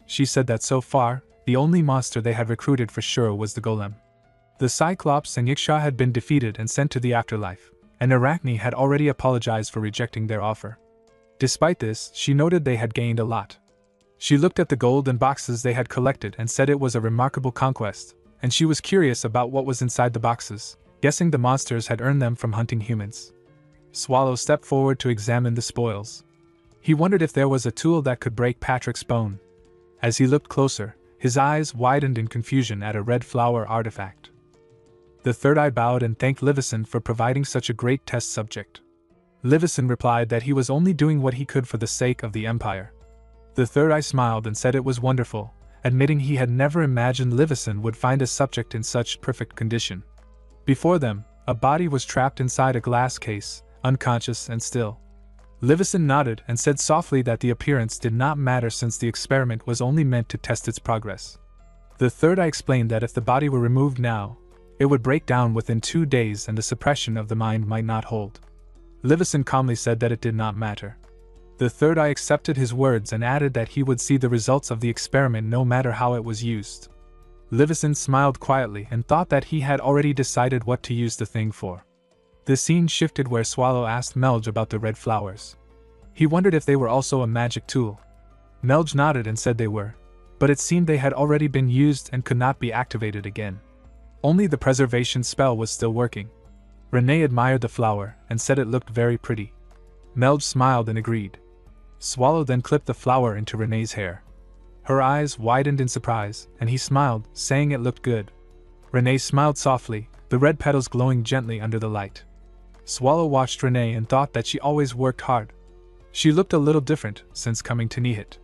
She said that so far, the only monster they had recruited for sure was the golem. The Cyclops and Yiksha had been defeated and sent to the afterlife, and Arachne had already apologized for rejecting their offer. Despite this, she noted they had gained a lot. She looked at the gold and boxes they had collected and said it was a remarkable conquest, and she was curious about what was inside the boxes, guessing the monsters had earned them from hunting humans. Swallow stepped forward to examine the spoils. He wondered if there was a tool that could break Patrick's bone. As he looked closer, his eyes widened in confusion at a red flower artifact. The third eye bowed and thanked Livison for providing such a great test subject. Livison replied that he was only doing what he could for the sake of the Empire. The third eye smiled and said it was wonderful, admitting he had never imagined Livison would find a subject in such perfect condition. Before them, a body was trapped inside a glass case, unconscious and still. Livison nodded and said softly that the appearance did not matter since the experiment was only meant to test its progress. The third eye explained that if the body were removed now, it would break down within 2 days and the suppression of the mind might not hold. Livison calmly said that it did not matter. The third eye accepted his words and added that he would see the results of the experiment no matter how it was used. Livison smiled quietly and thought that he had already decided what to use the thing for. The scene shifted where Swallow asked Melge about the red flowers. He wondered if they were also a magic tool. Melge nodded and said they were, but it seemed they had already been used and could not be activated again. Only the preservation spell was still working. Renee admired the flower and said it looked very pretty. Melge smiled and agreed. Swallow then clipped the flower into Renee's hair. Her eyes widened in surprise, and he smiled, saying it looked good. Renee smiled softly, the red petals glowing gently under the light. Swallow watched Renee and thought that she always worked hard. She looked a little different since coming to Nihit.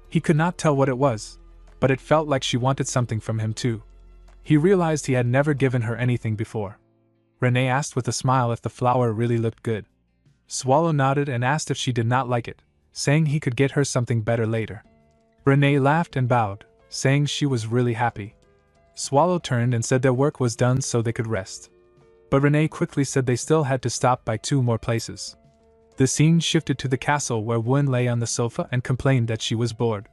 He could not tell what it was, but it felt like she wanted something from him too. He realized he had never given her anything before. Renee asked with a smile if the flower really looked good. Swallow nodded and asked if she did not like it, saying he could get her something better later. Renee laughed and bowed, saying she was really happy. Swallow turned and said their work was done so they could rest. But Renee quickly said they still had to stop by 2 more places. The scene shifted to the castle where Wen lay on the sofa and complained that she was bored.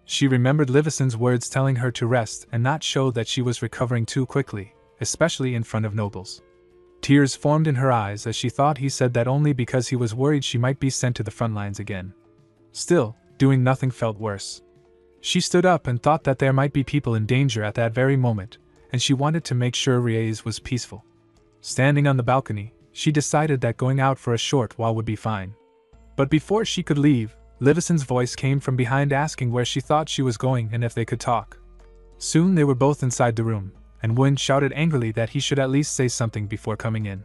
She remembered Livison's words telling her to rest and not show that she was recovering too quickly, especially in front of nobles. Tears formed in her eyes as she thought he said that only because he was worried she might be sent to the front lines again. Still, doing nothing felt worse. She stood up and thought that there might be people in danger at that very moment, and she wanted to make sure Reyes was peaceful. Standing on the balcony, she decided that going out for a short while would be fine. But before she could leave, Livison's voice came from behind asking where she thought she was going and if they could talk. Soon they were both inside the room, and Wen shouted angrily that he should at least say something before coming in.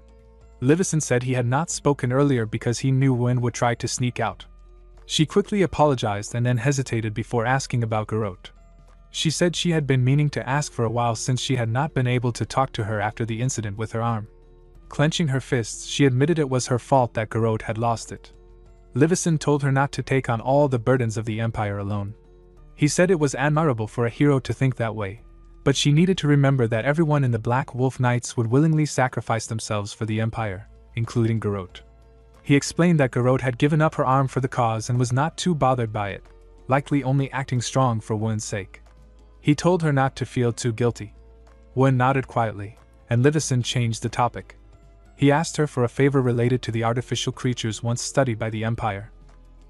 Livison said he had not spoken earlier because he knew Wen would try to sneak out. She quickly apologized and then hesitated before asking about Garot. She said she had been meaning to ask for a while since she had not been able to talk to her after the incident with her arm. Clenching her fists, she admitted it was her fault that Garot had lost it. Livison told her not to take on all the burdens of the Empire alone. He said it was admirable for a hero to think that way, but she needed to remember that everyone in the Black Wolf Knights would willingly sacrifice themselves for the Empire, including Garot. He explained that Garot had given up her arm for the cause and was not too bothered by it, likely only acting strong for Wen's sake. He told her not to feel too guilty. Wen nodded quietly, and Livison changed the topic. He asked her for a favor related to the artificial creatures once studied by the Empire.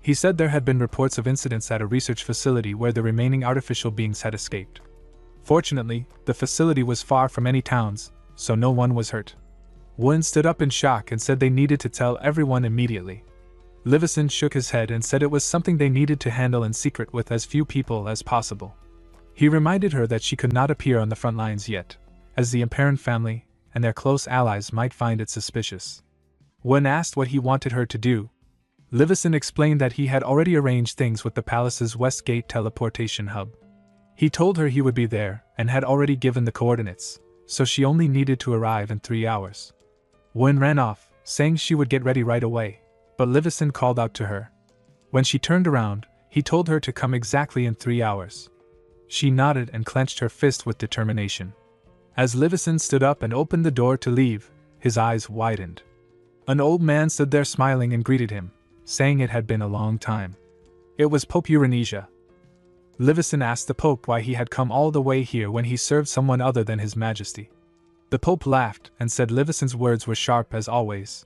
He said there had been reports of incidents at a research facility where the remaining artificial beings had escaped. Fortunately, the facility was far from any towns, so no one was hurt. Wen stood up in shock and said they needed to tell everyone immediately. Livison shook his head and said it was something they needed to handle in secret with as few people as possible. He reminded her that she could not appear on the front lines yet, as the Imperan family and their close allies might find it suspicious. When asked what he wanted her to do, Livison explained that he had already arranged things with the palace's West Gate teleportation hub. He told her he would be there and had already given the coordinates, so she only needed to arrive in 3 hours. Wen ran off, saying she would get ready right away, but Livison called out to her. When she turned around, he told her to come exactly in 3 hours. She nodded and clenched her fist with determination. As Livison stood up and opened the door to leave, his eyes widened. An old man stood there smiling and greeted him, saying it had been a long time. It was Pope Euronisia. Livison asked the Pope why he had come all the way here when he served someone other than His Majesty. The Pope laughed and said Livison's words were sharp as always.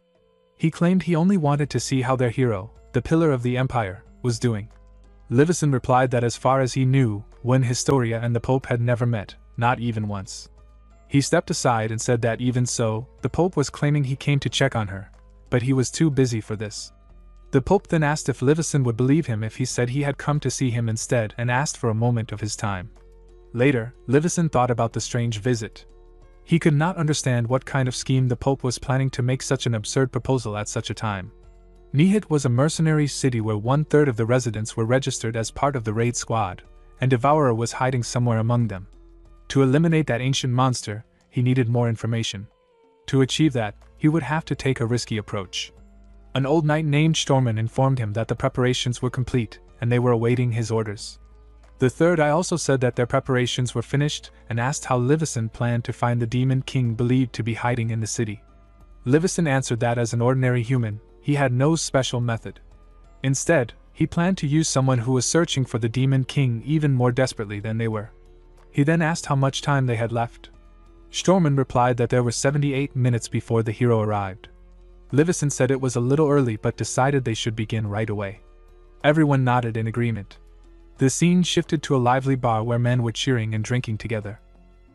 He claimed he only wanted to see how their hero, the pillar of the Empire, was doing. Livison replied that as far as he knew, Wen Historia and the Pope had never met, not even once. He stepped aside and said that even so, the Pope was claiming he came to check on her, but he was too busy for this. The Pope then asked if Livison would believe him if he said he had come to see him instead and asked for a moment of his time. Later, Livison thought about the strange visit. He could not understand what kind of scheme the Pope was planning to make such an absurd proposal at such a time. Nihit was a mercenary city where 1/3 of the residents were registered as part of the raid squad, and Devourer was hiding somewhere among them. To eliminate that ancient monster, he needed more information. To achieve that, he would have to take a risky approach. An old knight named Storman informed him that the preparations were complete, and they were awaiting his orders. The third eye also said that their preparations were finished and asked how Livison planned to find the Demon King believed to be hiding in the city. Livison answered that as an ordinary human, he had no special method. Instead, he planned to use someone who was searching for the Demon King even more desperately than they were. He then asked how much time they had left. Storman replied that there were 78 minutes before the hero arrived. Livison said it was a little early but decided they should begin right away. Everyone nodded in agreement. The scene shifted to a lively bar where men were cheering and drinking together.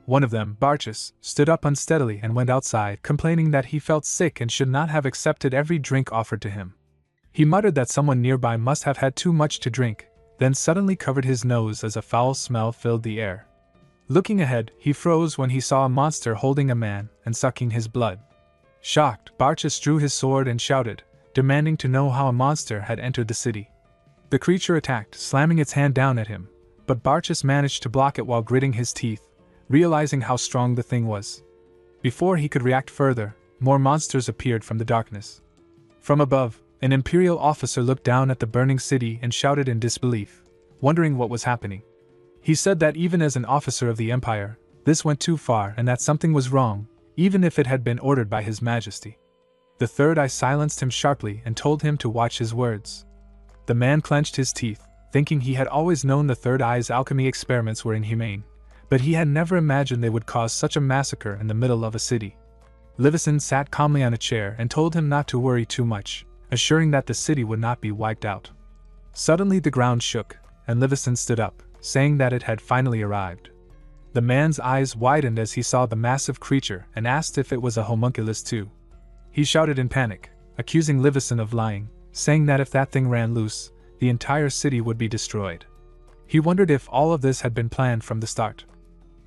One of them, Barchus, stood up unsteadily and went outside, complaining that he felt sick and should not have accepted every drink offered to him. He muttered that someone nearby must have had too much to drink, then suddenly covered his nose as a foul smell filled the air. Looking ahead, he froze when he saw a monster holding a man and sucking his blood. Shocked, Barchus drew his sword and shouted, demanding to know how a monster had entered the city. The creature attacked, slamming its hand down at him, but Barchus managed to block it while gritting his teeth, realizing how strong the thing was. Before he could react further, more monsters appeared from the darkness. From above, an Imperial officer looked down at the burning city and shouted in disbelief, wondering what was happening. He said that even as an officer of the Empire, this went too far and that something was wrong, even if it had been ordered by His Majesty. The third eye silenced him sharply and told him to watch his words. The man clenched his teeth, thinking he had always known the third eye's alchemy experiments were inhumane, but he had never imagined they would cause such a massacre in the middle of a city. Livison sat calmly on a chair and told him not to worry too much, assuring that the city would not be wiped out. Suddenly the ground shook, and Livison stood up, saying that it had finally arrived. The man's eyes widened as he saw the massive creature and asked if it was a homunculus too. He shouted in panic, accusing Livison of lying, saying that if that thing ran loose, the entire city would be destroyed. He wondered if all of this had been planned from the start.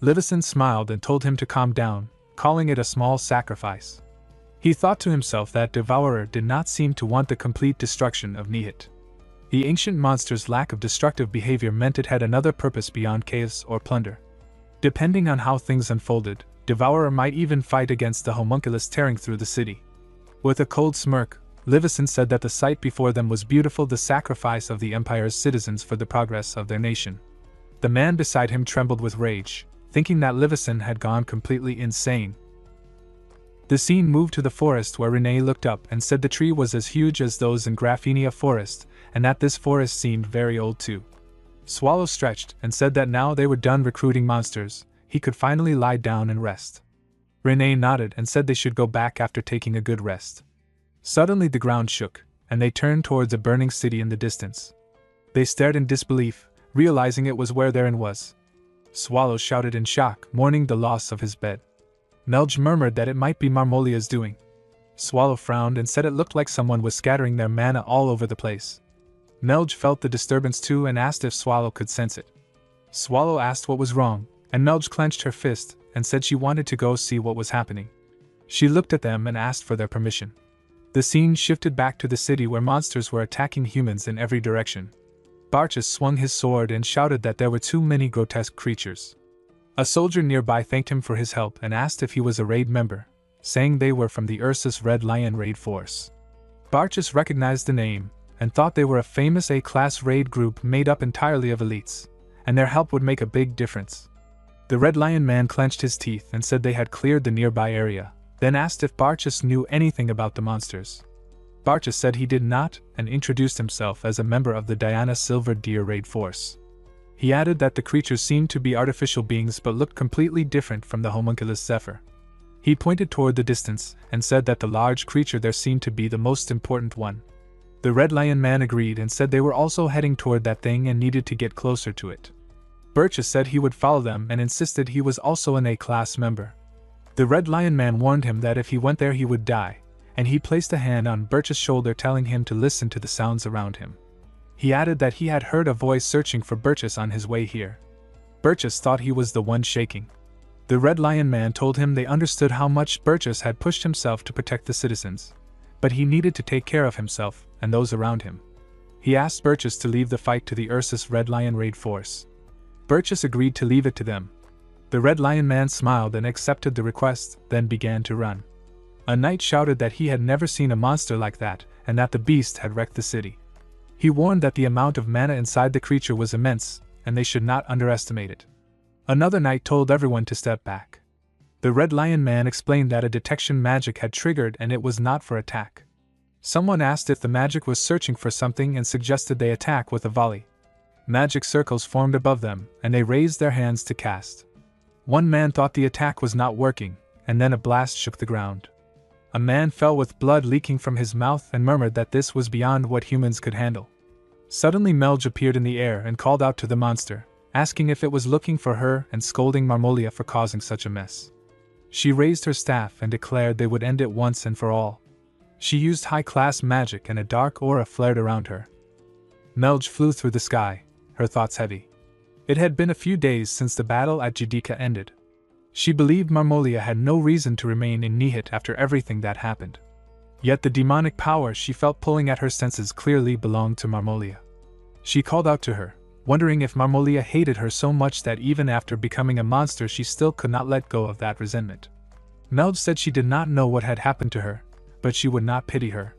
Livison smiled and told him to calm down, calling it a small sacrifice. He thought to himself that Devourer did not seem to want the complete destruction of Nihit. The ancient monster's lack of destructive behavior meant it had another purpose beyond chaos or plunder. Depending on how things unfolded, Devourer might even fight against the homunculus tearing through the city. With a cold smirk, Livison said that the sight before them was beautiful, the sacrifice of the Empire's citizens for the progress of their nation. The man beside him trembled with rage, thinking that Livison had gone completely insane. The scene moved to the forest where Renee looked up and said the tree was as huge as those in Graphenia Forest, and that this forest seemed very old too. Swallow stretched and said that now they were done recruiting monsters, he could finally lie down and rest. Renee nodded and said they should go back after taking a good rest. Suddenly the ground shook, and they turned towards a burning city in the distance. They stared in disbelief, realizing it was where Theron was. Swallow shouted in shock, mourning the loss of his bed. Melge murmured that it might be Marmolia's doing. Swallow frowned and said it looked like someone was scattering their mana all over the place. Melge felt the disturbance too and asked if Swallow could sense it. Swallow asked what was wrong, and Melge clenched her fist and said she wanted to go see what was happening. She looked at them and asked for their permission. The scene shifted back to the city where monsters were attacking humans in every direction. Barchus swung his sword and shouted that there were too many grotesque creatures. A soldier nearby thanked him for his help and asked if he was a raid member, saying they were from the Ursus Red Lion raid force. Barchus recognized the name and thought they were a famous A-class raid group made up entirely of elites, and their help would make a big difference. The Red Lion man clenched his teeth and said they had cleared the nearby area, then asked if Barchus knew anything about the monsters. Barchus said he did not and introduced himself as a member of the Diana Silver Deer raid force. He added that the creatures seemed to be artificial beings but looked completely different from the homunculus Zephyr. He pointed toward the distance and said that the large creature there seemed to be the most important one. The Red Lion man agreed and said they were also heading toward that thing and needed to get closer to it. Barchus said he would follow them and insisted he was also an A-class member. The Red Lion man warned him that if he went there he would die, and he placed a hand on Barchus' shoulder telling him to listen to the sounds around him. He added that he had heard a voice searching for Barchus on his way here. Barchus thought he was the one shaking. The Red Lion man told him they understood how much Barchus had pushed himself to protect the citizens, but he needed to take care of himself and those around him. He asked Barchus to leave the fight to the Ursus Red Lion raid force. Barchus agreed to leave it to them. The Red Lion man smiled and accepted the request, then began to run. A knight shouted that he had never seen a monster like that, and that the beast had wrecked the city. He warned that the amount of mana inside the creature was immense, and they should not underestimate it. Another knight told everyone to step back. The Red Lion man explained that a detection magic had triggered and it was not for attack. Someone asked if the magic was searching for something and suggested they attack with a volley. Magic circles formed above them, and they raised their hands to cast. One man thought the attack was not working, and then a blast shook the ground. A man fell with blood leaking from his mouth and murmured that this was beyond what humans could handle. Suddenly Melge appeared in the air and called out to the monster, asking if it was looking for her and scolding Marmolia for causing such a mess. She raised her staff and declared they would end it once and for all. She used high-class magic and a dark aura flared around her. Melge flew through the sky, her thoughts heavy. It had been a few days since the battle at Judica ended. She believed Marmolia had no reason to remain in Nihit after everything that happened. Yet the demonic power she felt pulling at her senses clearly belonged to Marmolia. She called out to her, wondering if Marmolia hated her so much that even after becoming a monster she still could not let go of that resentment. Melge said she did not know what had happened to her, but she would not pity her.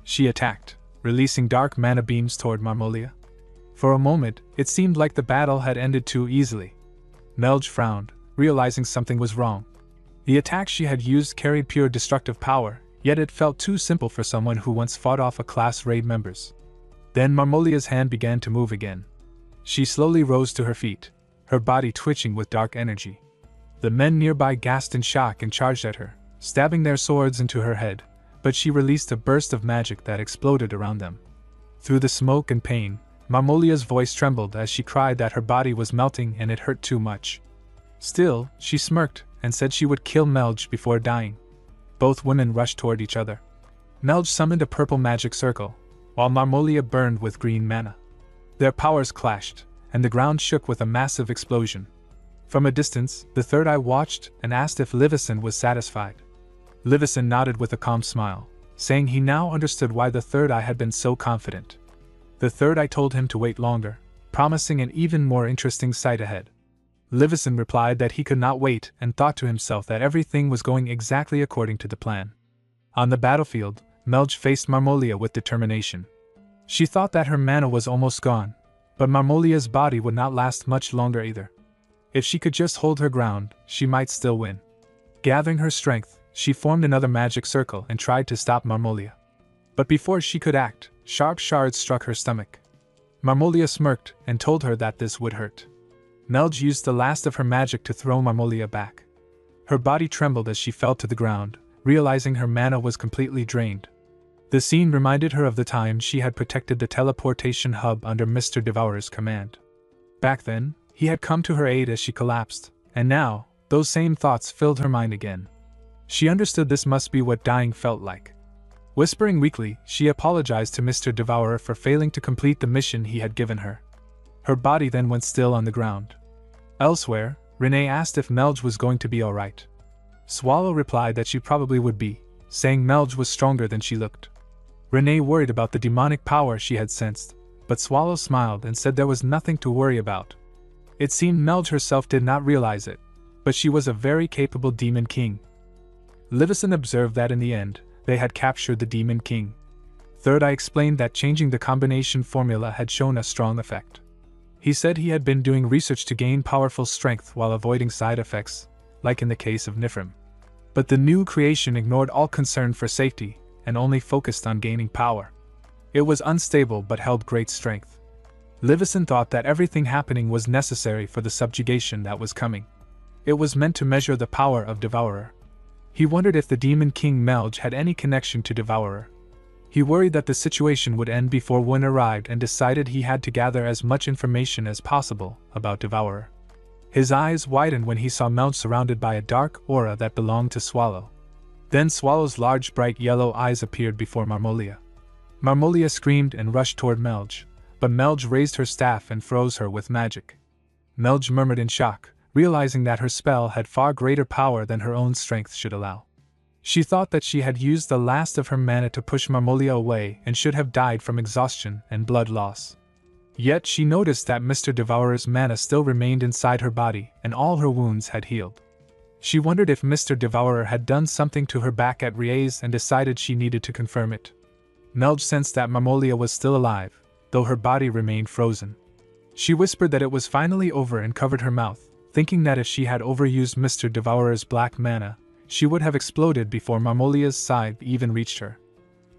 She attacked, releasing dark mana beams toward Marmolia. For a moment, it seemed like the battle had ended too easily. Melge frowned, realizing something was wrong. The attack she had used carried pure destructive power, yet it felt too simple for someone who once fought off a class raid members. Then Marmolia's hand began to move again. She slowly rose to her feet, her body twitching with dark energy. The men nearby gasped in shock and charged at her, stabbing their swords into her head, but she released a burst of magic that exploded around them. Through the smoke and pain, Marmolia's voice trembled as she cried that her body was melting and it hurt too much. Still, she smirked and said she would kill Melge before dying. Both women rushed toward each other. Melge summoned a purple magic circle, while Marmolia burned with green mana. Their powers clashed, and the ground shook with a massive explosion. From a distance, the Third Eye watched and asked if Livison was satisfied. Livison nodded with a calm smile, saying he now understood why the Third Eye had been so confident. The Third Eye told him to wait longer, promising an even more interesting sight ahead. Livison replied that he could not wait and thought to himself that everything was going exactly according to the plan. On the battlefield, Melge faced Marmolia with determination. She thought that her mana was almost gone, but Marmolia's body would not last much longer either. If she could just hold her ground, she might still win. Gathering her strength, she formed another magic circle and tried to stop Marmolia. But before she could act, sharp shards struck her stomach. Marmolia smirked and told her that this would hurt. Melge used the last of her magic to throw Marmolia back. Her body trembled as she fell to the ground, realizing her mana was completely drained. The scene reminded her of the time she had protected the teleportation hub under Mr. Devourer's command. Back then, he had come to her aid as she collapsed, and now, those same thoughts filled her mind again. She understood this must be what dying felt like. Whispering weakly, she apologized to Mr. Devourer for failing to complete the mission he had given her. Her body then went still on the ground. Elsewhere, Renee asked if Melge was going to be alright. Swallow replied that she probably would be, saying Melge was stronger than she looked. Renee worried about the demonic power she had sensed, but Swallow smiled and said there was nothing to worry about. It seemed Melge herself did not realize it, but she was a very capable demon king. Livison observed that in the end, they had captured the demon king. Third Eye explained that changing the combination formula had shown a strong effect. He said he had been doing research to gain powerful strength while avoiding side effects, like in the case of Nifrim. But the new creation ignored all concern for safety, and only focused on gaining power. It was unstable but held great strength. Livison thought that everything happening was necessary for the subjugation that was coming. It was meant to measure the power of Devourer. He wondered if the Demon King Melge had any connection to Devourer. He worried that the situation would end before one arrived and decided he had to gather as much information as possible about Devourer. His eyes widened when he saw Melge surrounded by a dark aura that belonged to Swallow. Then Swallow's large bright yellow eyes appeared before Marmolia. Marmolia screamed and rushed toward Melge, but Melge raised her staff and froze her with magic. Melge murmured in shock, realizing that her spell had far greater power than her own strength should allow. She thought that she had used the last of her mana to push Marmolia away and should have died from exhaustion and blood loss. Yet she noticed that Mr. Devourer's mana still remained inside her body and all her wounds had healed. She wondered if Mr. Devourer had done something to her back at Rie's and decided she needed to confirm it. Melge sensed that Marmolia was still alive, though her body remained frozen. She whispered that it was finally over and covered her mouth, thinking that if she had overused Mr. Devourer's black mana, she would have exploded before Marmolia's scythe even reached her.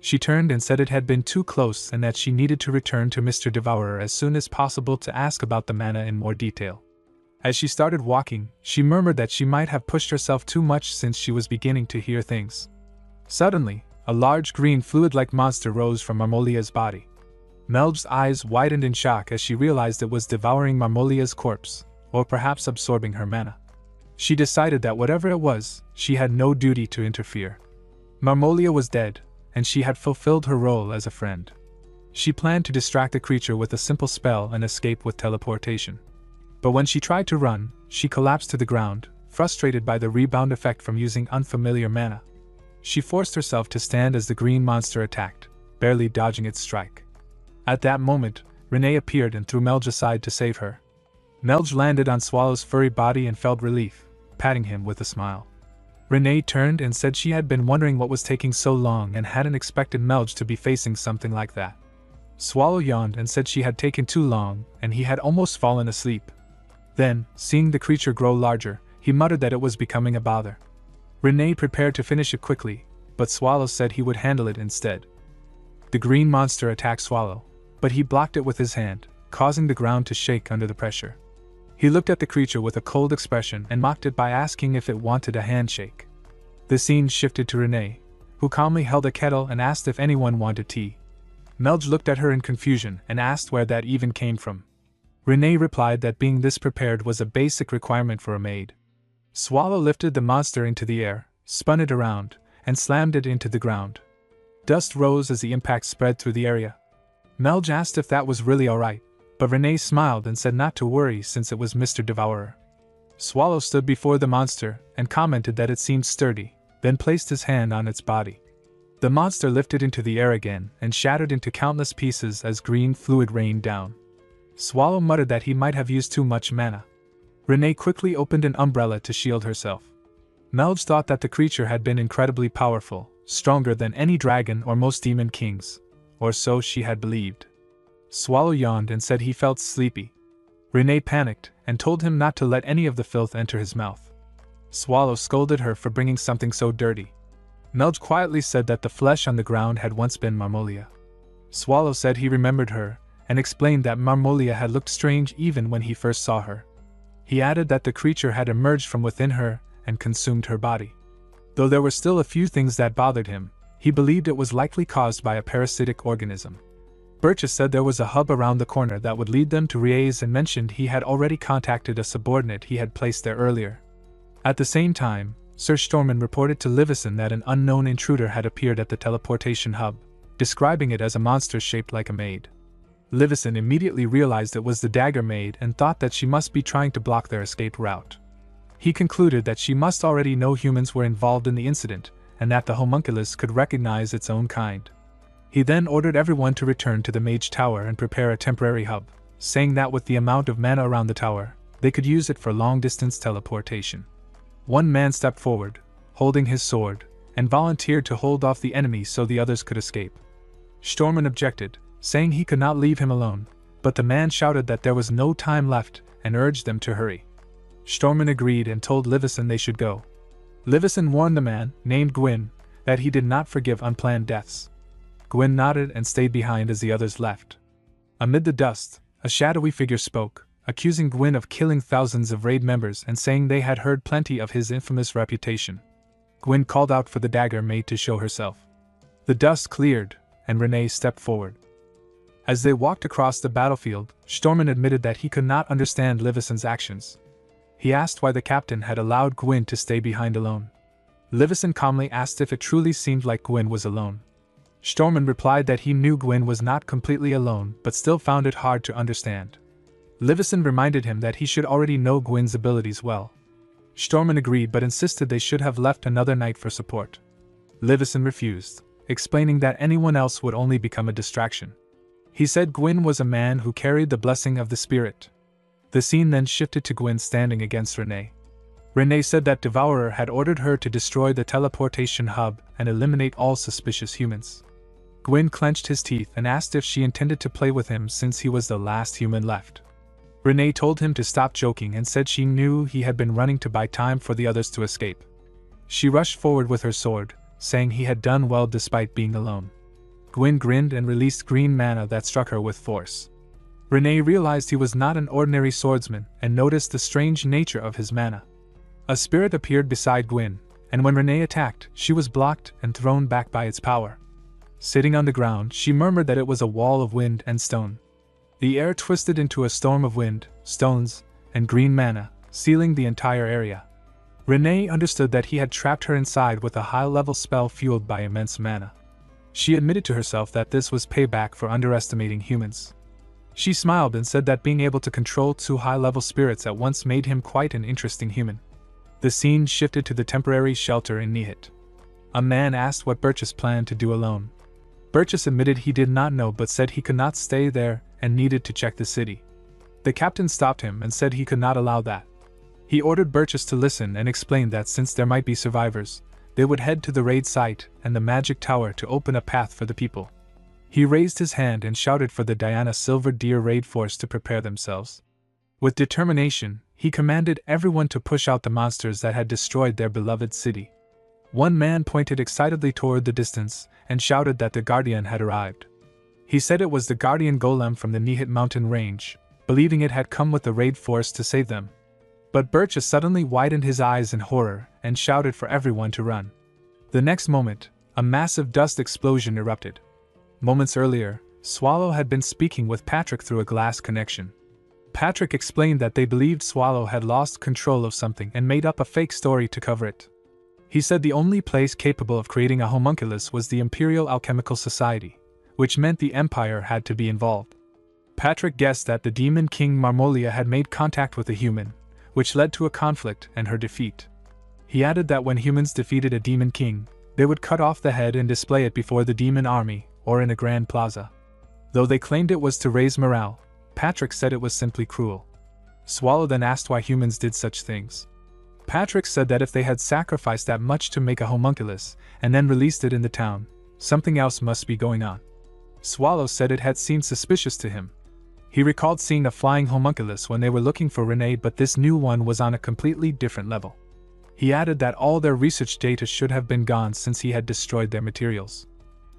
She turned and said it had been too close and that she needed to return to Mr. Devourer as soon as possible to ask about the mana in more detail. As she started walking, she murmured that she might have pushed herself too much since she was beginning to hear things. Suddenly, a large green fluid-like monster rose from Marmolia's body. Melge's eyes widened in shock as she realized it was devouring Marmolia's corpse, or perhaps absorbing her mana. She decided that whatever it was, she had no duty to interfere. Marmolia was dead, and she had fulfilled her role as a friend. She planned to distract the creature with a simple spell and escape with teleportation. But when she tried to run, she collapsed to the ground, frustrated by the rebound effect from using unfamiliar mana. She forced herself to stand as the green monster attacked, barely dodging its strike. At that moment, Renee appeared and threw Melge aside to save her. Melge landed on Swallow's furry body and felt relief, patting him with a smile. Renee turned and said she had been wondering what was taking so long and hadn't expected Melge to be facing something like that. Swallow yawned and said she had taken too long, and he had almost fallen asleep. Then, seeing the creature grow larger, he muttered that it was becoming a bother. Renee prepared to finish it quickly, but Swallow said he would handle it instead. The green monster attacked Swallow, but he blocked it with his hand, causing the ground to shake under the pressure. He looked at the creature with a cold expression and mocked it by asking if it wanted a handshake. The scene shifted to Renee, who calmly held a kettle and asked if anyone wanted tea. Melge looked at her in confusion and asked where that even came from. Renee replied that being this prepared was a basic requirement for a maid. Swallow lifted the monster into the air, spun it around, and slammed it into the ground. Dust rose as the impact spread through the area. Melge asked if that was really alright, but Renee smiled and said not to worry since it was Mr. Devourer. Swallow stood before the monster and commented that it seemed sturdy, then placed his hand on its body. The monster lifted into the air again and shattered into countless pieces as green fluid rained down. Swallow muttered that he might have used too much mana. Renee quickly opened an umbrella to shield herself. Melge thought that the creature had been incredibly powerful, stronger than any dragon or most demon kings, or so she had believed. Swallow yawned and said he felt sleepy. Renee panicked and told him not to let any of the filth enter his mouth. Swallow scolded her for bringing something so dirty. Melge quietly said that the flesh on the ground had once been Marmolia. Swallow said he remembered her, and explained that Marmolia had looked strange even when he first saw her. He added that the creature had emerged from within her and consumed her body. Though there were still a few things that bothered him, he believed it was likely caused by a parasitic organism. Burgess said there was a hub around the corner that would lead them to Rie's and mentioned he had already contacted a subordinate he had placed there earlier. At the same time, Sir Stormin reported to Livison that an unknown intruder had appeared at the teleportation hub, describing it as a monster shaped like a maid. Livison immediately realized it was the dagger maid and thought that she must be trying to block their escape route. He concluded that she must already know humans were involved in the incident, and that the homunculus could recognize its own kind. He then ordered everyone to return to the Mage Tower and prepare a temporary hub, saying that with the amount of mana around the tower, they could use it for long-distance teleportation. One man stepped forward, holding his sword, and volunteered to hold off the enemy so the others could escape. Stormin objected, saying he could not leave him alone, but the man shouted that there was no time left and urged them to hurry. Stormin agreed and told Livison they should go. Livison warned the man, named Gwyn, that he did not forgive unplanned deaths. Gwyn nodded and stayed behind as the others left. Amid the dust, a shadowy figure spoke, accusing Gwyn of killing thousands of raid members and saying they had heard plenty of his infamous reputation. Gwyn called out for the dagger maid to show herself. The dust cleared, and Renee stepped forward. As they walked across the battlefield, Stormin admitted that he could not understand Livison's actions. He asked why the captain had allowed Gwyn to stay behind alone. Livison calmly asked if it truly seemed like Gwyn was alone. Stormin replied that he knew Gwyn was not completely alone but still found it hard to understand. Livison reminded him that he should already know Gwyn's abilities well. Stormin agreed but insisted they should have left another night for support. Livison refused, explaining that anyone else would only become a distraction. He said Gwyn was a man who carried the blessing of the spirit. The scene then shifted to Gwyn standing against Renee. Renee said that Devourer had ordered her to destroy the teleportation hub and eliminate all suspicious humans. Gwyn clenched his teeth and asked if she intended to play with him since he was the last human left. Renee told him to stop joking and said she knew he had been running to buy time for the others to escape. She rushed forward with her sword, saying he had done well despite being alone. Gwyn grinned and released green mana that struck her with force. Renee realized he was not an ordinary swordsman and noticed the strange nature of his mana. A spirit appeared beside Gwyn, and when Renee attacked, she was blocked and thrown back by its power. Sitting on the ground, she murmured that it was a wall of wind and stone. The air twisted into a storm of wind, stones, and green mana, sealing the entire area. Renee understood that he had trapped her inside with a high-level spell fueled by immense mana. She admitted to herself that this was payback for underestimating humans. She smiled and said that being able to control two high-level spirits at once made him quite an interesting human. The scene shifted to the temporary shelter in Nihit. A man asked what Burgess planned to do alone. Burgess admitted he did not know but said he could not stay there and needed to check the city. The captain stopped him and said he could not allow that. He ordered Burgess to listen and explained that since there might be survivors, they would head to the raid site and the magic tower to open a path for the people. He raised his hand and shouted for the Diana Silver Deer raid force to prepare themselves. With determination, he commanded everyone to push out the monsters that had destroyed their beloved city. One man pointed excitedly toward the distance and shouted that the Guardian had arrived. He said it was the Guardian Golem from the Nihit mountain range, believing it had come with the raid force to save them. But Bircha suddenly widened his eyes in horror and shouted for everyone to run. The next moment, a massive dust explosion erupted. Moments earlier, Swallow had been speaking with Patrick through a glass connection. Patrick explained that they believed Swallow had lost control of something and made up a fake story to cover it. He said the only place capable of creating a homunculus was the Imperial Alchemical Society, which meant the Empire had to be involved. Patrick guessed that the Demon King Marmolia had made contact with a human, which led to a conflict and her defeat. He added that when humans defeated a Demon King, they would cut off the head and display it before the demon army, or in a grand plaza. Though they claimed it was to raise morale, Patrick said it was simply cruel. Swallow then asked why humans did such things. Patrick said that if they had sacrificed that much to make a homunculus, and then released it in the town, something else must be going on. Swallow said it had seemed suspicious to him. He recalled seeing a flying homunculus when they were looking for Renee, but this new one was on a completely different level. He added that all their research data should have been gone since he had destroyed their materials.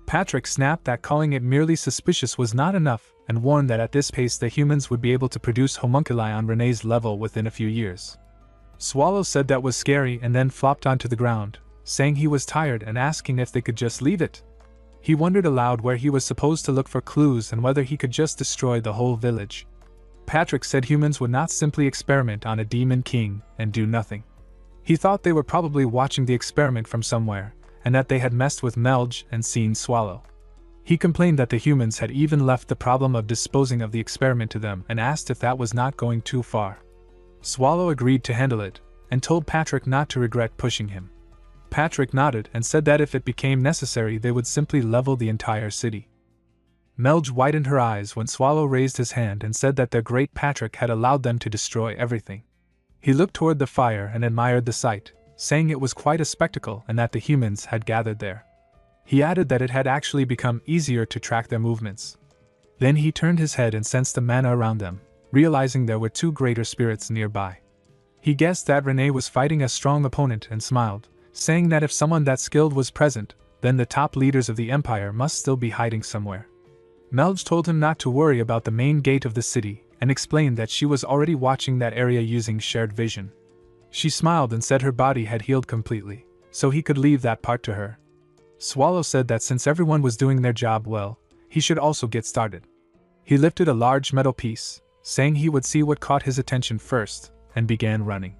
Patrick snapped that calling it merely suspicious was not enough, and warned that at this pace the humans would be able to produce homunculi on Renee's level within a few years. Swallow said that was scary and then flopped onto the ground, saying he was tired and asking if they could just leave it. He wondered aloud where he was supposed to look for clues and whether he could just destroy the whole village. Patrick said humans would not simply experiment on a demon king and do nothing. He thought they were probably watching the experiment from somewhere, and that they had messed with Melge and seen Swallow. He complained that the humans had even left the problem of disposing of the experiment to them and asked if that was not going too far. Swallow agreed to handle it, and told Patrick not to regret pushing him. Patrick nodded and said that if it became necessary they would simply level the entire city. Melge widened her eyes when Swallow raised his hand and said that their great Patrick had allowed them to destroy everything. He looked toward the fire and admired the sight, saying it was quite a spectacle and that the humans had gathered there. He added that it had actually become easier to track their movements. Then he turned his head and sensed the mana around them, realizing there were two greater spirits nearby. He guessed that Renee was fighting a strong opponent and smiled, saying that if someone that skilled was present, then the top leaders of the Empire must still be hiding somewhere. Melge told him not to worry about the main gate of the city, and explained that she was already watching that area using shared vision. She smiled and said her body had healed completely, so he could leave that part to her. Swallow said that since everyone was doing their job well, he should also get started. He lifted a large metal piece, saying he would see what caught his attention first, and began running.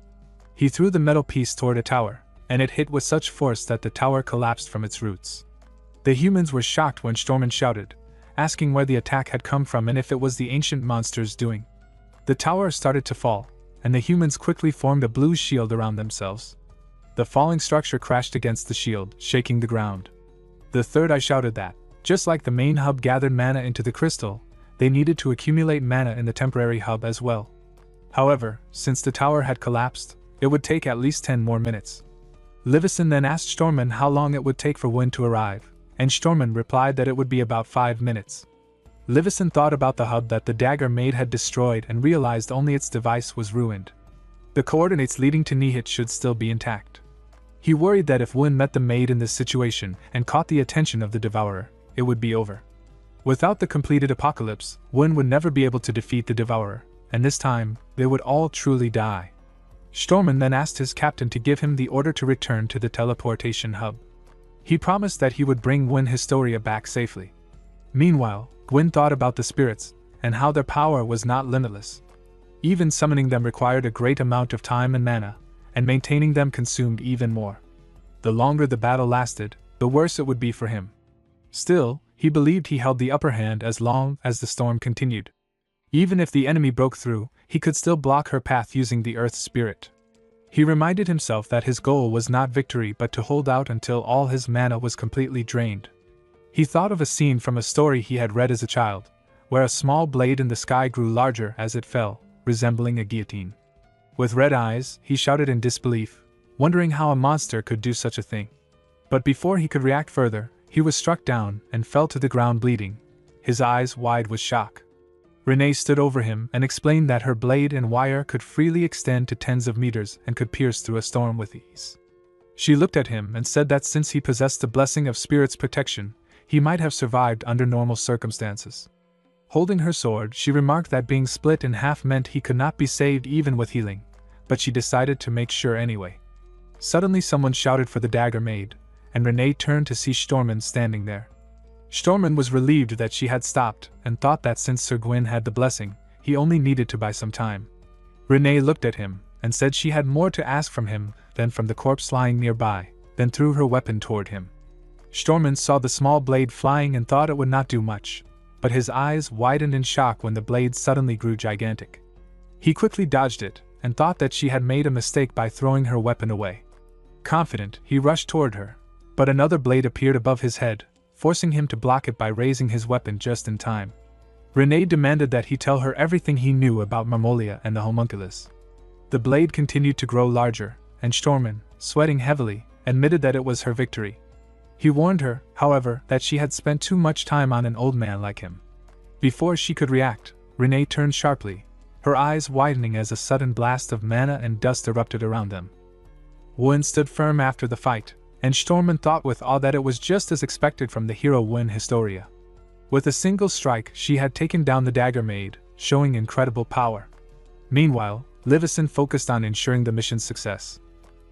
He threw the metal piece toward a tower, and it hit with such force that the tower collapsed from its roots. The humans were shocked when Stormen shouted, asking where the attack had come from and if it was the ancient monster's doing. The tower started to fall, and the humans quickly formed a blue shield around themselves. The falling structure crashed against the shield, shaking the ground. The third eye shouted that, just like the main hub gathered mana into the crystal, they needed to accumulate mana in the temporary hub as well. However, since the tower had collapsed, it would take at least 10 more minutes. Livison then asked Stormen how long it would take for Wind to arrive, and Stormen replied that it would be about 5 minutes. Livison thought about the hub that the dagger maid had destroyed and realized only its device was ruined. The coordinates leading to Nihit should still be intact. He worried that if Wind met the maid in this situation and caught the attention of the Devourer, it would be over. Without the completed apocalypse, Wind would never be able to defeat the Devourer, and this time, they would all truly die. Stormen then asked his captain to give him the order to return to the teleportation hub. He promised that he would bring Gwen Historia back safely. Meanwhile, Gwen thought about the spirits, and how their power was not limitless. Even summoning them required a great amount of time and mana, and maintaining them consumed even more. The longer the battle lasted, the worse it would be for him. Still, he believed he held the upper hand as long as the storm continued. Even if the enemy broke through, he could still block her path using the Earth's spirit. He reminded himself that his goal was not victory but to hold out until all his mana was completely drained. He thought of a scene from a story he had read as a child, where a small blade in the sky grew larger as it fell, resembling a guillotine. With red eyes, he shouted in disbelief, wondering how a monster could do such a thing. But before he could react further, he was struck down and fell to the ground bleeding, his eyes wide with shock. Renee stood over him and explained that her blade and wire could freely extend to tens of meters and could pierce through a storm with ease. She looked at him and said that since he possessed the blessing of spirit's protection, he might have survived under normal circumstances. Holding her sword, she remarked that being split in half meant he could not be saved even with healing, but she decided to make sure anyway. Suddenly someone shouted for the dagger maid, and Renee turned to see Stormen standing there. Stormen was relieved that she had stopped and thought that since Sir Gwyn had the blessing, he only needed to buy some time. Renee looked at him and said she had more to ask from him than from the corpse lying nearby, then threw her weapon toward him. Stormen saw the small blade flying and thought it would not do much, but his eyes widened in shock when the blade suddenly grew gigantic. He quickly dodged it and thought that she had made a mistake by throwing her weapon away. Confident, he rushed toward her, but another blade appeared above his head, forcing him to block it by raising his weapon just in time. Renee demanded that he tell her everything he knew about Marmolia and the homunculus. The blade continued to grow larger, and Stormen, sweating heavily, admitted that it was her victory. He warned her, however, that she had spent too much time on an old man like him. Before she could react, Renee turned sharply, her eyes widening as a sudden blast of mana and dust erupted around them. Wynn stood firm after the fight, and Stormen thought with awe that it was just as expected from the hero Wynn Historia. With a single strike, she had taken down the dagger maid, showing incredible power. Meanwhile, Livison focused on ensuring the mission's success.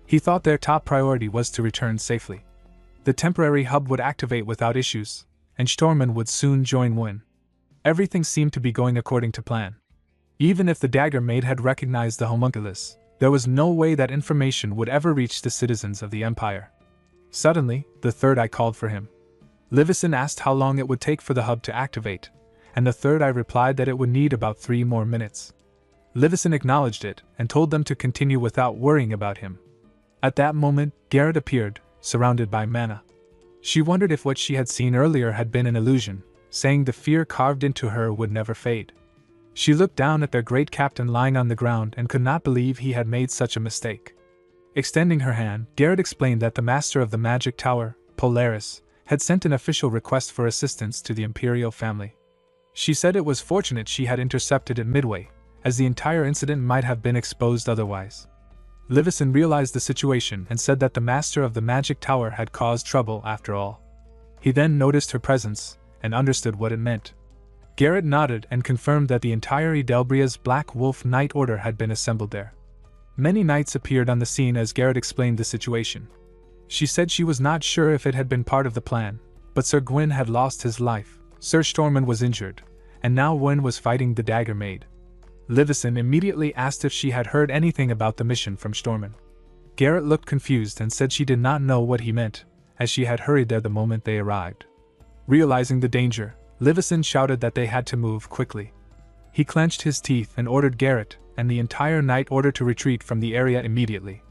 He thought their top priority was to return safely. The temporary hub would activate without issues, and Stormen would soon join Wynn. Everything seemed to be going according to plan. Even if the dagger maid had recognized the homunculus, there was no way that information would ever reach the citizens of the Empire. Suddenly, the third eye called for him. Livison asked how long it would take for the hub to activate, and the third eye replied that it would need about 3 more minutes. Livison acknowledged it and told them to continue without worrying about him. At that moment, Garrett appeared, surrounded by mana. She wondered if what she had seen earlier had been an illusion, saying the fear carved into her would never fade. She looked down at their great captain lying on the ground and could not believe he had made such a mistake. Extending her hand, Garrett explained that the master of the magic tower, Polaris, had sent an official request for assistance to the imperial family. She said it was fortunate she had intercepted it midway, as the entire incident might have been exposed otherwise. Livison realized the situation and said that the master of the magic tower had caused trouble after all. He then noticed her presence and understood what it meant. Garrett nodded and confirmed that the entire Edelbria's Black Wolf Knight Order had been assembled there. Many knights appeared on the scene as Garrett explained the situation. She said she was not sure if it had been part of the plan, but Sir Gwyn had lost his life, Sir Stormen was injured, and now Wynn was fighting the dagger maid. Livison immediately asked if she had heard anything about the mission from Stormen. Garrett looked confused and said she did not know what he meant, as she had hurried there the moment they arrived. Realizing the danger, Livison shouted that they had to move quickly. He clenched his teeth and ordered Garrett and the entire Knight Order to retreat from the area immediately.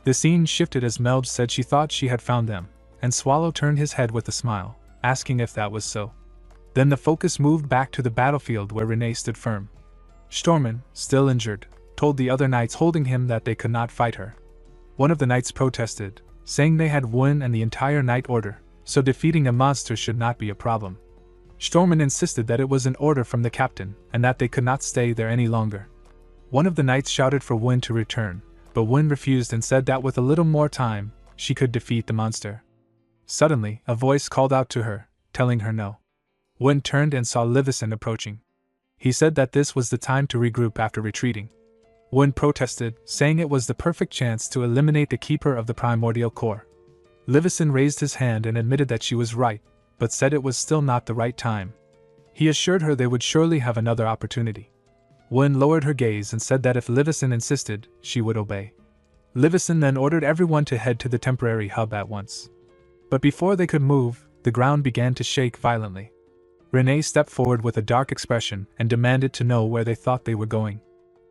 The scene shifted as Melb said she thought she had found them, and Swallow turned his head with a smile, asking if that was so. Then the focus moved back to the battlefield where Renee stood firm. Stormen, still injured, told the other knights holding him that they could not fight her. One of the knights protested, saying they had Wynn and the entire Knight Order, so defeating a monster should not be a problem. Stormen insisted that it was an order from the captain, and that they could not stay there any longer. One of the knights shouted for Wynn to return, but Wynn refused and said that with a little more time, she could defeat the monster. Suddenly, a voice called out to her, telling her no. Wynn turned and saw Livison approaching. He said that this was the time to regroup after retreating. Wynn protested, saying it was the perfect chance to eliminate the keeper of the primordial core. Livison raised his hand and admitted that she was right, but said it was still not the right time. He assured her they would surely have another opportunity. Wynn lowered her gaze and said that if Livison insisted, she would obey. Livison then ordered everyone to head to the temporary hub at once. But before they could move, the ground began to shake violently. Renee stepped forward with a dark expression and demanded to know where they thought they were going.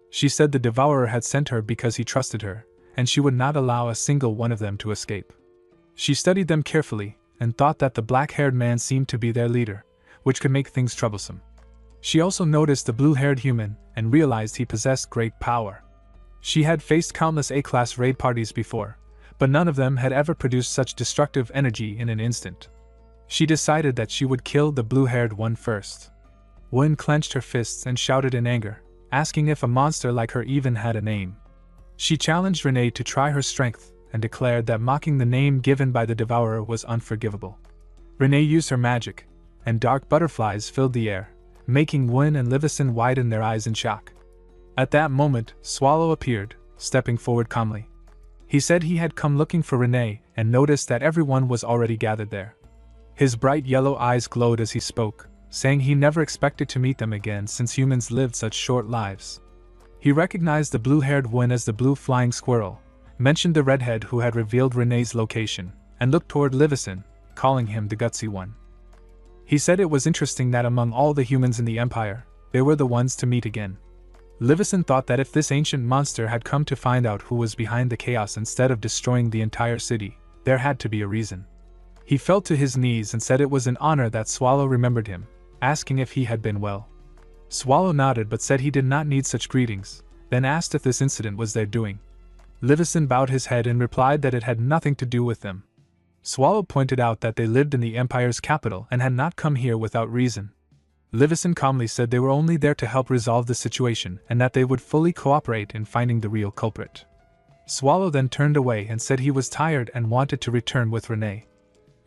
She said the Devourer had sent her because he trusted her, and she would not allow a single one of them to escape. She studied them carefully, and thought that the black-haired man seemed to be their leader, which could make things troublesome. She also noticed the blue-haired human, and realized he possessed great power. She had faced countless A-class raid parties before, but none of them had ever produced such destructive energy in an instant. She decided that she would kill the blue-haired one first. Wen clenched her fists and shouted in anger, asking if a monster like her even had a name. She challenged Renee to try her strength and declared that mocking the name given by the devourer was unforgivable. Renee used her magic, and dark butterflies filled the air, making Wen and Livison widen their eyes in shock. At that moment, Swallow appeared, stepping forward calmly. He said he had come looking for Renee and noticed that everyone was already gathered there. His bright yellow eyes glowed as he spoke, saying he never expected to meet them again since humans lived such short lives. He recognized the blue-haired Wen as the blue flying squirrel, mentioned the redhead who had revealed Renee's location, and looked toward Livison, calling him the gutsy one. He said it was interesting that among all the humans in the Empire, they were the ones to meet again. Livison thought that if this ancient monster had come to find out who was behind the chaos instead of destroying the entire city, there had to be a reason. He fell to his knees and said it was an honor that Swallow remembered him, asking if he had been well. Swallow nodded but said he did not need such greetings, then asked if this incident was their doing. Livison bowed his head and replied that it had nothing to do with them. Swallow pointed out that they lived in the Empire's capital and had not come here without reason. Livison calmly said they were only there to help resolve the situation and that they would fully cooperate in finding the real culprit. Swallow then turned away and said he was tired and wanted to return with Renee.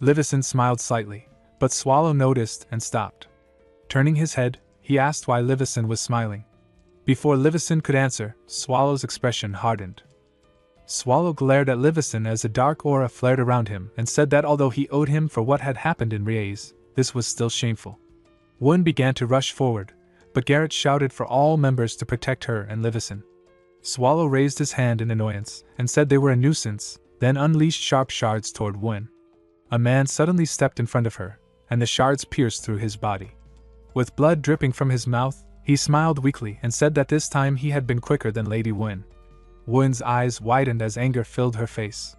Livison smiled slightly, but Swallow noticed and stopped. Turning his head, he asked why Livison was smiling. Before Livison could answer, Swallow's expression hardened. Swallow glared at Livison as a dark aura flared around him and said that although he owed him for what had happened in Riez, this was still shameful. Wen began to rush forward, but Garrett shouted for all members to protect her and Livison. Swallow raised his hand in annoyance and said they were a nuisance, then unleashed sharp shards toward Wen. A man suddenly stepped in front of her, and the shards pierced through his body. With blood dripping from his mouth, he smiled weakly and said that this time he had been quicker than Lady Wen. Wen's eyes widened as anger filled her face.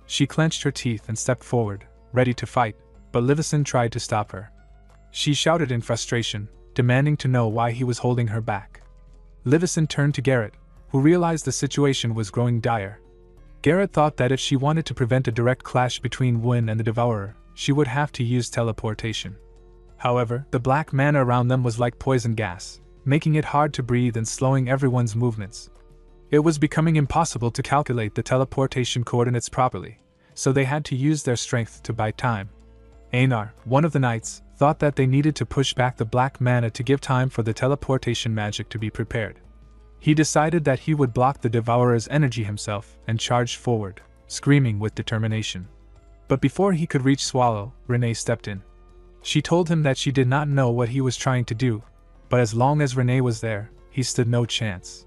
She clenched her teeth and stepped forward, ready to fight, but Livison tried to stop her. She shouted in frustration, demanding to know why he was holding her back. Livison turned to Garrett, who realized the situation was growing dire. Garrett thought that if she wanted to prevent a direct clash between Wen and the Devourer, she would have to use teleportation. However, the black mana around them was like poison gas, making it hard to breathe and slowing everyone's movements. It was becoming impossible to calculate the teleportation coordinates properly, so they had to use their strength to buy time. Einar, one of the knights, thought that they needed to push back the black mana to give time for the teleportation magic to be prepared. He decided that he would block the Devourer's energy himself and charged forward, screaming with determination. But before he could reach Swallow, Renee stepped in. She told him that she did not know what he was trying to do, but as long as Renee was there, he stood no chance.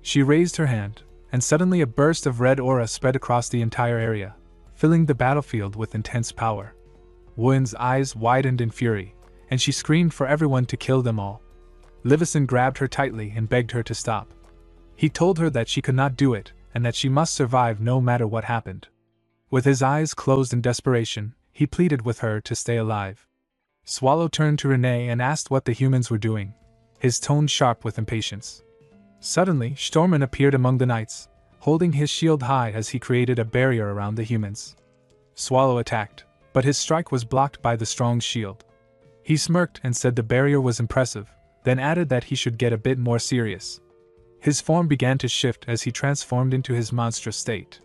She raised her hand, and suddenly a burst of red aura spread across the entire area, filling the battlefield with intense power. Wen's eyes widened in fury, and she screamed for everyone to kill them all. Livison grabbed her tightly and begged her to stop. He told her that she could not do it, and that she must survive no matter what happened. With his eyes closed in desperation, he pleaded with her to stay alive. Swallow turned to Renee and asked what the humans were doing, his tone sharp with impatience. Suddenly, Stormen appeared among the knights, holding his shield high as he created a barrier around the humans. Swallow attacked, but his strike was blocked by the strong shield. He smirked and said the barrier was impressive, then added that he should get a bit more serious. His form began to shift as he transformed into his monstrous state.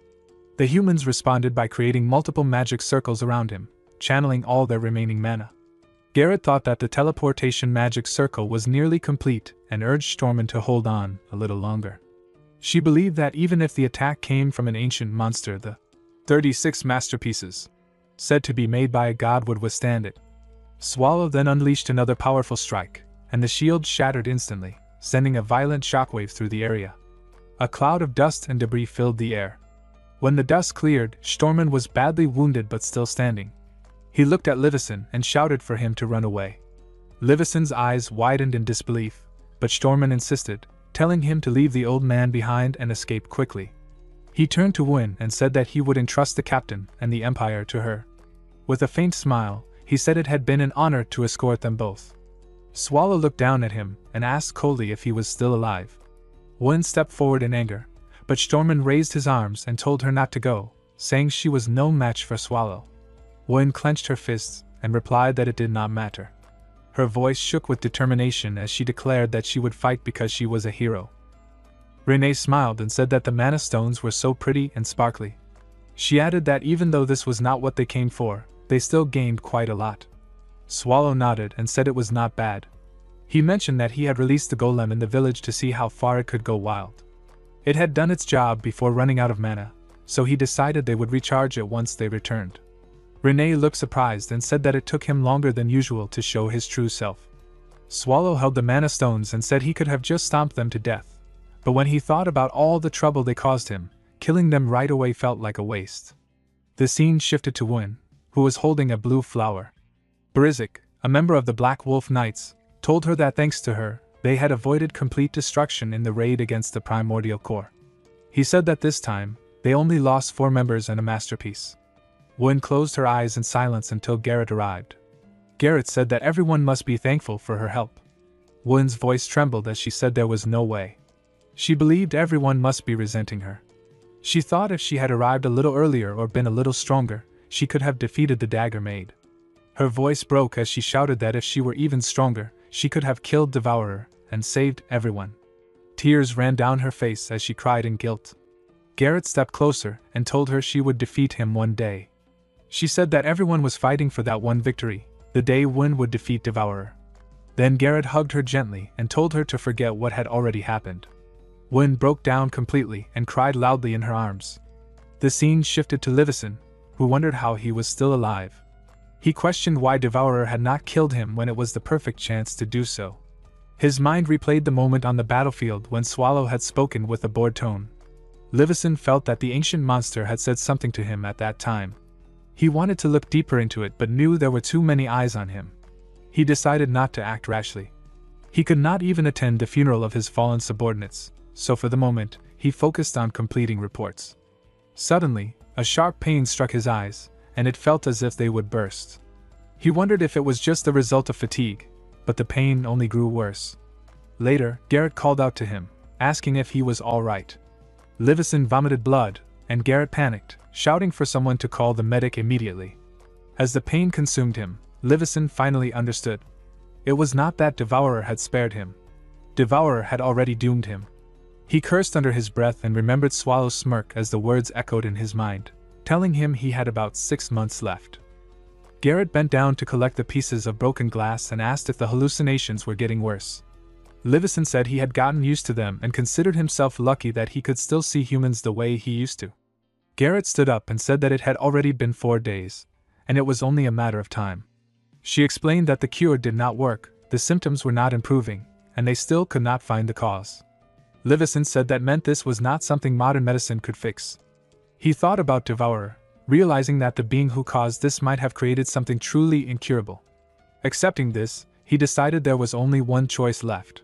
The humans responded by creating multiple magic circles around him, channeling all their remaining mana. Garrett thought that the teleportation magic circle was nearly complete and urged Stormen to hold on a little longer. She believed that even if the attack came from an ancient monster, the 36 masterpieces, said to be made by a god, would withstand it. Swallow then unleashed another powerful strike, and the shield shattered instantly, sending a violent shockwave through the area. A cloud of dust and debris filled the air. When the dust cleared, Stormen was badly wounded but still standing. He looked at Livison and shouted for him to run away. Livison's eyes widened in disbelief, but Stormen insisted, telling him to leave the old man behind and escape quickly. He turned to Wen and said that he would entrust the captain and the Empire to her. With a faint smile, he said it had been an honor to escort them both. Swallow looked down at him and asked coldly if he was still alive. Wen stepped forward in anger, but Stormen raised his arms and told her not to go, saying she was no match for Swallow. Wen clenched her fists and replied that it did not matter. Her voice shook with determination as she declared that she would fight because she was a hero. Renee smiled and said that the mana stones were so pretty and sparkly. She added that even though this was not what they came for, they still gained quite a lot. Swallow nodded and said it was not bad. He mentioned that he had released the golem in the village to see how far it could go wild. It had done its job before running out of mana, so he decided they would recharge it once they returned. Renee looked surprised and said that it took him longer than usual to show his true self. Swallow held the mana stones and said he could have just stomped them to death, but when he thought about all the trouble they caused him, killing them right away felt like a waste. The scene shifted to Win, who was holding a blue flower. Barizik, a member of the Black Wolf Knights, told her that thanks to her, they had avoided complete destruction in the raid against the Primordial Core. He said that this time, they only lost 4 members and a masterpiece. Win closed her eyes in silence until Garrett arrived. Garrett said that everyone must be thankful for her help. Win's voice trembled as she said there was no way. She believed everyone must be resenting her. She thought if she had arrived a little earlier or been a little stronger, she could have defeated the Dagger Maid. Her voice broke as she shouted that if she were even stronger, she could have killed Devourer and saved everyone. Tears ran down her face as she cried in guilt. Garrett stepped closer and told her she would defeat him one day. She said that everyone was fighting for that one victory, the day Win would defeat Devourer. Then Garrett hugged her gently and told her to forget what had already happened. Win broke down completely and cried loudly in her arms. The scene shifted to Livison, who wondered how he was still alive. He questioned why Devourer had not killed him when it was the perfect chance to do so. His mind replayed the moment on the battlefield when Swallow had spoken with a bored tone. Livison felt that the ancient monster had said something to him at that time. He wanted to look deeper into it but knew there were too many eyes on him. He decided not to act rashly. He could not even attend the funeral of his fallen subordinates, so for the moment, he focused on completing reports. Suddenly, a sharp pain struck his eyes, and it felt as if they would burst. He wondered if it was just the result of fatigue, but the pain only grew worse. Later, Garrett called out to him, asking if he was all right. Livison vomited blood, and Garrett panicked, shouting for someone to call the medic immediately. As the pain consumed him, Livison finally understood. It was not that Devourer had spared him. Devourer had already doomed him. He cursed under his breath and remembered Swallow's smirk as the words echoed in his mind, telling him he had about 6 months left. Garrett bent down to collect the pieces of broken glass and asked if the hallucinations were getting worse. Livison said he had gotten used to them and considered himself lucky that he could still see humans the way he used to. Garrett stood up and said that it had already been 4 days, and it was only a matter of time. She explained that the cure did not work, the symptoms were not improving, and they still could not find the cause. Livison said that meant this was not something modern medicine could fix. He thought about Devourer, realizing that the being who caused this might have created something truly incurable. Accepting this, he decided there was only one choice left.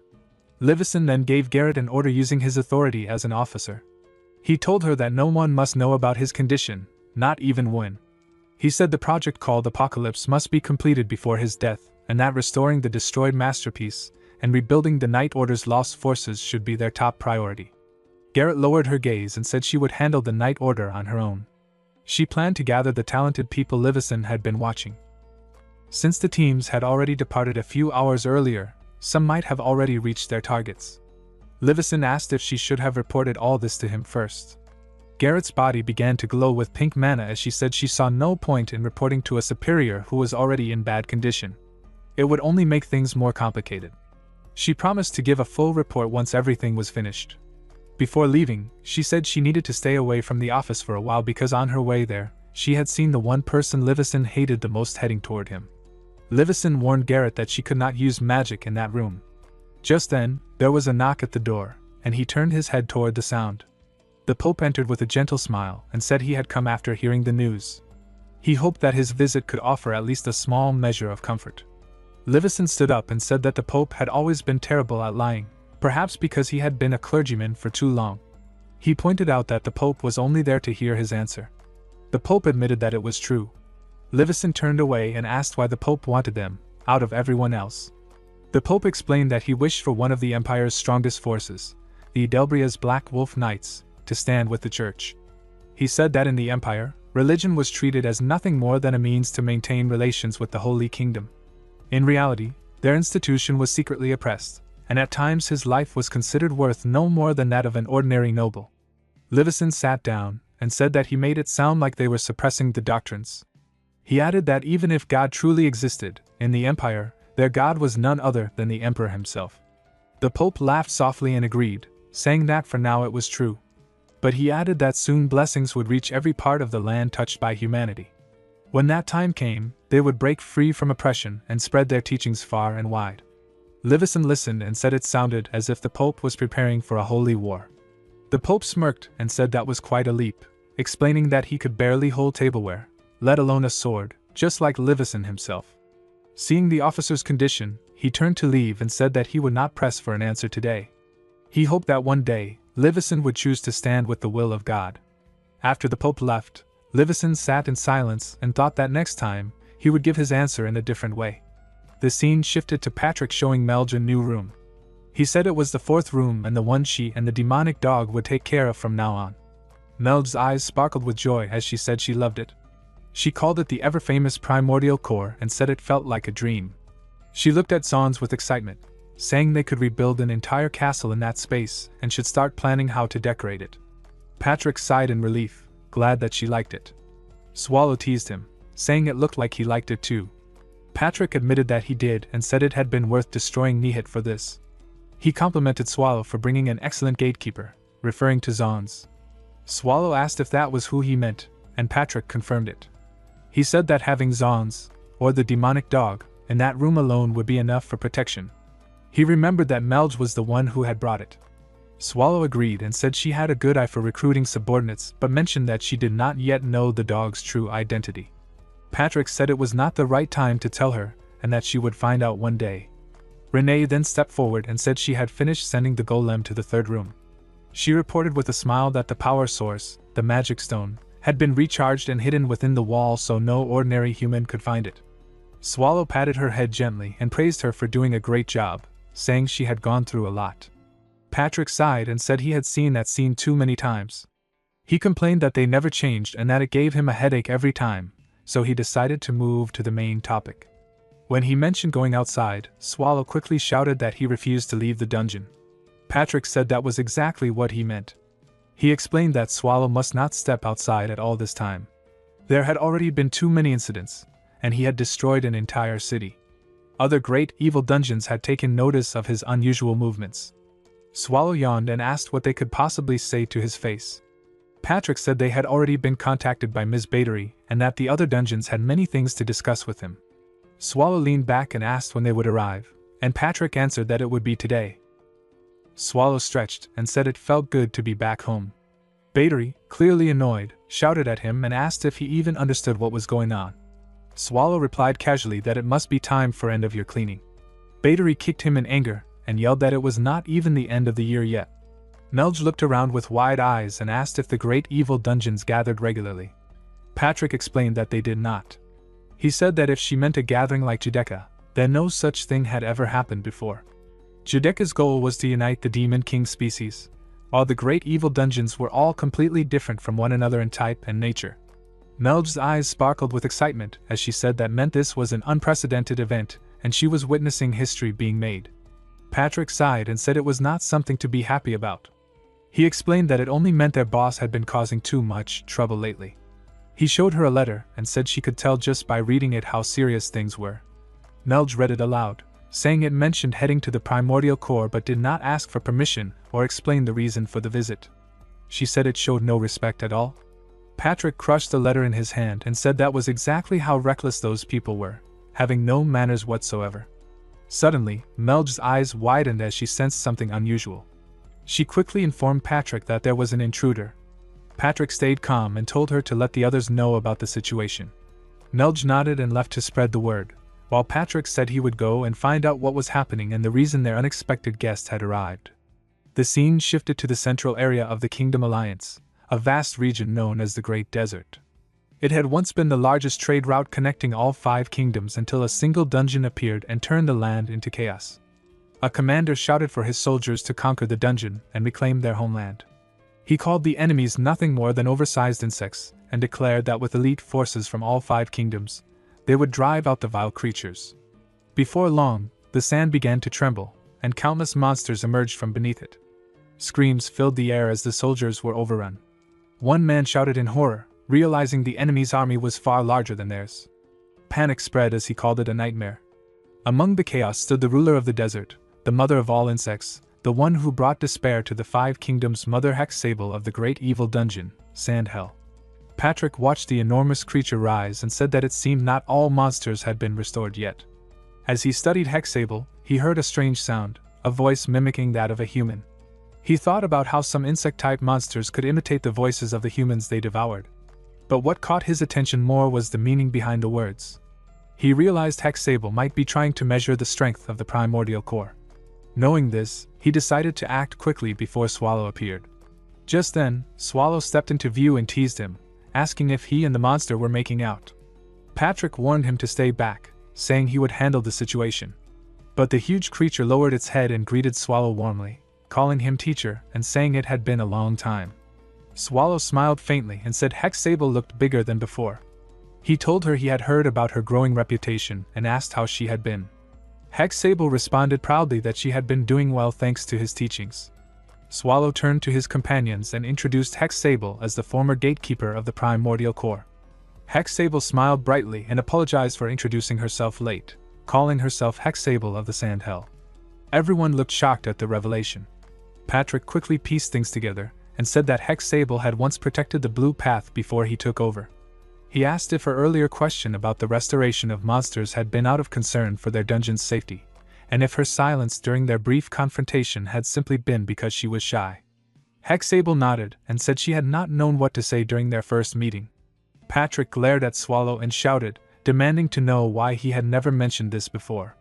Livison then gave Garrett an order using his authority as an officer. He told her that no one must know about his condition, not even Win. He said the project called Apocalypse must be completed before his death, and that restoring the destroyed masterpiece and rebuilding the Night Order's lost forces should be their top priority. Garrett lowered her gaze and said she would handle the Night Order on her own. She planned to gather the talented people Livison had been watching. Since the teams had already departed a few hours earlier, some might have already reached their targets. Livison asked if she should have reported all this to him first. Garrett's body began to glow with pink mana as she said she saw no point in reporting to a superior who was already in bad condition. It would only make things more complicated. She promised to give a full report once everything was finished. Before leaving, she said she needed to stay away from the office for a while because on her way there, she had seen the one person Livison hated the most heading toward him. Livison warned Garrett that she could not use magic in that room. Just then, there was a knock at the door, and he turned his head toward the sound. The Pope entered with a gentle smile and said he had come after hearing the news. He hoped that his visit could offer at least a small measure of comfort. Livison stood up and said that the Pope had always been terrible at lying, perhaps because he had been a clergyman for too long. He pointed out that the Pope was only there to hear his answer. The Pope admitted that it was true. Livison turned away and asked why the Pope wanted them, out of everyone else. The Pope explained that he wished for one of the Empire's strongest forces, the Delbria's Black Wolf Knights, to stand with the Church. He said that in the Empire, Religion was treated as nothing more than a means to maintain relations with the Holy Kingdom. In reality, their institution was secretly oppressed, and at times his life was considered worth no more than that of an ordinary noble. Livison sat down and said that he made it sound like they were suppressing the doctrines. He added that even if God truly existed in the empire, their God was none other than the emperor himself. The Pope laughed softly and agreed, saying that for now it was true. But he added that soon blessings would reach every part of the land touched by humanity. When that time came, they would break free from oppression and spread their teachings far and wide. Livison listened and said it sounded as if the Pope was preparing for a holy war. The Pope smirked and said that was quite a leap, explaining that he could barely hold tableware, let alone a sword, just like Livison himself. Seeing the officer's condition, he turned to leave and said that he would not press for an answer today. He hoped that one day, Livison would choose to stand with the will of God. After the Pope left, Livison sat in silence and thought that next time, he would give his answer in a different way. The scene shifted to Patrick showing Melge a new room. He said it was the 4th room and the one she and the demonic dog would take care of from now on. Melge's eyes sparkled with joy as she said she loved it. She called it the ever-famous primordial core and said it felt like a dream. She looked at Zons with excitement, saying they could rebuild an entire castle in that space and should start planning how to decorate it. Patrick sighed in relief, glad that she liked it. Swallow teased him, saying it looked like he liked it too. Patrick admitted that he did and said it had been worth destroying Nihit for this. He complimented Swallow for bringing an excellent gatekeeper, referring to Zons. Swallow asked if that was who he meant, and Patrick confirmed it. He said that having Zons, or the demonic dog, in that room alone would be enough for protection. He remembered that Melge was the one who had brought it. Swallow agreed and said she had a good eye for recruiting subordinates but mentioned that she did not yet know the dog's true identity. Patrick said it was not the right time to tell her and that she would find out one day. Renee then stepped forward and said she had finished sending the golem to the 3rd room. She reported with a smile that the power source, the magic stone, had been recharged and hidden within the wall so no ordinary human could find it. Swallow patted her head gently and praised her for doing a great job, saying she had gone through a lot. Patrick sighed and said he had seen that scene too many times. He complained that they never changed and that it gave him a headache every time, so he decided to move to the main topic. When he mentioned going outside, Swallow quickly shouted that he refused to leave the dungeon. Patrick said that was exactly what he meant. He explained that Swallow must not step outside at all this time. There had already been too many incidents, and he had destroyed an entire city. Other great evil dungeons had taken notice of his unusual movements. Swallow yawned and asked what they could possibly say to his face. Patrick said they had already been contacted by Ms. Battery and that the other dungeons had many things to discuss with him. Swallow leaned back and asked when they would arrive, and Patrick answered that it would be today. Swallow stretched and said it felt good to be back home. Battery, clearly annoyed, shouted at him and asked if he even understood what was going on. Swallow replied casually that it must be time for end of year cleaning. Battery kicked him in anger and yelled that it was not even the end of the year yet. Melge looked around with wide eyes and asked if the great evil dungeons gathered regularly. Patrick explained that they did not. He said that if she meant a gathering like Judecca, then no such thing had ever happened before. Judecca's goal was to unite the Demon King species, while the great evil dungeons were all completely different from one another in type and nature. Melge's eyes sparkled with excitement as she said that meant this was an unprecedented event and she was witnessing history being made. Patrick sighed and said it was not something to be happy about. He explained that it only meant their boss had been causing too much trouble lately. He showed her a letter and said she could tell just by reading it how serious things were. Melge read it aloud, saying it mentioned heading to the primordial core but did not ask for permission or explain the reason for the visit. She said it showed no respect at all. Patrick crushed the letter in his hand and said that was exactly how reckless those people were, having no manners whatsoever. Suddenly, Melge's eyes widened as she sensed something unusual. She quickly informed Patrick that there was an intruder. Patrick stayed calm and told her to let the others know about the situation. Melge nodded and left to spread the word, while Patrick said he would go and find out what was happening and the reason their unexpected guest had arrived. The scene shifted to the central area of the Kingdom Alliance, a vast region known as the Great Desert. It had once been the largest trade route connecting all 5 kingdoms until a single dungeon appeared and turned the land into chaos. A commander shouted for his soldiers to conquer the dungeon and reclaim their homeland. He called the enemies nothing more than oversized insects, and declared that with elite forces from all 5 kingdoms, they would drive out the vile creatures. Before long, the sand began to tremble, and countless monsters emerged from beneath it. Screams filled the air as the soldiers were overrun. One man shouted in horror, realizing the enemy's army was far larger than theirs. Panic spread as he called it a nightmare. Among the chaos stood the ruler of the desert, the mother of all insects, the one who brought despair to the 5 kingdoms, Mother Hexable of the great evil dungeon, Sand Hell. Patrick watched the enormous creature rise and said that it seemed not all monsters had been restored yet. As he studied Hexable, he heard a strange sound, a voice mimicking that of a human. He thought about how some insect-type monsters could imitate the voices of the humans they devoured. But what caught his attention more was the meaning behind the words. He realized Hexable might be trying to measure the strength of the primordial core. Knowing this, he decided to act quickly before Swallow appeared. Just then, Swallow stepped into view and teased him, asking if he and the monster were making out. Patrick warned him to stay back, saying he would handle the situation. But the huge creature lowered its head and greeted Swallow warmly, calling him teacher and saying it had been a long time. Swallow smiled faintly and said Hexable looked bigger than before. He told her he had heard about her growing reputation and asked how she had been. Hexable responded proudly that she had been doing well thanks to his teachings. Swallow turned to his companions and introduced Hexable as the former gatekeeper of the primordial core. Hexable smiled brightly and apologized for introducing herself late, calling herself Hexable of the Sand Hell. Everyone looked shocked at the revelation. Patrick quickly pieced things together and said that Hexable had once protected the Blue Path before he took over. He asked if her earlier question about the restoration of monsters had been out of concern for their dungeon's safety, and if her silence during their brief confrontation had simply been because she was shy. Hexable nodded and said she had not known what to say during their first meeting. Patrick glared at Swallow and shouted, demanding to know why he had never mentioned this before.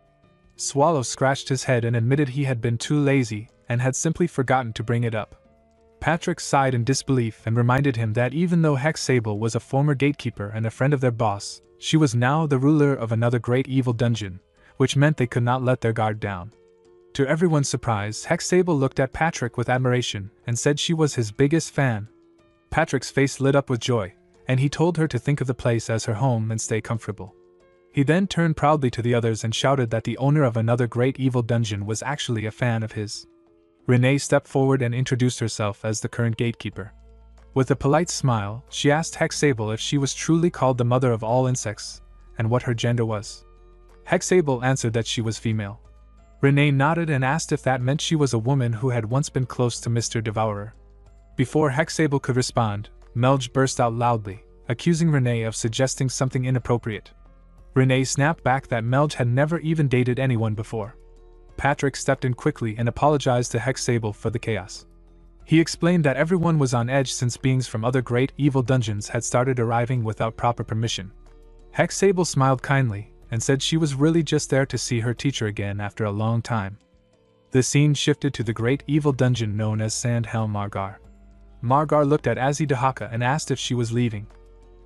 Swallow scratched his head and admitted he had been too lazy and had simply forgotten to bring it up. Patrick sighed in disbelief and reminded him that even though Hexable was a former gatekeeper and a friend of their boss, she was now the ruler of another great evil dungeon, which meant they could not let their guard down. To everyone's surprise, Hexable looked at Patrick with admiration and said she was his biggest fan. Patrick's face lit up with joy, and he told her to think of the place as her home and stay comfortable. He then turned proudly to the others and shouted that the owner of another great evil dungeon was actually a fan of his. Renee stepped forward and introduced herself as the current gatekeeper. With a polite smile, she asked Hexable if she was truly called the mother of all insects, and what her gender was. Hexable answered that she was female. Renee nodded and asked if that meant she was a woman who had once been close to Mr. Devourer. Before Hexable could respond, Melge burst out loudly, accusing Renee of suggesting something inappropriate. Renee snapped back that Melge had never even dated anyone before. Patrick stepped in quickly and apologized to Hexable for the chaos. He explained that everyone was on edge since beings from other great evil dungeons had started arriving without proper permission. Hexable smiled kindly and said she was really just there to see her teacher again after a long time. The scene shifted to the great evil dungeon known as Sand Hell Margar. Margar looked at Azidahaka and asked if she was leaving.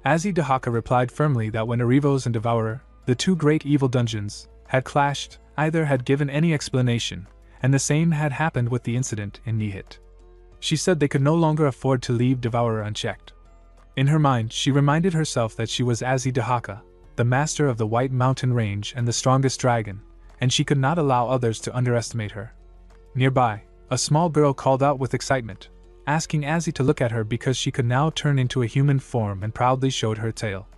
Azidahaka replied firmly that when Arivos and Devourer, the 2 great evil dungeons, had clashed, either had given any explanation, and the same had happened with the incident in Nihit. She said they could no longer afford to leave Devourer unchecked. In her mind, she reminded herself that she was Azidahaka, the master of the White Mountain Range and the strongest dragon, and she could not allow others to underestimate her. Nearby, a small girl called out with excitement, asking Azzy to look at her because she could now turn into a human form and proudly showed her tail.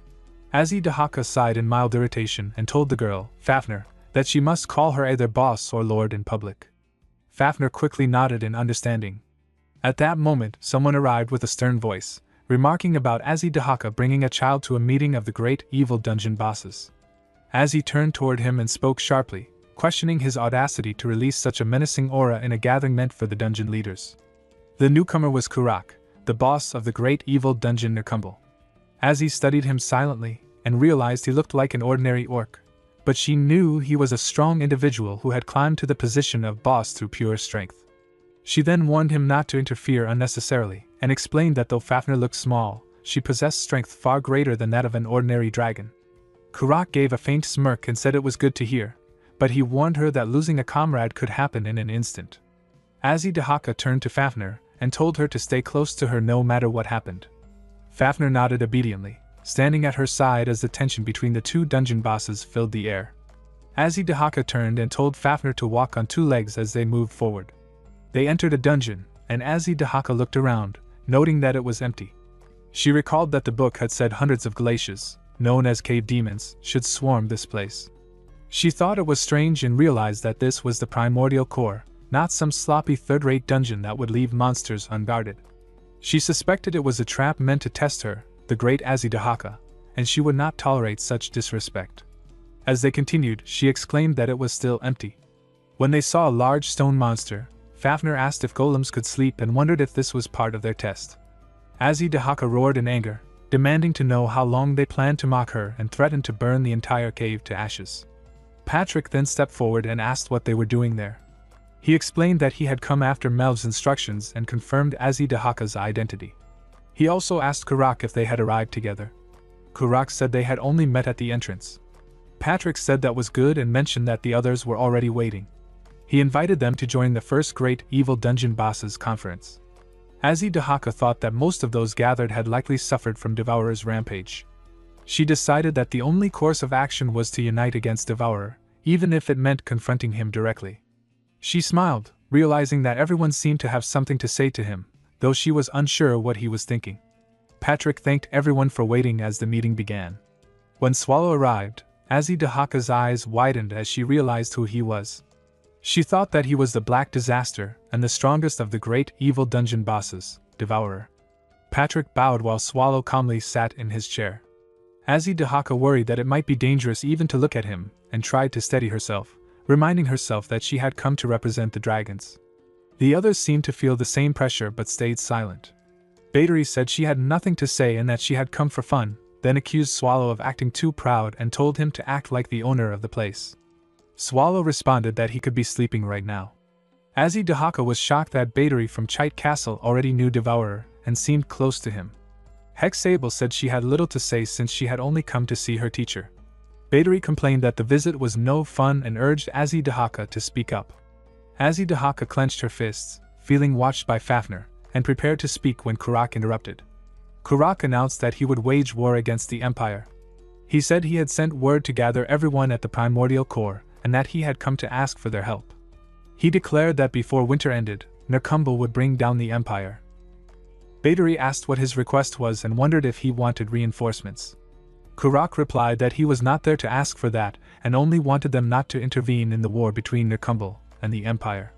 Azidahaka sighed in mild irritation and told the girl, Fafnir, that she must call her either boss or lord in public. Fafnir quickly nodded in understanding. At that moment, someone arrived with a stern voice, remarking about Azidahaka bringing a child to a meeting of the great evil dungeon bosses. Azzy turned toward him and spoke sharply, questioning his audacity to release such a menacing aura in a gathering meant for the dungeon leaders. The newcomer was Kurak, the boss of the great evil dungeon Nirkumbal. Azzy studied him silently and realized he looked like an ordinary orc, but she knew he was a strong individual who had climbed to the position of boss through pure strength. She then warned him not to interfere unnecessarily, and explained that though Fafnir looked small, she possessed strength far greater than that of an ordinary dragon. Kurak gave a faint smirk and said it was good to hear, but he warned her that losing a comrade could happen in an instant. Azidahaka turned to Fafnir and told her to stay close to her no matter what happened. Fafnir nodded obediently, standing at her side as the tension between the two dungeon bosses filled the air. Azidahaka turned and told Fafnir to walk on two legs as they moved forward. They entered a dungeon, and Azidahaka looked around, noting that it was empty. She recalled that the book had said hundreds of glaciers, known as cave demons, should swarm this place. She thought it was strange and realized that this was the primordial core, not some sloppy third-rate dungeon that would leave monsters unguarded. She suspected it was a trap meant to test her, the great Azidahaka, and she would not tolerate such disrespect. As they continued, she exclaimed that it was still empty. When they saw a large stone monster, Fafnir asked if golems could sleep and wondered if this was part of their test. Azidahaka roared in anger, demanding to know how long they planned to mock her and threatened to burn the entire cave to ashes. Patrick then stepped forward and asked what they were doing there. He explained that he had come after Melv's instructions and confirmed Azidahaka's identity. He also asked Kurak if they had arrived together. Kurak said they had only met at the entrance. Patrick said that was good and mentioned that the others were already waiting. He invited them to join the first Great Evil Dungeon Bosses conference. Azidahaka thought that most of those gathered had likely suffered from Devourer's rampage. She decided that the only course of action was to unite against Devourer, even if it meant confronting him directly. She smiled, realizing that everyone seemed to have something to say to him, though she was unsure what he was thinking. Patrick thanked everyone for waiting as the meeting began. When Swallow arrived, Azidahaka's eyes widened as she realized who he was. She thought that he was the Black Disaster and the strongest of the great evil dungeon bosses, Devourer. Patrick bowed while Swallow calmly sat in his chair. Azidahaka worried that it might be dangerous even to look at him, and tried to steady herself, reminding herself that she had come to represent the dragons. The others seemed to feel the same pressure but stayed silent. Battery said she had nothing to say and that she had come for fun, then accused Swallow of acting too proud and told him to act like the owner of the place. Swallow responded that he could be sleeping right now. Azidahaka was shocked that Battery from Chite Castle already knew Devourer and seemed close to him. Hexable said she had little to say since she had only come to see her teacher. Battery complained that the visit was no fun and urged Azidahaka to speak up. Azidahaka clenched her fists, feeling watched by Fafnir, and prepared to speak when Kurak interrupted. Kurak announced that he would wage war against the Empire. He said he had sent word to gather everyone at the primordial core, and that he had come to ask for their help. He declared that before winter ended, Nerkumbel would bring down the Empire. Battery asked what his request was and wondered if he wanted reinforcements. Kurak replied that he was not there to ask for that, and only wanted them not to intervene in the war between Nerkumbel and the Empire.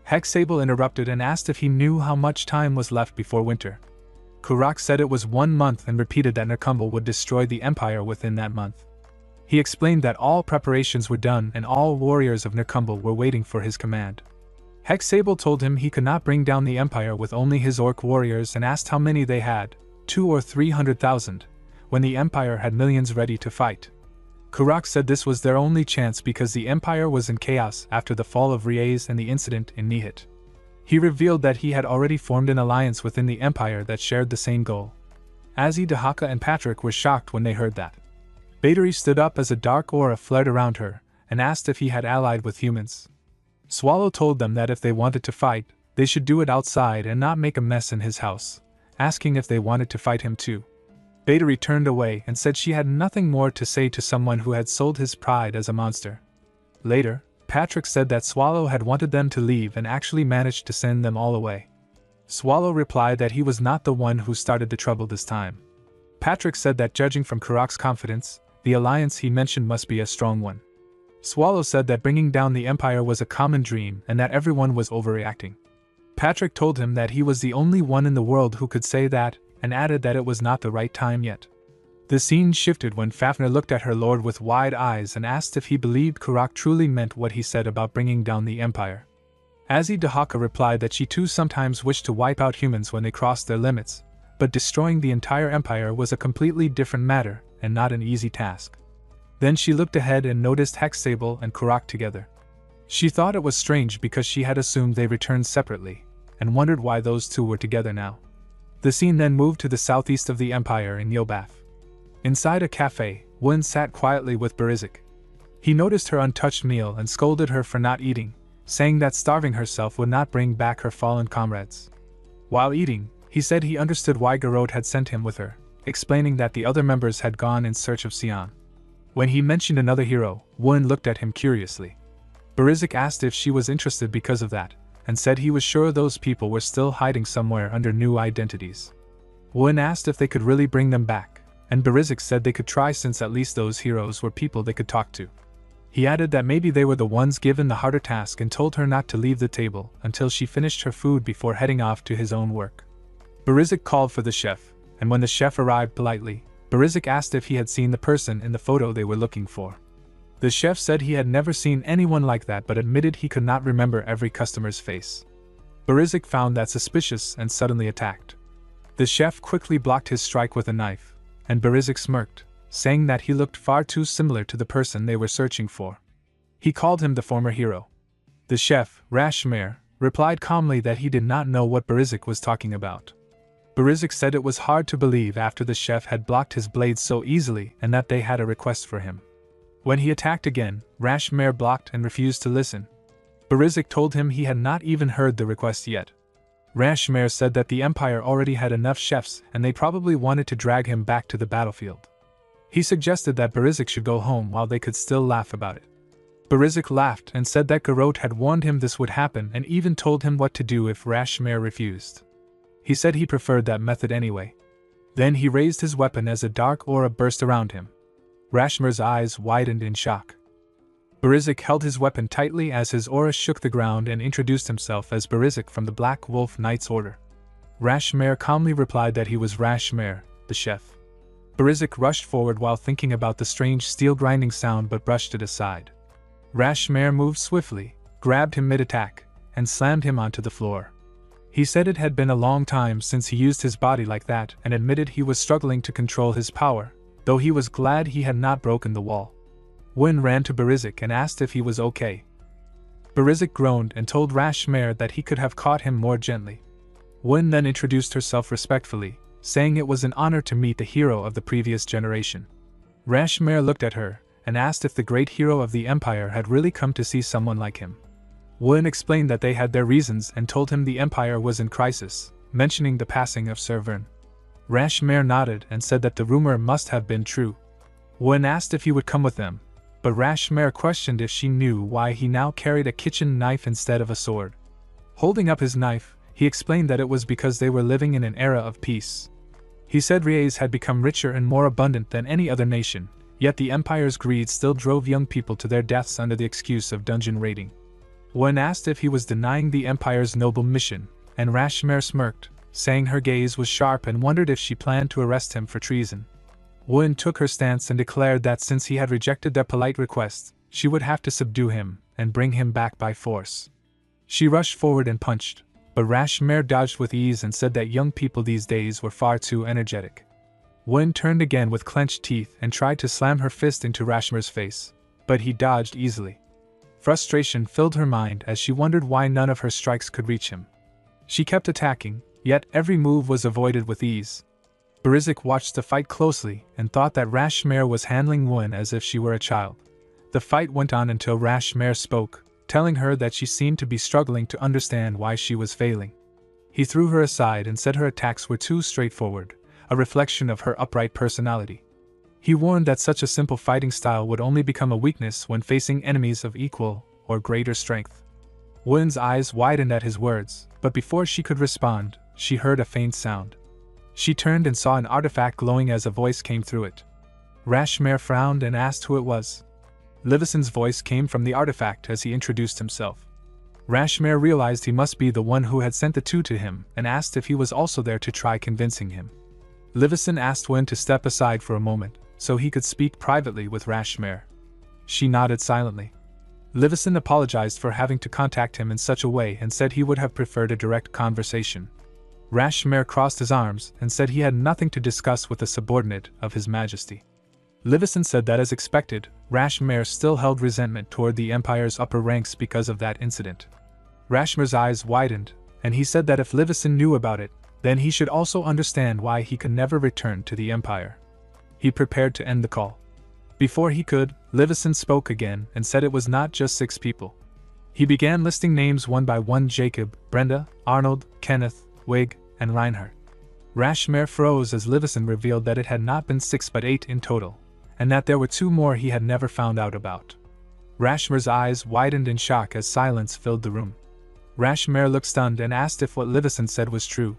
Hexable interrupted and asked if he knew how much time was left before winter. Kurak said it was 1 month and repeated that Nerkumbel would destroy the Empire within that month. He explained that all preparations were done and all warriors of Nerkumbel were waiting for his command. Hexable told him he could not bring down the Empire with only his orc warriors and asked how many they had, 200,000 or 300,000, when the Empire had millions ready to fight. Kurak said this was their only chance because the Empire was in chaos after the fall of Riez and the incident in Nihit. He revealed that he had already formed an alliance within the Empire that shared the same goal. Azidahaka and Patrick were shocked when they heard that. Battery stood up as a dark aura flared around her, and asked if he had allied with humans. Swallow told them that if they wanted to fight, they should do it outside and not make a mess in his house, asking if they wanted to fight him too. Battery turned away and said she had nothing more to say to someone who had sold his pride as a monster. Later, Patrick said that Swallow had wanted them to leave and actually managed to send them all away. Swallow replied that he was not the one who started the trouble this time. Patrick said that judging from Kurak's confidence, the alliance he mentioned must be a strong one. Swallow said that bringing down the Empire was a common dream and that everyone was overreacting. Patrick told him that he was the only one in the world who could say that, and added that it was not the right time yet. The scene shifted when Fafnir looked at her lord with wide eyes and asked if he believed Kurak truly meant what he said about bringing down the Empire. Azidahaka replied that she too sometimes wished to wipe out humans when they crossed their limits, but destroying the entire Empire was a completely different matter, and not an easy task. Then she looked ahead and noticed Hexable and Kurak together. She thought it was strange because she had assumed they returned separately, and wondered why those two were together now. The scene then moved to the southeast of the Empire in Yobath. Inside a cafe, Wun sat quietly with Berizik. He noticed her untouched meal and scolded her for not eating, saying that starving herself would not bring back her fallen comrades. While eating, he said he understood why Garrot had sent him with her, explaining that the other members had gone in search of Xian. When he mentioned another hero, Wen looked at him curiously. Berizik asked if she was interested because of that, and said he was sure those people were still hiding somewhere under new identities. Wen asked if they could really bring them back, and Berizik said they could try since at least those heroes were people they could talk to. He added that maybe they were the ones given the harder task and told her not to leave the table until she finished her food before heading off to his own work. Berizik called for the chef, and when the chef arrived politely, Berizik asked if he had seen the person in the photo they were looking for. The chef said he had never seen anyone like that but admitted he could not remember every customer's face. Berizik found that suspicious and suddenly attacked. The chef quickly blocked his strike with a knife, and Berizik smirked, saying that he looked far too similar to the person they were searching for. He called him the former hero. The chef, Rashmir, replied calmly that he did not know what Berizik was talking about. Berizik said it was hard to believe after the chef had blocked his blade so easily and that they had a request for him. When he attacked again, Rashmir blocked and refused to listen. Berizik told him he had not even heard the request yet. Rashmir said that the Empire already had enough chefs and they probably wanted to drag him back to the battlefield. He suggested that Berizik should go home while they could still laugh about it. Berizik laughed and said that Garrot had warned him this would happen and even told him what to do if Rashmir refused. He said he preferred that method anyway. Then he raised his weapon as a dark aura burst around him. Rashmir's eyes widened in shock. Berizik held his weapon tightly as his aura shook the ground and introduced himself as Berizik from the Black Wolf Knight's Order. Rashmir calmly replied that he was Rashmir, the chef. Berizik rushed forward while thinking about the strange steel grinding sound but brushed it aside. Rashmir moved swiftly, grabbed him mid-attack, and slammed him onto the floor. He said it had been a long time since he used his body like that and admitted he was struggling to control his power, though he was glad he had not broken the wall. Wen ran to Berizik and asked if he was okay. Berizik groaned and told Rashmir that he could have caught him more gently. Wen then introduced herself respectfully, saying it was an honor to meet the hero of the previous generation. Rashmir looked at her and asked if the great hero of the Empire had really come to see someone like him. Wen explained that they had their reasons and told him the Empire was in crisis, mentioning the passing of Sir Vern. Rashmir nodded and said that the rumor must have been true. Wen asked if he would come with them, but Rashmir questioned if she knew why he now carried a kitchen knife instead of a sword. Holding up his knife, he explained that it was because they were living in an era of peace. He said Riez had become richer and more abundant than any other nation, yet the Empire's greed still drove young people to their deaths under the excuse of dungeon raiding. Wen asked if he was denying the Empire's noble mission, and Rashmir smirked, saying her gaze was sharp and wondered if she planned to arrest him for treason. Wen took her stance and declared that since he had rejected their polite request, she would have to subdue him and bring him back by force. She rushed forward and punched, but Rashmir dodged with ease and said that young people these days were far too energetic. Wen turned again with clenched teeth and tried to slam her fist into Rashmir's face, but he dodged easily. Frustration filled her mind as she wondered why none of her strikes could reach him. She kept attacking, yet every move was avoided with ease. Berizik watched the fight closely and thought that Rashmir was handling Wen as if she were a child. The fight went on until Rashmir spoke, telling her that she seemed to be struggling to understand why she was failing. He threw her aside and said her attacks were too straightforward, a reflection of her upright personality. He warned that such a simple fighting style would only become a weakness when facing enemies of equal or greater strength. Wen's eyes widened at his words, but before she could respond, she heard a faint sound. She turned and saw an artifact glowing as a voice came through it. Rashmir frowned and asked who it was. Livison's voice came from the artifact as he introduced himself. Rashmir realized he must be the one who had sent the two to him and asked if he was also there to try convincing him. Livison asked Wen to step aside for a moment, so he could speak privately with Rashmir. She nodded silently. Livison apologized for having to contact him in such a way and said he would have preferred a direct conversation. Rashmir crossed his arms and said he had nothing to discuss with a subordinate of His Majesty. Livison said that as expected, Rashmir still held resentment toward the Empire's upper ranks because of that incident. Rashmir's eyes widened, and he said that if Livison knew about it, then he should also understand why he could never return to the Empire. He prepared to end the call. Before he could, Livison spoke again and said it was not just 6 people. He began listing names one by one: Jacob, Brenda, Arnold, Kenneth, Wig, and Reinhardt. Rashmare froze as Livison revealed that it had not been 6 but 8 in total, and that there were 2 more he had never found out about. Rashmare's eyes widened in shock as silence filled the room. Rashmare looked stunned and asked if what Livison said was true.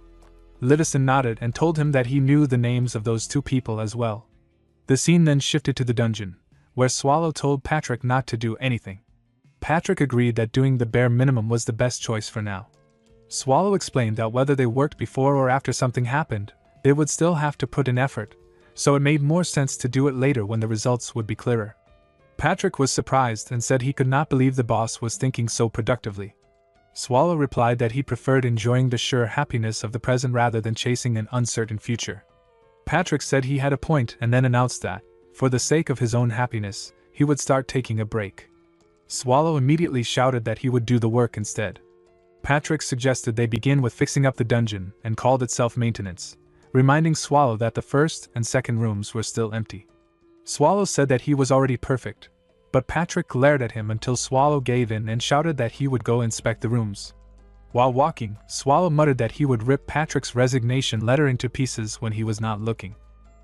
Livison nodded and told him that he knew the names of those 2 people as well. The scene then shifted to the dungeon, where Swallow told Patrick not to do anything. Patrick agreed that doing the bare minimum was the best choice for now. Swallow explained that whether they worked before or after something happened, they would still have to put in effort, so it made more sense to do it later when the results would be clearer. Patrick was surprised and said he could not believe the boss was thinking so productively. Swallow replied that he preferred enjoying the sure happiness of the present rather than chasing an uncertain future. Patrick said he had a point and then announced that, for the sake of his own happiness, he would start taking a break. Swallow immediately shouted that he would do the work instead. Patrick suggested they begin with fixing up the dungeon and called it self-maintenance, reminding Swallow that the first and second rooms were still empty. Swallow said that he was already perfect, but Patrick glared at him until Swallow gave in and shouted that he would go inspect the rooms. While walking, Swallow muttered that he would rip Patrick's resignation letter into pieces when he was not looking.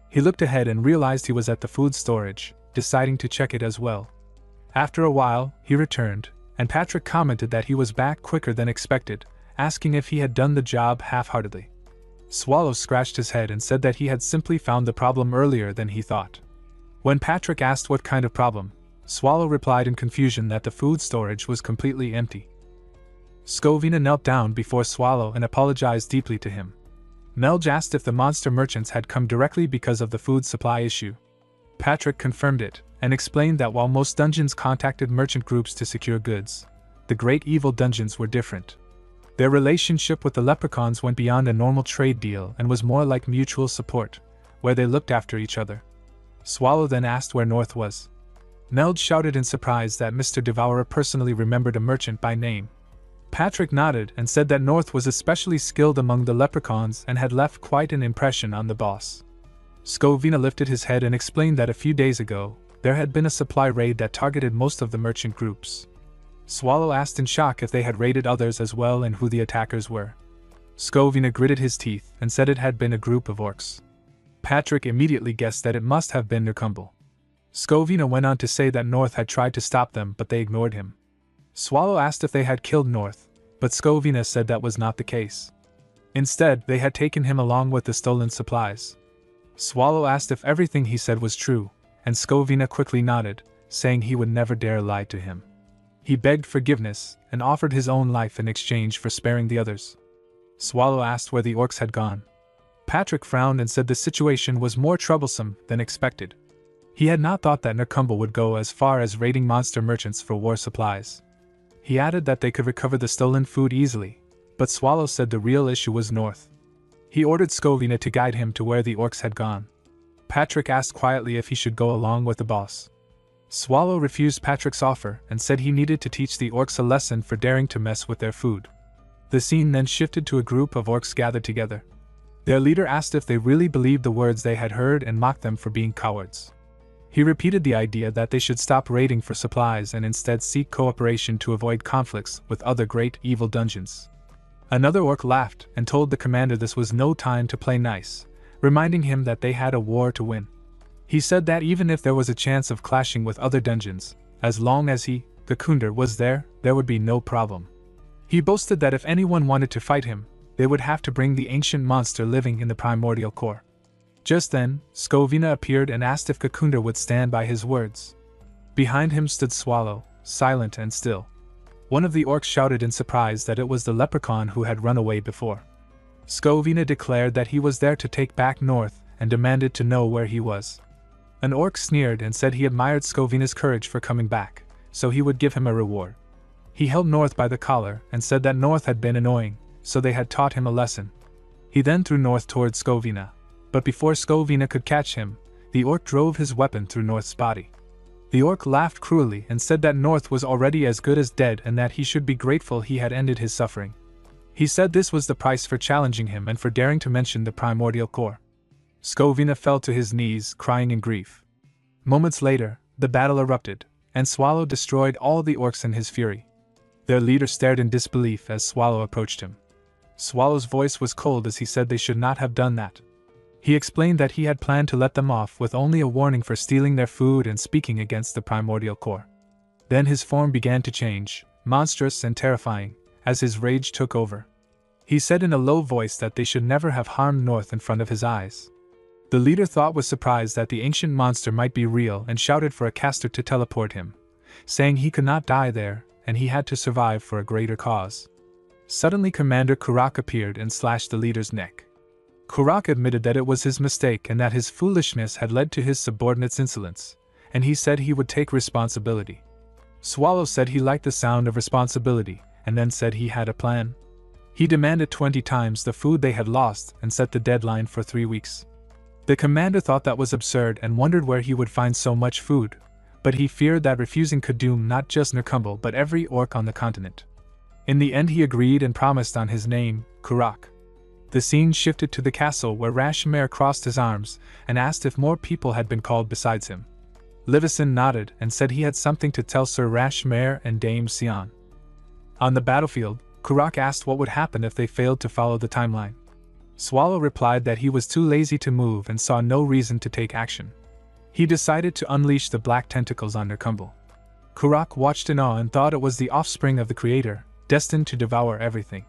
He looked ahead and realized he was at the food storage, deciding to check it as well. After a while, he returned, and Patrick commented that he was back quicker than expected, asking if he had done the job half-heartedly. Swallow scratched his head and said that he had simply found the problem earlier than he thought. When Patrick asked what kind of problem, Swallow replied in confusion that the food storage was completely empty. Scovina knelt down before Swallow and apologized deeply to him. Melge asked if the monster merchants had come directly because of the food supply issue. Patrick confirmed it, and explained that while most dungeons contacted merchant groups to secure goods, the Great Evil dungeons were different. Their relationship with the leprechauns went beyond a normal trade deal and was more like mutual support, where they looked after each other. Swallow then asked where North was. Melge shouted in surprise that Mr. Devourer personally remembered a merchant by name. Patrick nodded and said that North was especially skilled among the leprechauns and had left quite an impression on the boss. Scovina lifted his head and explained that a few days ago, there had been a supply raid that targeted most of the merchant groups. Swallow asked in shock if they had raided others as well and who the attackers were. Scovina gritted his teeth and said it had been a group of orcs. Patrick immediately guessed that it must have been Nerkumble. Scovina went on to say that North had tried to stop them but they ignored him. Swallow asked if they had killed North, but Scovina said that was not the case. Instead, they had taken him along with the stolen supplies. Swallow asked if everything he said was true, and Scovina quickly nodded, saying he would never dare lie to him. He begged forgiveness, and offered his own life in exchange for sparing the others. Swallow asked where the orcs had gone. Patrick frowned and said the situation was more troublesome than expected. He had not thought that Nerkumble would go as far as raiding monster merchants for war supplies. He added that they could recover the stolen food easily, but Swallow said the real issue was North. He ordered Scovina to guide him to where the orcs had gone. Patrick asked quietly if he should go along with the boss. Swallow refused Patrick's offer and said he needed to teach the orcs a lesson for daring to mess with their food. The scene then shifted to a group of orcs gathered together. Their leader asked if they really believed the words they had heard and mocked them for being cowards. He repeated the idea that they should stop raiding for supplies and instead seek cooperation to avoid conflicts with other Great Evil dungeons. Another orc laughed and told the commander this was no time to play nice, reminding him that they had a war to win. He said that even if there was a chance of clashing with other dungeons, as long as he, the Kunder, was there would be no problem. He boasted that if anyone wanted to fight him, they would have to bring the ancient monster living in the primordial core. Just then, Scovina appeared and asked if Kakunda would stand by his words. Behind him stood Swallow, silent and still. One of the orcs shouted in surprise that it was the leprechaun who had run away before. Scovina declared that he was there to take back North and demanded to know where he was. An orc sneered and said he admired Scovina's courage for coming back, so he would give him a reward. He held North by the collar and said that North had been annoying, so they had taught him a lesson. He then threw North towards Scovina, but before Scovina could catch him, the orc drove his weapon through North's body. The orc laughed cruelly and said that North was already as good as dead and that he should be grateful he had ended his suffering. He said this was the price for challenging him and for daring to mention the primordial core. Scovina fell to his knees, crying in grief. Moments later, the battle erupted, and Swallow destroyed all the orcs in his fury. Their leader stared in disbelief as Swallow approached him. Swallow's voice was cold as he said they should not have done that. He explained that he had planned to let them off with only a warning for stealing their food and speaking against the primordial core. Then his form began to change, monstrous and terrifying, as his rage took over. He said in a low voice that they should never have harmed North in front of his eyes. The leader thought was surprised that the ancient monster might be real and shouted for a caster to teleport him, saying he could not die there and he had to survive for a greater cause. Suddenly Commander Kurak appeared and slashed the leader's neck. Kurak admitted that it was his mistake and that his foolishness had led to his subordinate's insolence, and he said he would take responsibility. Swallow said he liked the sound of responsibility, and then said he had a plan. He demanded 20 times the food they had lost and set the deadline for 3 weeks. The commander thought that was absurd and wondered where he would find so much food, but he feared that refusing could doom not just Nerkumbel but every orc on the continent. In the end he agreed and promised on his name, Kurak. The scene shifted to the castle where Rashmare crossed his arms and asked if more people had been called besides him. Livison nodded and said he had something to tell Sir Rashmare and Dame Sion. On the battlefield, Kurak asked what would happen if they failed to follow the timeline. Swallow replied that he was too lazy to move and saw no reason to take action. He decided to unleash the black tentacles on Nerkumbel. Kurak watched in awe and thought it was the offspring of the creator, destined to devour everything.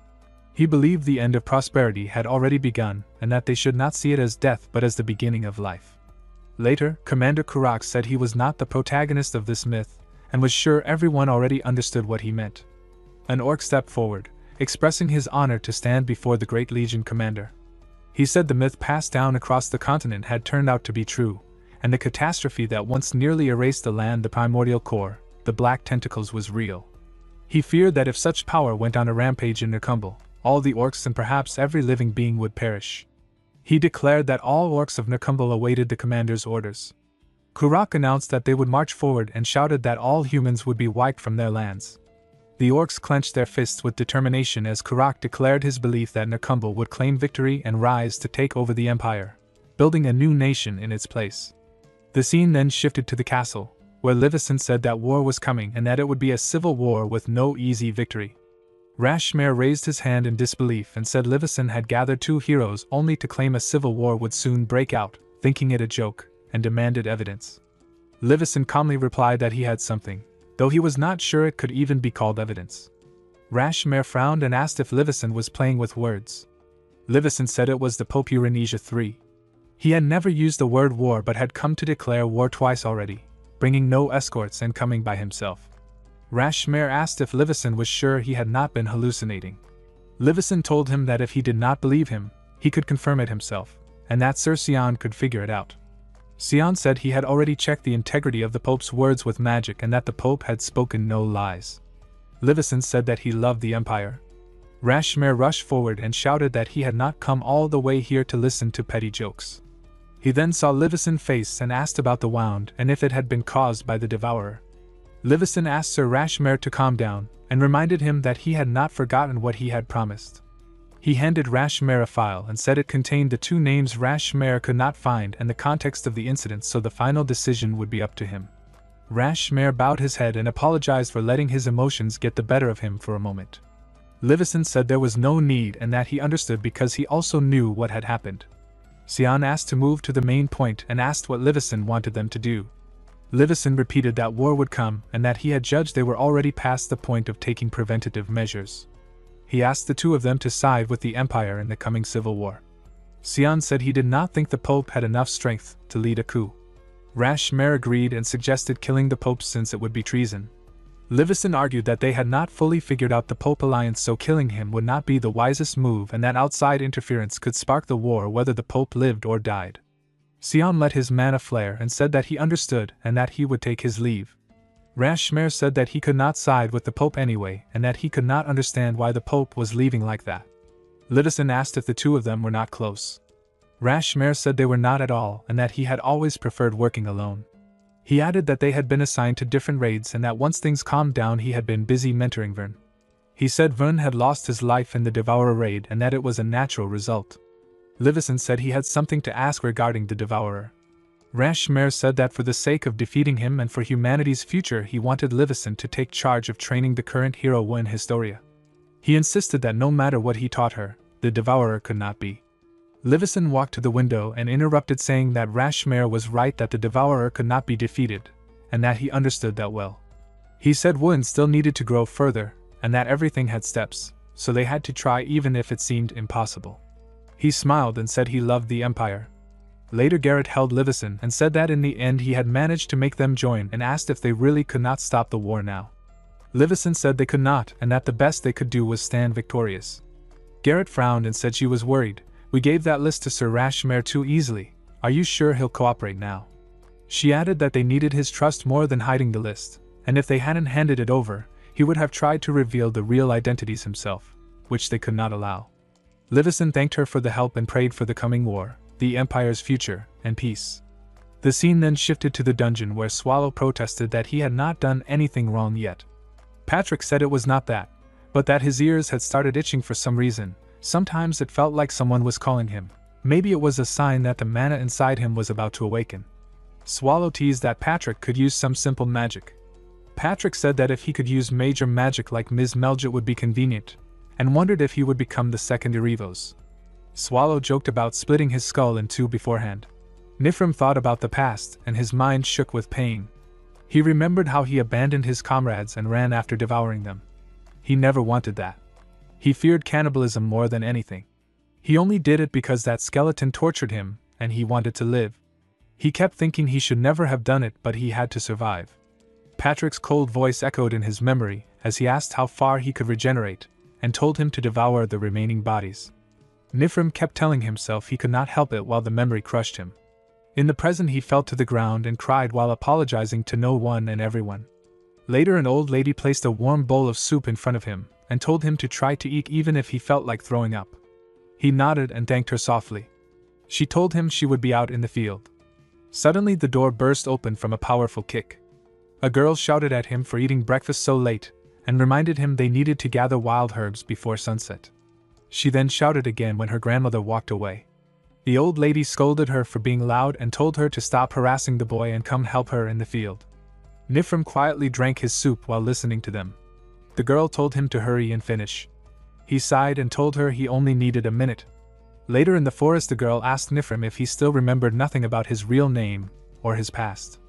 He believed the end of prosperity had already begun and that they should not see it as death but as the beginning of life. Later, Commander Kurak said he was not the protagonist of this myth and was sure everyone already understood what he meant. An orc stepped forward, expressing his honor to stand before the Great Legion commander. He said the myth passed down across the continent had turned out to be true, and the catastrophe that once nearly erased the land, the primordial core, the black tentacles, was real. He feared that if such power went on a rampage in Nerkumbel, all the orcs and perhaps every living being would perish. He declared that all orcs of Nerkumbel awaited the commander's orders. Kurak announced that they would march forward and shouted that all humans would be wiped from their lands. The orcs clenched their fists with determination as Kurak declared his belief that Nerkumbel would claim victory and rise to take over the empire, building a new nation in its place. The scene then shifted to the castle, where Livison said that war was coming and that it would be a civil war with no easy victory. Rashmare raised his hand in disbelief and said Livison had gathered 2 heroes only to claim a civil war would soon break out, thinking it a joke, and demanded evidence. Livison calmly replied that he had something, though he was not sure it could even be called evidence. Rashmare frowned and asked if Livison was playing with words. Livison said it was the Pope Eurenesia III. He had never used the word war but had come to declare war twice already, bringing no escorts and coming by himself. Rashmare asked if Livison was sure he had not been hallucinating. Livison told him that if he did not believe him, he could confirm it himself, and that Sir Sion could figure it out. Sion said he had already checked the integrity of the Pope's words with magic and that the Pope had spoken no lies. Livison said that he loved the Empire. Rashmare rushed forward and shouted that he had not come all the way here to listen to petty jokes. He then saw Livison face and asked about the wound and if it had been caused by the Devourer. Livison asked Sir Rashmare to calm down and reminded him that he had not forgotten what he had promised. He handed Rashmare a file and said it contained the 2 names Rashmare could not find and the context of the incident, so the final decision would be up to him. Rashmare bowed his head and apologized for letting his emotions get the better of him for a moment. Livison said there was no need and that he understood because he also knew what had happened. Sion asked to move to the main point and asked what Livison wanted them to do. Livison repeated that war would come and that he had judged they were already past the point of taking preventative measures. He asked the 2 of them to side with the Empire in the coming civil war. Sion said he did not think the Pope had enough strength to lead a coup. Rashmare agreed and suggested killing the Pope since it would be treason. Livison argued that they had not fully figured out the Pope alliance, so killing him would not be the wisest move and that outside interference could spark the war whether the Pope lived or died. Sion let his mana flare and said that he understood and that he would take his leave. Rashmare said that he could not side with the Pope anyway and that he could not understand why the Pope was leaving like that. Livison asked if the 2 of them were not close. Rashmare said they were not at all and that he had always preferred working alone. He added that they had been assigned to different raids and that once things calmed down he had been busy mentoring Vern. He said Vern had lost his life in the Devourer raid and that it was a natural result. Livison said he had something to ask regarding the Devourer. Rashmare said that for the sake of defeating him and for humanity's future he wanted Livison to take charge of training the current hero in Historia. He insisted that no matter what he taught her, the devourer could not be. Livison walked to the window and interrupted, saying that Rashmare was right, that the devourer could not be defeated, and that he understood that well. He said wood still needed to grow further, and that everything had steps, so they had to try even if it seemed impossible. He smiled and said he loved the Empire. Later Garrett held Livison and said that in the end he had managed to make them join, and asked if they really could not stop the war now. Livison said they could not, and that the best they could do was stand victorious. Garrett frowned and said she was worried. We gave that list to Sir Rashmare too easily. Are you sure he'll cooperate now? She added that they needed his trust more than hiding the list, and if they hadn't handed it over, he would have tried to reveal the real identities himself, which they could not allow. Livison thanked her for the help and prayed for the coming war, the Empire's future, and peace. The scene then shifted to the dungeon, where Swallow protested that he had not done anything wrong yet. Patrick said it was not that, but that his ears had started itching for some reason. Sometimes it felt like someone was calling him. Maybe it was a sign that the mana inside him was about to awaken. Swallow teased that Patrick could use some simple magic. Patrick said that if he could use major magic like Ms. Meljet would be convenient, and wondered if he would become the second Erevos. Swallow joked about splitting his skull in two beforehand. Nifrim thought about the past, and his mind shook with pain. He remembered how he abandoned his comrades and ran after devouring them. He never wanted that. He feared cannibalism more than anything. He only did it because that skeleton tortured him, and he wanted to live. He kept thinking he should never have done it, but he had to survive. Patrick's cold voice echoed in his memory as he asked how far he could regenerate, and told him to devour the remaining bodies. Nifrim kept telling himself he could not help it while the memory crushed him. In the present he fell to the ground and cried while apologizing to no one and everyone. Later an old lady placed a warm bowl of soup in front of him, and told him to try to eat even if he felt like throwing up. He nodded and thanked her softly. She told him she would be out in the field. Suddenly the door burst open from a powerful kick. A girl shouted at him for eating breakfast so late, and reminded him they needed to gather wild herbs before sunset. She then shouted again when her grandmother walked away. The old lady scolded her for being loud and told her to stop harassing the boy and come help her in the field. Nifrim quietly drank his soup while listening to them. The girl told him to hurry and finish. He sighed and told her he only needed a minute. Later in the forest the girl asked Nifrim if he still remembered nothing about his real name or his past.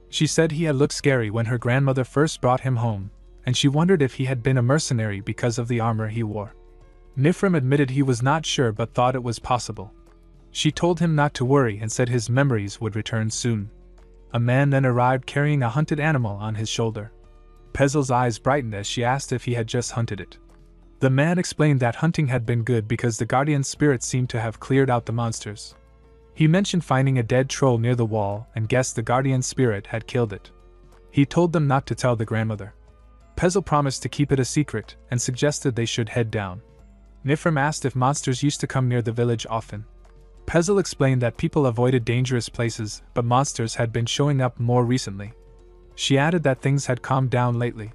She said he had looked scary when her grandmother first brought him home, and she wondered if he had been a mercenary because of the armor he wore. Nifrim admitted he was not sure but thought it was possible. She told him not to worry and said his memories would return soon. A man then arrived carrying a hunted animal on his shoulder. Pezel's eyes brightened as she asked if he had just hunted it. The man explained that hunting had been good because the guardian spirit seemed to have cleared out the monsters. He mentioned finding a dead troll near the wall and guessed the guardian spirit had killed it. He told them not to tell the grandmother. Pezel promised to keep it a secret and suggested they should head down. Nifrim asked if monsters used to come near the village often. Pezel explained that people avoided dangerous places, but monsters had been showing up more recently. She added that things had calmed down lately.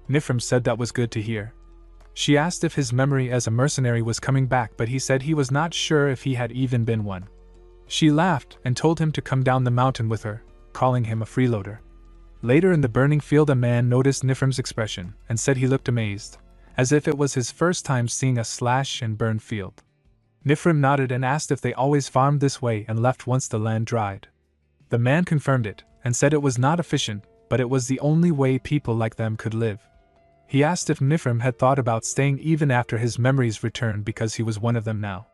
Nifrim said that was good to hear. She asked if his memory as a mercenary was coming back, but he said he was not sure if he had even been one. She laughed and told him to come down the mountain with her, calling him a freeloader. Later in the burning field a man noticed Nifrim's expression and said he looked amazed, as if it was his first time seeing a slash and burn field. Nifrim nodded and asked if they always farmed this way and left once the land dried. The man confirmed it and said it was not efficient, but it was the only way people like them could live. He asked if Nifrim had thought about staying even after his memories returned because he was one of them now.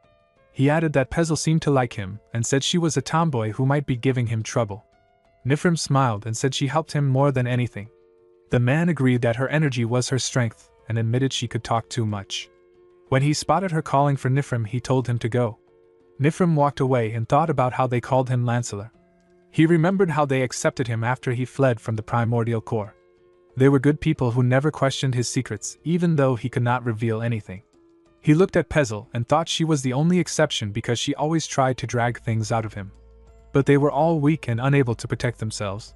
He added that Pezel seemed to like him and said she was a tomboy who might be giving him trouble. Nifrim smiled and said she helped him more than anything. The man agreed that her energy was her strength and admitted she could talk too much. When he spotted her calling for Nifrim, he told him to go. Nifrim walked away and thought about how they called him Lancelot. He remembered how they accepted him after he fled from the primordial core. They were good people who never questioned his secrets, even though he could not reveal anything. He looked at Pezel and thought she was the only exception because she always tried to drag things out of him. But they were all weak and unable to protect themselves.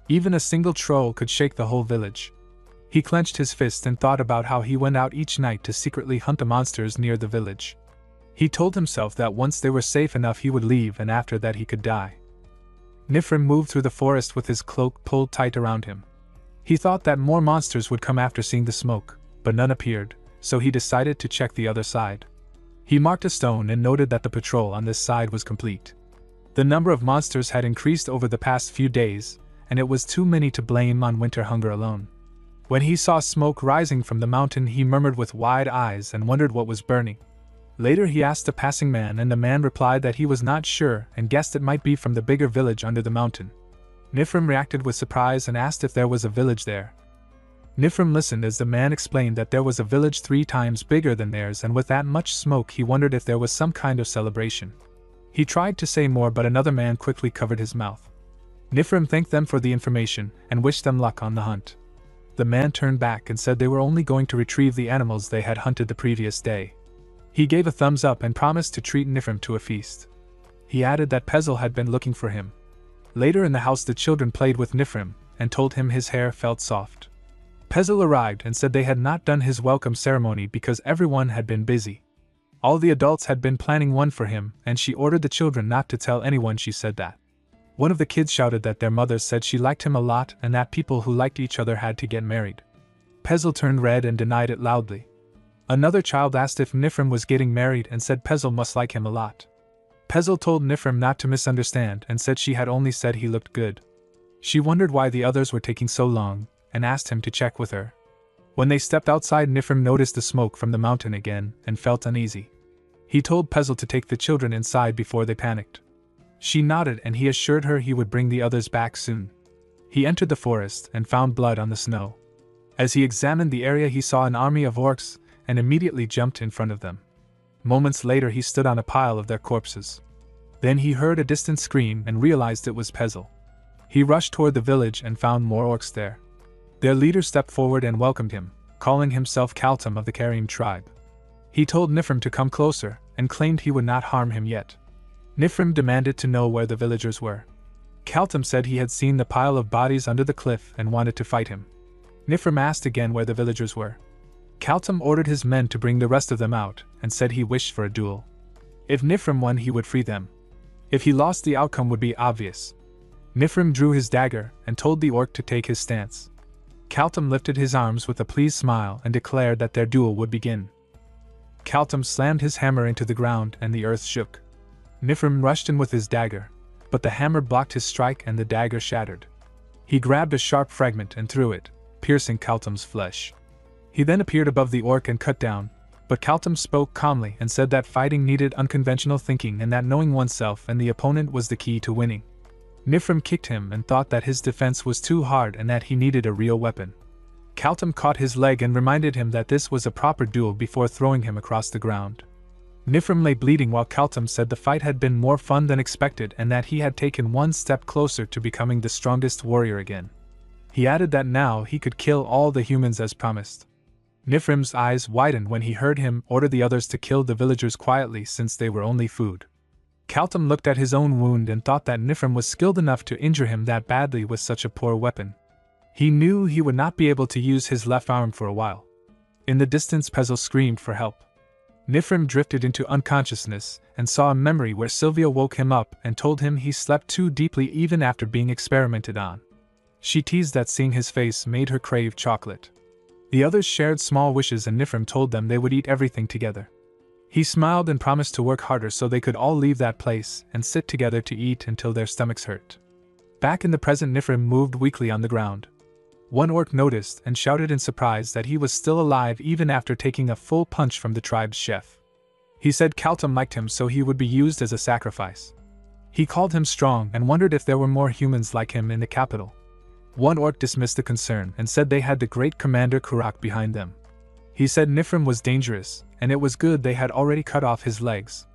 Even a single troll could shake the whole village. He clenched his fist and thought about how he went out each night to secretly hunt the monsters near the village. He told himself that once they were safe enough he would leave, and after that he could die. Nifrim moved through the forest with his cloak pulled tight around him. He thought that more monsters would come after seeing the smoke, but none appeared, so he decided to check the other side. He marked a stone and noted that the patrol on this side was complete. The number of monsters had increased over the past few days, and it was too many to blame on winter hunger alone. When he saw smoke rising from the mountain, he murmured with wide eyes and wondered what was burning. Later he asked a passing man, and the man replied that he was not sure and guessed it might be from the bigger village under the mountain. Nifrim reacted with surprise and asked if there was a village there. Nifrim listened as the man explained that there was a village 3 times bigger than theirs, and with that much smoke he wondered if there was some kind of celebration. He tried to say more, but another man quickly covered his mouth. Nifrim thanked them for the information and wished them luck on the hunt. The man turned back and said they were only going to retrieve the animals they had hunted the previous day. He gave a thumbs up and promised to treat Nifrim to a feast. He added that Pezel had been looking for him. Later in the house, the children played with Nifrim and told him his hair felt soft. Pezel arrived and said they had not done his welcome ceremony because everyone had been busy. All the adults had been planning one for him, and she ordered the children not to tell anyone she said that. One of the kids shouted that their mother said she liked him a lot and that people who liked each other had to get married. Pezel turned red and denied it loudly. Another child asked if Nifrim was getting married and said Pezel must like him a lot. Pezel told Nifrim not to misunderstand and said she had only said he looked good. She wondered why the others were taking so long and asked him to check with her. When they stepped outside, Nifrim noticed the smoke from the mountain again and felt uneasy. He told Pezel to take the children inside before they panicked. She nodded and he assured her he would bring the others back soon. He entered the forest and found blood on the snow. As he examined the area, he saw an army of orcs and immediately jumped in front of them. Moments later he stood on a pile of their corpses. Then he heard a distant scream and realized it was Pezel. He rushed toward the village and found more orcs there. Their leader stepped forward and welcomed him, calling himself Kaltum of the Karim tribe. He told Nifrim to come closer and claimed he would not harm him yet. Nifrim demanded to know where the villagers were. Kaltum said he had seen the pile of bodies under the cliff and wanted to fight him. Nifrim asked again where the villagers were. Kaltum ordered his men to bring the rest of them out and said he wished for a duel. If Nifrim won, he would free them. If he lost, the outcome would be obvious. Nifrim drew his dagger and told the orc to take his stance. Kaltum lifted his arms with a pleased smile and declared that their duel would begin. Kaltum slammed his hammer into the ground and the earth shook. Nifrim rushed in with his dagger, but the hammer blocked his strike and the dagger shattered. He grabbed a sharp fragment and threw it, piercing Kaltum's flesh. He then appeared above the orc and cut down, but Kaltum spoke calmly and said that fighting needed unconventional thinking and that knowing oneself and the opponent was the key to winning. Nifrim kicked him and thought that his defense was too hard and that he needed a real weapon. Kaltum caught his leg and reminded him that this was a proper duel before throwing him across the ground. Nifrim lay bleeding while Kaltum said the fight had been more fun than expected and that he had taken one step closer to becoming the strongest warrior again. He added that now he could kill all the humans as promised. Nifrim's eyes widened when he heard him order the others to kill the villagers quietly since they were only food. Kaltum looked at his own wound and thought that Nifrim was skilled enough to injure him that badly with such a poor weapon. He knew he would not be able to use his left arm for a while. In the distance, Pezel screamed for help. Nifrim drifted into unconsciousness and saw a memory where Sylvia woke him up and told him he slept too deeply even after being experimented on. She teased that seeing his face made her crave chocolate. The others shared small wishes and Nifrim told them they would eat everything together. He smiled and promised to work harder so they could all leave that place and sit together to eat until their stomachs hurt. Back in the present, Nifrim moved weakly on the ground. One orc noticed and shouted in surprise that he was still alive even after taking a full punch from the tribe's chef. He said Kaltum liked him so he would be used as a sacrifice. He called him strong and wondered if there were more humans like him in the capital. One orc dismissed the concern and said they had the great commander Kurak behind them. He said Nifrim was dangerous, and it was good they had already cut off his legs.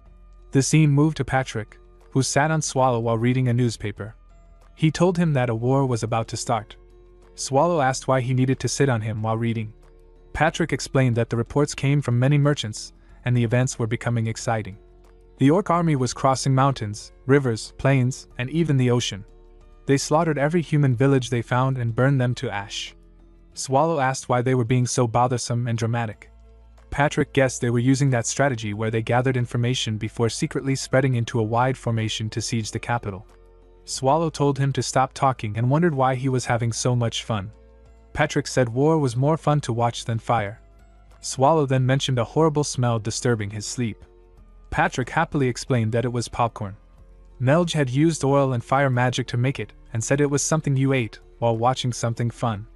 The scene moved to Patrick, who sat on Swallow while reading a newspaper. He told him that a war was about to start. Swallow asked why he needed to sit on him while reading. Patrick explained that the reports came from many merchants, and the events were becoming exciting. The orc army was crossing mountains, rivers, plains, and even the ocean. They slaughtered every human village they found and burned them to ash. Swallow asked why they were being so bothersome and dramatic. Patrick guessed they were using that strategy where they gathered information before secretly spreading into a wide formation to siege the capital. Swallow told him to stop talking and wondered why he was having so much fun. Patrick said war was more fun to watch than fire. Swallow then mentioned a horrible smell disturbing his sleep. Patrick happily explained that it was popcorn. Melge had used oil and fire magic to make it, and said it was something you ate while watching something fun.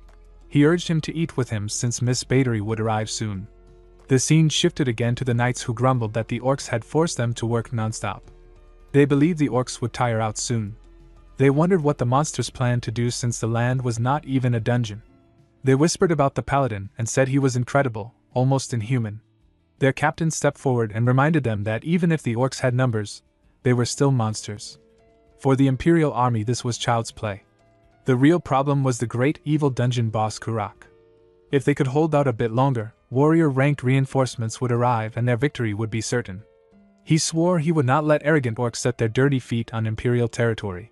He urged him to eat with him since Miss Battery would arrive soon. The scene shifted again to the knights, who grumbled that the orcs had forced them to work non-stop. They believed the orcs would tire out soon. They wondered what the monsters planned to do since the land was not even a dungeon. They whispered about the paladin and said he was incredible, almost inhuman. Their captain stepped forward and reminded them that even if the orcs had numbers, they were still monsters. For the Imperial Army, this was child's play. The real problem was the great evil dungeon boss Kurak. If they could hold out a bit longer, warrior-ranked reinforcements would arrive and their victory would be certain. He swore he would not let arrogant orcs set their dirty feet on Imperial territory.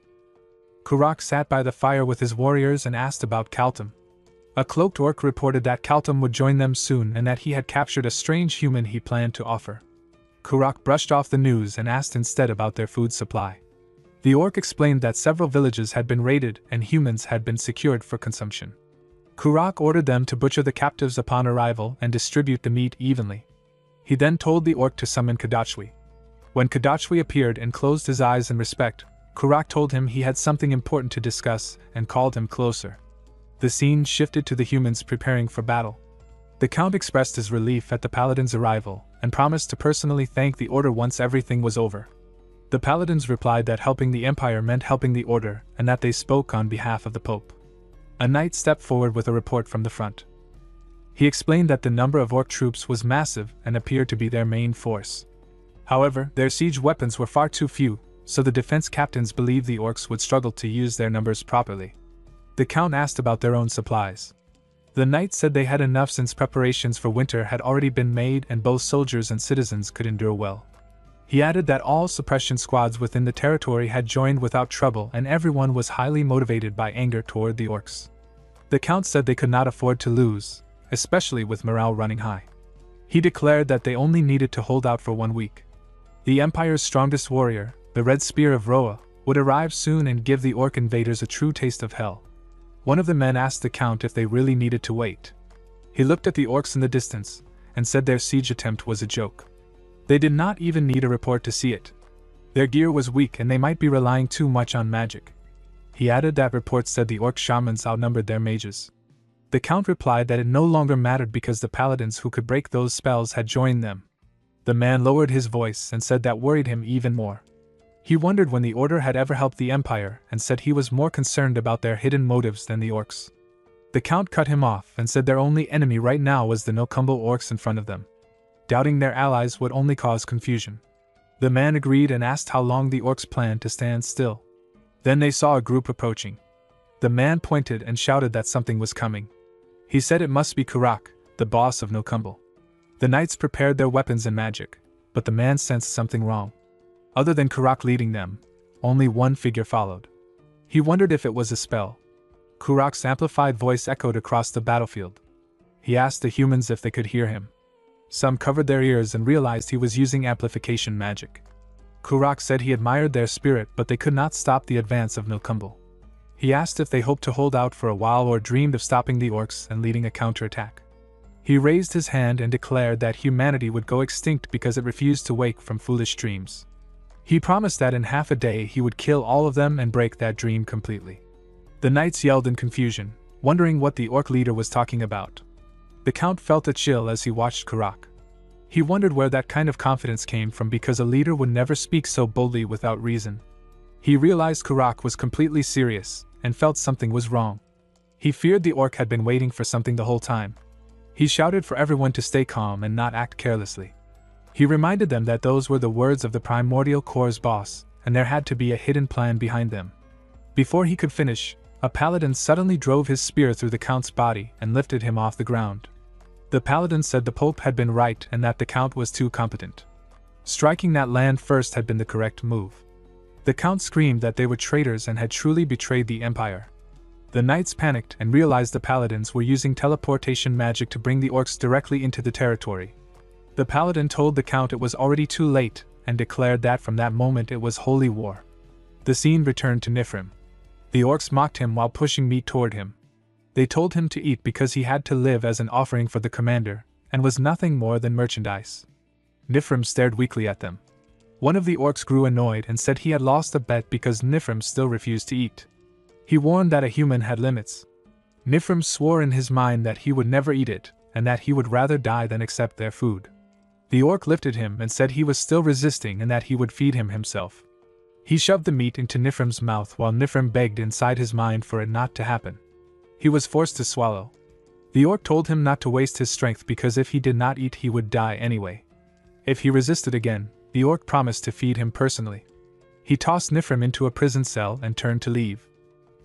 Kurak sat by the fire with his warriors and asked about Kaltum. A cloaked orc reported that Kaltum would join them soon and that he had captured a strange human he planned to offer. Kurak brushed off the news and asked instead about their food supply. The orc explained that several villages had been raided and humans had been secured for consumption. Kurak ordered them to butcher the captives upon arrival and distribute the meat evenly. He then told the orc to summon Kadachwi. When Kadachwi appeared and closed his eyes in respect, Kurak told him he had something important to discuss and called him closer. The scene shifted to the humans preparing for battle. The Count expressed his relief at the Paladin's arrival and promised to personally thank the Order once everything was over. The Paladins replied that helping the Empire meant helping the Order and that they spoke on behalf of the Pope. A knight stepped forward with a report from the front. He explained that the number of orc troops was massive and appeared to be their main force. However, their siege weapons were far too few, so the defense captains believed the orcs would struggle to use their numbers properly. The Count asked about their own supplies. The knight said they had enough since preparations for winter had already been made and both soldiers and citizens could endure well. He added that all suppression squads within the territory had joined without trouble and everyone was highly motivated by anger toward the orcs. The Count said they could not afford to lose, especially with morale running high. He declared that they only needed to hold out for 1 week. The Empire's strongest warrior, the Red Spear of Roa, would arrive soon and give the orc invaders a true taste of hell. One of the men asked the Count if they really needed to wait. He looked at the orcs in the distance and said their siege attempt was a joke. They did not even need a report to see it. Their gear was weak and they might be relying too much on magic. He added that reports said the orc shamans outnumbered their mages. The Count replied that it no longer mattered because the paladins who could break those spells had joined them. The man lowered his voice and said that worried him even more. He wondered when the Order had ever helped the Empire and said he was more concerned about their hidden motives than the orcs. The Count cut him off and said their only enemy right now was the Nokumbo orcs in front of them. Doubting their allies would only cause confusion. The man agreed and asked how long the orcs planned to stand still. Then they saw a group approaching. The man pointed and shouted that something was coming. He said it must be Kurak, the boss of Nokumbo. The knights prepared their weapons and magic, but the man sensed something wrong. Other than Kurak leading them, only one figure followed. He wondered if it was a spell. Kurak's amplified voice echoed across the battlefield. He asked the humans if they could hear him. Some covered their ears and realized he was using amplification magic. Kurak said he admired their spirit, but they could not stop the advance of Nokumbo. He asked if they hoped to hold out for a while or dreamed of stopping the orcs and leading a counterattack. He raised his hand and declared that humanity would go extinct because it refused to wake from foolish dreams. He promised that in half a day he would kill all of them and break that dream completely. The knights yelled in confusion, wondering what the orc leader was talking about. The Count felt a chill as he watched Kurak. He wondered where that kind of confidence came from because a leader would never speak so boldly without reason. He realized Kurak was completely serious and felt something was wrong. He feared the orc had been waiting for something the whole time. He shouted for everyone to stay calm and not act carelessly. He reminded them that those were the words of the Primordial Core's boss, and there had to be a hidden plan behind them. Before he could finish, a paladin suddenly drove his spear through the Count's body and lifted him off the ground. The paladin said the Pope had been right and that the Count was too competent. Striking that land first had been the correct move. The Count screamed that they were traitors and had truly betrayed the Empire. The knights panicked and realized the paladins were using teleportation magic to bring the orcs directly into the territory. The paladin told the Count it was already too late and declared that from that moment it was holy war. The scene returned to Nifrim. The orcs mocked him while pushing meat toward him. They told him to eat because he had to live as an offering for the commander, and was nothing more than merchandise. Nifrim stared weakly at them. One of the orcs grew annoyed and said he had lost a bet because Nifrim still refused to eat. He warned that a human had limits. Nifrim swore in his mind that he would never eat it, and that he would rather die than accept their food. The orc lifted him and said he was still resisting and that he would feed him himself. He shoved the meat into Nifrim's mouth while Nifrim begged inside his mind for it not to happen. He was forced to swallow. The orc told him not to waste his strength because if he did not eat he would die anyway. If he resisted again, the orc promised to feed him personally. He tossed Nifrim into a prison cell and turned to leave.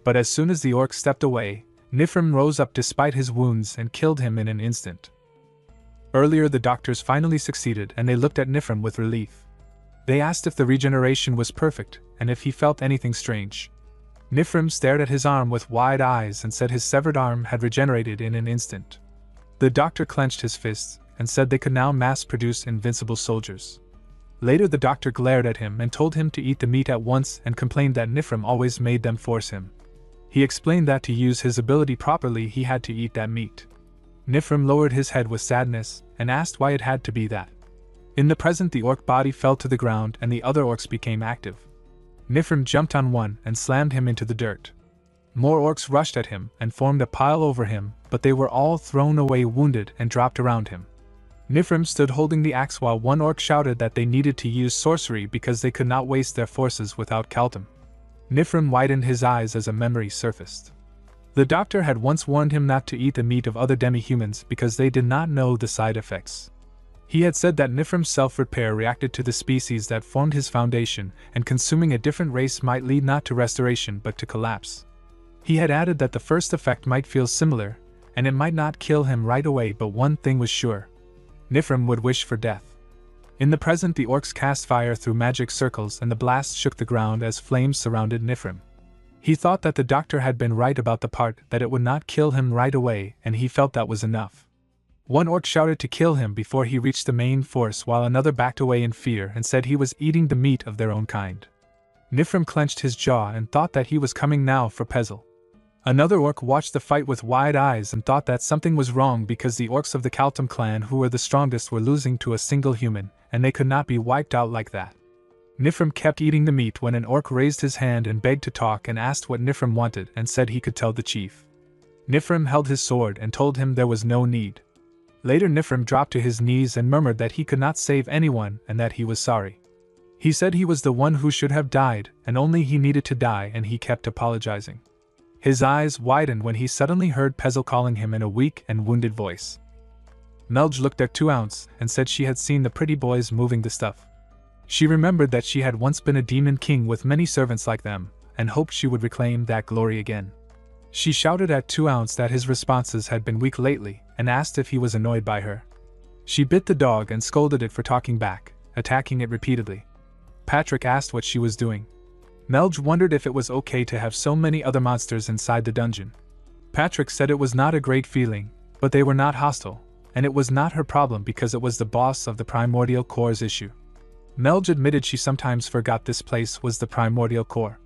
But as soon as the orc stepped away, Nifrim rose up despite his wounds and killed him in an instant. Earlier the doctors finally succeeded and they looked at Nifrim with relief. They asked if the regeneration was perfect and if he felt anything strange. Nifrim stared at his arm with wide eyes and said his severed arm had regenerated in an instant. The doctor clenched his fists and said they could now mass-produce invincible soldiers. Later the doctor glared at him and told him to eat the meat at once and complained that Nifrim always made them force him. He explained that to use his ability properly he had to eat that meat. Nifrim lowered his head with sadness and asked why it had to be that. In the present the orc body fell to the ground and the other orcs became active. Nifrim jumped on one and slammed him into the dirt. More orcs rushed at him and formed a pile over him, but they were all thrown away wounded and dropped around him. Nifrim stood holding the axe while one orc shouted that they needed to use sorcery because they could not waste their forces without Kaltum. Nifrim widened his eyes as a memory surfaced. The doctor had once warned him not to eat the meat of other demi-humans because they did not know the side effects. He had said that Nifrim's self-repair reacted to the species that formed his foundation, and consuming a different race might lead not to restoration but to collapse. He had added that the first effect might feel similar, and it might not kill him right away, but one thing was sure. Nifrim would wish for death. In the present the orcs cast fire through magic circles and the blast shook the ground as flames surrounded Nifrim. He thought that the doctor had been right about the part that it would not kill him right away, and he felt that was enough. One orc shouted to kill him before he reached the main force while another backed away in fear and said he was eating the meat of their own kind. Nifrim clenched his jaw and thought that he was coming now for Pezel. Another orc watched the fight with wide eyes and thought that something was wrong because the orcs of the Kaltum clan who were the strongest were losing to a single human, and they could not be wiped out like that. Nifrim kept eating the meat when an orc raised his hand and begged to talk and asked what Nifrim wanted and said he could tell the chief. Nifrim held his sword and told him there was no need. Later Nifrim dropped to his knees and murmured that he could not save anyone and that he was sorry. He said he was the one who should have died and only he needed to die, and he kept apologizing. His eyes widened when he suddenly heard Pezel calling him in a weak and wounded voice. Melge looked at 2ounce and said she had seen the pretty boys moving the stuff. She remembered that she had once been a demon king with many servants like them, and hoped she would reclaim that glory again. She shouted at 2ounce that his responses had been weak lately, and asked if he was annoyed by her. She bit the dog and scolded it for talking back, attacking it repeatedly. Patrick asked what she was doing. Melge wondered if it was okay to have so many other monsters inside the dungeon. Patrick said it was not a great feeling, but they were not hostile, and it was not her problem because it was the boss of the Primordial Core's issue. Melge admitted she sometimes forgot this place was the Primordial Core.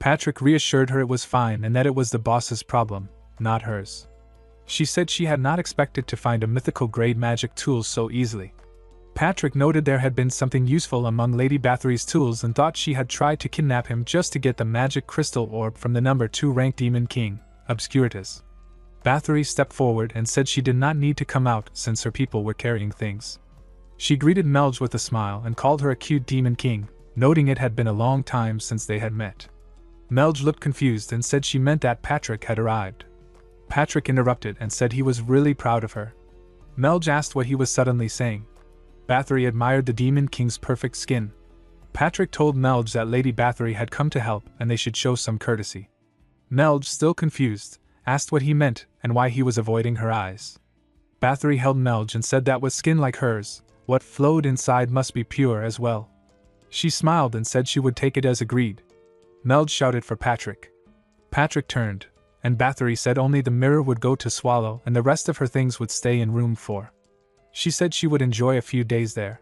Patrick reassured her it was fine and that it was the boss's problem, not hers. She said she had not expected to find a mythical grade magic tool so easily. Patrick noted there had been something useful among Lady Bathory's tools and thought she had tried to kidnap him just to get the magic crystal orb from the number 2 ranked demon king, Obscuritas. Bathory stepped forward and said she did not need to come out since her people were carrying things. She greeted Melge with a smile and called her a cute demon king, noting it had been a long time since they had met. Melge looked confused and said she meant that Patrick had arrived. Patrick interrupted and said he was really proud of her. Melge asked what he was suddenly saying. Bathory admired the Demon King's perfect skin. Patrick told Melge that Lady Bathory had come to help and they should show some courtesy. Melge, still confused, asked what he meant and why he was avoiding her eyes. Bathory held Melge and said that with skin like hers, what flowed inside must be pure as well. She smiled and said she would take it as agreed. Melge shouted for Patrick. Patrick turned, and Bathory said only the mirror would go to Swallow and the rest of her things would stay in room 4. She said she would enjoy a few days there.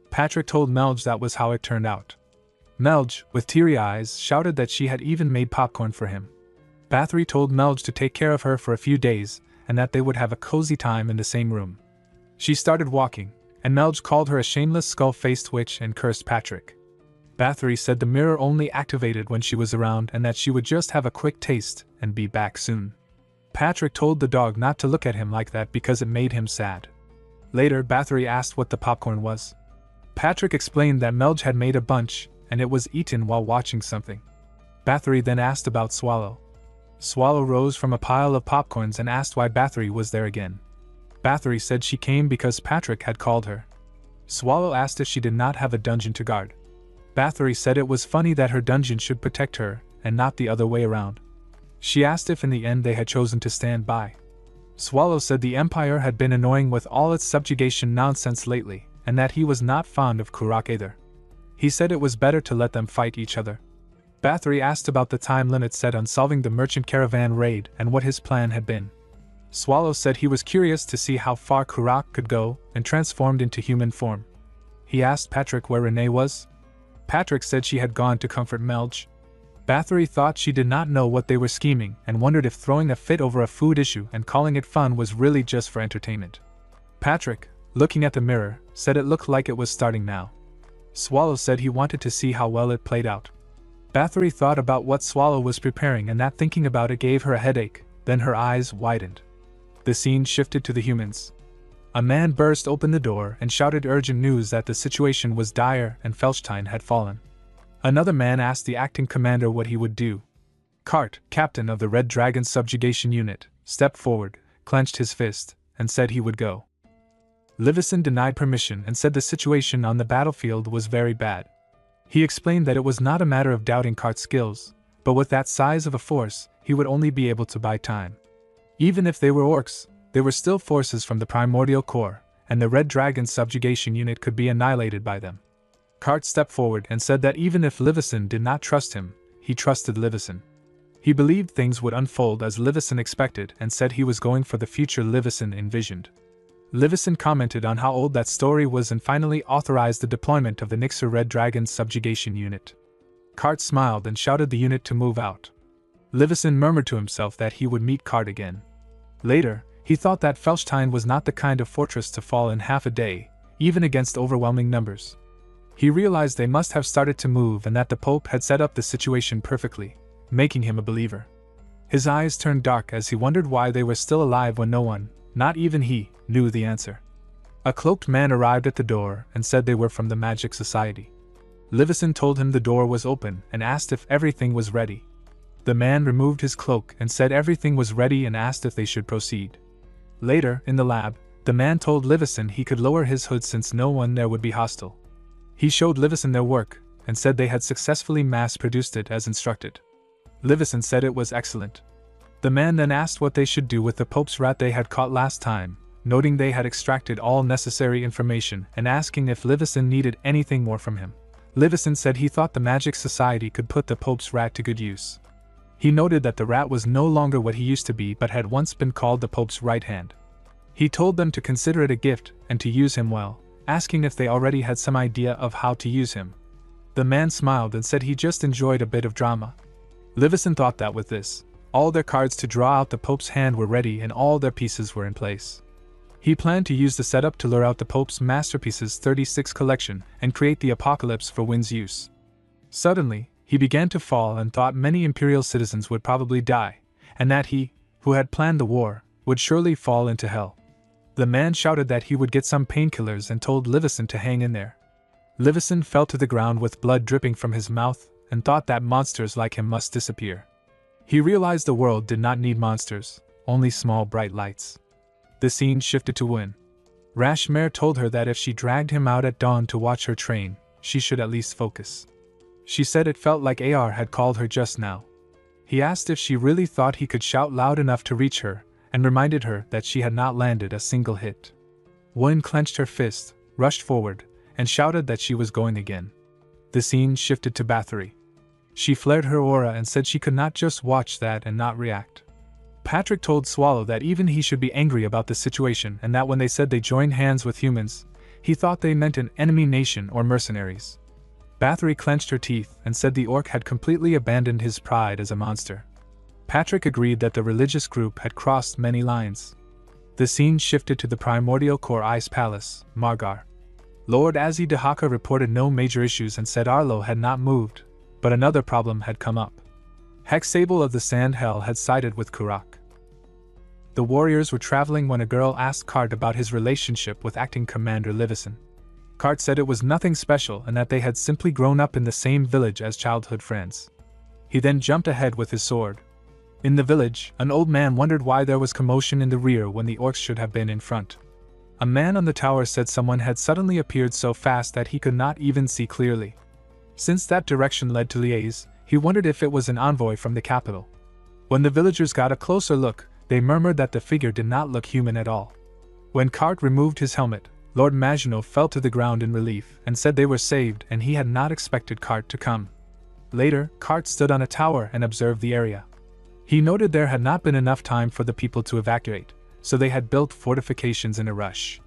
Patrick told Melge that was how it turned out. Melge, with teary eyes, shouted that she had even made popcorn for him. Bathory told Melge to take care of her for a few days, and that they would have a cozy time in the same room. She started walking, and Melge called her a shameless skull-faced witch and cursed Patrick. Bathory said the mirror only activated when she was around and that she would just have a quick taste and be back soon. Patrick told the dog not to look at him like that because it made him sad. Later, Bathory asked what the popcorn was. Patrick explained that Melge had made a bunch, and it was eaten while watching something. Bathory then asked about Swallow. Swallow rose from a pile of popcorns and asked why Bathory was there again. Bathory said she came because Patrick had called her. Swallow asked if she did not have a dungeon to guard. Bathory said it was funny that her dungeon should protect her, and not the other way around. She asked if in the end they had chosen to stand by. Swallow said the Empire had been annoying with all its subjugation nonsense lately, and that he was not fond of Kurak either. He said it was better to let them fight each other. Bathory asked about the time limit set on solving the merchant caravan raid and what his plan had been. Swallow said he was curious to see how far Kurak could go and transformed into human form. He asked Patrick where Renee was. Patrick said she had gone to comfort Melge. Bathory thought she did not know what they were scheming and wondered if throwing a fit over a food issue and calling it fun was really just for entertainment. Patrick, looking at the mirror, said it looked like it was starting now. Swallow said he wanted to see how well it played out. Bathory thought about what Swallow was preparing and that thinking about it gave her a headache, then her eyes widened. The scene shifted to the humans. A man burst open the door and shouted urgent news that the situation was dire and Felstein had fallen. Another man asked the acting commander what he would do. Cart, captain of the Red Dragon subjugation unit, stepped forward, clenched his fist, and said he would go. Livison denied permission and said the situation on the battlefield was very bad. He explained that it was not a matter of doubting Cart's skills, but with that size of a force, he would only be able to buy time. Even if they were orcs, they were still forces from the Primordial Core, and the Red Dragon subjugation unit could be annihilated by them. Cart stepped forward and said that even if Livison did not trust him, he trusted Livison. He believed things would unfold as Livison expected and said he was going for the future Livison envisioned. Livison commented on how old that story was and finally authorized the deployment of the Nixer Red Dragon subjugation unit. Cart smiled and shouted the unit to move out. Livison murmured to himself that he would meet Cart again. Later, he thought that Felstein was not the kind of fortress to fall in half a day, even against overwhelming numbers. He realized they must have started to move and that the Pope had set up the situation perfectly, making him a believer. His eyes turned dark as he wondered why they were still alive when no one, not even he, knew the answer. A cloaked man arrived at the door and said they were from the Magic Society. Livison told him the door was open and asked if everything was ready. The man removed his cloak and said everything was ready and asked if they should proceed. Later, in the lab, the man told Livison he could lower his hood since no one there would be hostile. He showed Livison their work and said they had successfully mass-produced it as instructed. Livison said it was excellent. The man then asked what they should do with the Pope's rat they had caught last time, noting they had extracted all necessary information and asking if Livison needed anything more from him. Livison said he thought the Magic Society could put the Pope's rat to good use. He noted that the rat was no longer what he used to be but had once been called the Pope's right hand. He told them to consider it a gift and to use him well, asking if they already had some idea of how to use him. The man smiled and said he just enjoyed a bit of drama. Livison thought that with this, all their cards to draw out the Pope's hand were ready and all their pieces were in place. He planned to use the setup to lure out the Pope's Masterpieces 36 collection and create the Apocalypse for Wynn's use. Suddenly, he began to fall and thought many Imperial citizens would probably die, and that he, who had planned the war, would surely fall into hell. The man shouted that he would get some painkillers and told Livison to hang in there. Livison fell to the ground with blood dripping from his mouth and thought that monsters like him must disappear. He realized the world did not need monsters, only small bright lights. The scene shifted to Wynn. Rashmare told her that if she dragged him out at dawn to watch her train, she should at least focus. She said it felt like AR had called her just now. He asked if she really thought he could shout loud enough to reach her, and reminded her that she had not landed a single hit. Wynn clenched her fist, rushed forward, and shouted that she was going again. The scene shifted to Bathory. She flared her aura and said she could not just watch that and not react. Patrick told Swallow that even he should be angry about the situation and that when they said they joined hands with humans, he thought they meant an enemy nation or mercenaries. Bathory clenched her teeth and said the orc had completely abandoned his pride as a monster. Patrick agreed that the religious group had crossed many lines. The scene shifted to the Primordial Core Ice Palace, Margar. Lord Azidahaka reported no major issues and said Arlo had not moved, but another problem had come up. Hexable of the Sand Hell had sided with Kurak. The warriors were traveling when a girl asked Cart about his relationship with acting Commander Livison. Cart said it was nothing special and that they had simply grown up in the same village as childhood friends. He then jumped ahead with his sword. In the village, an old man wondered why there was commotion in the rear when the orcs should have been in front. A man on the tower said someone had suddenly appeared so fast that he could not even see clearly. Since that direction led to Liège, he wondered if it was an envoy from the capital. When the villagers got a closer look, they murmured that the figure did not look human at all. When Cart removed his helmet, Lord Maginot fell to the ground in relief and said they were saved and he had not expected Cart to come. Later, Cart stood on a tower and observed the area. He noted there had not been enough time for the people to evacuate, so they had built fortifications in a rush.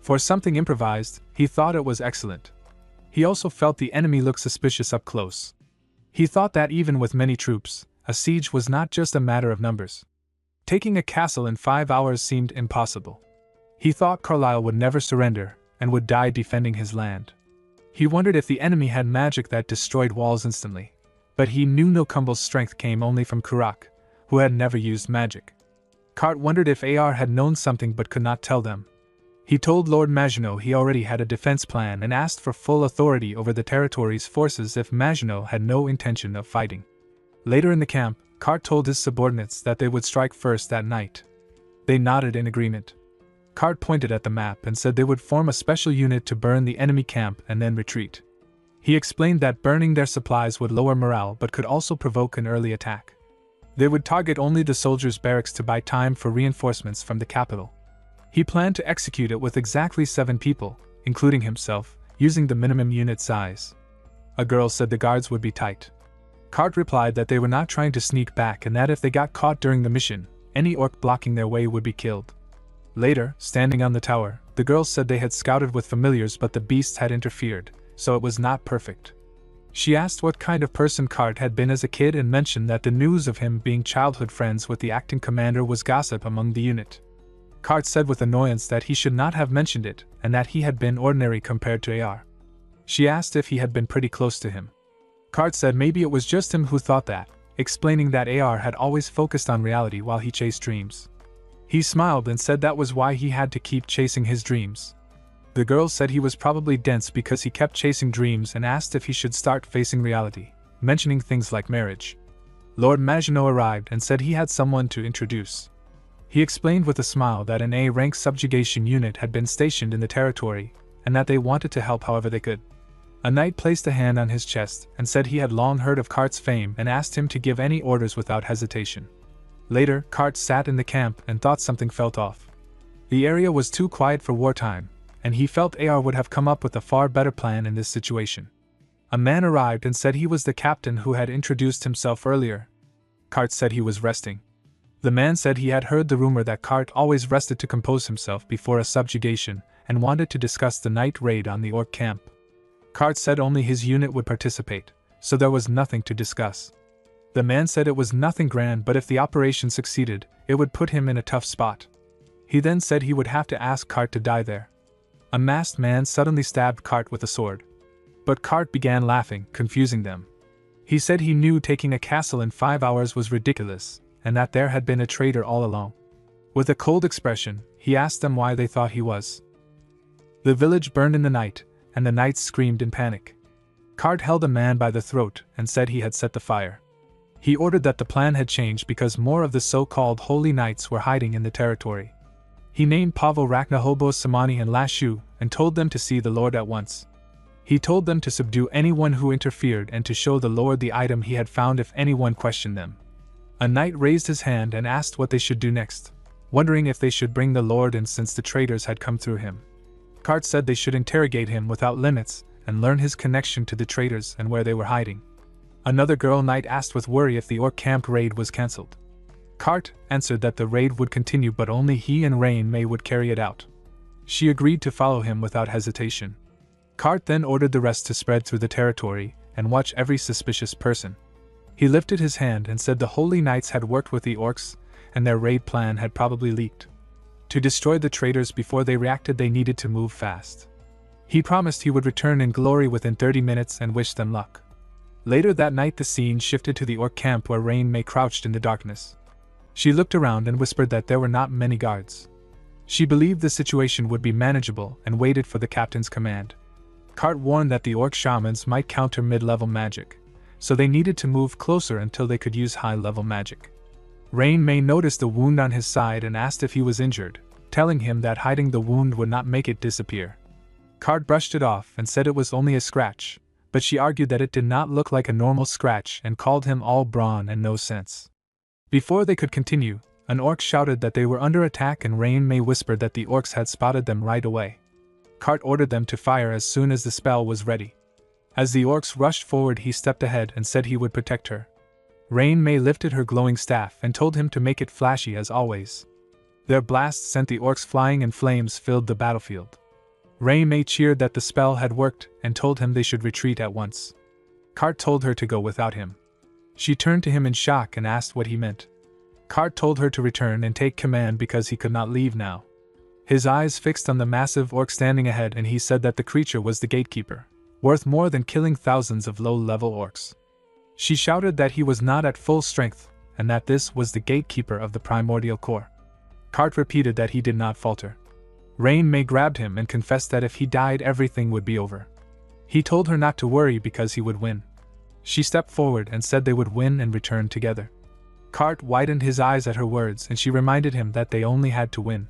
For something improvised, he thought it was excellent. He also felt the enemy look suspicious up close. He thought that even with many troops, a siege was not just a matter of numbers. Taking a castle in 5 hours seemed impossible. He thought Carlyle would never surrender and would die defending his land. He wondered if the enemy had magic that destroyed walls instantly, but he knew Nokumble's strength came only from Kurak, who had never used magic. Cart wondered if AR had known something but could not tell them. He told Lord Maginot he already had a defense plan and asked for full authority over the territory's forces if Maginot had no intention of fighting. Later in the camp, Cart told his subordinates that they would strike first that night. They nodded in agreement. Cart pointed at the map and said they would form a special unit to burn the enemy camp and then retreat. He explained that burning their supplies would lower morale but could also provoke an early attack. They would target only the soldiers' barracks to buy time for reinforcements from the capital. He planned to execute it with exactly 7 people, including himself, using the minimum unit size. A girl said the guards would be tight. Cart replied that they were not trying to sneak back and that if they got caught during the mission, any orc blocking their way would be killed. Later, standing on the tower, the girls said they had scouted with familiars but the beasts had interfered, so it was not perfect. She asked what kind of person Cart had been as a kid and mentioned that the news of him being childhood friends with the acting commander was gossip among the unit. Cart said with annoyance that he should not have mentioned it and that he had been ordinary compared to AR. She asked if he had been pretty close to him. Cart said maybe it was just him who thought that, explaining that AR had always focused on reality while he chased dreams. He smiled and said that was why he had to keep chasing his dreams. The girl said he was probably dense because he kept chasing dreams and asked if he should start facing reality, mentioning things like marriage. Lord Maginot arrived and said he had someone to introduce. He explained with a smile that an A-rank subjugation unit had been stationed in the territory, and that they wanted to help however they could. A knight placed a hand on his chest and said he had long heard of Cart's fame and asked him to give any orders without hesitation. Later, Cart sat in the camp and thought something felt off. The area was too quiet for wartime, and he felt AR would have come up with a far better plan in this situation. A man arrived and said he was the captain who had introduced himself earlier. Cart said he was resting. The man said he had heard the rumor that Cart always rested to compose himself before a subjugation and wanted to discuss the night raid on the orc camp. Cart said only his unit would participate, so there was nothing to discuss. The man said it was nothing grand, but if the operation succeeded, it would put him in a tough spot. He then said he would have to ask Cart to die there. A masked man suddenly stabbed Cart with a sword. But Cart began laughing, confusing them. He said he knew taking a castle in 5 hours was ridiculous, and that there had been a traitor all along. With a cold expression, he asked them why they thought he was. The village burned in the night, and the knights screamed in panic. Cart held a man by the throat and said he had set the fire. He ordered that the plan had changed because more of the so-called holy knights were hiding in the territory. He named Pavel Rakhnahobo Samani and Lashu and told them to see the Lord at once. He told them to subdue anyone who interfered and to show the Lord the item he had found if anyone questioned them. A knight raised his hand and asked what they should do next, wondering if they should bring the Lord in since the traitors had come through him. Cart said they should interrogate him without limits and learn his connection to the traitors and where they were hiding. Another girl knight asked with worry if the orc camp raid was cancelled. Cart answered that the raid would continue but only he and Rain May would carry it out. She agreed to follow him without hesitation. Cart then ordered the rest to spread through the territory and watch every suspicious person. He lifted his hand and said the holy knights had worked with the orcs and their raid plan had probably leaked. To destroy the traitors before they reacted they needed to move fast. He promised he would return in glory within 30 minutes and wished them luck. Later that night the scene shifted to the orc camp where Rain May crouched in the darkness. She looked around and whispered that there were not many guards. She believed the situation would be manageable and waited for the captain's command. Cart warned that the orc shamans might counter mid-level magic, so they needed to move closer until they could use high-level magic. Rain May noticed a wound on his side and asked if he was injured, telling him that hiding the wound would not make it disappear. Cart brushed it off and said it was only a scratch, but she argued that it did not look like a normal scratch and called him all brawn and no sense. Before they could continue, an orc shouted that they were under attack and Rain May whispered that the orcs had spotted them right away. Cart ordered them to fire as soon as the spell was ready. As the orcs rushed forward, he stepped ahead and said he would protect her. Rain May lifted her glowing staff and told him to make it flashy as always. Their blasts sent the orcs flying and flames filled the battlefield. Rain May cheered that the spell had worked and told him they should retreat at once. Cart told her to go without him. She turned to him in shock and asked what he meant. Cart told her to return and take command because he could not leave now. His eyes fixed on the massive orc standing ahead and he said that the creature was the gatekeeper, worth more than killing thousands of low-level orcs. She shouted that he was not at full strength and that this was the gatekeeper of the primordial core. Cart repeated that he did not falter. Rain May grabbed him and confessed that if he died everything would be over. He told her not to worry because he would win. She stepped forward and said they would win and return together. Cart widened his eyes at her words and she reminded him that they only had to win.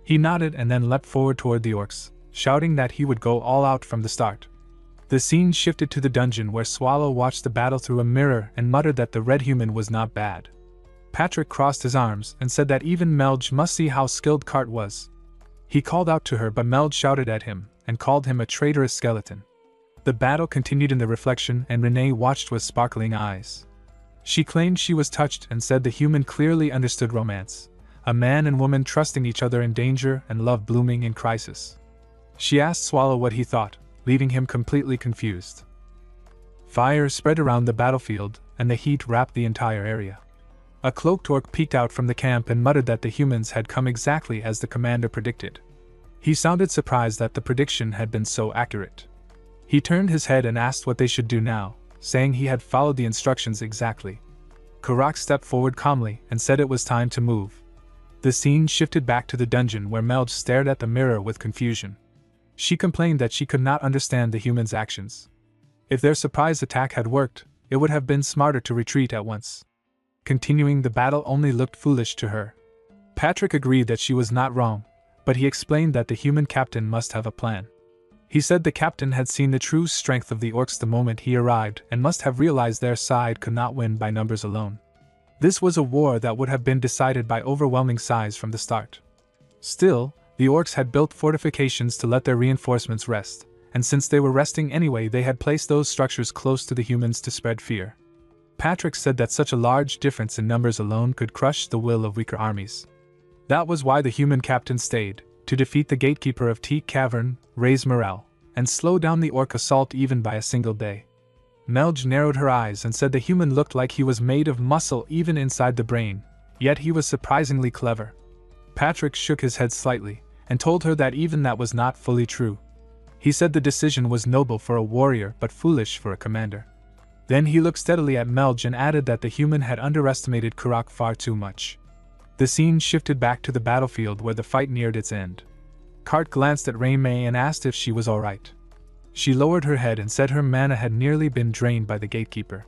He nodded and then leapt forward toward the orcs, shouting that he would go all out from the start. The scene shifted to the dungeon where Swallow watched the battle through a mirror and muttered that the red human was not bad. Patrick crossed his arms and said that even Melge must see how skilled Cart was. He called out to her but Melge shouted at him and called him a traitorous skeleton. The battle continued in the reflection and Renee watched with sparkling eyes. She claimed she was touched and said the human clearly understood romance, a man and woman trusting each other in danger and love blooming in crisis. She asked Swallow what he thought, leaving him completely confused. Fire spread around the battlefield and the heat wrapped the entire area. A cloaked orc peeked out from the camp and muttered that the humans had come exactly as the commander predicted. He sounded surprised that the prediction had been so accurate. He turned his head and asked what they should do now, saying he had followed the instructions exactly. Karak stepped forward calmly and said it was time to move. The scene shifted back to the dungeon where Melge stared at the mirror with confusion. She complained that she could not understand the humans' actions. If their surprise attack had worked, it would have been smarter to retreat at once. Continuing the battle only looked foolish to her. Patrick agreed that she was not wrong, but he explained that the human captain must have a plan. He said the captain had seen the true strength of the orcs the moment he arrived and must have realized their side could not win by numbers alone. This was a war that would have been decided by overwhelming size from the start. Still, the orcs had built fortifications to let their reinforcements rest, and since they were resting anyway they had placed those structures close to the humans to spread fear. Patrick said that such a large difference in numbers alone could crush the will of weaker armies. That was why the human captain stayed, to defeat the gatekeeper of Teak Cavern, raise morale, and slow down the orc assault even by a single day. Melge narrowed her eyes and said the human looked like he was made of muscle even inside the brain, yet he was surprisingly clever. Patrick shook his head slightly, and told her that even that was not fully true. He said the decision was noble for a warrior but foolish for a commander. Then he looked steadily at Melge and added that the human had underestimated Karak far too much. The scene shifted back to the battlefield where the fight neared its end. Cart glanced at Rain May and asked if she was alright. She lowered her head and said her mana had nearly been drained by the gatekeeper.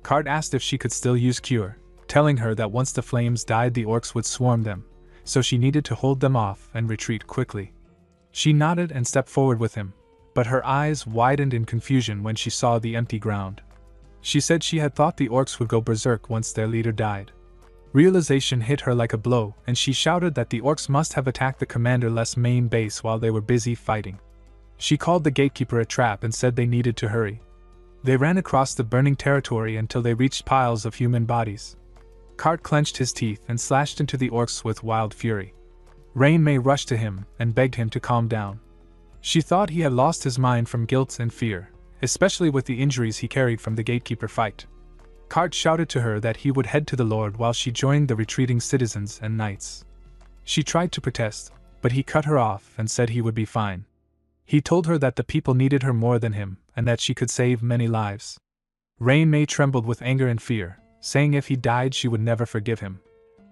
Cart asked if she could still use Cure, telling her that once the flames died the orcs would swarm them, so she needed to hold them off and retreat quickly. She nodded and stepped forward with him, but her eyes widened in confusion when she saw the empty ground. She said she had thought the orcs would go berserk once their leader died. Realization hit her like a blow, and she shouted that the orcs must have attacked the commanderless main base while they were busy fighting. She called the gatekeeper a trap and said they needed to hurry. They ran across the burning territory until they reached piles of human bodies. Cart clenched his teeth and slashed into the orcs with wild fury. Rain May rushed to him and begged him to calm down. She thought he had lost his mind from guilt and fear, especially with the injuries he carried from the gatekeeper fight. Cart shouted to her that he would head to the Lord while she joined the retreating citizens and knights. She tried to protest, but he cut her off and said he would be fine. He told her that the people needed her more than him, and that she could save many lives. Rain Mei trembled with anger and fear, saying if he died she would never forgive him.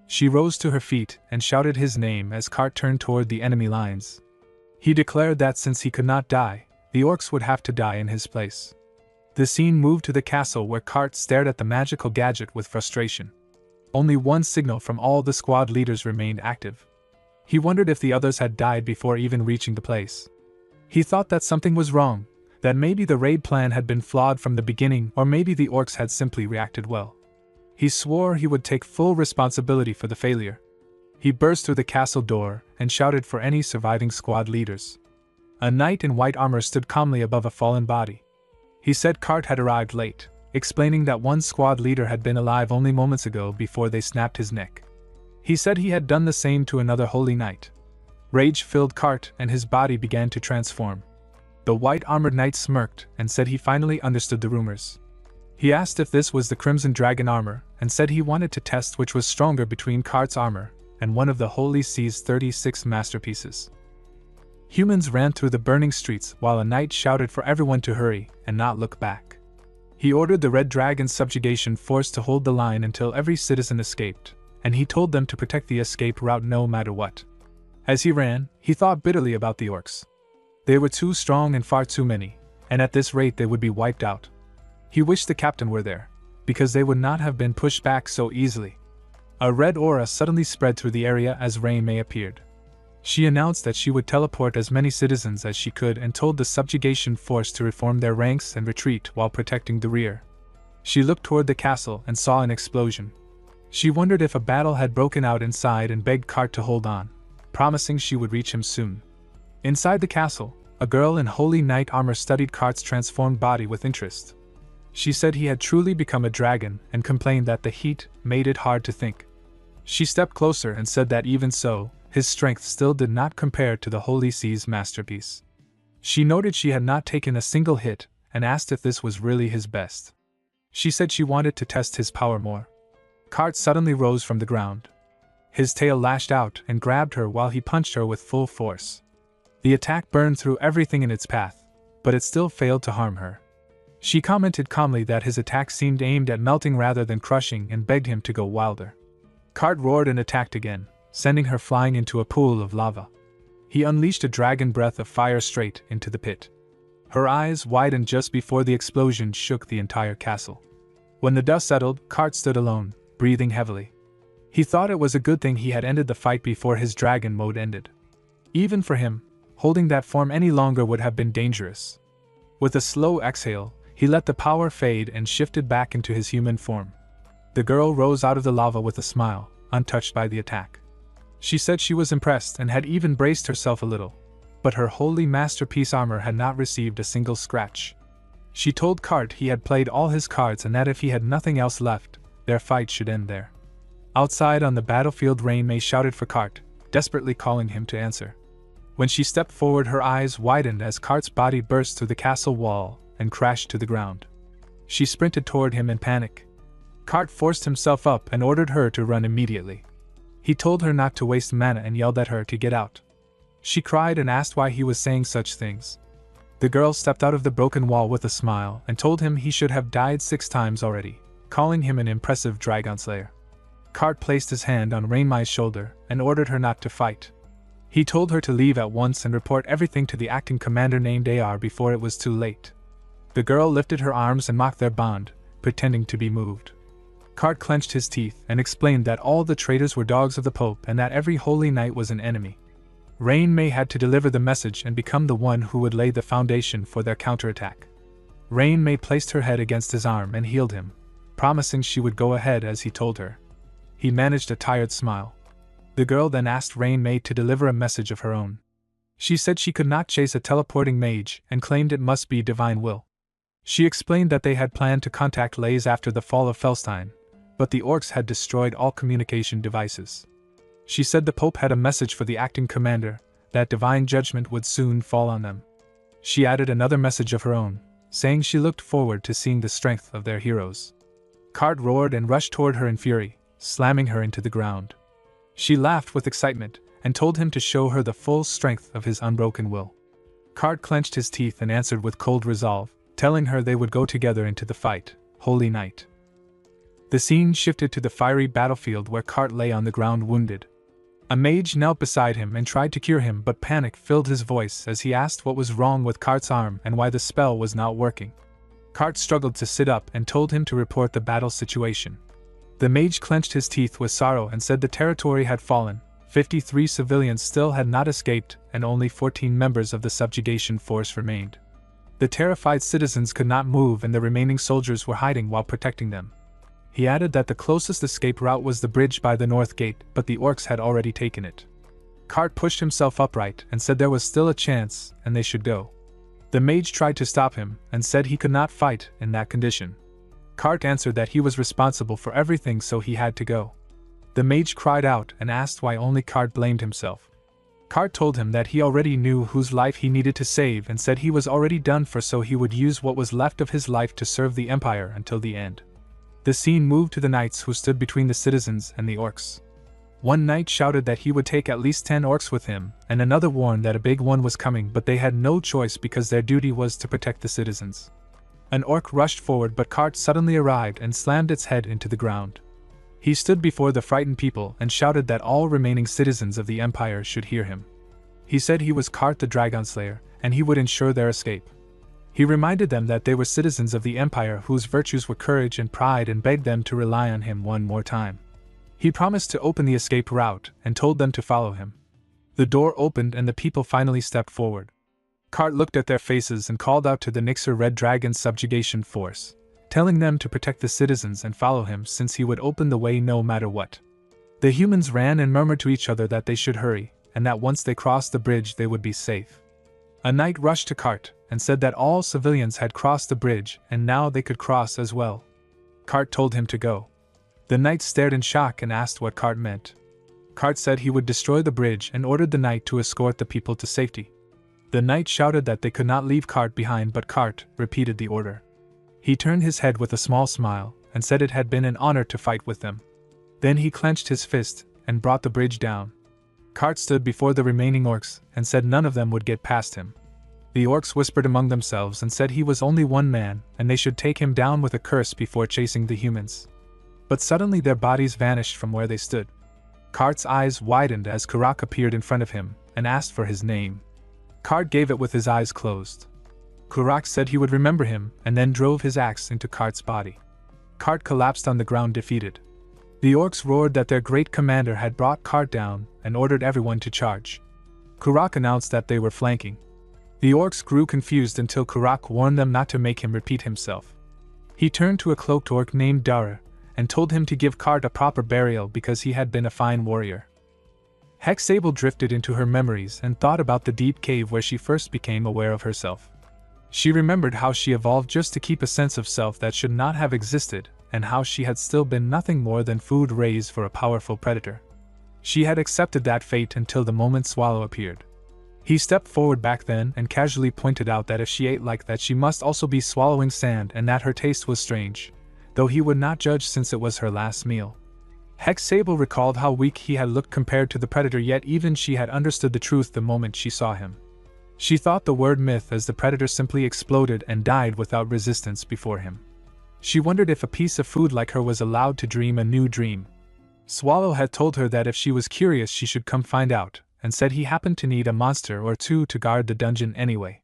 She rose to her feet and shouted his name as Cart turned toward the enemy lines. He declared that since he could not die, the orcs would have to die in his place. The scene moved to the castle where Cart stared at the magical gadget with frustration. Only one signal from all the squad leaders remained active. He wondered if the others had died before even reaching the place. He thought that something was wrong, that maybe the raid plan had been flawed from the beginning, or maybe the orcs had simply reacted well. He swore he would take full responsibility for the failure. He burst through the castle door and shouted for any surviving squad leaders. A knight in white armor stood calmly above a fallen body. He said Cart had arrived late, explaining that one squad leader had been alive only moments ago before they snapped his neck. He said he had done the same to another holy knight. Rage filled Cart and his body began to transform. The white-armored knight smirked and said he finally understood the rumors. He asked if this was the Crimson Dragon armor and said he wanted to test which was stronger between Cart's armor and one of the Holy Sea's 36 masterpieces. Humans ran through the burning streets while a knight shouted for everyone to hurry and not look back. He ordered the Red Dragon Subjugation Force to hold the line until every citizen escaped, and he told them to protect the escape route no matter what. As he ran, he thought bitterly about the orcs. They were too strong and far too many, and at this rate they would be wiped out. He wished the captain were there, because they would not have been pushed back so easily. A red aura suddenly spread through the area as Rain Mei appeared. She announced that she would teleport as many citizens as she could and told the subjugation force to reform their ranks and retreat while protecting the rear. She looked toward the castle and saw an explosion. She wondered if a battle had broken out inside and begged Cart to hold on, promising she would reach him soon. Inside the castle, a girl in holy knight armor studied Cart's transformed body with interest. She said he had truly become a dragon and complained that the heat made it hard to think. She stepped closer and said that even so, his strength still did not compare to the Holy Sea's masterpiece. She noted she had not taken a single hit and asked if this was really his best. She said she wanted to test his power more. Cart suddenly rose from the ground. His tail lashed out and grabbed her while he punched her with full force. The attack burned through everything in its path, but it still failed to harm her. She commented calmly that his attack seemed aimed at melting rather than crushing and begged him to go wilder. Cart roared and attacked again, sending her flying into a pool of lava. He unleashed a dragon breath of fire straight into the pit. Her eyes widened just before the explosion shook the entire castle. When the dust settled, Cart stood alone, breathing heavily. He thought it was a good thing he had ended the fight before his dragon mode ended. Even for him, holding that form any longer would have been dangerous. With a slow exhale, he let the power fade and shifted back into his human form. The girl rose out of the lava with a smile, untouched by the attack. She said she was impressed and had even braced herself a little, but her holy masterpiece armor had not received a single scratch. She told Cart he had played all his cards and that if he had nothing else left, their fight should end there. Outside on the battlefield, Rain Mei shouted for Cart, desperately calling him to answer. When she stepped forward, her eyes widened as Cart's body burst through the castle wall and crashed to the ground. She sprinted toward him in panic. Cart forced himself up and ordered her to run immediately. He told her not to waste mana and yelled at her to get out. She cried and asked why he was saying such things. The girl stepped out of the broken wall with a smile and told him he should have died 6 times already, calling him an impressive dragon slayer. Cart placed his hand on Rain Mei's shoulder and ordered her not to fight. He told her to leave at once and report everything to the acting commander named AR before it was too late. The girl lifted her arms and mocked their bond, pretending to be moved. Cart clenched his teeth and explained that all the traitors were dogs of the Pope and that every holy knight was an enemy. Rain Mei had to deliver the message and become the one who would lay the foundation for their counterattack. Rain Mei placed her head against his arm and healed him, promising she would go ahead as he told her. He managed a tired smile. The girl then asked Rain Mei to deliver a message of her own. She said she could not chase a teleporting mage and claimed it must be divine will. She explained that they had planned to contact Lays after the fall of Felstein, but the orcs had destroyed all communication devices. She said the Pope had a message for the acting commander, that divine judgment would soon fall on them. She added another message of her own, saying she looked forward to seeing the strength of their heroes. Cart roared and rushed toward her in fury, slamming her into the ground. She laughed with excitement and told him to show her the full strength of his unbroken will. Cart clenched his teeth and answered with cold resolve, telling her they would go together into the fight. Holy night. The scene shifted to the fiery battlefield where Cart lay on the ground wounded. A mage knelt beside him and tried to cure him, but panic filled his voice as he asked what was wrong with Cart's arm and why the spell was not working. Cart struggled to sit up and told him to report the battle situation. The mage clenched his teeth with sorrow and said the territory had fallen, 53 civilians still had not escaped, and only 14 members of the subjugation force remained. The terrified citizens could not move and the remaining soldiers were hiding while protecting them. He added that the closest escape route was the bridge by the north gate, but the orcs had already taken it. Cart pushed himself upright and said there was still a chance and they should go. The mage tried to stop him and said he could not fight in that condition. Cart answered that he was responsible for everything, so he had to go. The mage cried out and asked why only Cart blamed himself. Cart told him that he already knew whose life he needed to save and said he was already done for, so he would use what was left of his life to serve the Empire until the end. The scene moved to the knights who stood between the citizens and the orcs. One knight shouted that he would take at least 10 orcs with him, and another warned that a big one was coming, but they had no choice because their duty was to protect the citizens. An orc rushed forward, but Cart suddenly arrived and slammed its head into the ground. He stood before the frightened people and shouted that all remaining citizens of the Empire should hear him. He said he was Cart the Dragon Slayer, and he would ensure their escape. He reminded them that they were citizens of the Empire whose virtues were courage and pride, and begged them to rely on him one more time. He promised to open the escape route and told them to follow him. The door opened and the people finally stepped forward. Cart looked at their faces and called out to the Nixer Red Dragon subjugation force, telling them to protect the citizens and follow him since he would open the way no matter what. The humans ran and murmured to each other that they should hurry, and that once they crossed the bridge they would be safe. A knight rushed to Cart and said that all civilians had crossed the bridge and now they could cross as well. Cart told him to go. The knight stared in shock and asked what Cart meant. Cart said he would destroy the bridge and ordered the knight to escort the people to safety. The knight shouted that they could not leave Cart behind, but Cart repeated the order. He turned his head with a small smile and said it had been an honor to fight with them. Then he clenched his fist and brought the bridge down. Cart stood before the remaining orcs and said none of them would get past him. The orcs whispered among themselves and said he was only one man and they should take him down with a curse before chasing the humans. But suddenly their bodies vanished from where they stood. Cart's eyes widened as Karak appeared in front of him and asked for his name. Cart gave it with his eyes closed. Karak said he would remember him and then drove his axe into Cart's body. Cart collapsed on the ground defeated. The orcs roared that their great commander had brought Cart down and ordered everyone to charge. Karak announced that they were flanking. The orcs grew confused until Karak warned them not to make him repeat himself. He turned to a cloaked orc named Dara and told him to give Cart a proper burial because he had been a fine warrior. Hexable drifted into her memories and thought about the deep cave where she first became aware of herself. She remembered how she evolved just to keep a sense of self that should not have existed, and how she had still been nothing more than food raised for a powerful predator. She had accepted that fate until the moment Swallow appeared. He stepped forward back then and casually pointed out that if she ate like that she must also be swallowing sand and that her taste was strange, though he would not judge since it was her last meal. Hexable recalled how weak he had looked compared to the predator, yet even she had understood the truth the moment she saw him. She thought the word myth as the predator simply exploded and died without resistance before him. She wondered if a piece of food like her was allowed to dream a new dream. Swallow had told her that if she was curious she should come find out, and said he happened to need a monster or two to guard the dungeon anyway.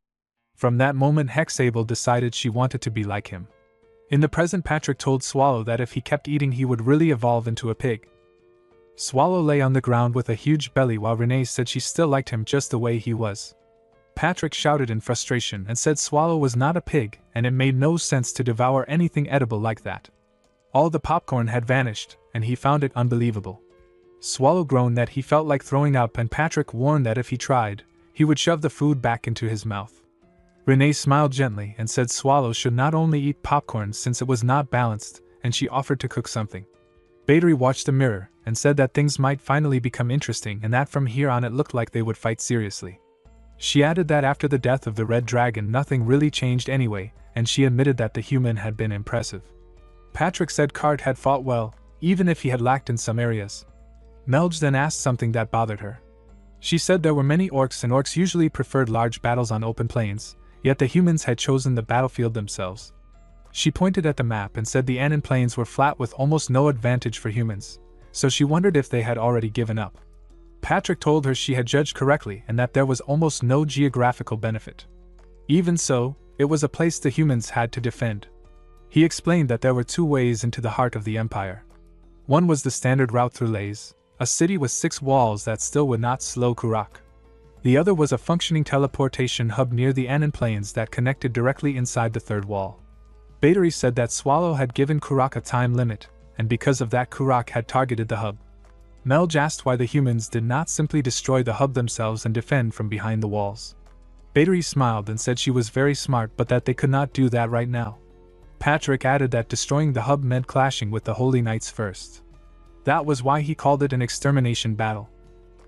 From that moment Hexable decided she wanted to be like him. In the present, Patrick told Swallow that if he kept eating he would really evolve into a pig. Swallow lay on the ground with a huge belly while Renee said she still liked him just the way he was. Patrick shouted in frustration and said Swallow was not a pig and it made no sense to devour anything edible like that. All the popcorn had vanished and he found it unbelievable. Swallow groaned that he felt like throwing up and Patrick warned that if he tried, he would shove the food back into his mouth. Renee smiled gently and said Swallow should not only eat popcorn since it was not balanced, and she offered to cook something. Battery watched the mirror and said that things might finally become interesting and that from here on it looked like they would fight seriously. She added that after the death of the Red Dragon nothing really changed anyway, and she admitted that the human had been impressive. Patrick said Cart had fought well, even if he had lacked in some areas. Melge then asked something that bothered her. She said there were many orcs and orcs usually preferred large battles on open plains, yet the humans had chosen the battlefield themselves. She pointed at the map and said the Anan plains were flat with almost no advantage for humans, so she wondered if they had already given up. Patrick told her she had judged correctly and that there was almost no geographical benefit. Even so, it was a place the humans had to defend. He explained that there were 2 ways into the heart of the empire. One was the standard route through Lays, a city with 6 walls that still would not slow Kurak. The other was a functioning teleportation hub near the Anan plains that connected directly inside the 3rd wall. Battery said that Swallow had given Kurak a time limit, and because of that Kurak had targeted the hub. Melj asked why the humans did not simply destroy the hub themselves and defend from behind the walls. Battery smiled and said she was very smart but that they could not do that right now. Patrick added that destroying the hub meant clashing with the Holy Knights first. That was why he called it an extermination battle.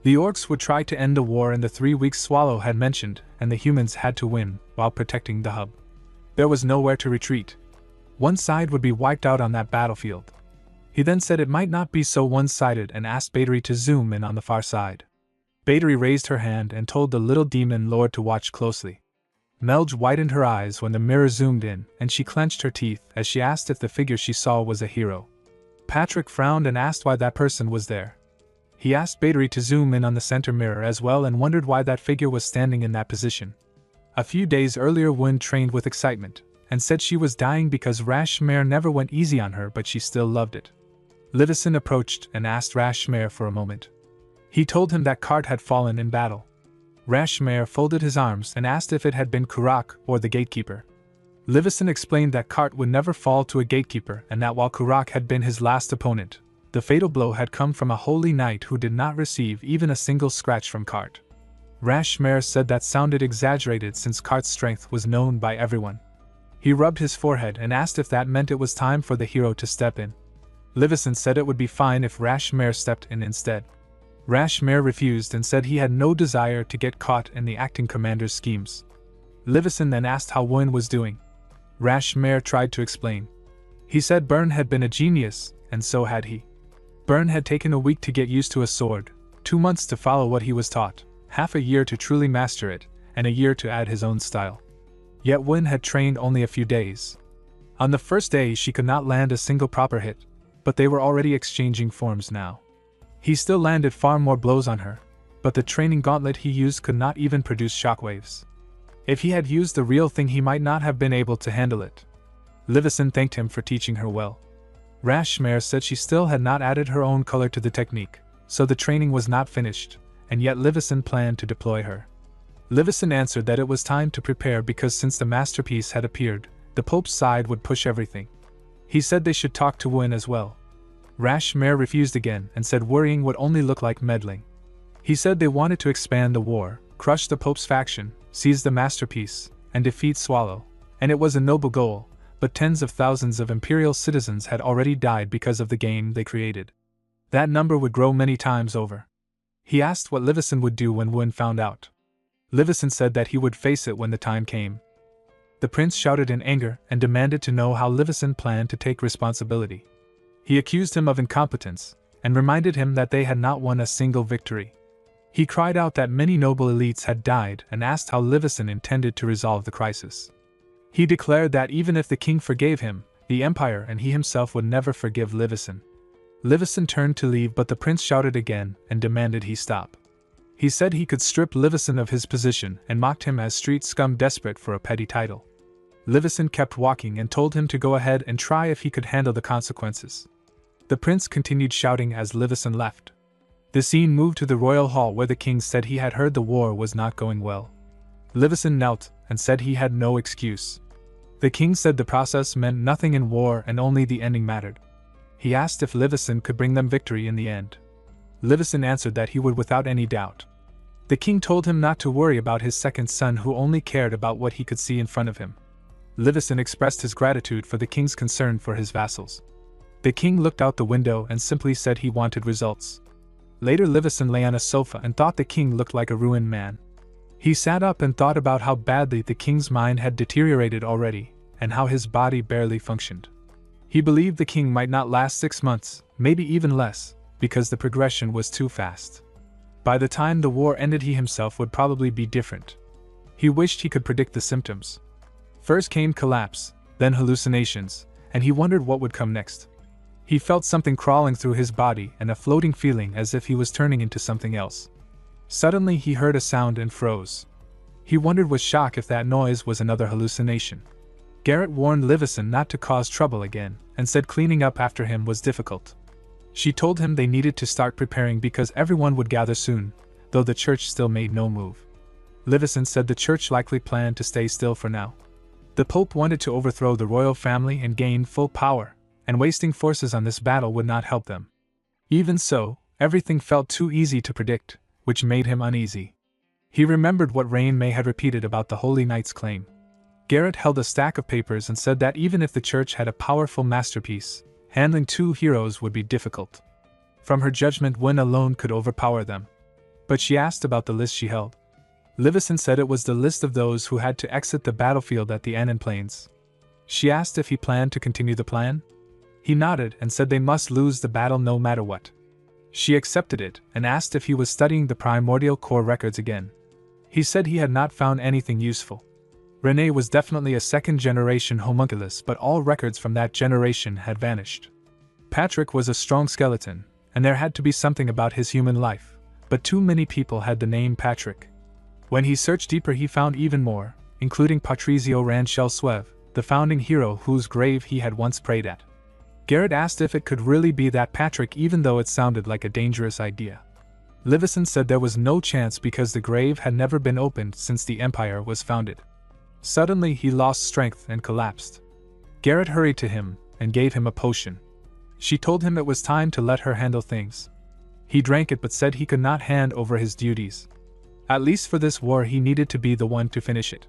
The orcs would try to end the war in the 3 weeks Swallow had mentioned, and the humans had to win, while protecting the hub. There was nowhere to retreat. One side would be wiped out on that battlefield. He then said it might not be so one-sided and asked Battery to zoom in on the far side. Battery raised her hand and told the little demon lord to watch closely. Melj widened her eyes when the mirror zoomed in, and she clenched her teeth as she asked if the figure she saw was a hero. Patrick frowned and asked why that person was there. He asked Battery to zoom in on the center mirror as well and wondered why that figure was standing in that position. A few days earlier Wynn trained with excitement, and said she was dying because Rashmare never went easy on her but she still loved it. Livison approached and asked Rashmare for a moment. He told him that Kart had fallen in battle. Rashmare folded his arms and asked if it had been Kurak or the gatekeeper. Livison explained that Kart would never fall to a gatekeeper and that while Kurak had been his last opponent, the fatal blow had come from a holy knight who did not receive even a single scratch from Kart. Rashmare said that sounded exaggerated since Kart's strength was known by everyone. He rubbed his forehead and asked if that meant it was time for the hero to step in. Livison said it would be fine if Rashmare stepped in instead. Rashmare refused and said he had no desire to get caught in the acting commander's schemes. Livison then asked how Wynn was doing. Rashmare tried to explain. He said Byrne had been a genius, and so had he. Byrne had taken a week to get used to a sword, 2 months to follow what he was taught, half a year to truly master it, and a year to add his own style. Yet Wynn had trained only a few days. On the first day she could not land a single proper hit, but they were already exchanging forms now. He still landed far more blows on her, but the training gauntlet he used could not even produce shockwaves. If he had used the real thing he might not have been able to handle it. Livison thanked him for teaching her well. Rashmare said she still had not added her own color to the technique, so the training was not finished, and yet Livison planned to deploy her. Livison answered that it was time to prepare because since the masterpiece had appeared, the Pope's side would push everything. He said they should talk to Wynn as well. Rashmare refused again and said worrying would only look like meddling. He said they wanted to expand the war, crush the Pope's faction, seize the masterpiece, and defeat Swallow, and it was a noble goal, but tens of thousands of Imperial citizens had already died because of the game they created. That number would grow many times over. He asked what Livison would do when Wynn found out. Livison said that he would face it when the time came. The prince shouted in anger and demanded to know how Livison planned to take responsibility. He accused him of incompetence, and reminded him that they had not won a single victory. He cried out that many noble elites had died and asked how Livison intended to resolve the crisis. He declared that even if the king forgave him, the empire and he himself would never forgive Livison. Livison turned to leave but the prince shouted again and demanded he stop. He said he could strip Livison of his position and mocked him as street scum desperate for a petty title. Livison kept walking and told him to go ahead and try if he could handle the consequences. The prince continued shouting as Livison left. The scene moved to the royal hall where the king said he had heard the war was not going well. Livison knelt and said he had no excuse. The king said the process meant nothing in war and only the ending mattered. He asked if Livison could bring them victory in the end. Livison answered that he would without any doubt. The king told him not to worry about his second son who only cared about what he could see in front of him. Livison expressed his gratitude for the king's concern for his vassals. The king looked out the window and simply said he wanted results. Later Livison lay on a sofa and thought the king looked like a ruined man. He sat up and thought about how badly the king's mind had deteriorated already, and how his body barely functioned. He believed the king might not last 6 months, maybe even less, because the progression was too fast. By the time the war ended, he himself would probably be different. He wished he could predict the symptoms. First came collapse, then hallucinations, and he wondered what would come next. He felt something crawling through his body and a floating feeling as if he was turning into something else. Suddenly he heard a sound and froze. He wondered with shock if that noise was another hallucination. Garrett warned Livison not to cause trouble again, and said cleaning up after him was difficult. She told him they needed to start preparing because everyone would gather soon, though the church still made no move. Livison said the church likely planned to stay still for now. The Pope wanted to overthrow the royal family and gain full power, and wasting forces on this battle would not help them. Even so, everything felt too easy to predict, which made him uneasy. He remembered what Rain May had repeated about the Holy Knight's claim. Garrett held a stack of papers and said that even if the church had a powerful masterpiece, handling 2 heroes would be difficult. From her judgment, Wen alone could overpower them. But she asked about the list she held. Livison said it was the list of those who had to exit the battlefield at the Annan Plains. She asked if he planned to continue the plan. He nodded and said they must lose the battle no matter what. She accepted it and asked if he was studying the primordial core records again. He said he had not found anything useful. Renee was definitely a second-generation homunculus, but all records from that generation had vanished. Patrick was a strong skeleton, and there had to be something about his human life, but too many people had the name Patrick. When he searched deeper, he found even more, including Patrizio Ranchel-Suev, the founding hero whose grave he had once prayed at. Garrett asked if it could really be that Patrick, even though it sounded like a dangerous idea. Livison said there was no chance because the grave had never been opened since the Empire was founded. Suddenly he lost strength and collapsed. Garrett hurried to him and gave him a potion. She told him it was time to let her handle things. He drank it but said he could not hand over his duties. At least for this war he needed to be the one to finish it.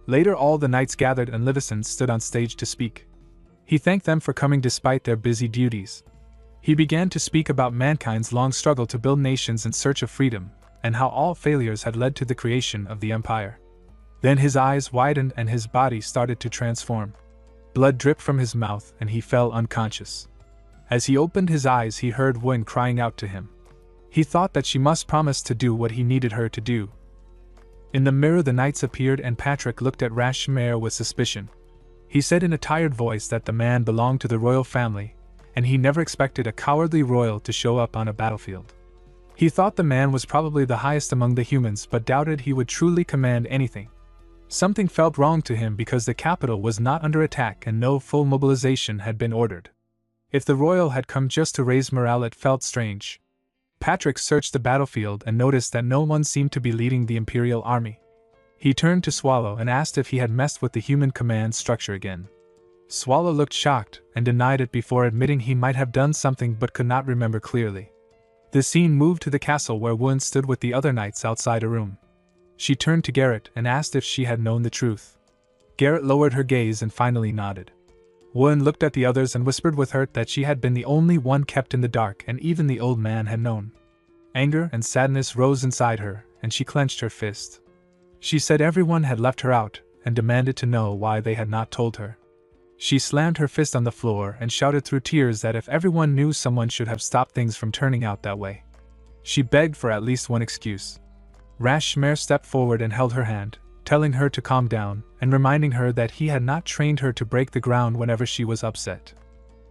Later all the knights gathered and Livison stood on stage to speak. He thanked them for coming despite their busy duties. He began to speak about mankind's long struggle to build nations in search of freedom, and how all failures had led to the creation of the Empire. Then his eyes widened and his body started to transform. Blood dripped from his mouth and he fell unconscious. As he opened his eyes, he heard Wen crying out to him. He thought that she must promise to do what he needed her to do. In the mirror the knights appeared and Patrick looked at Rashmare with suspicion. He said in a tired voice that the man belonged to the royal family, and he never expected a cowardly royal to show up on a battlefield. He thought the man was probably the highest among the humans but doubted he would truly command anything. Something felt wrong to him because the capital was not under attack and no full mobilization had been ordered. If the royal had come just to raise morale, it felt strange. Patrick searched the battlefield and noticed that no one seemed to be leading the Imperial army. He turned to Swallow and asked if he had messed with the human command structure again. Swallow looked shocked and denied it before admitting he might have done something but could not remember clearly. The scene moved to the castle where Wen stood with the other knights outside a room. She turned to Garrett and asked if she had known the truth. Garrett lowered her gaze and finally nodded. Wen looked at the others and whispered with hurt that she had been the only one kept in the dark and even the old man had known. Anger and sadness rose inside her and she clenched her fist. She said everyone had left her out and demanded to know why they had not told her. She slammed her fist on the floor and shouted through tears that if everyone knew, someone should have stopped things from turning out that way. She begged for at least one excuse. Rashmare stepped forward and held her hand, telling her to calm down and reminding her that he had not trained her to break the ground whenever she was upset.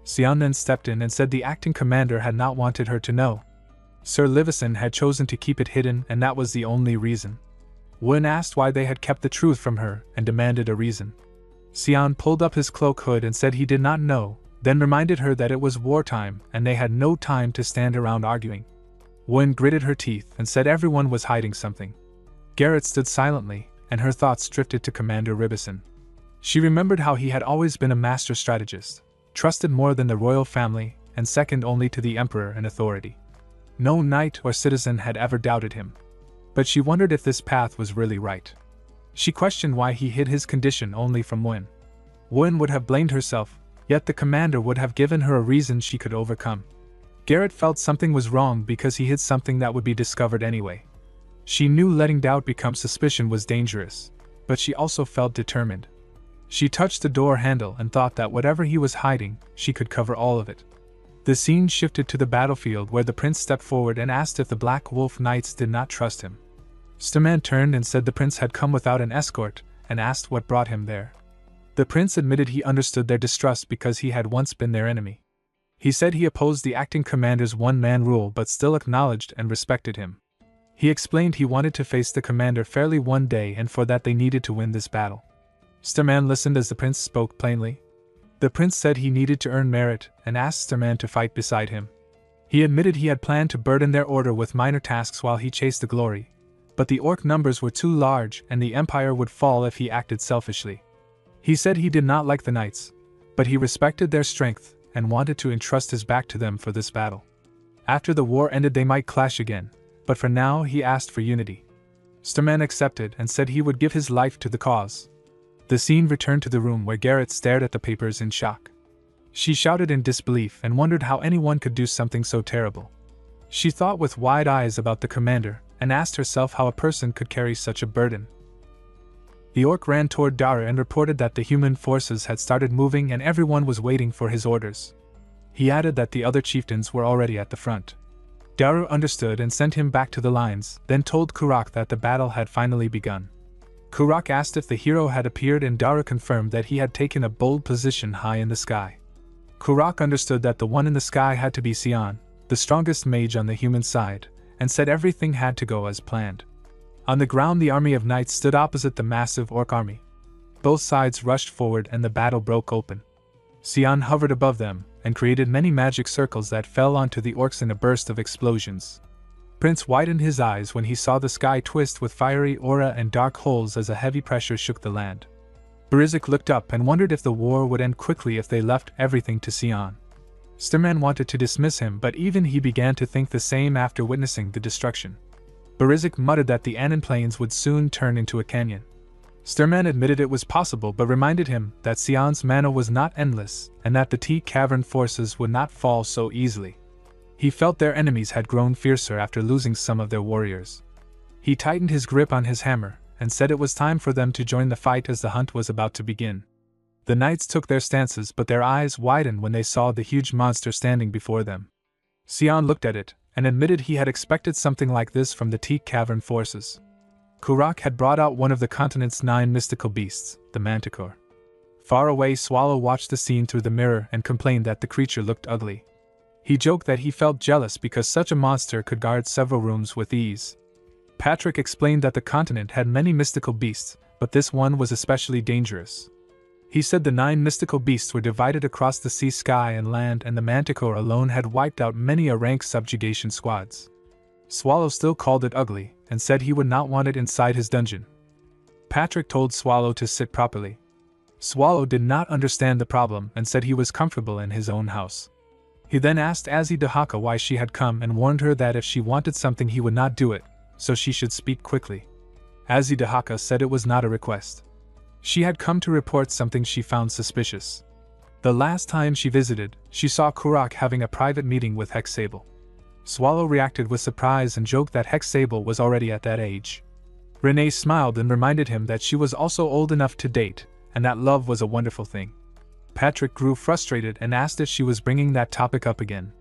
Xian then stepped in and said the acting commander had not wanted her to know. Sir Livison had chosen to keep it hidden and that was the only reason. Wen asked why they had kept the truth from her and demanded a reason. Xian pulled up his cloak hood and said he did not know, then reminded her that it was wartime and they had no time to stand around arguing. Wen gritted her teeth and said everyone was hiding something. Garrett stood silently, and her thoughts drifted to Commander Ribison. She remembered how he had always been a master strategist, trusted more than the royal family, and second only to the emperor in authority. No knight or citizen had ever doubted him. But she wondered if this path was really right. She questioned why he hid his condition only from Wen. Wen would have blamed herself, yet the commander would have given her a reason she could overcome. Garrett felt something was wrong because he hid something that would be discovered anyway. She knew letting doubt become suspicion was dangerous, but she also felt determined. She touched the door handle and thought that whatever he was hiding, she could cover all of it. The scene shifted to the battlefield where the prince stepped forward and asked if the Black Wolf Knights did not trust him. Starman turned and said the prince had come without an escort, and asked what brought him there. The prince admitted he understood their distrust because he had once been their enemy. He said he opposed the acting commander's one-man rule but still acknowledged and respected him. He explained he wanted to face the commander fairly one day and for that they needed to win this battle. Starman listened as the prince spoke plainly. The prince said he needed to earn merit and asked Starman to fight beside him. He admitted he had planned to burden their order with minor tasks while he chased the glory, but the orc numbers were too large and the empire would fall if he acted selfishly. He said he did not like the knights, but he respected their strength and wanted to entrust his back to them for this battle. After the war ended they might clash again, but for now he asked for unity. Starman accepted and said he would give his life to the cause. The scene returned to the room where Garrett stared at the papers in shock. She shouted in disbelief and wondered how anyone could do something so terrible. She thought with wide eyes about the commander and asked herself how a person could carry such a burden. The orc ran toward Dara and reported that the human forces had started moving and everyone was waiting for his orders. He added that the other chieftains were already at the front. Daru understood and sent him back to the lines, then told Kurak that the battle had finally begun. Kurak asked if the hero had appeared and Daru confirmed that he had taken a bold position high in the sky. Kurak understood that the one in the sky had to be Sion, the strongest mage on the human side, and said everything had to go as planned. On the ground the army of knights stood opposite the massive orc army. Both sides rushed forward and the battle broke open. Sion hovered above them and created many magic circles that fell onto the orcs in a burst of explosions. Prince widened his eyes when he saw the sky twist with fiery aura and dark holes as a heavy pressure shook the land. Berizik looked up and wondered if the war would end quickly if they left everything to Sion. Starman wanted to dismiss him, but even he began to think the same after witnessing the destruction. Berizik muttered that the Anon Plains would soon turn into a canyon. Starman admitted it was possible but reminded him that Sion's mana was not endless and that the T-Cavern forces would not fall so easily. He felt their enemies had grown fiercer after losing some of their warriors. He tightened his grip on his hammer and said it was time for them to join the fight as the hunt was about to begin. The knights took their stances but their eyes widened when they saw the huge monster standing before them. Sion looked at it and admitted he had expected something like this from the T-Cavern forces. Kurak had brought out one of the continent's 9 mystical beasts, the Manticore. Far away, Swallow watched the scene through the mirror and complained that the creature looked ugly. He joked that he felt jealous because such a monster could guard several rooms with ease. Patrick explained that the continent had many mystical beasts, but this one was especially dangerous. He said the 9 mystical beasts were divided across the sea, sky, and land, and the Manticore alone had wiped out many a rank subjugation squads. Swallow still called it ugly, and said he would not want it inside his dungeon. Patrick told Swallow to sit properly. Swallow did not understand the problem and said he was comfortable in his own house. He then asked Azidahaka why she had come and warned her that if she wanted something he would not do it, so she should speak quickly. Azidahaka said it was not a request. She had come to report something she found suspicious. The last time she visited, she saw Kurak having a private meeting with Hexable. Swallow reacted with surprise and joked that Hexable was already at that age. Renee smiled and reminded him that she was also old enough to date, and that love was a wonderful thing. Patrick grew frustrated and asked if she was bringing that topic up again.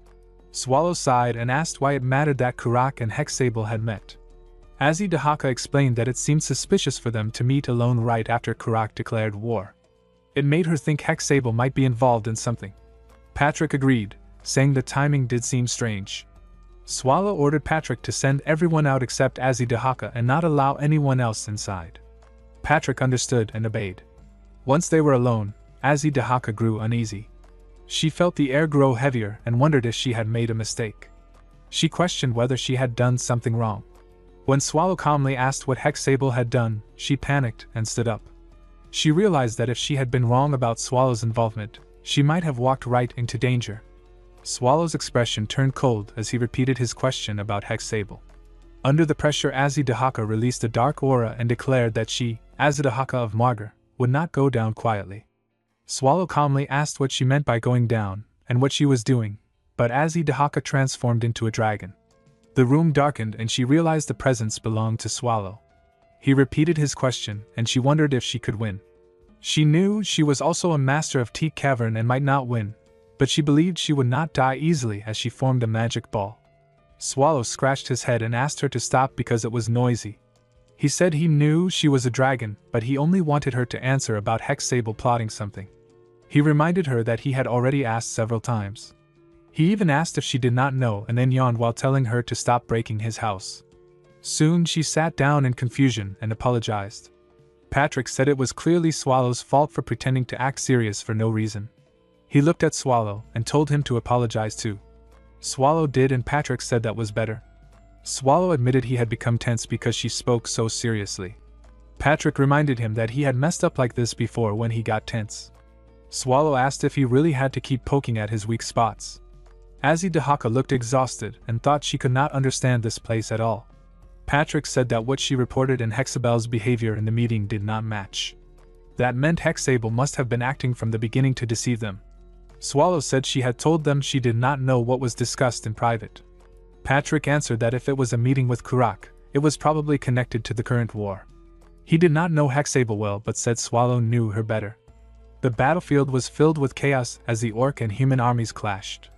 Swallow sighed and asked why it mattered that Kurak and Hexable had met. Azidahaka explained that it seemed suspicious for them to meet alone right after Kurak declared war. It made her think Hexable might be involved in something. Patrick agreed, saying the timing did seem strange. Swallow ordered Patrick to send everyone out except Azidahaka and not allow anyone else inside. Patrick understood and obeyed. Once they were alone, Azidahaka grew uneasy. She felt the air grow heavier and wondered if she had made a mistake. She questioned whether she had done something wrong. When Swallow calmly asked what Hexable had done, she panicked and stood up. She realized that if she had been wrong about Swallow's involvement, she might have walked right into danger. Swallow's expression turned cold as he repeated his question about Hexable. Under the pressure, Azidahaka released a dark aura and declared that she, Azidahaka of Margar, would not go down quietly. Swallow calmly asked what she meant by going down, and what she was doing, but Azidahaka transformed into a dragon. The room darkened and she realized the presence belonged to Swallow. He repeated his question and she wondered if she could win. She knew she was also a master of T-Cavern and might not win, but she believed she would not die easily as she formed a magic ball. Swallow scratched his head and asked her to stop because it was noisy. He said he knew she was a dragon, but he only wanted her to answer about Hexable plotting something. He reminded her that he had already asked several times. He even asked if she did not know and then yawned while telling her to stop breaking his house. Soon she sat down in confusion and apologized. Patrick said it was clearly Swallow's fault for pretending to act serious for no reason. He looked at Swallow and told him to apologize too. Swallow did, and Patrick said that was better. Swallow admitted he had become tense because she spoke so seriously. Patrick reminded him that he had messed up like this before when he got tense. Swallow asked if he really had to keep poking at his weak spots. Azidahaka looked exhausted and thought she could not understand this place at all. Patrick said that what she reported and Hexabel's behavior in the meeting did not match. That meant Hexable must have been acting from the beginning to deceive them. Swallow said she had told them she did not know what was discussed in private. Patrick answered that if it was a meeting with Kurak, it was probably connected to the current war. He did not know Hexable well but said Swallow knew her better. The battlefield was filled with chaos as the orc and human armies clashed.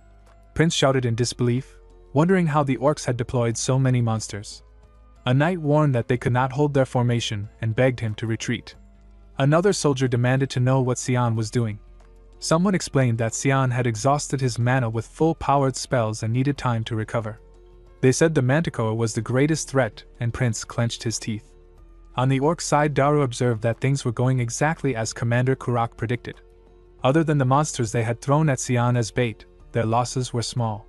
Prince shouted in disbelief, wondering how the orcs had deployed so many monsters. A knight warned that they could not hold their formation and begged him to retreat. Another soldier demanded to know what Xian was doing. Someone explained that Xian had exhausted his mana with full-powered spells and needed time to recover. They said the Manticore was the greatest threat, and Prince clenched his teeth. On the orc side, Daru observed that things were going exactly as Commander Kurak predicted. Other than the monsters they had thrown at Xian as bait, their losses were small.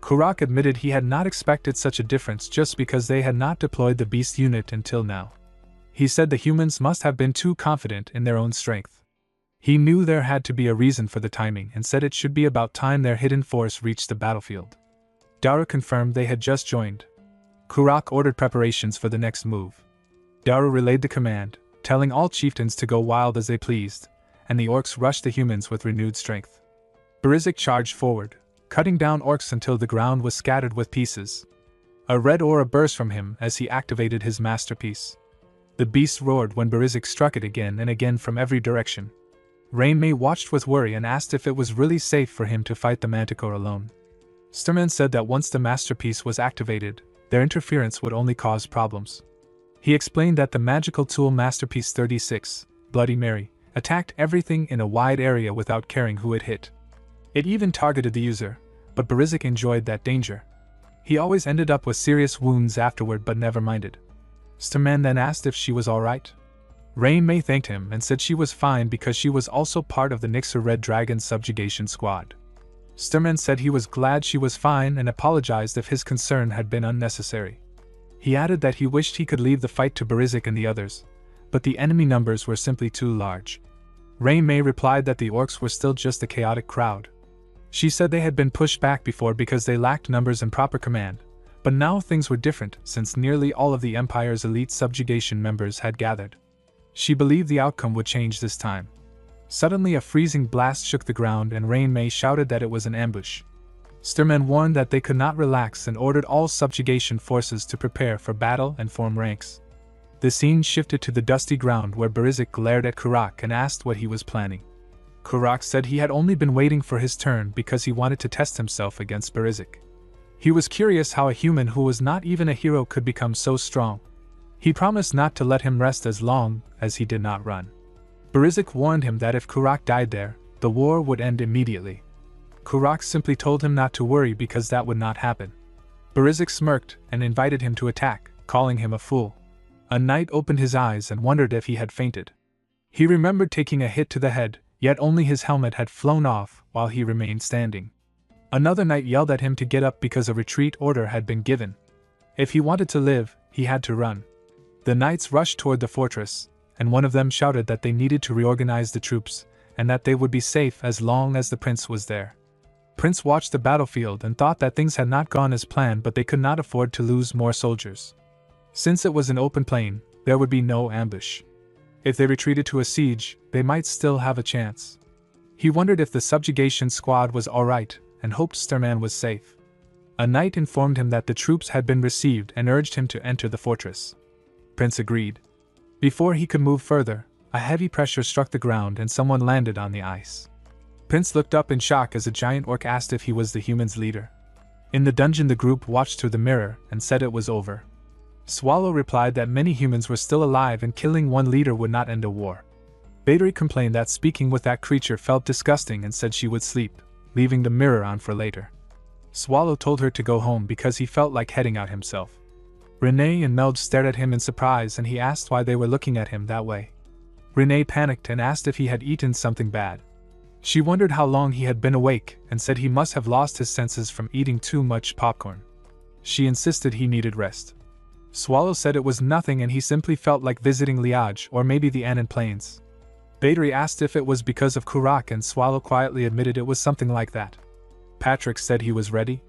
Kurak admitted he had not expected such a difference just because they had not deployed the beast unit until now. He said the humans must have been too confident in their own strength. He knew there had to be a reason for the timing and said it should be about time their hidden force reached the battlefield. Daru confirmed they had just joined. Kurak ordered preparations for the next move. Daru relayed the command, telling all chieftains to go wild as they pleased, and the orcs rushed the humans with renewed strength. Berizik charged forward, cutting down orcs until the ground was scattered with pieces. A red aura burst from him as he activated his masterpiece. The beast roared when Berizik struck it again and again from every direction. Rainmei watched with worry and asked if it was really safe for him to fight the Manticore alone. Sturman said that once the masterpiece was activated, their interference would only cause problems. He explained that the magical tool Masterpiece 36, Bloody Mary, attacked everything in a wide area without caring who it hit. It even targeted the user, but Berizik enjoyed that danger. He always ended up with serious wounds afterward but never minded. Sturman then asked if she was alright. Rainmei thanked him and said she was fine because she was also part of the Nixer Red Dragon subjugation squad. Sturman said he was glad she was fine and apologized if his concern had been unnecessary. He added that he wished he could leave the fight to Berizik and the others, but the enemy numbers were simply too large. Rainmei replied that the orcs were still just a chaotic crowd. She said they had been pushed back before because they lacked numbers and proper command, but now things were different since nearly all of the Empire's elite subjugation members had gathered. She believed the outcome would change this time. Suddenly a freezing blast shook the ground and Rainmei shouted that it was an ambush. Sturman warned that they could not relax and ordered all subjugation forces to prepare for battle and form ranks. The scene shifted to the dusty ground where Berizik glared at Kurak and asked what he was planning. Kurak said he had only been waiting for his turn because he wanted to test himself against Berizik. He was curious how a human who was not even a hero could become so strong. He promised not to let him rest as long as he did not run. Berizik warned him that if Kurak died there, the war would end immediately. Kurak simply told him not to worry because that would not happen. Berizik smirked and invited him to attack, calling him a fool. A knight opened his eyes and wondered if he had fainted. He remembered taking a hit to the head, yet only his helmet had flown off while he remained standing. Another knight yelled at him to get up because a retreat order had been given. If he wanted to live, he had to run. The knights rushed toward the fortress, and one of them shouted that they needed to reorganize the troops, and that they would be safe as long as the prince was there. Prince watched the battlefield and thought that things had not gone as planned, but they could not afford to lose more soldiers. Since it was an open plain, there would be no ambush. If they retreated to a siege, they might still have a chance. He wondered if the subjugation squad was alright, and hoped Sturman was safe. A knight informed him that the troops had been received and urged him to enter the fortress. Prince agreed. Before he could move further, a heavy pressure struck the ground and someone landed on the ice. Prince looked up in shock as a giant orc asked if he was the humans' leader. In the dungeon, the group watched through the mirror and said it was over. Swallow replied that many humans were still alive and killing one leader would not end a war. Battery complained that speaking with that creature felt disgusting and said she would sleep, leaving the mirror on for later. Swallow told her to go home because he felt like heading out himself. Renee and Meld stared at him in surprise and he asked why they were looking at him that way. Renee panicked and asked if he had eaten something bad. She wondered how long he had been awake and said he must have lost his senses from eating too much popcorn. She insisted he needed rest. Swallow said it was nothing and he simply felt like visiting Liage or maybe the Annan Plains. Battery asked if it was because of Kurak and Swallow quietly admitted it was something like that. Patrick said he was ready.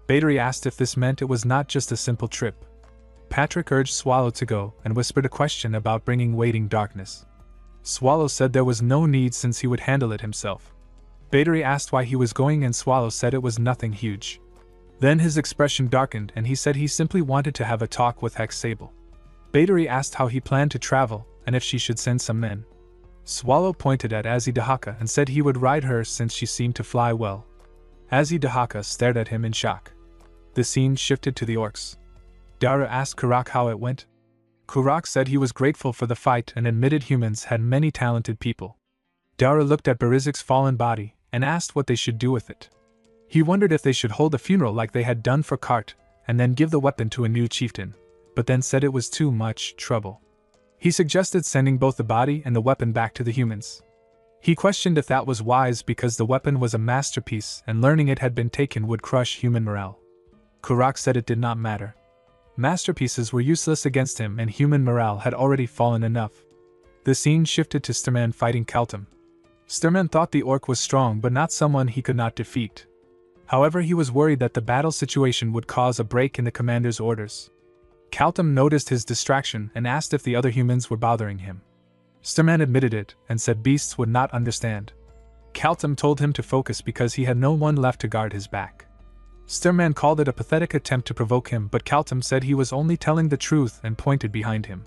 Battery asked if this meant it was not just a simple trip. Patrick urged Swallow to go and whispered a question about bringing waiting darkness. Swallow said there was no need since he would handle it himself. Battery asked why he was going and Swallow said it was nothing huge. Then his expression darkened and he said he simply wanted to have a talk with Hex Sable. Battery asked how he planned to travel and if she should send some men. Swallow pointed at Azidahaka and said he would ride her since she seemed to fly well. Azidahaka stared at him in shock. The scene shifted to the orcs. Dara asked Kurak how it went. Kurak said he was grateful for the fight and admitted humans had many talented people. Dara looked at Barizik's fallen body and asked what they should do with it. He wondered if they should hold a funeral like they had done for Kart and then give the weapon to a new chieftain, but then said it was too much trouble. He suggested sending both the body and the weapon back to the humans. He questioned if that was wise because the weapon was a masterpiece and learning it had been taken would crush human morale. Kurak said it did not matter. Masterpieces were useless against him and human morale had already fallen enough. The scene shifted to Sturman fighting Kaltum. Sturman thought the orc was strong but not someone he could not defeat. However, he was worried that the battle situation would cause a break in the commander's orders. Kaltum noticed his distraction and asked if the other humans were bothering him. Sturman admitted it and said beasts would not understand. Kaltum told him to focus because he had no one left to guard his back. Sturman called it a pathetic attempt to provoke him, but Kaltum said he was only telling the truth and pointed behind him.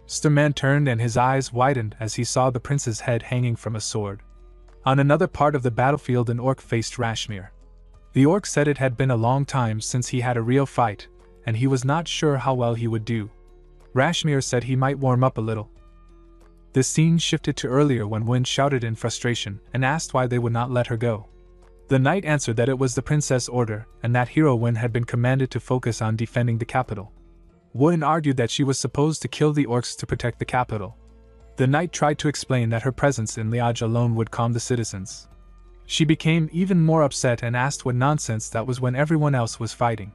Sturman turned and his eyes widened as he saw the prince's head hanging from a sword. On another part of the battlefield, an orc faced Rashmir. The orc said it had been a long time since he had a real fight, and he was not sure how well he would do. Rashmir said he might warm up a little. The scene shifted to earlier when Win shouted in frustration and asked why they would not let her go. The knight answered that it was the princess' order and that Hero Win had been commanded to focus on defending the capital. Win argued that she was supposed to kill the orcs to protect the capital. The knight tried to explain that her presence in Liage alone would calm the citizens. She became even more upset and asked what nonsense that was when everyone else was fighting.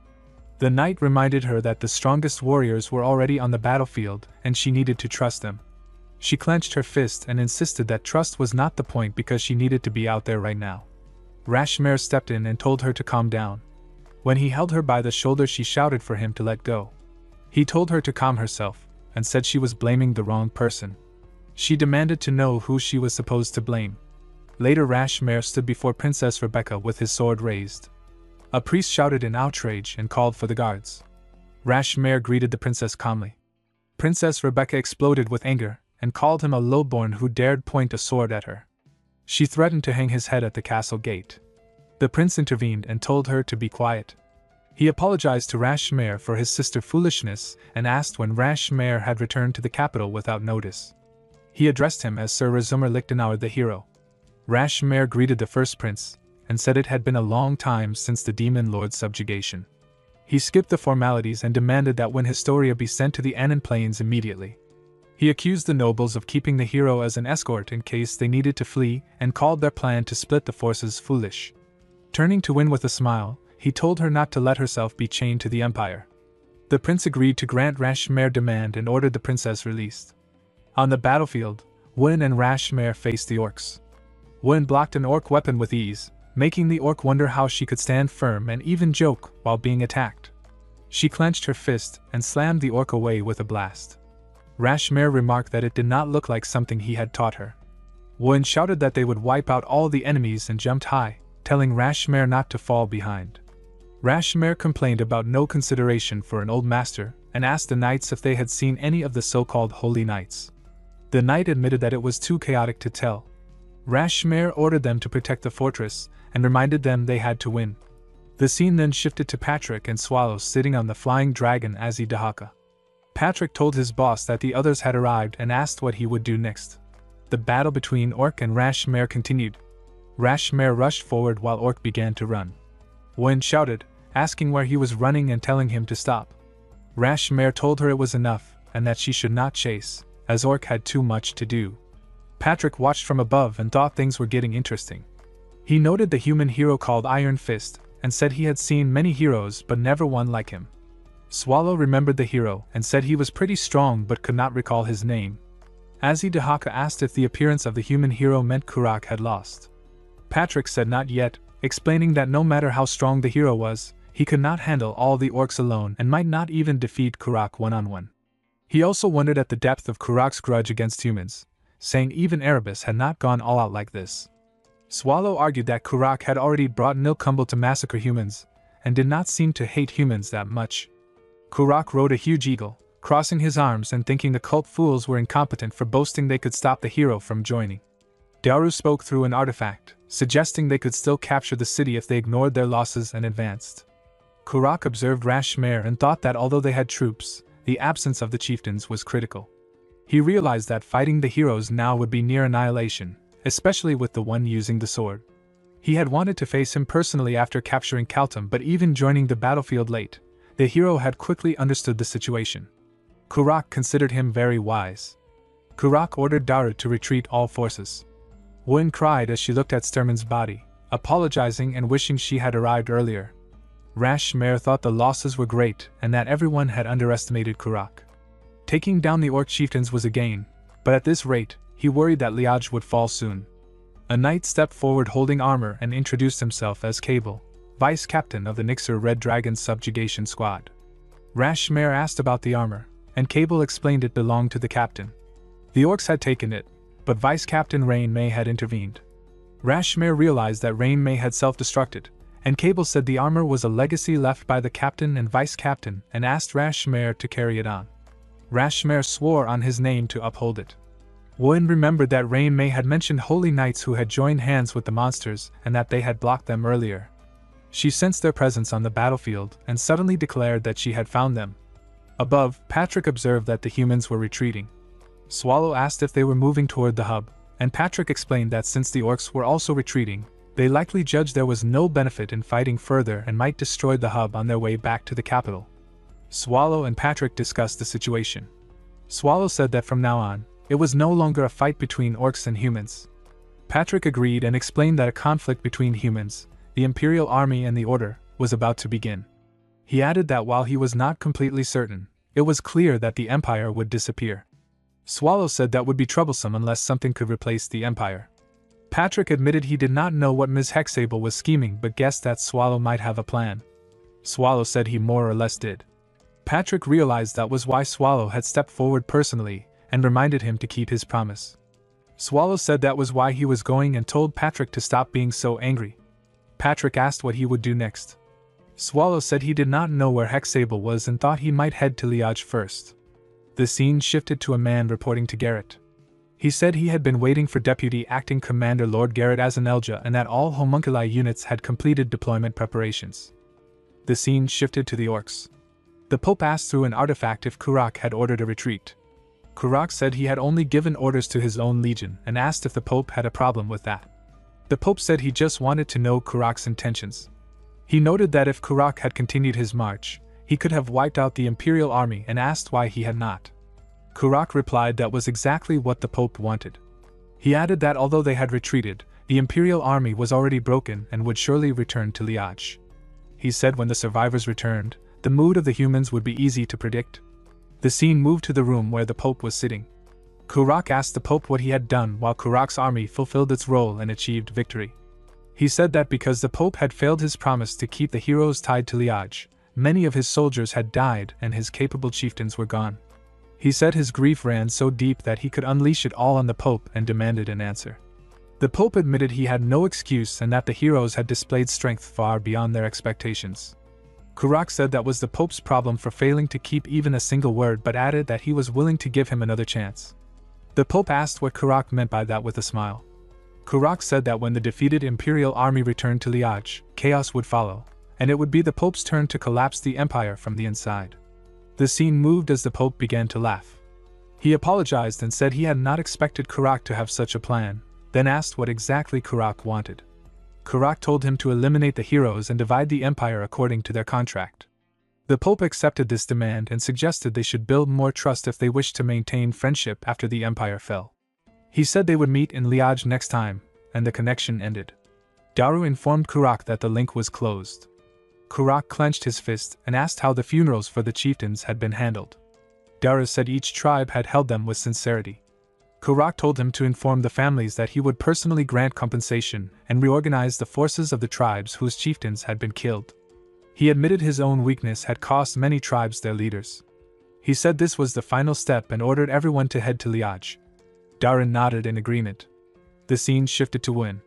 The knight reminded her that the strongest warriors were already on the battlefield and she needed to trust them. She clenched her fist and insisted that trust was not the point because she needed to be out there right now. Rashmir stepped in and told her to calm down. When he held her by the shoulder, she shouted for him to let go. He told her to calm herself and said she was blaming the wrong person. She demanded to know who she was supposed to blame. Later, Rashmir stood before Princess Rebecca with his sword raised. A priest shouted in outrage and called for the guards. Rashmir greeted the princess calmly. Princess Rebecca exploded with anger and called him a lowborn who dared point a sword at her. She threatened to hang his head at the castle gate. The prince intervened and told her to be quiet. He apologized to Rashmir for his sister's foolishness and asked when Rashmir had returned to the capital without notice. He addressed him as Sir Razumir Lichtenauer the hero. Rashmir greeted the first prince and said it had been a long time since the demon lord's subjugation. He skipped the formalities and demanded that when Historia be sent to the Annan Plains immediately. He accused the nobles of keeping the hero as an escort in case they needed to flee and called their plan to split the forces foolish. Turning to Win with a smile, he told her not to let herself be chained to the empire. The prince agreed to grant Rashmir's demand and ordered the princess released. On the battlefield, Win and Rashmir faced the orcs. Win blocked an orc weapon with ease, making the orc wonder how she could stand firm and even joke while being attacked. She clenched her fist and slammed the orc away with a blast. Rashmir remarked that it did not look like something he had taught her. Win shouted that they would wipe out all the enemies and jumped high, telling Rashmir not to fall behind. Rashmir complained about no consideration for an old master and asked the knights if they had seen any of the so-called holy knights. The knight admitted that it was too chaotic to tell. Rashmare ordered them to protect the fortress, and reminded them they had to win. The scene then shifted to Patrick and Swallow sitting on the flying dragon as Dahaka. Patrick told his boss that the others had arrived and asked what he would do next. The battle between Orc and Rashmare continued. Rashmare rushed forward while Orc began to run. Wen shouted, asking where he was running and telling him to stop. Rashmare told her it was enough, and that she should not chase, as Orc had too much to do. Patrick watched from above and thought things were getting interesting. He noted the human hero called Iron Fist, and said he had seen many heroes but never one like him. Swallow remembered the hero and said he was pretty strong but could not recall his name. Dahaka asked if the appearance of the human hero meant Kurak had lost. Patrick said not yet, explaining that no matter how strong the hero was, he could not handle all the orcs alone and might not even defeat Kurak one-on-one. He also wondered at the depth of Kurak's grudge against humans, saying even Erebus had not gone all out like this. Swallow argued that Kurak had already brought Nilkumble to massacre humans, and did not seem to hate humans that much. Kurak rode a huge eagle, crossing his arms and thinking the cult fools were incompetent for boasting they could stop the hero from joining. Daru spoke through an artifact, suggesting they could still capture the city if they ignored their losses and advanced. Kurak observed Rashmare and thought that although they had troops, the absence of the chieftains was critical. He realized that fighting the heroes now would be near annihilation, especially with the one using the sword. He had wanted to face him personally after capturing Kaltum, but even joining the battlefield late, the hero had quickly understood the situation. Kurak considered him very wise. Kurak ordered Daru to retreat all forces. Wen cried as she looked at Sturman's body, apologizing and wishing she had arrived earlier. Rashmare thought the losses were great and that everyone had underestimated Kurak. Taking down the orc chieftains was a gain, but at this rate, he worried that Liaj would fall soon. A knight stepped forward holding armor and introduced himself as Cable, vice captain of the Nixer Red Dragon subjugation squad. Rashmare asked about the armor, and Cable explained it belonged to the captain. The orcs had taken it, but vice captain Rain May had intervened. Rashmare realized that Rain May had self-destructed, and Cable said the armor was a legacy left by the captain and vice captain and asked Rashmare to carry it on. Rashmare swore on his name to uphold it. Wen remembered that Rain May had mentioned holy knights who had joined hands with the monsters and that they had blocked them earlier. She sensed their presence on the battlefield and suddenly declared that she had found them. Above, Patrick observed that the humans were retreating. Swallow asked if they were moving toward the hub, and Patrick explained that since the orcs were also retreating, they likely judged there was no benefit in fighting further and might destroy the hub on their way back to the capital. Swallow and Patrick discussed the situation. Swallow said that from now on, it was no longer a fight between orcs and humans. Patrick agreed and explained that a conflict between humans, the Imperial Army and the Order, was about to begin. He added that while he was not completely certain, it was clear that the Empire would disappear. Swallow said that would be troublesome unless something could replace the Empire. Patrick admitted he did not know what Ms. Hexable was scheming but guessed that Swallow might have a plan. Swallow said he more or less did. Patrick realized that was why Swallow had stepped forward personally and reminded him to keep his promise. Swallow said that was why he was going and told Patrick to stop being so angry. Patrick asked what he would do next. Swallow said he did not know where Hexable was and thought he might head to Liaj first. The scene shifted to a man reporting to Garrett. He said he had been waiting for Deputy Acting Commander Lord Garrett Azanelja and that all homunculi units had completed deployment preparations. The scene shifted to the orcs. The Pope asked through an artifact if Kurak had ordered a retreat. Kurak said he had only given orders to his own legion and asked if the Pope had a problem with that. The Pope said he just wanted to know Kurak's intentions. He noted that if Kurak had continued his march, he could have wiped out the Imperial Army and asked why he had not. Kurak replied that was exactly what the Pope wanted. He added that although they had retreated, the Imperial Army was already broken and would surely return to Liaj. He said when the survivors returned, the mood of the humans would be easy to predict. The scene moved to the room where the Pope was sitting. Kurak asked the Pope what he had done while Kurak's army fulfilled its role and achieved victory. He said that because the Pope had failed his promise to keep the heroes tied to Liaj, many of his soldiers had died and his capable chieftains were gone. He said his grief ran so deep that he could unleash it all on the Pope and demanded an answer. The Pope admitted he had no excuse and that the heroes had displayed strength far beyond their expectations. Kurak said that was the Pope's problem for failing to keep even a single word but added that he was willing to give him another chance. The Pope asked what Kurak meant by that with a smile. Kurak said that when the defeated imperial army returned to Liege, chaos would follow, and it would be the Pope's turn to collapse the empire from the inside. The scene moved as the Pope began to laugh. He apologized and said he had not expected Kurak to have such a plan, then asked what exactly Kurak wanted. Kurak told him to eliminate the heroes and divide the empire according to their contract. The Pope accepted this demand and suggested they should build more trust if they wished to maintain friendship after the empire fell. He said they would meet in Liege next time, and the connection ended. Daru informed Kurak that the link was closed. Kurak clenched his fist and asked how the funerals for the chieftains had been handled. Daru said each tribe had held them with sincerity. Kurak told him to inform the families that he would personally grant compensation and reorganize the forces of the tribes whose chieftains had been killed. He admitted his own weakness had cost many tribes their leaders. He said this was the final step and ordered everyone to head to Liege. Daru nodded in agreement. The scene shifted to Win.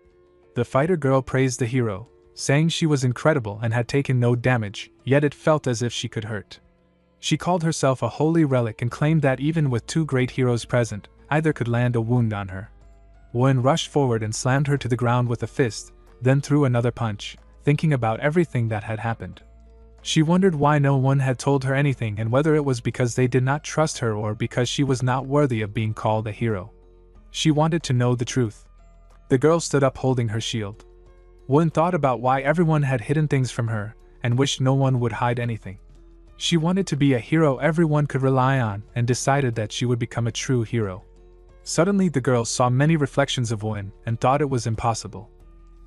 The fighter girl praised the hero, saying she was incredible and had taken no damage, yet it felt as if she could hurt. She called herself a holy relic and claimed that even with two great heroes present, either could land a wound on her. Win rushed forward and slammed her to the ground with a fist, then threw another punch, thinking about everything that had happened. She wondered why no one had told her anything and whether it was because they did not trust her or because she was not worthy of being called a hero. She wanted to know the truth. The girl stood up holding her shield. Win thought about why everyone had hidden things from her, and wished no one would hide anything. She wanted to be a hero everyone could rely on and decided that she would become a true hero. Suddenly the girl saw many reflections of Win and thought it was impossible.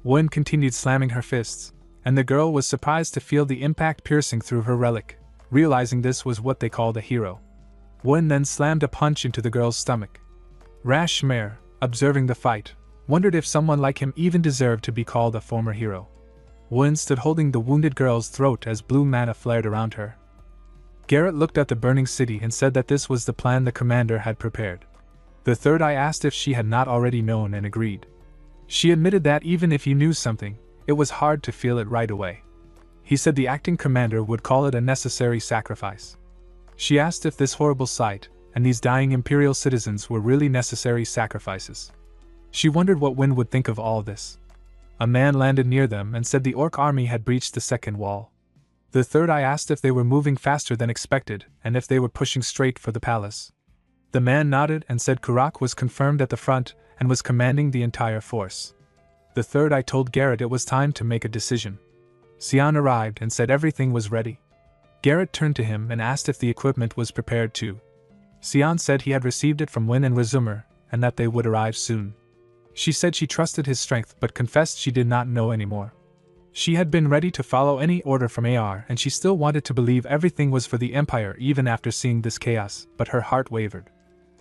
Win continued slamming her fists, and the girl was surprised to feel the impact piercing through her relic, realizing this was what they called a hero. Win then slammed a punch into the girl's stomach. Rash Mare, observing the fight, wondered if someone like him even deserved to be called a former hero. Win stood holding the wounded girl's throat as blue mana flared around her. Garrett looked at the burning city and said that this was the plan the commander had prepared. The third eye asked if she had not already known and agreed. She admitted that even if he knew something, it was hard to feel it right away. He said the acting commander would call it a necessary sacrifice. She asked if this horrible sight, and these dying imperial citizens were really necessary sacrifices. She wondered what Win would think of all this. A man landed near them and said the orc army had breached the second wall. The third eye asked if they were moving faster than expected and if they were pushing straight for the palace. The man nodded and said Kurak was confirmed at the front and was commanding the entire force. The third eye told Garrett it was time to make a decision. Xian arrived and said everything was ready. Garrett turned to him and asked if the equipment was prepared too. Xian said he had received it from Win and Rizumer and that they would arrive soon. She said she trusted his strength but confessed she did not know anymore. She had been ready to follow any order from AR and she still wanted to believe everything was for the Empire even after seeing this chaos, but her heart wavered.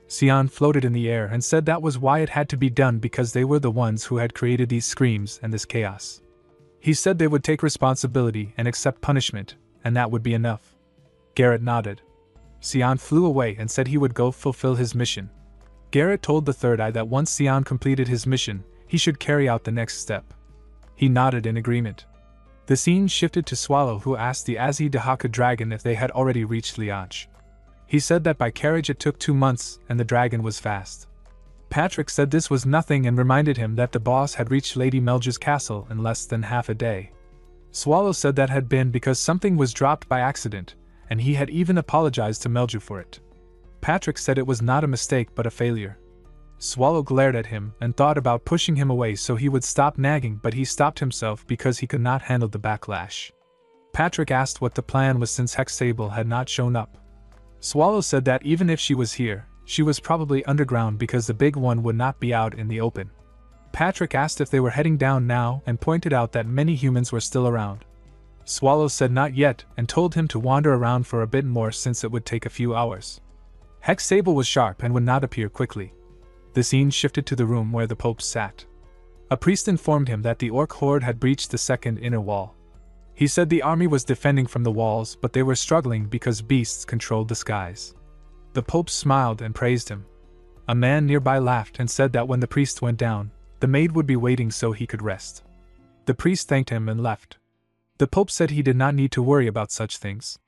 Xian floated in the air and said that was why it had to be done because they were the ones who had created these screams and this chaos. He said they would take responsibility and accept punishment, and that would be enough. Garrett nodded. Xian flew away and said he would go fulfill his mission. Garrett told the third eye that once Xian completed his mission, he should carry out the next step. He nodded in agreement. The scene shifted to Swallow, who asked the Azi Dahaka dragon if they had already reached Liege. He said that by carriage it took 2 months and the dragon was fast. Patrick said this was nothing and reminded him that the boss had reached Lady Melja's castle in less than half a day. Swallow said that had been because something was dropped by accident, and he had even apologized to Melja for it. Patrick said it was not a mistake but a failure. Swallow glared at him and thought about pushing him away so he would stop nagging, but he stopped himself because he could not handle the backlash. Patrick asked what the plan was since Hexable had not shown up. Swallow said that even if she was here, she was probably underground because the big one would not be out in the open. Patrick asked if they were heading down now and pointed out that many humans were still around. Swallow said not yet and told him to wander around for a bit more since it would take a few hours. Hexable was sharp and would not appear quickly. The scene shifted to the room where the Pope sat. A priest informed him that the orc horde had breached the second inner wall. He said the army was defending from the walls, but they were struggling because beasts controlled the skies. The Pope smiled and praised him. A man nearby laughed and said that when the priest went down, the maid would be waiting so he could rest. The priest thanked him and left. The Pope said he did not need to worry about such things.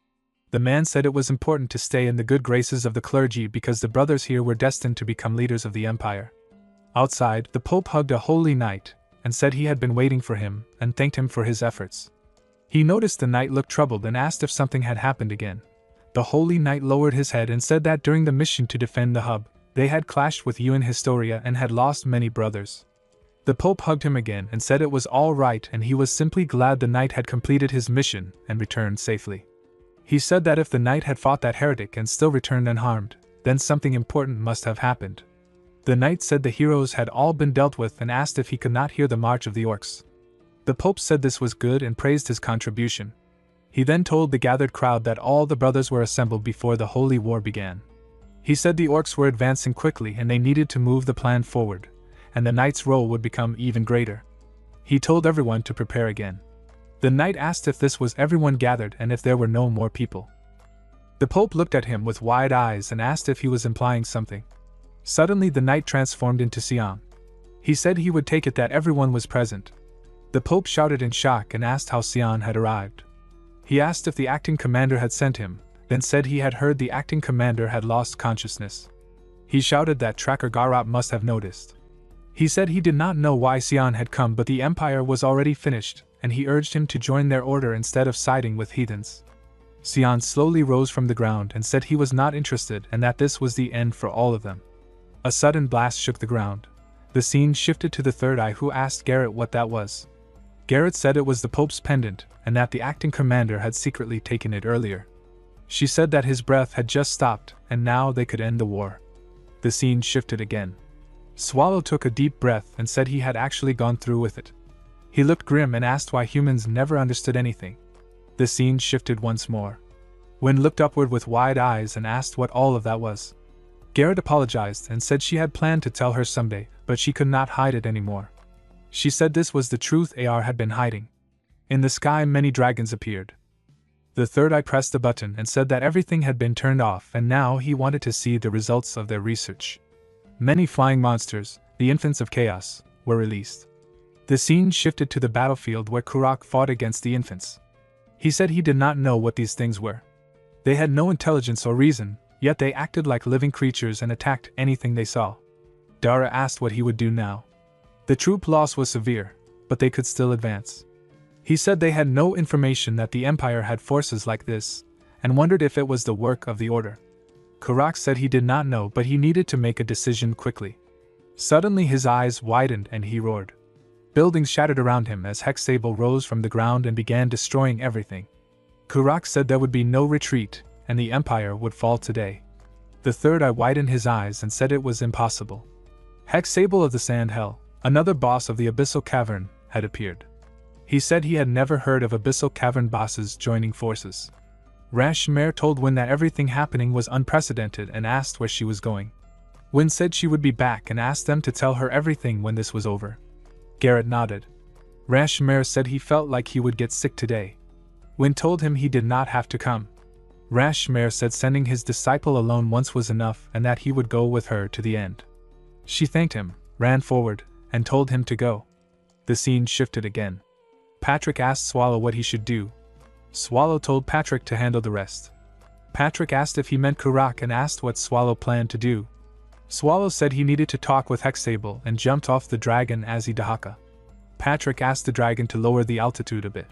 The man said it was important to stay in the good graces of the clergy because the brothers here were destined to become leaders of the empire. Outside, the Pope hugged a holy knight, and said he had been waiting for him, and thanked him for his efforts. He noticed the knight looked troubled and asked if something had happened again. The holy knight lowered his head and said that during the mission to defend the hub, they had clashed with UN Historia and had lost many brothers. The Pope hugged him again and said it was all right and he was simply glad the knight had completed his mission and returned safely. He said that if the knight had fought that heretic and still returned unharmed, then something important must have happened. The knight said the heroes had all been dealt with and asked if he could not hear the march of the orcs. The Pope said this was good and praised his contribution. He then told the gathered crowd that all the brothers were assembled before the holy war began. He said the orcs were advancing quickly and they needed to move the plan forward, and the knight's role would become even greater. He told everyone to prepare again. The knight asked if this was everyone gathered and if there were no more people. The Pope looked at him with wide eyes and asked if he was implying something. Suddenly the knight transformed into Sion. He said he would take it that everyone was present. The Pope shouted in shock and asked how Sion had arrived. He asked if the acting commander had sent him, then said he had heard the acting commander had lost consciousness. He shouted that Tracker Garop must have noticed. He said he did not know why Sion had come, but the empire was already finished, and he urged him to join their order instead of siding with heathens. Sion slowly rose from the ground and said he was not interested and that this was the end for all of them. A sudden blast shook the ground. The scene shifted to the third eye, who asked Garrett what that was. Garrett said it was the Pope's pendant, and that the acting commander had secretly taken it earlier. She said that his breath had just stopped, and now they could end the war. The scene shifted again. Swallow took a deep breath and said he had actually gone through with it. He looked grim and asked why humans never understood anything. The scene shifted once more. Wynn looked upward with wide eyes and asked what all of that was. Garrett apologized and said she had planned to tell her someday, but she could not hide it anymore. She said this was the truth AR had been hiding. In the sky many dragons appeared. The third eye pressed a button and said that everything had been turned off and now he wanted to see the results of their research. Many flying monsters, the infants of chaos, were released. The scene shifted to the battlefield where Kurak fought against the infants. He said he did not know what these things were. They had no intelligence or reason, yet they acted like living creatures and attacked anything they saw. Dara asked what he would do now. The troop loss was severe, but they could still advance. He said they had no information that the Empire had forces like this, and wondered if it was the work of the Order. Kurak said he did not know, but he needed to make a decision quickly. Suddenly his eyes widened and he roared. Buildings shattered around him as Hexable rose from the ground and began destroying everything. Kurak said there would be no retreat, and the Empire would fall today. The third eye widened his eyes and said it was impossible. Hexable of the Sand Hell, another boss of the Abyssal Cavern, had appeared. He said he had never heard of Abyssal Cavern bosses joining forces. Rashmare told Wynn that everything happening was unprecedented and asked where she was going. Wynn said she would be back and asked them to tell her everything when this was over. Garrett nodded. Rashmare said he felt like he would get sick today. Wynn told him he did not have to come. Rashmare said sending his disciple alone once was enough and that he would go with her to the end. She thanked him, ran forward, and told him to go. The scene shifted again. Patrick asked Swallow what he should do. Swallow told Patrick to handle the rest. Patrick asked if he meant Kurak and asked what Swallow planned to do. Swallow said he needed to talk with Hexable and jumped off the dragon as he Dahaka. Patrick asked the dragon to lower the altitude a bit.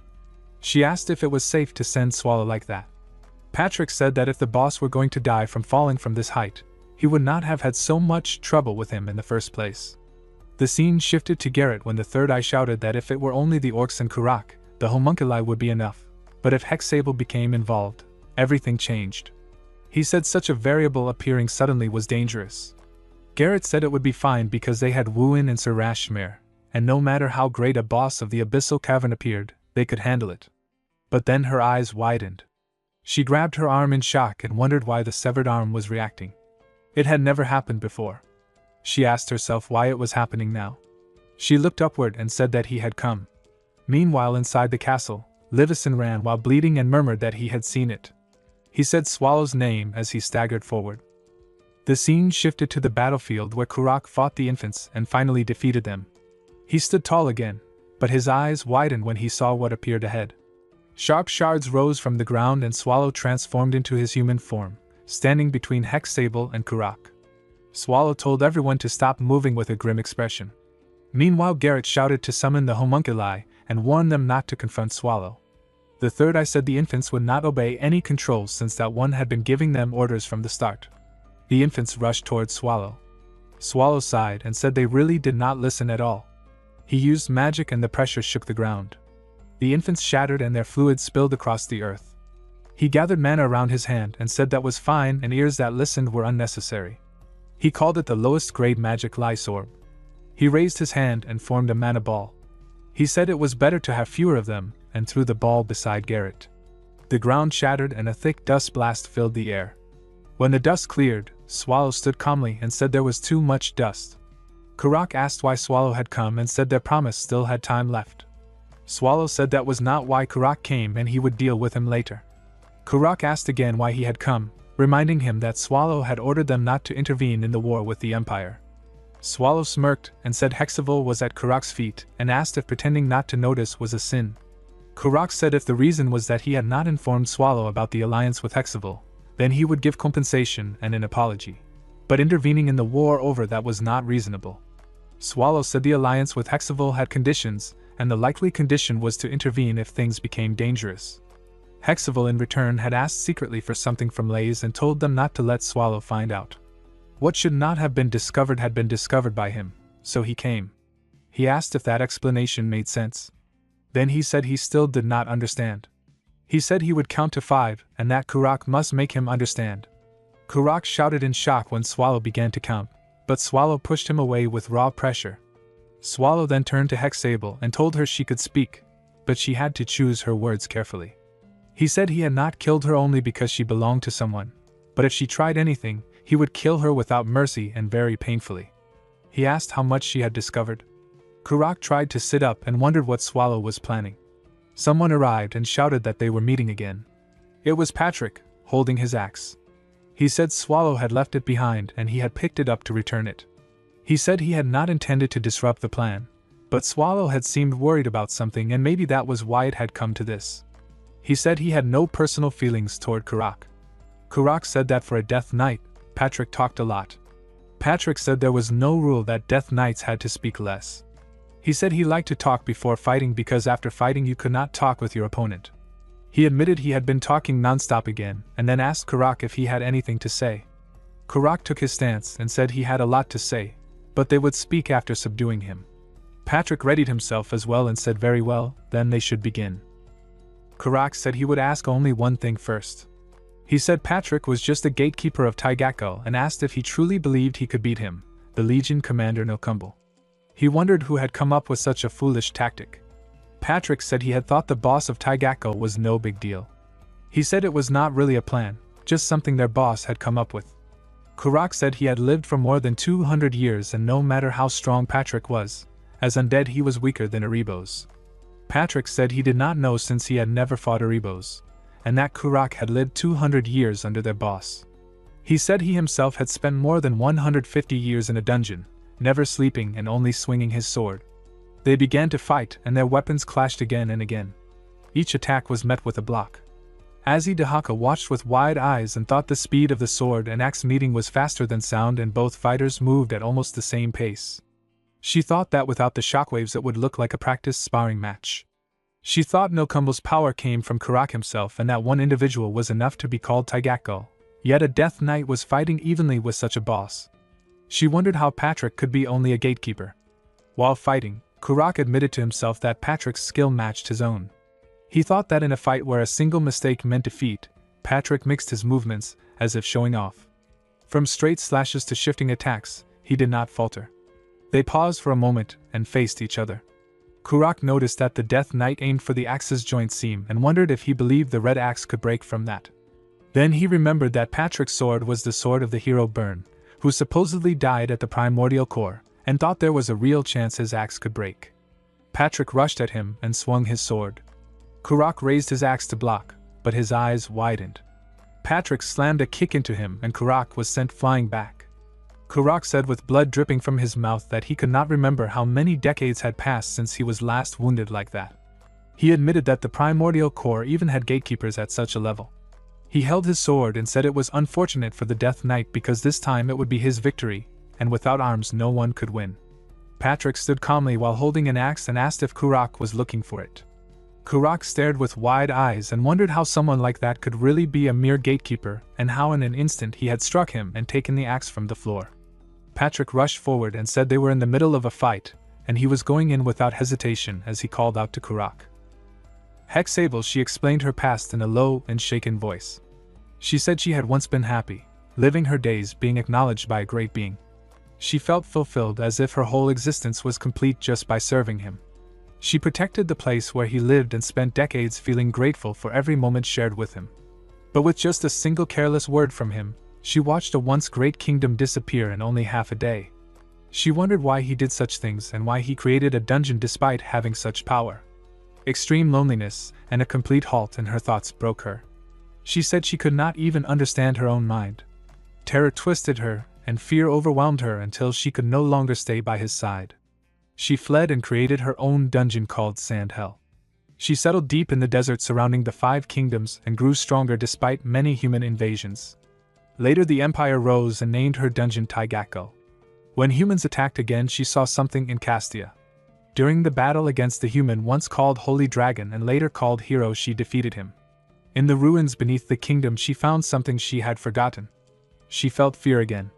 She asked if it was safe to send Swallow like that. Patrick said that if the boss were going to die from falling from this height, he would not have had so much trouble with him in the first place. The scene shifted to Garrett when the third eye shouted that if it were only the orcs and Kurak, the homunculi would be enough. But if Hexable became involved, everything changed. He said such a variable appearing suddenly was dangerous. Garrett said it would be fine because they had Wuin and Sir Rashmare, and no matter how great a boss of the Abyssal Cavern appeared, they could handle it. But then her eyes widened. She grabbed her arm in shock and wondered why the severed arm was reacting. It had never happened before. She asked herself why it was happening now. She looked upward and said that he had come. Meanwhile inside the castle, Livison ran while bleeding and murmured that he had seen it. He said Swallow's name as he staggered forward. The scene shifted to the battlefield where Kurak fought the infants and finally defeated them. He stood tall again, but his eyes widened when he saw what appeared ahead. Sharp shards rose from the ground and Swallow transformed into his human form, standing between Hexable and Kurak. Swallow told everyone to stop moving with a grim expression. Meanwhile, Garrett shouted to summon the homunculi and warned them not to confront Swallow. The third eye said the infants would not obey any controls since that one had been giving them orders from the start. The infants rushed towards Swallow. Swallow sighed and said they really did not listen at all. He used magic and the pressure shook the ground. The infants shattered and their fluids spilled across the earth. He gathered mana around his hand and said that was fine and ears that listened were unnecessary. He called it the lowest grade magic lice orb. He raised his hand and formed a mana ball. He said it was better to have fewer of them and threw the ball beside Garrett. The ground shattered and a thick dust blast filled the air. When the dust cleared, Swallow stood calmly and said there was too much dust. Karak asked why Swallow had come and said their promise still had time left. Swallow said that was not why Karak came and he would deal with him later. Karak asked again why he had come, reminding him that Swallow had ordered them not to intervene in the war with the Empire. Swallow smirked and said Hexaville was at Karak's feet and asked if pretending not to notice was a sin. Karak said if the reason was that he had not informed Swallow about the alliance with Hexaville, then he would give compensation and an apology. But intervening in the war over that was not reasonable. Swallow said the alliance with Hexaville had conditions, and the likely condition was to intervene if things became dangerous. Hexaville in return had asked secretly for something from Lays and told them not to let Swallow find out. What should not have been discovered had been discovered by him, so he came. He asked if that explanation made sense. Then he said he still did not understand. He said he would count to 5 and that Karak must make him understand. Karak shouted in shock when Swallow began to count, but Swallow pushed him away with raw pressure. Swallow then turned to Hexable and told her she could speak, but she had to choose her words carefully. He said he had not killed her only because she belonged to someone, but if she tried anything, he would kill her without mercy and very painfully. He asked how much she had discovered. Karak tried to sit up and wondered what Swallow was planning. Someone arrived and shouted that they were meeting again. It was Patrick, holding his axe. He said Swallow had left it behind and he had picked it up to return it. He said he had not intended to disrupt the plan, but Swallow had seemed worried about something and maybe that was why it had come to this. He said he had no personal feelings toward Karak. Karak said that for a Death Knight, Patrick talked a lot. Patrick said there was no rule that Death Knights had to speak less. He said he liked to talk before fighting because after fighting you could not talk with your opponent. He admitted he had been talking nonstop again and then asked Karak if he had anything to say. Karak took his stance and said he had a lot to say, but they would speak after subduing him. Patrick readied himself as well and said very well, then they should begin. Karak said he would ask only one thing first. He said Patrick was just a gatekeeper of Taigakko and asked if he truly believed he could beat him, the Legion Commander Nokumble. He wondered who had come up with such a foolish tactic. Patrick said he had thought the boss of Taigakko was no big deal. He said it was not really a plan, just something their boss had come up with. Karak said he had lived for more than 200 years and no matter how strong Patrick was, as undead he was weaker than Erebos. Patrick said he did not know since he had never fought Erebos, and that Karak had lived 200 years under their boss. He said he himself had spent more than 150 years in a dungeon, never sleeping and only swinging his sword. They began to fight and their weapons clashed again and again. Each attack was met with a block. Azi Dahaka watched with wide eyes and thought the speed of the sword and axe meeting was faster than sound and both fighters moved at almost the same pace. She thought that without the shockwaves it would look like a practice sparring match. She thought Nokumble's power came from Karak himself and that one individual was enough to be called Taigakko, yet a Death Knight was fighting evenly with such a boss. She wondered how Patrick could be only a gatekeeper. While fighting, Karak admitted to himself that Patrick's skill matched his own. He thought that in a fight where a single mistake meant defeat, Patrick mixed his movements, as if showing off. From straight slashes to shifting attacks, he did not falter. They paused for a moment and faced each other. Karak noticed that the Death Knight aimed for the axe's joint seam and wondered if he believed the red axe could break from that. Then he remembered that Patrick's sword was the sword of the hero Burn, who supposedly died at the primordial core, and thought there was a real chance his axe could break. Patrick rushed at him and swung his sword. Karak raised his axe to block, but his eyes widened. Patrick slammed a kick into him and Karak was sent flying back. Karak said with blood dripping from his mouth that he could not remember how many decades had passed since he was last wounded like that. He admitted that the primordial core even had gatekeepers at such a level. He held his sword and said it was unfortunate for the Death Knight because this time it would be his victory, and without arms no one could win. Patrick stood calmly while holding an axe and asked if Kurak was looking for it. Kurak stared with wide eyes and wondered how someone like that could really be a mere gatekeeper, and how in an instant he had struck him and taken the axe from the floor. Patrick rushed forward and said they were in the middle of a fight, and he was going in without hesitation as he called out to Kurak. Hexable, she explained her past in a low and shaken voice. She said she had once been happy, living her days being acknowledged by a great being. She felt fulfilled as if her whole existence was complete just by serving him. She protected the place where he lived and spent decades feeling grateful for every moment shared with him. But with just a single careless word from him, she watched a once great kingdom disappear in only half a day. She wondered why he did such things and why he created a dungeon despite having such power. Extreme loneliness and a complete halt in her thoughts broke her. She said she could not even understand her own mind. Terror twisted her, and fear overwhelmed her until she could no longer stay by his side. She fled and created her own dungeon called Sand Hell. She settled deep in the desert surrounding the 5 kingdoms and grew stronger despite many human invasions. Later the empire rose and named her dungeon Taigakko. When humans attacked again, she saw something in Castia. During the battle against the human once called Holy Dragon and later called Hero, she defeated him. In the ruins beneath the kingdom she found something she had forgotten. She felt fear again.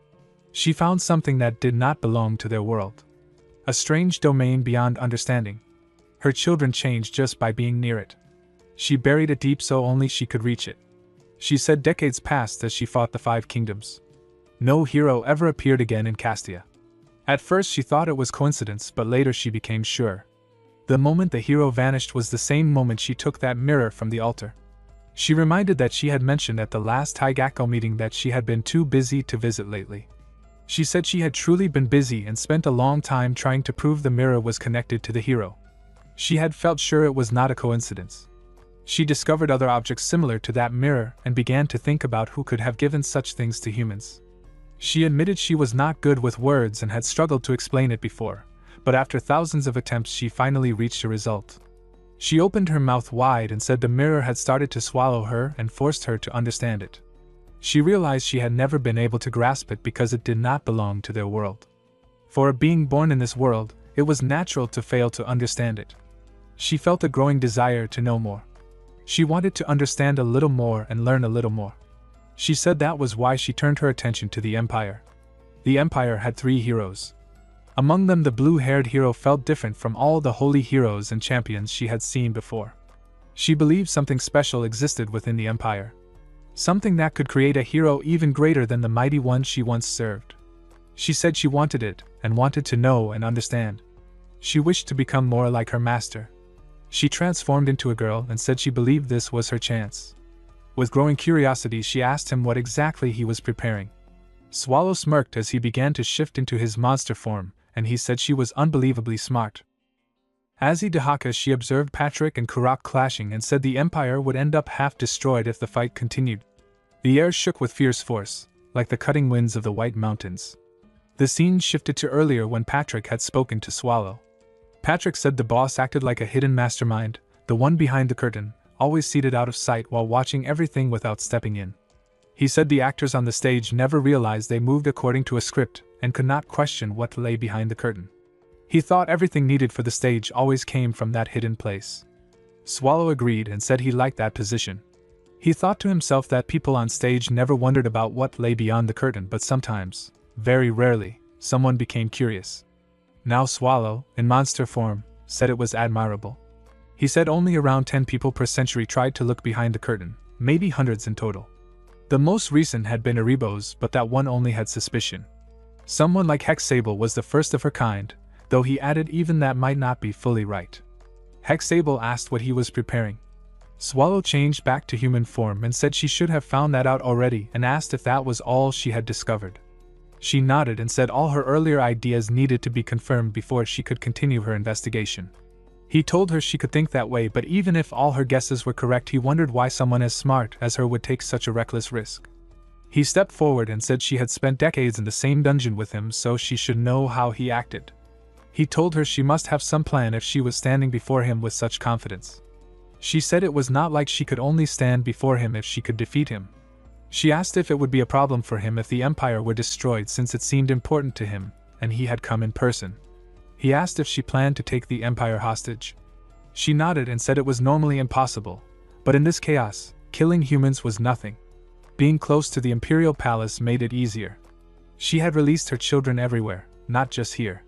She found something that did not belong to their world. A strange domain beyond understanding. Her children changed just by being near it. She buried it deep so only she could reach it. She said decades passed as she fought the 5 kingdoms. No hero ever appeared again in Castia. At first she thought it was coincidence, but later she became sure. The moment the hero vanished was the same moment she took that mirror from the altar. She reminded that she had mentioned at the last Taigakko meeting that she had been too busy to visit lately. She said she had truly been busy and spent a long time trying to prove the mirror was connected to the hero. She had felt sure it was not a coincidence. She discovered other objects similar to that mirror and began to think about who could have given such things to humans. She admitted she was not good with words and had struggled to explain it before, but after thousands of attempts she finally reached a result. She opened her mouth wide and said the mirror had started to swallow her and forced her to understand it. She realized she had never been able to grasp it because it did not belong to their world. For a being born in this world, it was natural to fail to understand it. She felt a growing desire to know more. She wanted to understand a little more and learn a little more. She said that was why she turned her attention to the Empire. The Empire had 3 heroes. Among them, the blue-haired hero felt different from all the holy heroes and champions she had seen before. She believed something special existed within the Empire. Something that could create a hero even greater than the mighty one she once served. She said she wanted it, and wanted to know and understand. She wished to become more like her master. She transformed into a girl and said she believed this was her chance. With growing curiosity she asked him what exactly he was preparing. Swallow smirked as he began to shift into his monster form, and he said she was unbelievably smart. As he dahaka, she observed Patrick and Kurak clashing and said the Empire would end up half destroyed if the fight continued. The air shook with fierce force, like the cutting winds of the White Mountains. The scene shifted to earlier when Patrick had spoken to Swallow. Patrick said the boss acted like a hidden mastermind, the one behind the curtain, always seated out of sight while watching everything without stepping in. He said the actors on the stage never realized they moved according to a script and could not question what lay behind the curtain. He thought everything needed for the stage always came from that hidden place. Swallow agreed and said he liked that position. He thought to himself that people on stage never wondered about what lay beyond the curtain, but sometimes, very rarely, someone became curious. Now Swallow, in monster form, said it was admirable. He said only around 10 people per century tried to look behind the curtain, maybe hundreds in total. The most recent had been Erebos, but that one only had suspicion. Someone like Hexable was the first of her kind, though he added even that might not be fully right. Hexable asked what he was preparing. Swallow changed back to human form and said she should have found that out already and asked if that was all she had discovered. She nodded and said all her earlier ideas needed to be confirmed before she could continue her investigation. He told her she could think that way, but even if all her guesses were correct, he wondered why someone as smart as her would take such a reckless risk. He stepped forward and said she had spent decades in the same dungeon with him, so she should know how he acted. He told her she must have some plan if she was standing before him with such confidence. She said it was not like she could only stand before him if she could defeat him. She asked if it would be a problem for him if the empire were destroyed since it seemed important to him, and he had come in person. He asked if she planned to take the empire hostage. She nodded and said it was normally impossible, but in this chaos, killing humans was nothing. Being close to the imperial palace made it easier. She had released her children everywhere, not just here.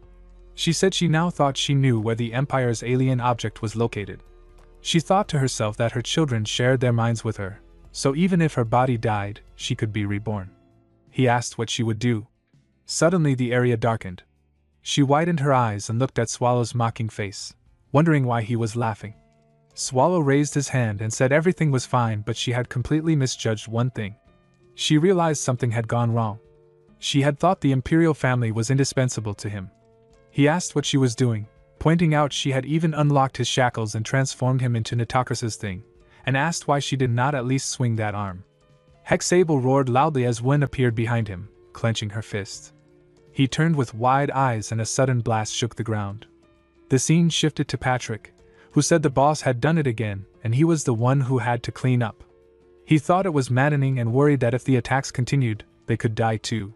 She said she now thought she knew where the empire's alien object was located. She thought to herself that her children shared their minds with her, so even if her body died, she could be reborn. He asked what she would do. Suddenly the area darkened. She widened her eyes and looked at Swallow's mocking face, wondering why he was laughing. Swallow raised his hand and said everything was fine, but she had completely misjudged one thing. She realized something had gone wrong. She had thought the imperial family was indispensable to him. He asked what she was doing, pointing out she had even unlocked his shackles and transformed him into Nitocris's thing, and asked why she did not at least swing that arm. Hexable roared loudly as Wen appeared behind him, clenching her fist. He turned with wide eyes and a sudden blast shook the ground. The scene shifted to Patrick, who said the boss had done it again, and he was the one who had to clean up. He thought it was maddening and worried that if the attacks continued, they could die too.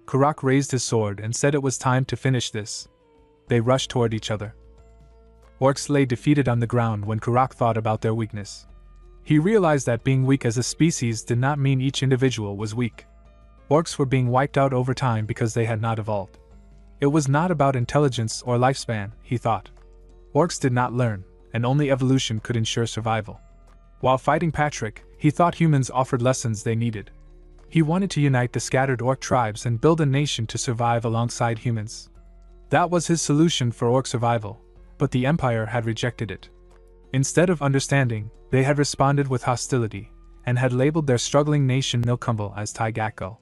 Karak raised his sword and said it was time to finish this. They rushed toward each other. Orcs lay defeated on the ground when Karak thought about their weakness. He realized that being weak as a species did not mean each individual was weak. Orcs were being wiped out over time because they had not evolved. It was not about intelligence or lifespan, he thought. Orcs did not learn, and only evolution could ensure survival. While fighting Patrick, he thought humans offered lessons they needed. He wanted to unite the scattered orc tribes and build a nation to survive alongside humans. That was his solution for orc survival, but the Empire had rejected it. Instead of understanding, they had responded with hostility, and had labeled their struggling nation Nilkumbal as Taigakal.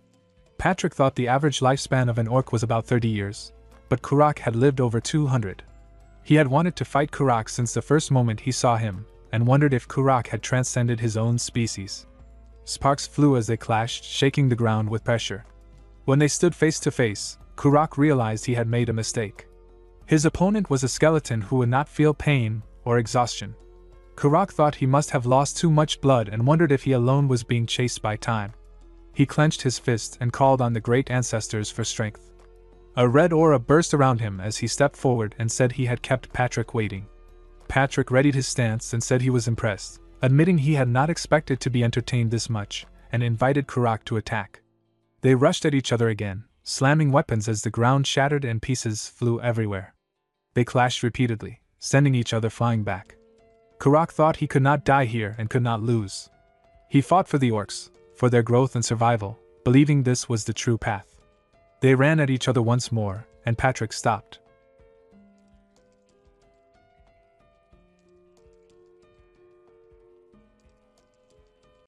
Patrick thought the average lifespan of an orc was about 30 years, but Karak had lived over 200. He had wanted to fight Karak since the first moment he saw him, and wondered if Karak had transcended his own species. Sparks flew as they clashed, shaking the ground with pressure. When they stood face to face, Karak realized he had made a mistake. His opponent was a skeleton who would not feel pain or exhaustion. Karak thought he must have lost too much blood and wondered if he alone was being chased by time. He clenched his fist and called on the great ancestors for strength. A red aura burst around him as he stepped forward and said he had kept Patrick waiting. Patrick readied his stance and said he was impressed, admitting he had not expected to be entertained this much, and invited Karak to attack. They rushed at each other again, slamming weapons as the ground shattered and pieces flew everywhere. They clashed repeatedly, sending each other flying back. Karak thought he could not die here and could not lose. He fought for the orcs, for their growth and survival, believing this was the true path. They ran at each other once more, and Patrick stopped.